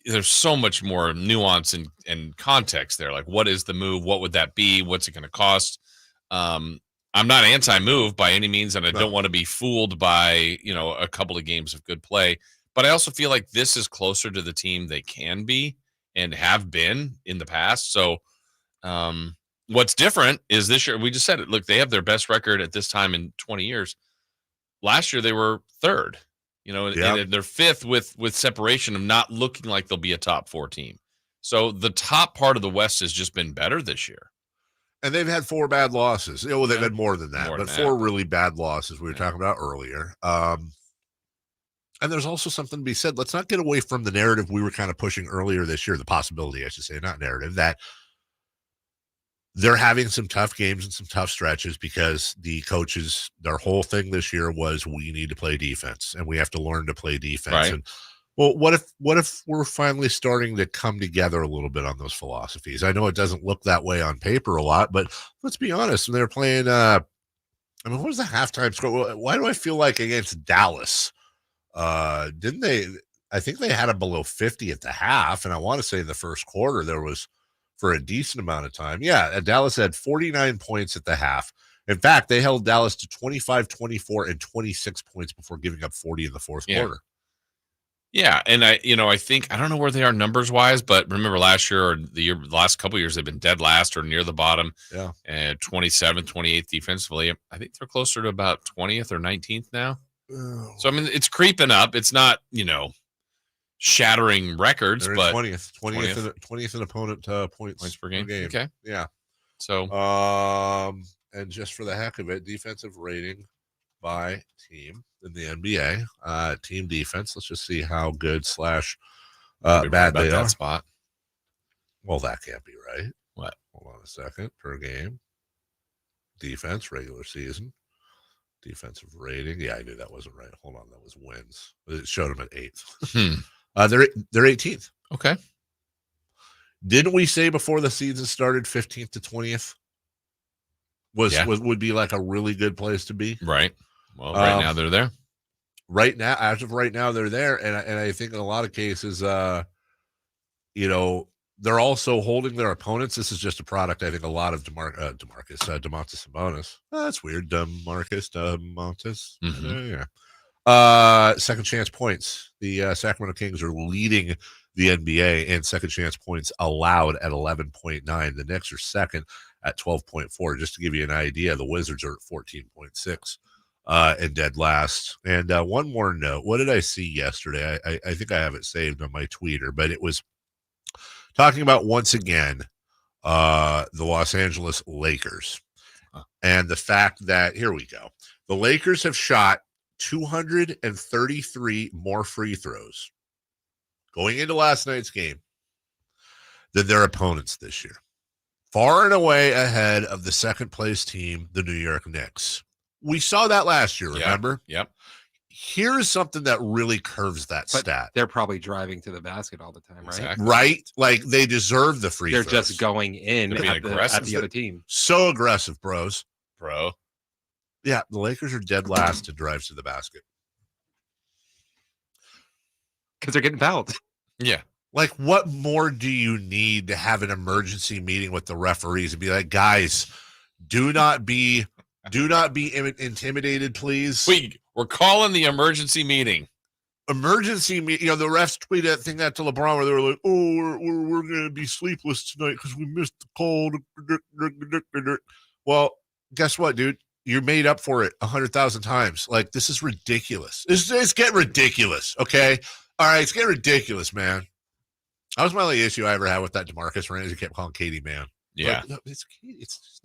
there's so much more nuance and context there. Like, what is the move? What would that be? What's it going to cost? I'm not anti-move by any means, and I don't want to be fooled by, a couple of games of good play. But I also feel like this is closer to the team they can be and have been in the past. So what's different is this year, we just said it, look, they have their best record at this time in 20 years. Last year, they were 3rd. And they're 5th with separation of not looking like they'll be a top 4 team. So the top part of the West has just been better this year. And they've had 4 bad losses. Well, they've had more than that, but 4 really bad losses we were talking about earlier. And there's also something to be said. Let's not get away from the narrative we were kind of pushing earlier this year, the possibility, I should say, not narrative, that they're having some tough games and some tough stretches because the coaches, their whole thing this year was we need to play defense and we have to learn to play defense. Right. And well, what if we're finally starting to come together a little bit on those philosophies? I know it doesn't look that way on paper a lot, but let's be honest. When they were playing, what was the halftime score? Why do I feel like against Dallas? Didn't they? I think they had it below 50 at the half, and I want to say in the first quarter there was for a decent amount of time. Yeah, Dallas had 49 points at the half. In fact, they held Dallas to 25, 24, and 26 points before giving up 40 in the fourth quarter. Yeah, and I think I don't know where they are numbers wise, but remember last year or the last couple of years they've been dead last or near the bottom. Yeah, and 27th, 28th defensively. I think they're closer to about 20th or 19th now. Oh. So I mean, it's creeping up. It's not shattering records, They're but 20th in opponent points per game. game. Okay, Yeah. So and just for the heck of it, defensive rating by team in the NBA, team defense. Let's just see how good / bad they are. Spot. Well, that can't be right. What? Hold on a second. Per game, defense, regular season, defensive rating. Yeah, I knew that wasn't right. Hold on, that was wins. It showed them at 8th. They're 18th. Okay. Didn't we say before the season started 15th to 20th would be like a really good place to be? Right. Well, right now they're there. Right now, as of right now, they're there, and I think in a lot of cases, they're also holding their opponents. This is just a product. I think a lot of Domantas Sabonis. That's weird. Domantas. Yeah. Second chance points. The Sacramento Kings are leading the NBA in second chance points allowed at 11.9. The Knicks are second at 12.4. Just to give you an idea, the Wizards are at 14.6 and dead last. And one more note. What did I see yesterday? I think I have it saved on my tweeter, but it was talking about once again the Los Angeles Lakers and the fact that, here we go, the Lakers have shot 233 more free throws going into last night's game than their opponents this year. Far and away ahead of the second place team, the New York Knicks. We saw that last year, remember? Yep. Here's something that really curves that stat. They're probably driving to the basket all the time, right? Exactly. Right? Like they deserve the free They're throws. just going in at the other team. So aggressive, bros. Bro. Yeah, the Lakers are dead last to drives to the basket. Because they're getting fouled. Yeah. Like, what more do you need to have an emergency meeting with the referees and be like, guys, do not be intimidated, please. We're calling the emergency meeting. Emergency meeting. The refs tweeted that thing out to LeBron where they were like, "Oh, we're going to be sleepless tonight because we missed the call." Well, guess what, dude? You're made up for it 100,000 times. Like, this is ridiculous. It's getting ridiculous. Okay. All right. It's getting ridiculous, man. That was my only issue I ever had with that DeMarcus Rand. He kept calling Katie man. Yeah. But, no, it's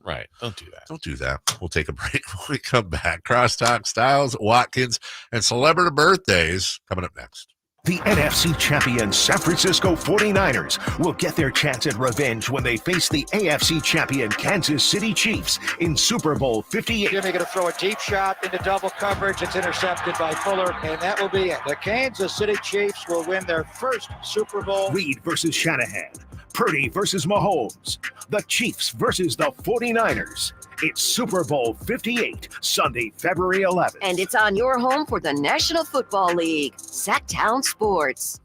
right. Don't do that. Don't do that. We'll take a break when we come back. Crosstalk, Styles, Watkins, and celebrity birthdays coming up next. The NFC champion San Francisco 49ers will get their chance at revenge when they face the AFC champion Kansas City Chiefs in Super Bowl 58. Jimmy going to throw a deep shot into double coverage. It's intercepted by Fuller, and that will be it. The Kansas City Chiefs will win their first Super Bowl. Reed versus Shanahan. Purdy versus Mahomes. The Chiefs versus the 49ers. It's Super Bowl 58, Sunday, February 11th. And it's on your home for the National Football League, Sactown Sports.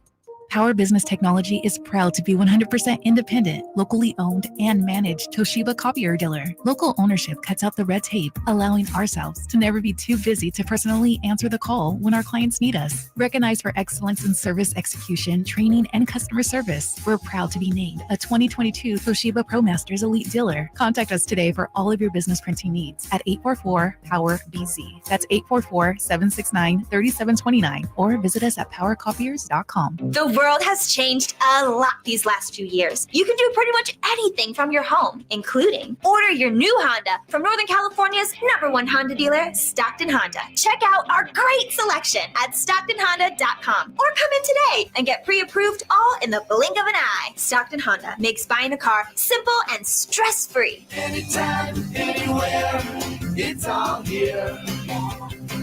Power Business Technology is proud to be 100% independent, locally owned, and managed Toshiba copier dealer. Local ownership cuts out the red tape, allowing ourselves to never be too busy to personally answer the call when our clients need us. Recognized for excellence in service execution, training, and customer service, we're proud to be named a 2022 Toshiba ProMasters Elite Dealer. Contact us today for all of your business printing needs at 844-POWER-BZ. That's 844-769-3729, or visit us at powercopiers.com. The world has changed a lot these last few years. You can do pretty much anything from your home, including order your new Honda from Northern California's #1 Honda dealer, Stockton Honda. Check out our great selection at StocktonHonda.com or come in today and get pre-approved all in the blink of an eye. Stockton Honda makes buying a car simple and stress-free. Anytime, anywhere, it's all here.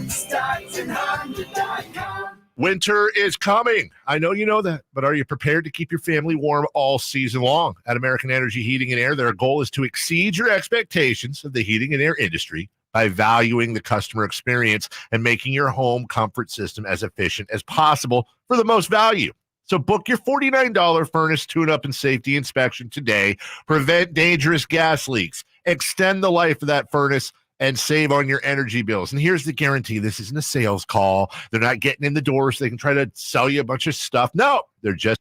StocktonHonda.com. Winter is coming. I know you know that, but are you prepared to keep your family warm all season long? At American Energy Heating and Air, their goal is to exceed your expectations of the heating and air industry by valuing the customer experience and making your home comfort system as efficient as possible for the most value. So book your $49 furnace tune-up and safety inspection today. Prevent dangerous gas leaks. Extend the life of that furnace and save on your energy bills. And here's the guarantee. This isn't a sales call. They're not getting in the door so they can try to sell you a bunch of stuff. No, they're just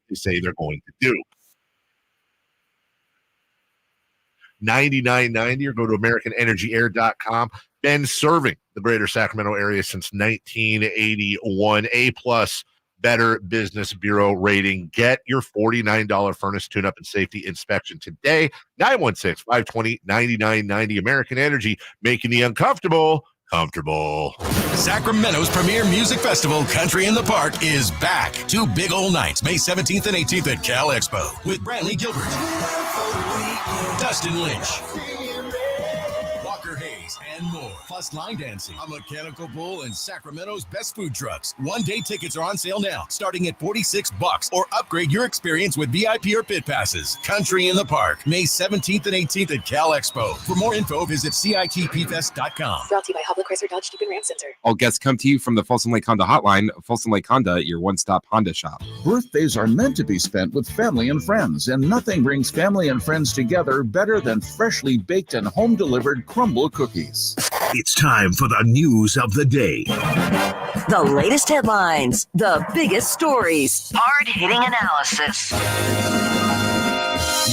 they say they're going to do. $99.90 or go to AmericanEnergyAir.com. Been serving the greater Sacramento area since 1981. A+ Better Business Bureau rating. Get your $49 furnace tune-up and safety inspection today. 916-520-9990. American Energy, making the uncomfortable comfortable. Sacramento's premier music festival, Country in the Park, is back. 2 big old nights, May 17th and 18th at Cal Expo with Brantley Gilbert, Dustin Lynch, Walker Hayes, and more. Plus line dancing, a mechanical bull, and Sacramento's best food trucks. One-day tickets are on sale now, starting at $46, or upgrade your experience with VIP or pit passes. Country in the Park, May 17th and 18th at Cal Expo. For more info, visit CITPFest.com. Brought to you by Hubble Chrysler Dodge Jeep and Ram Center. All guests come to you from the Folsom Lake Honda Hotline. Folsom Lake Honda, your one-stop Honda shop. Birthdays are meant to be spent with family and friends, and nothing brings family and friends together better than freshly baked and home-delivered crumble cookies. It's time for the news of the day. The latest headlines, the biggest stories, hard-hitting analysis.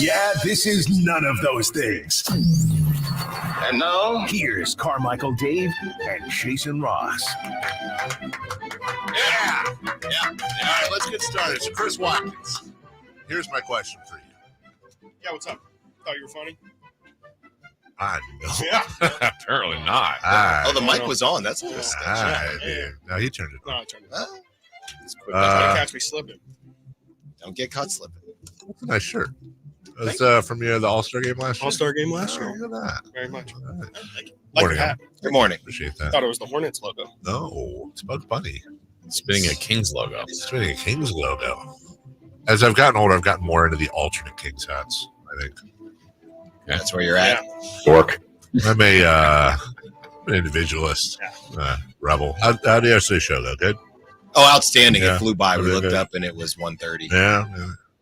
Yeah, this is none of those things. And now, here's Carmichael Dave and Jason Ross. Yeah. All right, let's get started. So Chris Watkins, here's my question for you. Yeah, what's up? Thought you were funny? I know. Yeah. Apparently not. Oh, the mic was on. That's interesting. No, he turned it on. No, I turned it on. It's quick. That's gonna catch me slipping. Don't get caught slipping. That's a nice shirt. It was from the All-Star game last year? All-Star game last year. Look at that. Very much. Right. Thank you. Morning. Like Good morning. Appreciate I that. thought it was the Hornets logo. No, it's Bugs Bunny. Spinning a Kings logo. Spinning a Kings logo. As I've gotten older, I've gotten more into the alternate Kings hats, I think. That's where you're at. Dork. I'm an individualist, rebel. How did yesterday show, though? Good? Oh, outstanding. Yeah. It flew by. We Okay, looked good. up and it was 1:30. Yeah.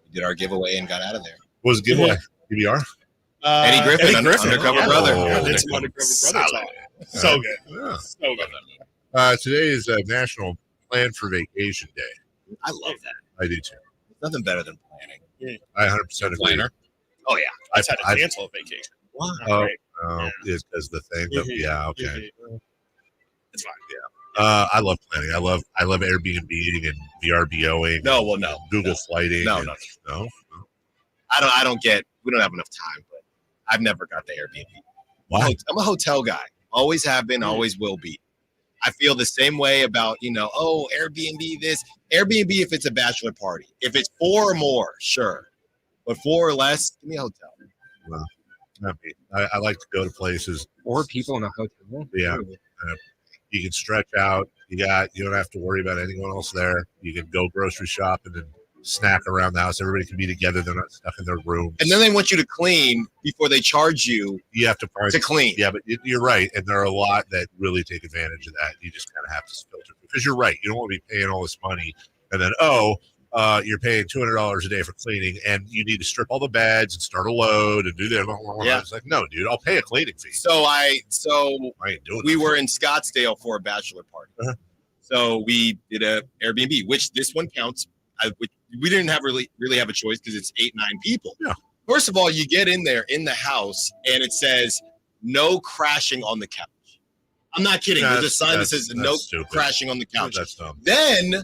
We did our giveaway and got out of there. What was the giveaway? PBR? Eddie Griffin, undercover brother. Yeah, that's my undercover brother. So good. Yeah. So good. Today is National Plan for Vacation Day. I love that. I do too. Nothing better than planning. I 100% agree. Planner. Oh, yeah. I just had to cancel a vacation. Why? Oh, is the thing. But yeah, okay. It's fine. Yeah. I love planning. I love Airbnb-ing and VRBOing. No, well, no. Google flighting. No, and- no. No? I don't get, we don't have enough time, but I've never got the Airbnb. Why? I'm a hotel guy. Always have been, always will be. I feel the same way about, Airbnb this. Airbnb if it's a bachelor party. If it's 4 or more, sure. But 4 or less, give me a hotel. Well, not me. I like to go to places. 4 people in a hotel. Yeah. You can stretch out. You don't have to worry about anyone else there. You can go grocery shopping and snack around the house. Everybody can be together. They're not stuck in their rooms. And then they want you to clean before they charge you. You have to find to clean. Yeah, but you're right. And there are a lot that really take advantage of that. You just kind of have to filter because you're right. You don't want to be paying all this money and then, you're paying $200 a day for cleaning and you need to strip all the beds and start a load and do that. Yeah. It's like, no, dude, I'll pay a cleaning fee. So I ain't doing we were in Scottsdale for a bachelor party. Uh-huh. So we did a Airbnb, which this one counts. We didn't really have a choice because it's 8-9 people. Yeah. First of all, you get in there in the house and it says no crashing on the couch. I'm not kidding. There's a sign that says no crashing on the couch. That's dumb. Then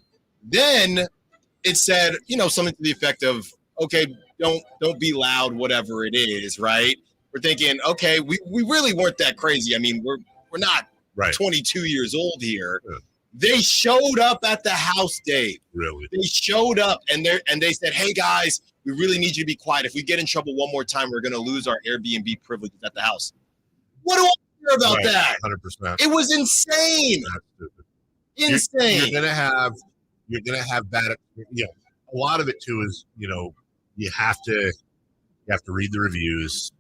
it said, something to the effect of, okay, don't be loud, whatever it is, right? We're thinking, okay, we really weren't that crazy. I mean, we're not 22 years old here. Yeah. They showed up at the house, Dave. Really? They showed up and they said, hey guys, we really need you to be quiet. If we get in trouble one more time, we're gonna lose our Airbnb privileges at the house. What do I care about that? 100%. It was insane. Insane. You're gonna have bad. A lot of it too is you have to read the reviews.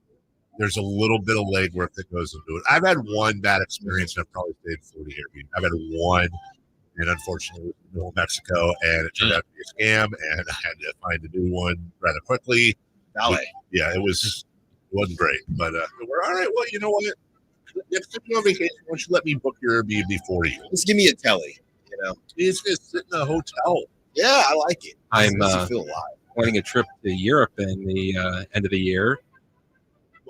There's a little bit of legwork that goes into it. I've had one bad experience and I've probably stayed 40 Airbnb. I've had one And unfortunately, it was in the middle of Mexico, and it turned out to be a scam, and I had to find a new one rather quickly. Ballet. Yeah, it wasn't great, but we're all right. Well, you know what? Next time you're on vacation, why don't you let me book your Airbnb for you? Just give me a telly. You know, it's just sit in a hotel. Yeah, I like it. I'm Makes you feel alive. planning a trip to Europe in the end of the year.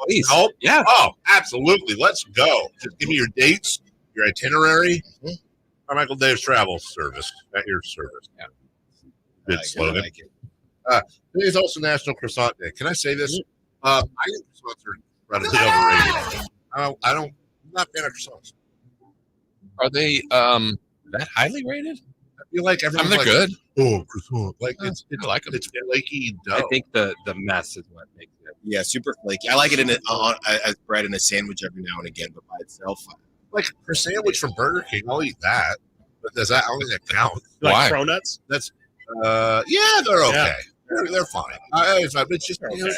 Please. Help? Yeah. Oh, absolutely. Let's go. Just give me your dates, your itinerary. Carmichael Dave's travel service at your service. Yeah. Good slogan. Today is also National Croissant Day. Can I say this? I think croissants are incredibly overrated. I'm not a fan of croissants. Are they that highly rated? I feel like everyone's they're like, good. Oh, croissant. Like it's I like them. It's flaky dough. I think the mess is what makes it. Yeah, super flaky. I like it as bread in a sandwich every now and again, but by itself, like a sandwich from Burger King, I'll eat that. But does that? I don't think that counts. Like cronuts? That's yeah, they're okay. Yeah. They're fine. It's fine. But it's just you know,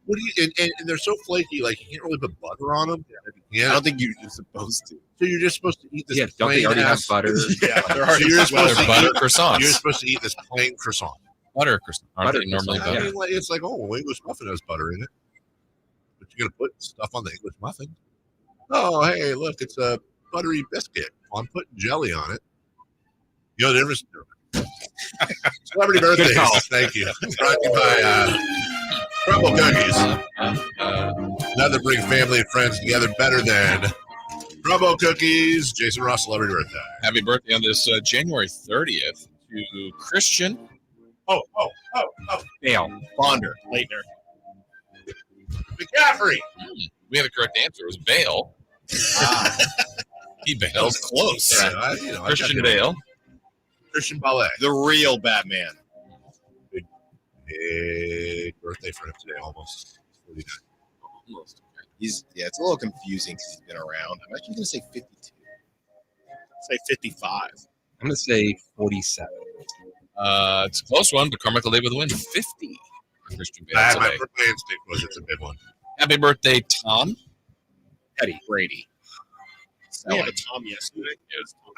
what do you and they're so flaky, like you can't really put butter on them. Yeah, I don't think you're supposed to. So you're just supposed to eat this. Yeah, don't they already have butter? Yeah, they're already so you're supposed to butter eat croissants. You're supposed to eat this plain croissant. Butter croissant. Aren't Butter they normally croissant, butter? I mean, like, it's like, oh, English muffin has butter in it, but you're gonna put stuff on the English muffin. Oh, hey, look, it's a buttery biscuit. Well, I'm putting jelly on it. You know the difference. Celebrity birthdays. Thank you. Brought to you by Crumble Cookies. Nothing brings family and friends together better than Crumble Cookies. Jason Ross, celebrity birthday. Happy birthday on this January 30th to Christian. Oh. Bale. Bonder. Leitner. McCaffrey. We had a correct answer. It was Bale. He bailed. That was close. Yeah, Christian Bale. Christian Ballet. The real Batman. Big birthday for him today, almost. 49. Almost. It's a little confusing because he's been around. I'm actually going to say 52. Say 55. I'm going to say 47. It's a close one, but Carmichael Dave with a win. 50. Christian Bale My today. instinct was it's a big one. Happy birthday, Tom. Eddie Brady. We had a Tom yesterday.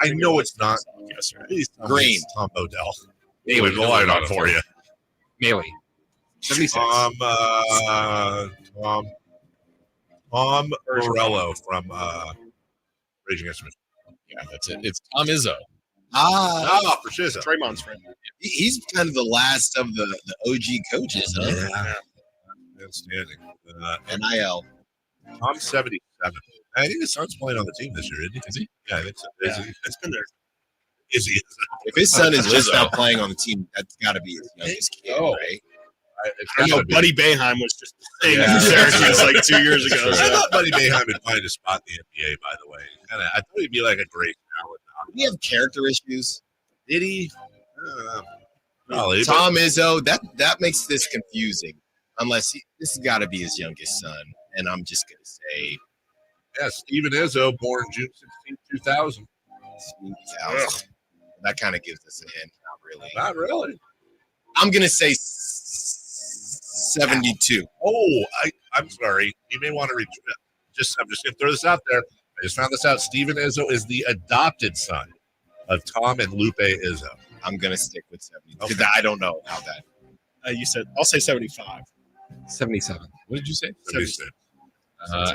I know it's not. Yesterday. Please, Green. Tom Odell. He was relying on for you. Maley. 76. Tom Morello from Raging Against the Machine. Yeah, that's it. It's Tom Izzo. For Shizzo. Draymond's friend. He's kind of the last of the OG coaches, huh? Yeah. Outstanding. NIL. Tom's 77. I think his son's playing on the team this year, isn't he? Is he? Yeah, I think so. It's been there. Is he? If his son is just now playing on the team, that's got to be his youngest kid, right? I know Buddy Boeheim was just the thing in Syracuse like 2 years ago. I So. thought Buddy Boeheim would find a spot in the NBA, by the way. I thought he'd be like a great talent. Did he have character issues? Did he? I don't know. Probably, Tom Izzo, that makes this confusing. Unless this has got to be his youngest son. And I'm just going to say. Yeah, Steven Izzo, born June 16, 2000. That kind of gives us a hint. Not really. Not really. I'm going to say 72. Oh, I'm sorry. You may want to I'm just going to throw this out there. I just found this out. Steven Izzo is the adopted son of Tom and Lupe Izzo. I'm going to stick with 70 because I don't know how that. You said, I'll say 75. 77. What did you say? 76.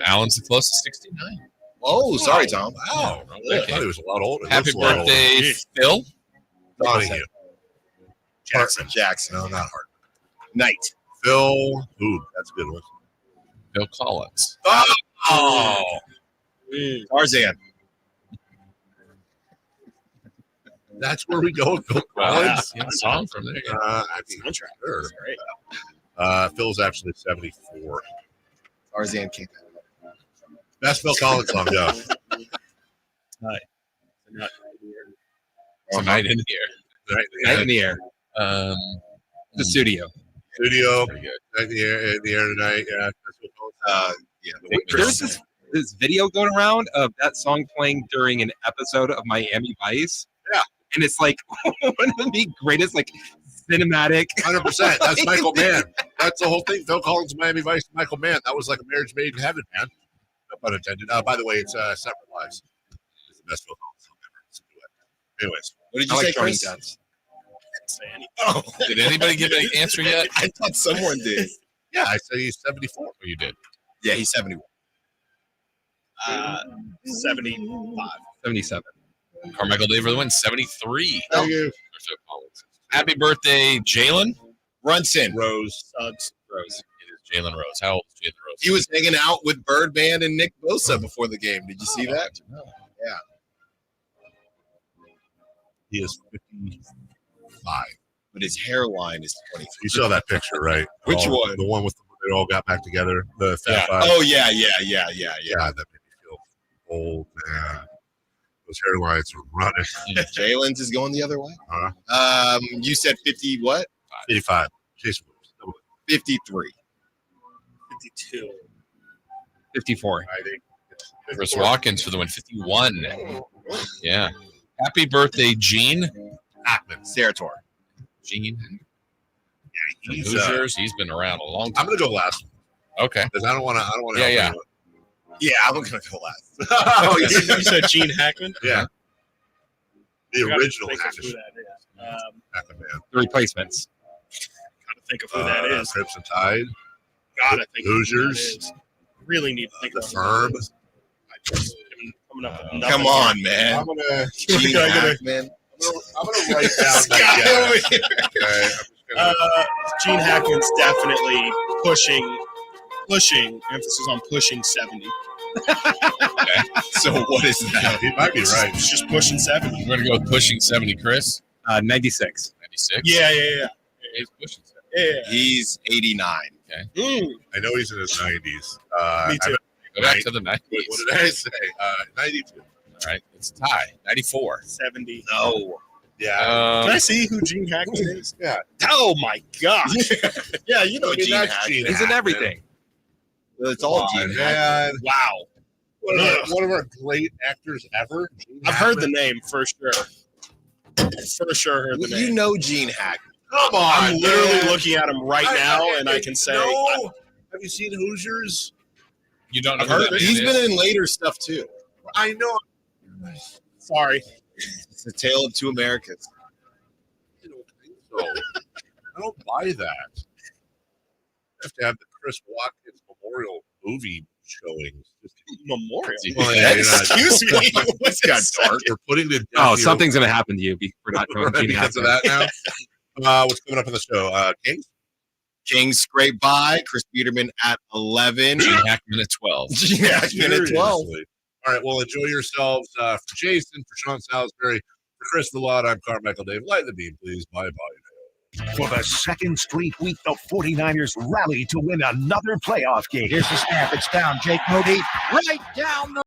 Alan's the closest, 69. Oh, sorry, Tom. Wow. I thought he was a lot older. Happy birthday, Phil. Donahue. Jackson. No, not hard. Knight. Phil. Ooh, that's a good one. Phil Collins. Oh. Tarzan. That's where we go with Phil Collins. Yeah, song from there. Soundtrack. Sure. Phil's actually 74. Tarzan came out. Best Phil Collins song, go. Tonight in the air. Night in the air. The studio. Studio. Pretty good. Night in the air tonight. Yeah. That's what There's this video going around of that song playing during an episode of Miami Vice. Yeah. And it's like one of the greatest, like, cinematic. 100%. That's Michael Mann. That's the whole thing. Phil Collins, Miami Vice, Michael Mann. That was like a marriage made in heaven, man. No pun intended. By the way, it's Separate Lives. It's the best Phil Collins song ever. It's a duet. Anyways, what did you say, Chris? Didn't say anything. Oh, Did anybody give an answer yet? I thought someone did. Yeah, I said he's 74. Oh, you did. Yeah, he's 71. 75. 77. Carmichael Dave for the win, 73. Thank you. Happy birthday, Jalen Brunson. Rose. Suggs. Rose. It is Jalen Rose. How old is Jalen Rose? He was hanging out with Birdman and Nick Bosa before the game. Did you see that? Yeah. He is 55. But his hairline is 23. You saw that picture, right? Which All- one? The one with they all got back together. The Fat Yeah. Five. Oh, yeah. God, that made me feel old, man. Those hairlines are running. Jalen's is going the other way. You said 50 what? 85. Jason Williams. 53. 52. 54. I think. Chris Watkins for the win, 51. Yeah. Happy birthday, Gene. Ackman. Sarator. Gene. Yeah, he's, Hoosiers. He's been around a long time. I'm gonna go last Okay. because I don't want to. Yeah, yeah. Yeah, I'm going to go last. Oh, you said Gene Hackman? Yeah. The Gotta original think of Hackman. who that is. Hackman man. The replacements. Gotta think of who that is. Crimson Tide. Gotta think Hoosiers. of who that is. Really need to think The of who Firm. that is. Coming up with nothing Come on, here. man. I'm gonna. Gene Hackman. I'm gonna write down This my guy guess. over here. Okay. I'm just gonna, Gene Hackman's definitely pushing, emphasis on pushing 70. So what is that? he might be right. It's just pushing 70. We're going to go with pushing 70, Chris. 96. 96. Yeah. He's pushing 70. Yeah. He's 89. I know he's in his 90s. Me too. Go back to the 90s. What did I say? 92. All right. It's a tie. 94. 70. No. Yeah. Can I see who Gene Hackman is? Yeah. Oh my gosh. Yeah, you know I mean, Gene that's Hackman. Gene He's in Hackman. everything. It's all Come Gene on, Hackman. man. Wow. One of our great actors ever. Gene I've heard the Hackman. name for sure. For sure heard the You name. know Gene Hackman. Come on, I'm literally man. looking at him right now, and I can say, No. Have you seen Hoosiers? You don't know I've who heard that it. He's man is? been in later stuff too. I know. sorry. It's the tale of two Americas. I don't think so. I don't buy that. You have to have the Chris Watkins Memorial movie showings. Memorial. Well, yeah, Excuse me. What's got dark? We're putting to death Oh, here something's going to happen to you for not knowing right, Gene because of Hackman. that now. What's coming up on the show? Kings? Kings scrape by. Chris Peterman at 11. Gene Hackman at 12. Gene Hackman at 12. Seriously. All right, well, enjoy yourselves. For Jason, for Sean Salisbury, for Chris Villard, I'm Carmichael Dave. Light the beam, please. Bye-bye. For the second straight week, the 49ers rally to win another playoff game. Here's the snap. It's down. Jake Moody right down the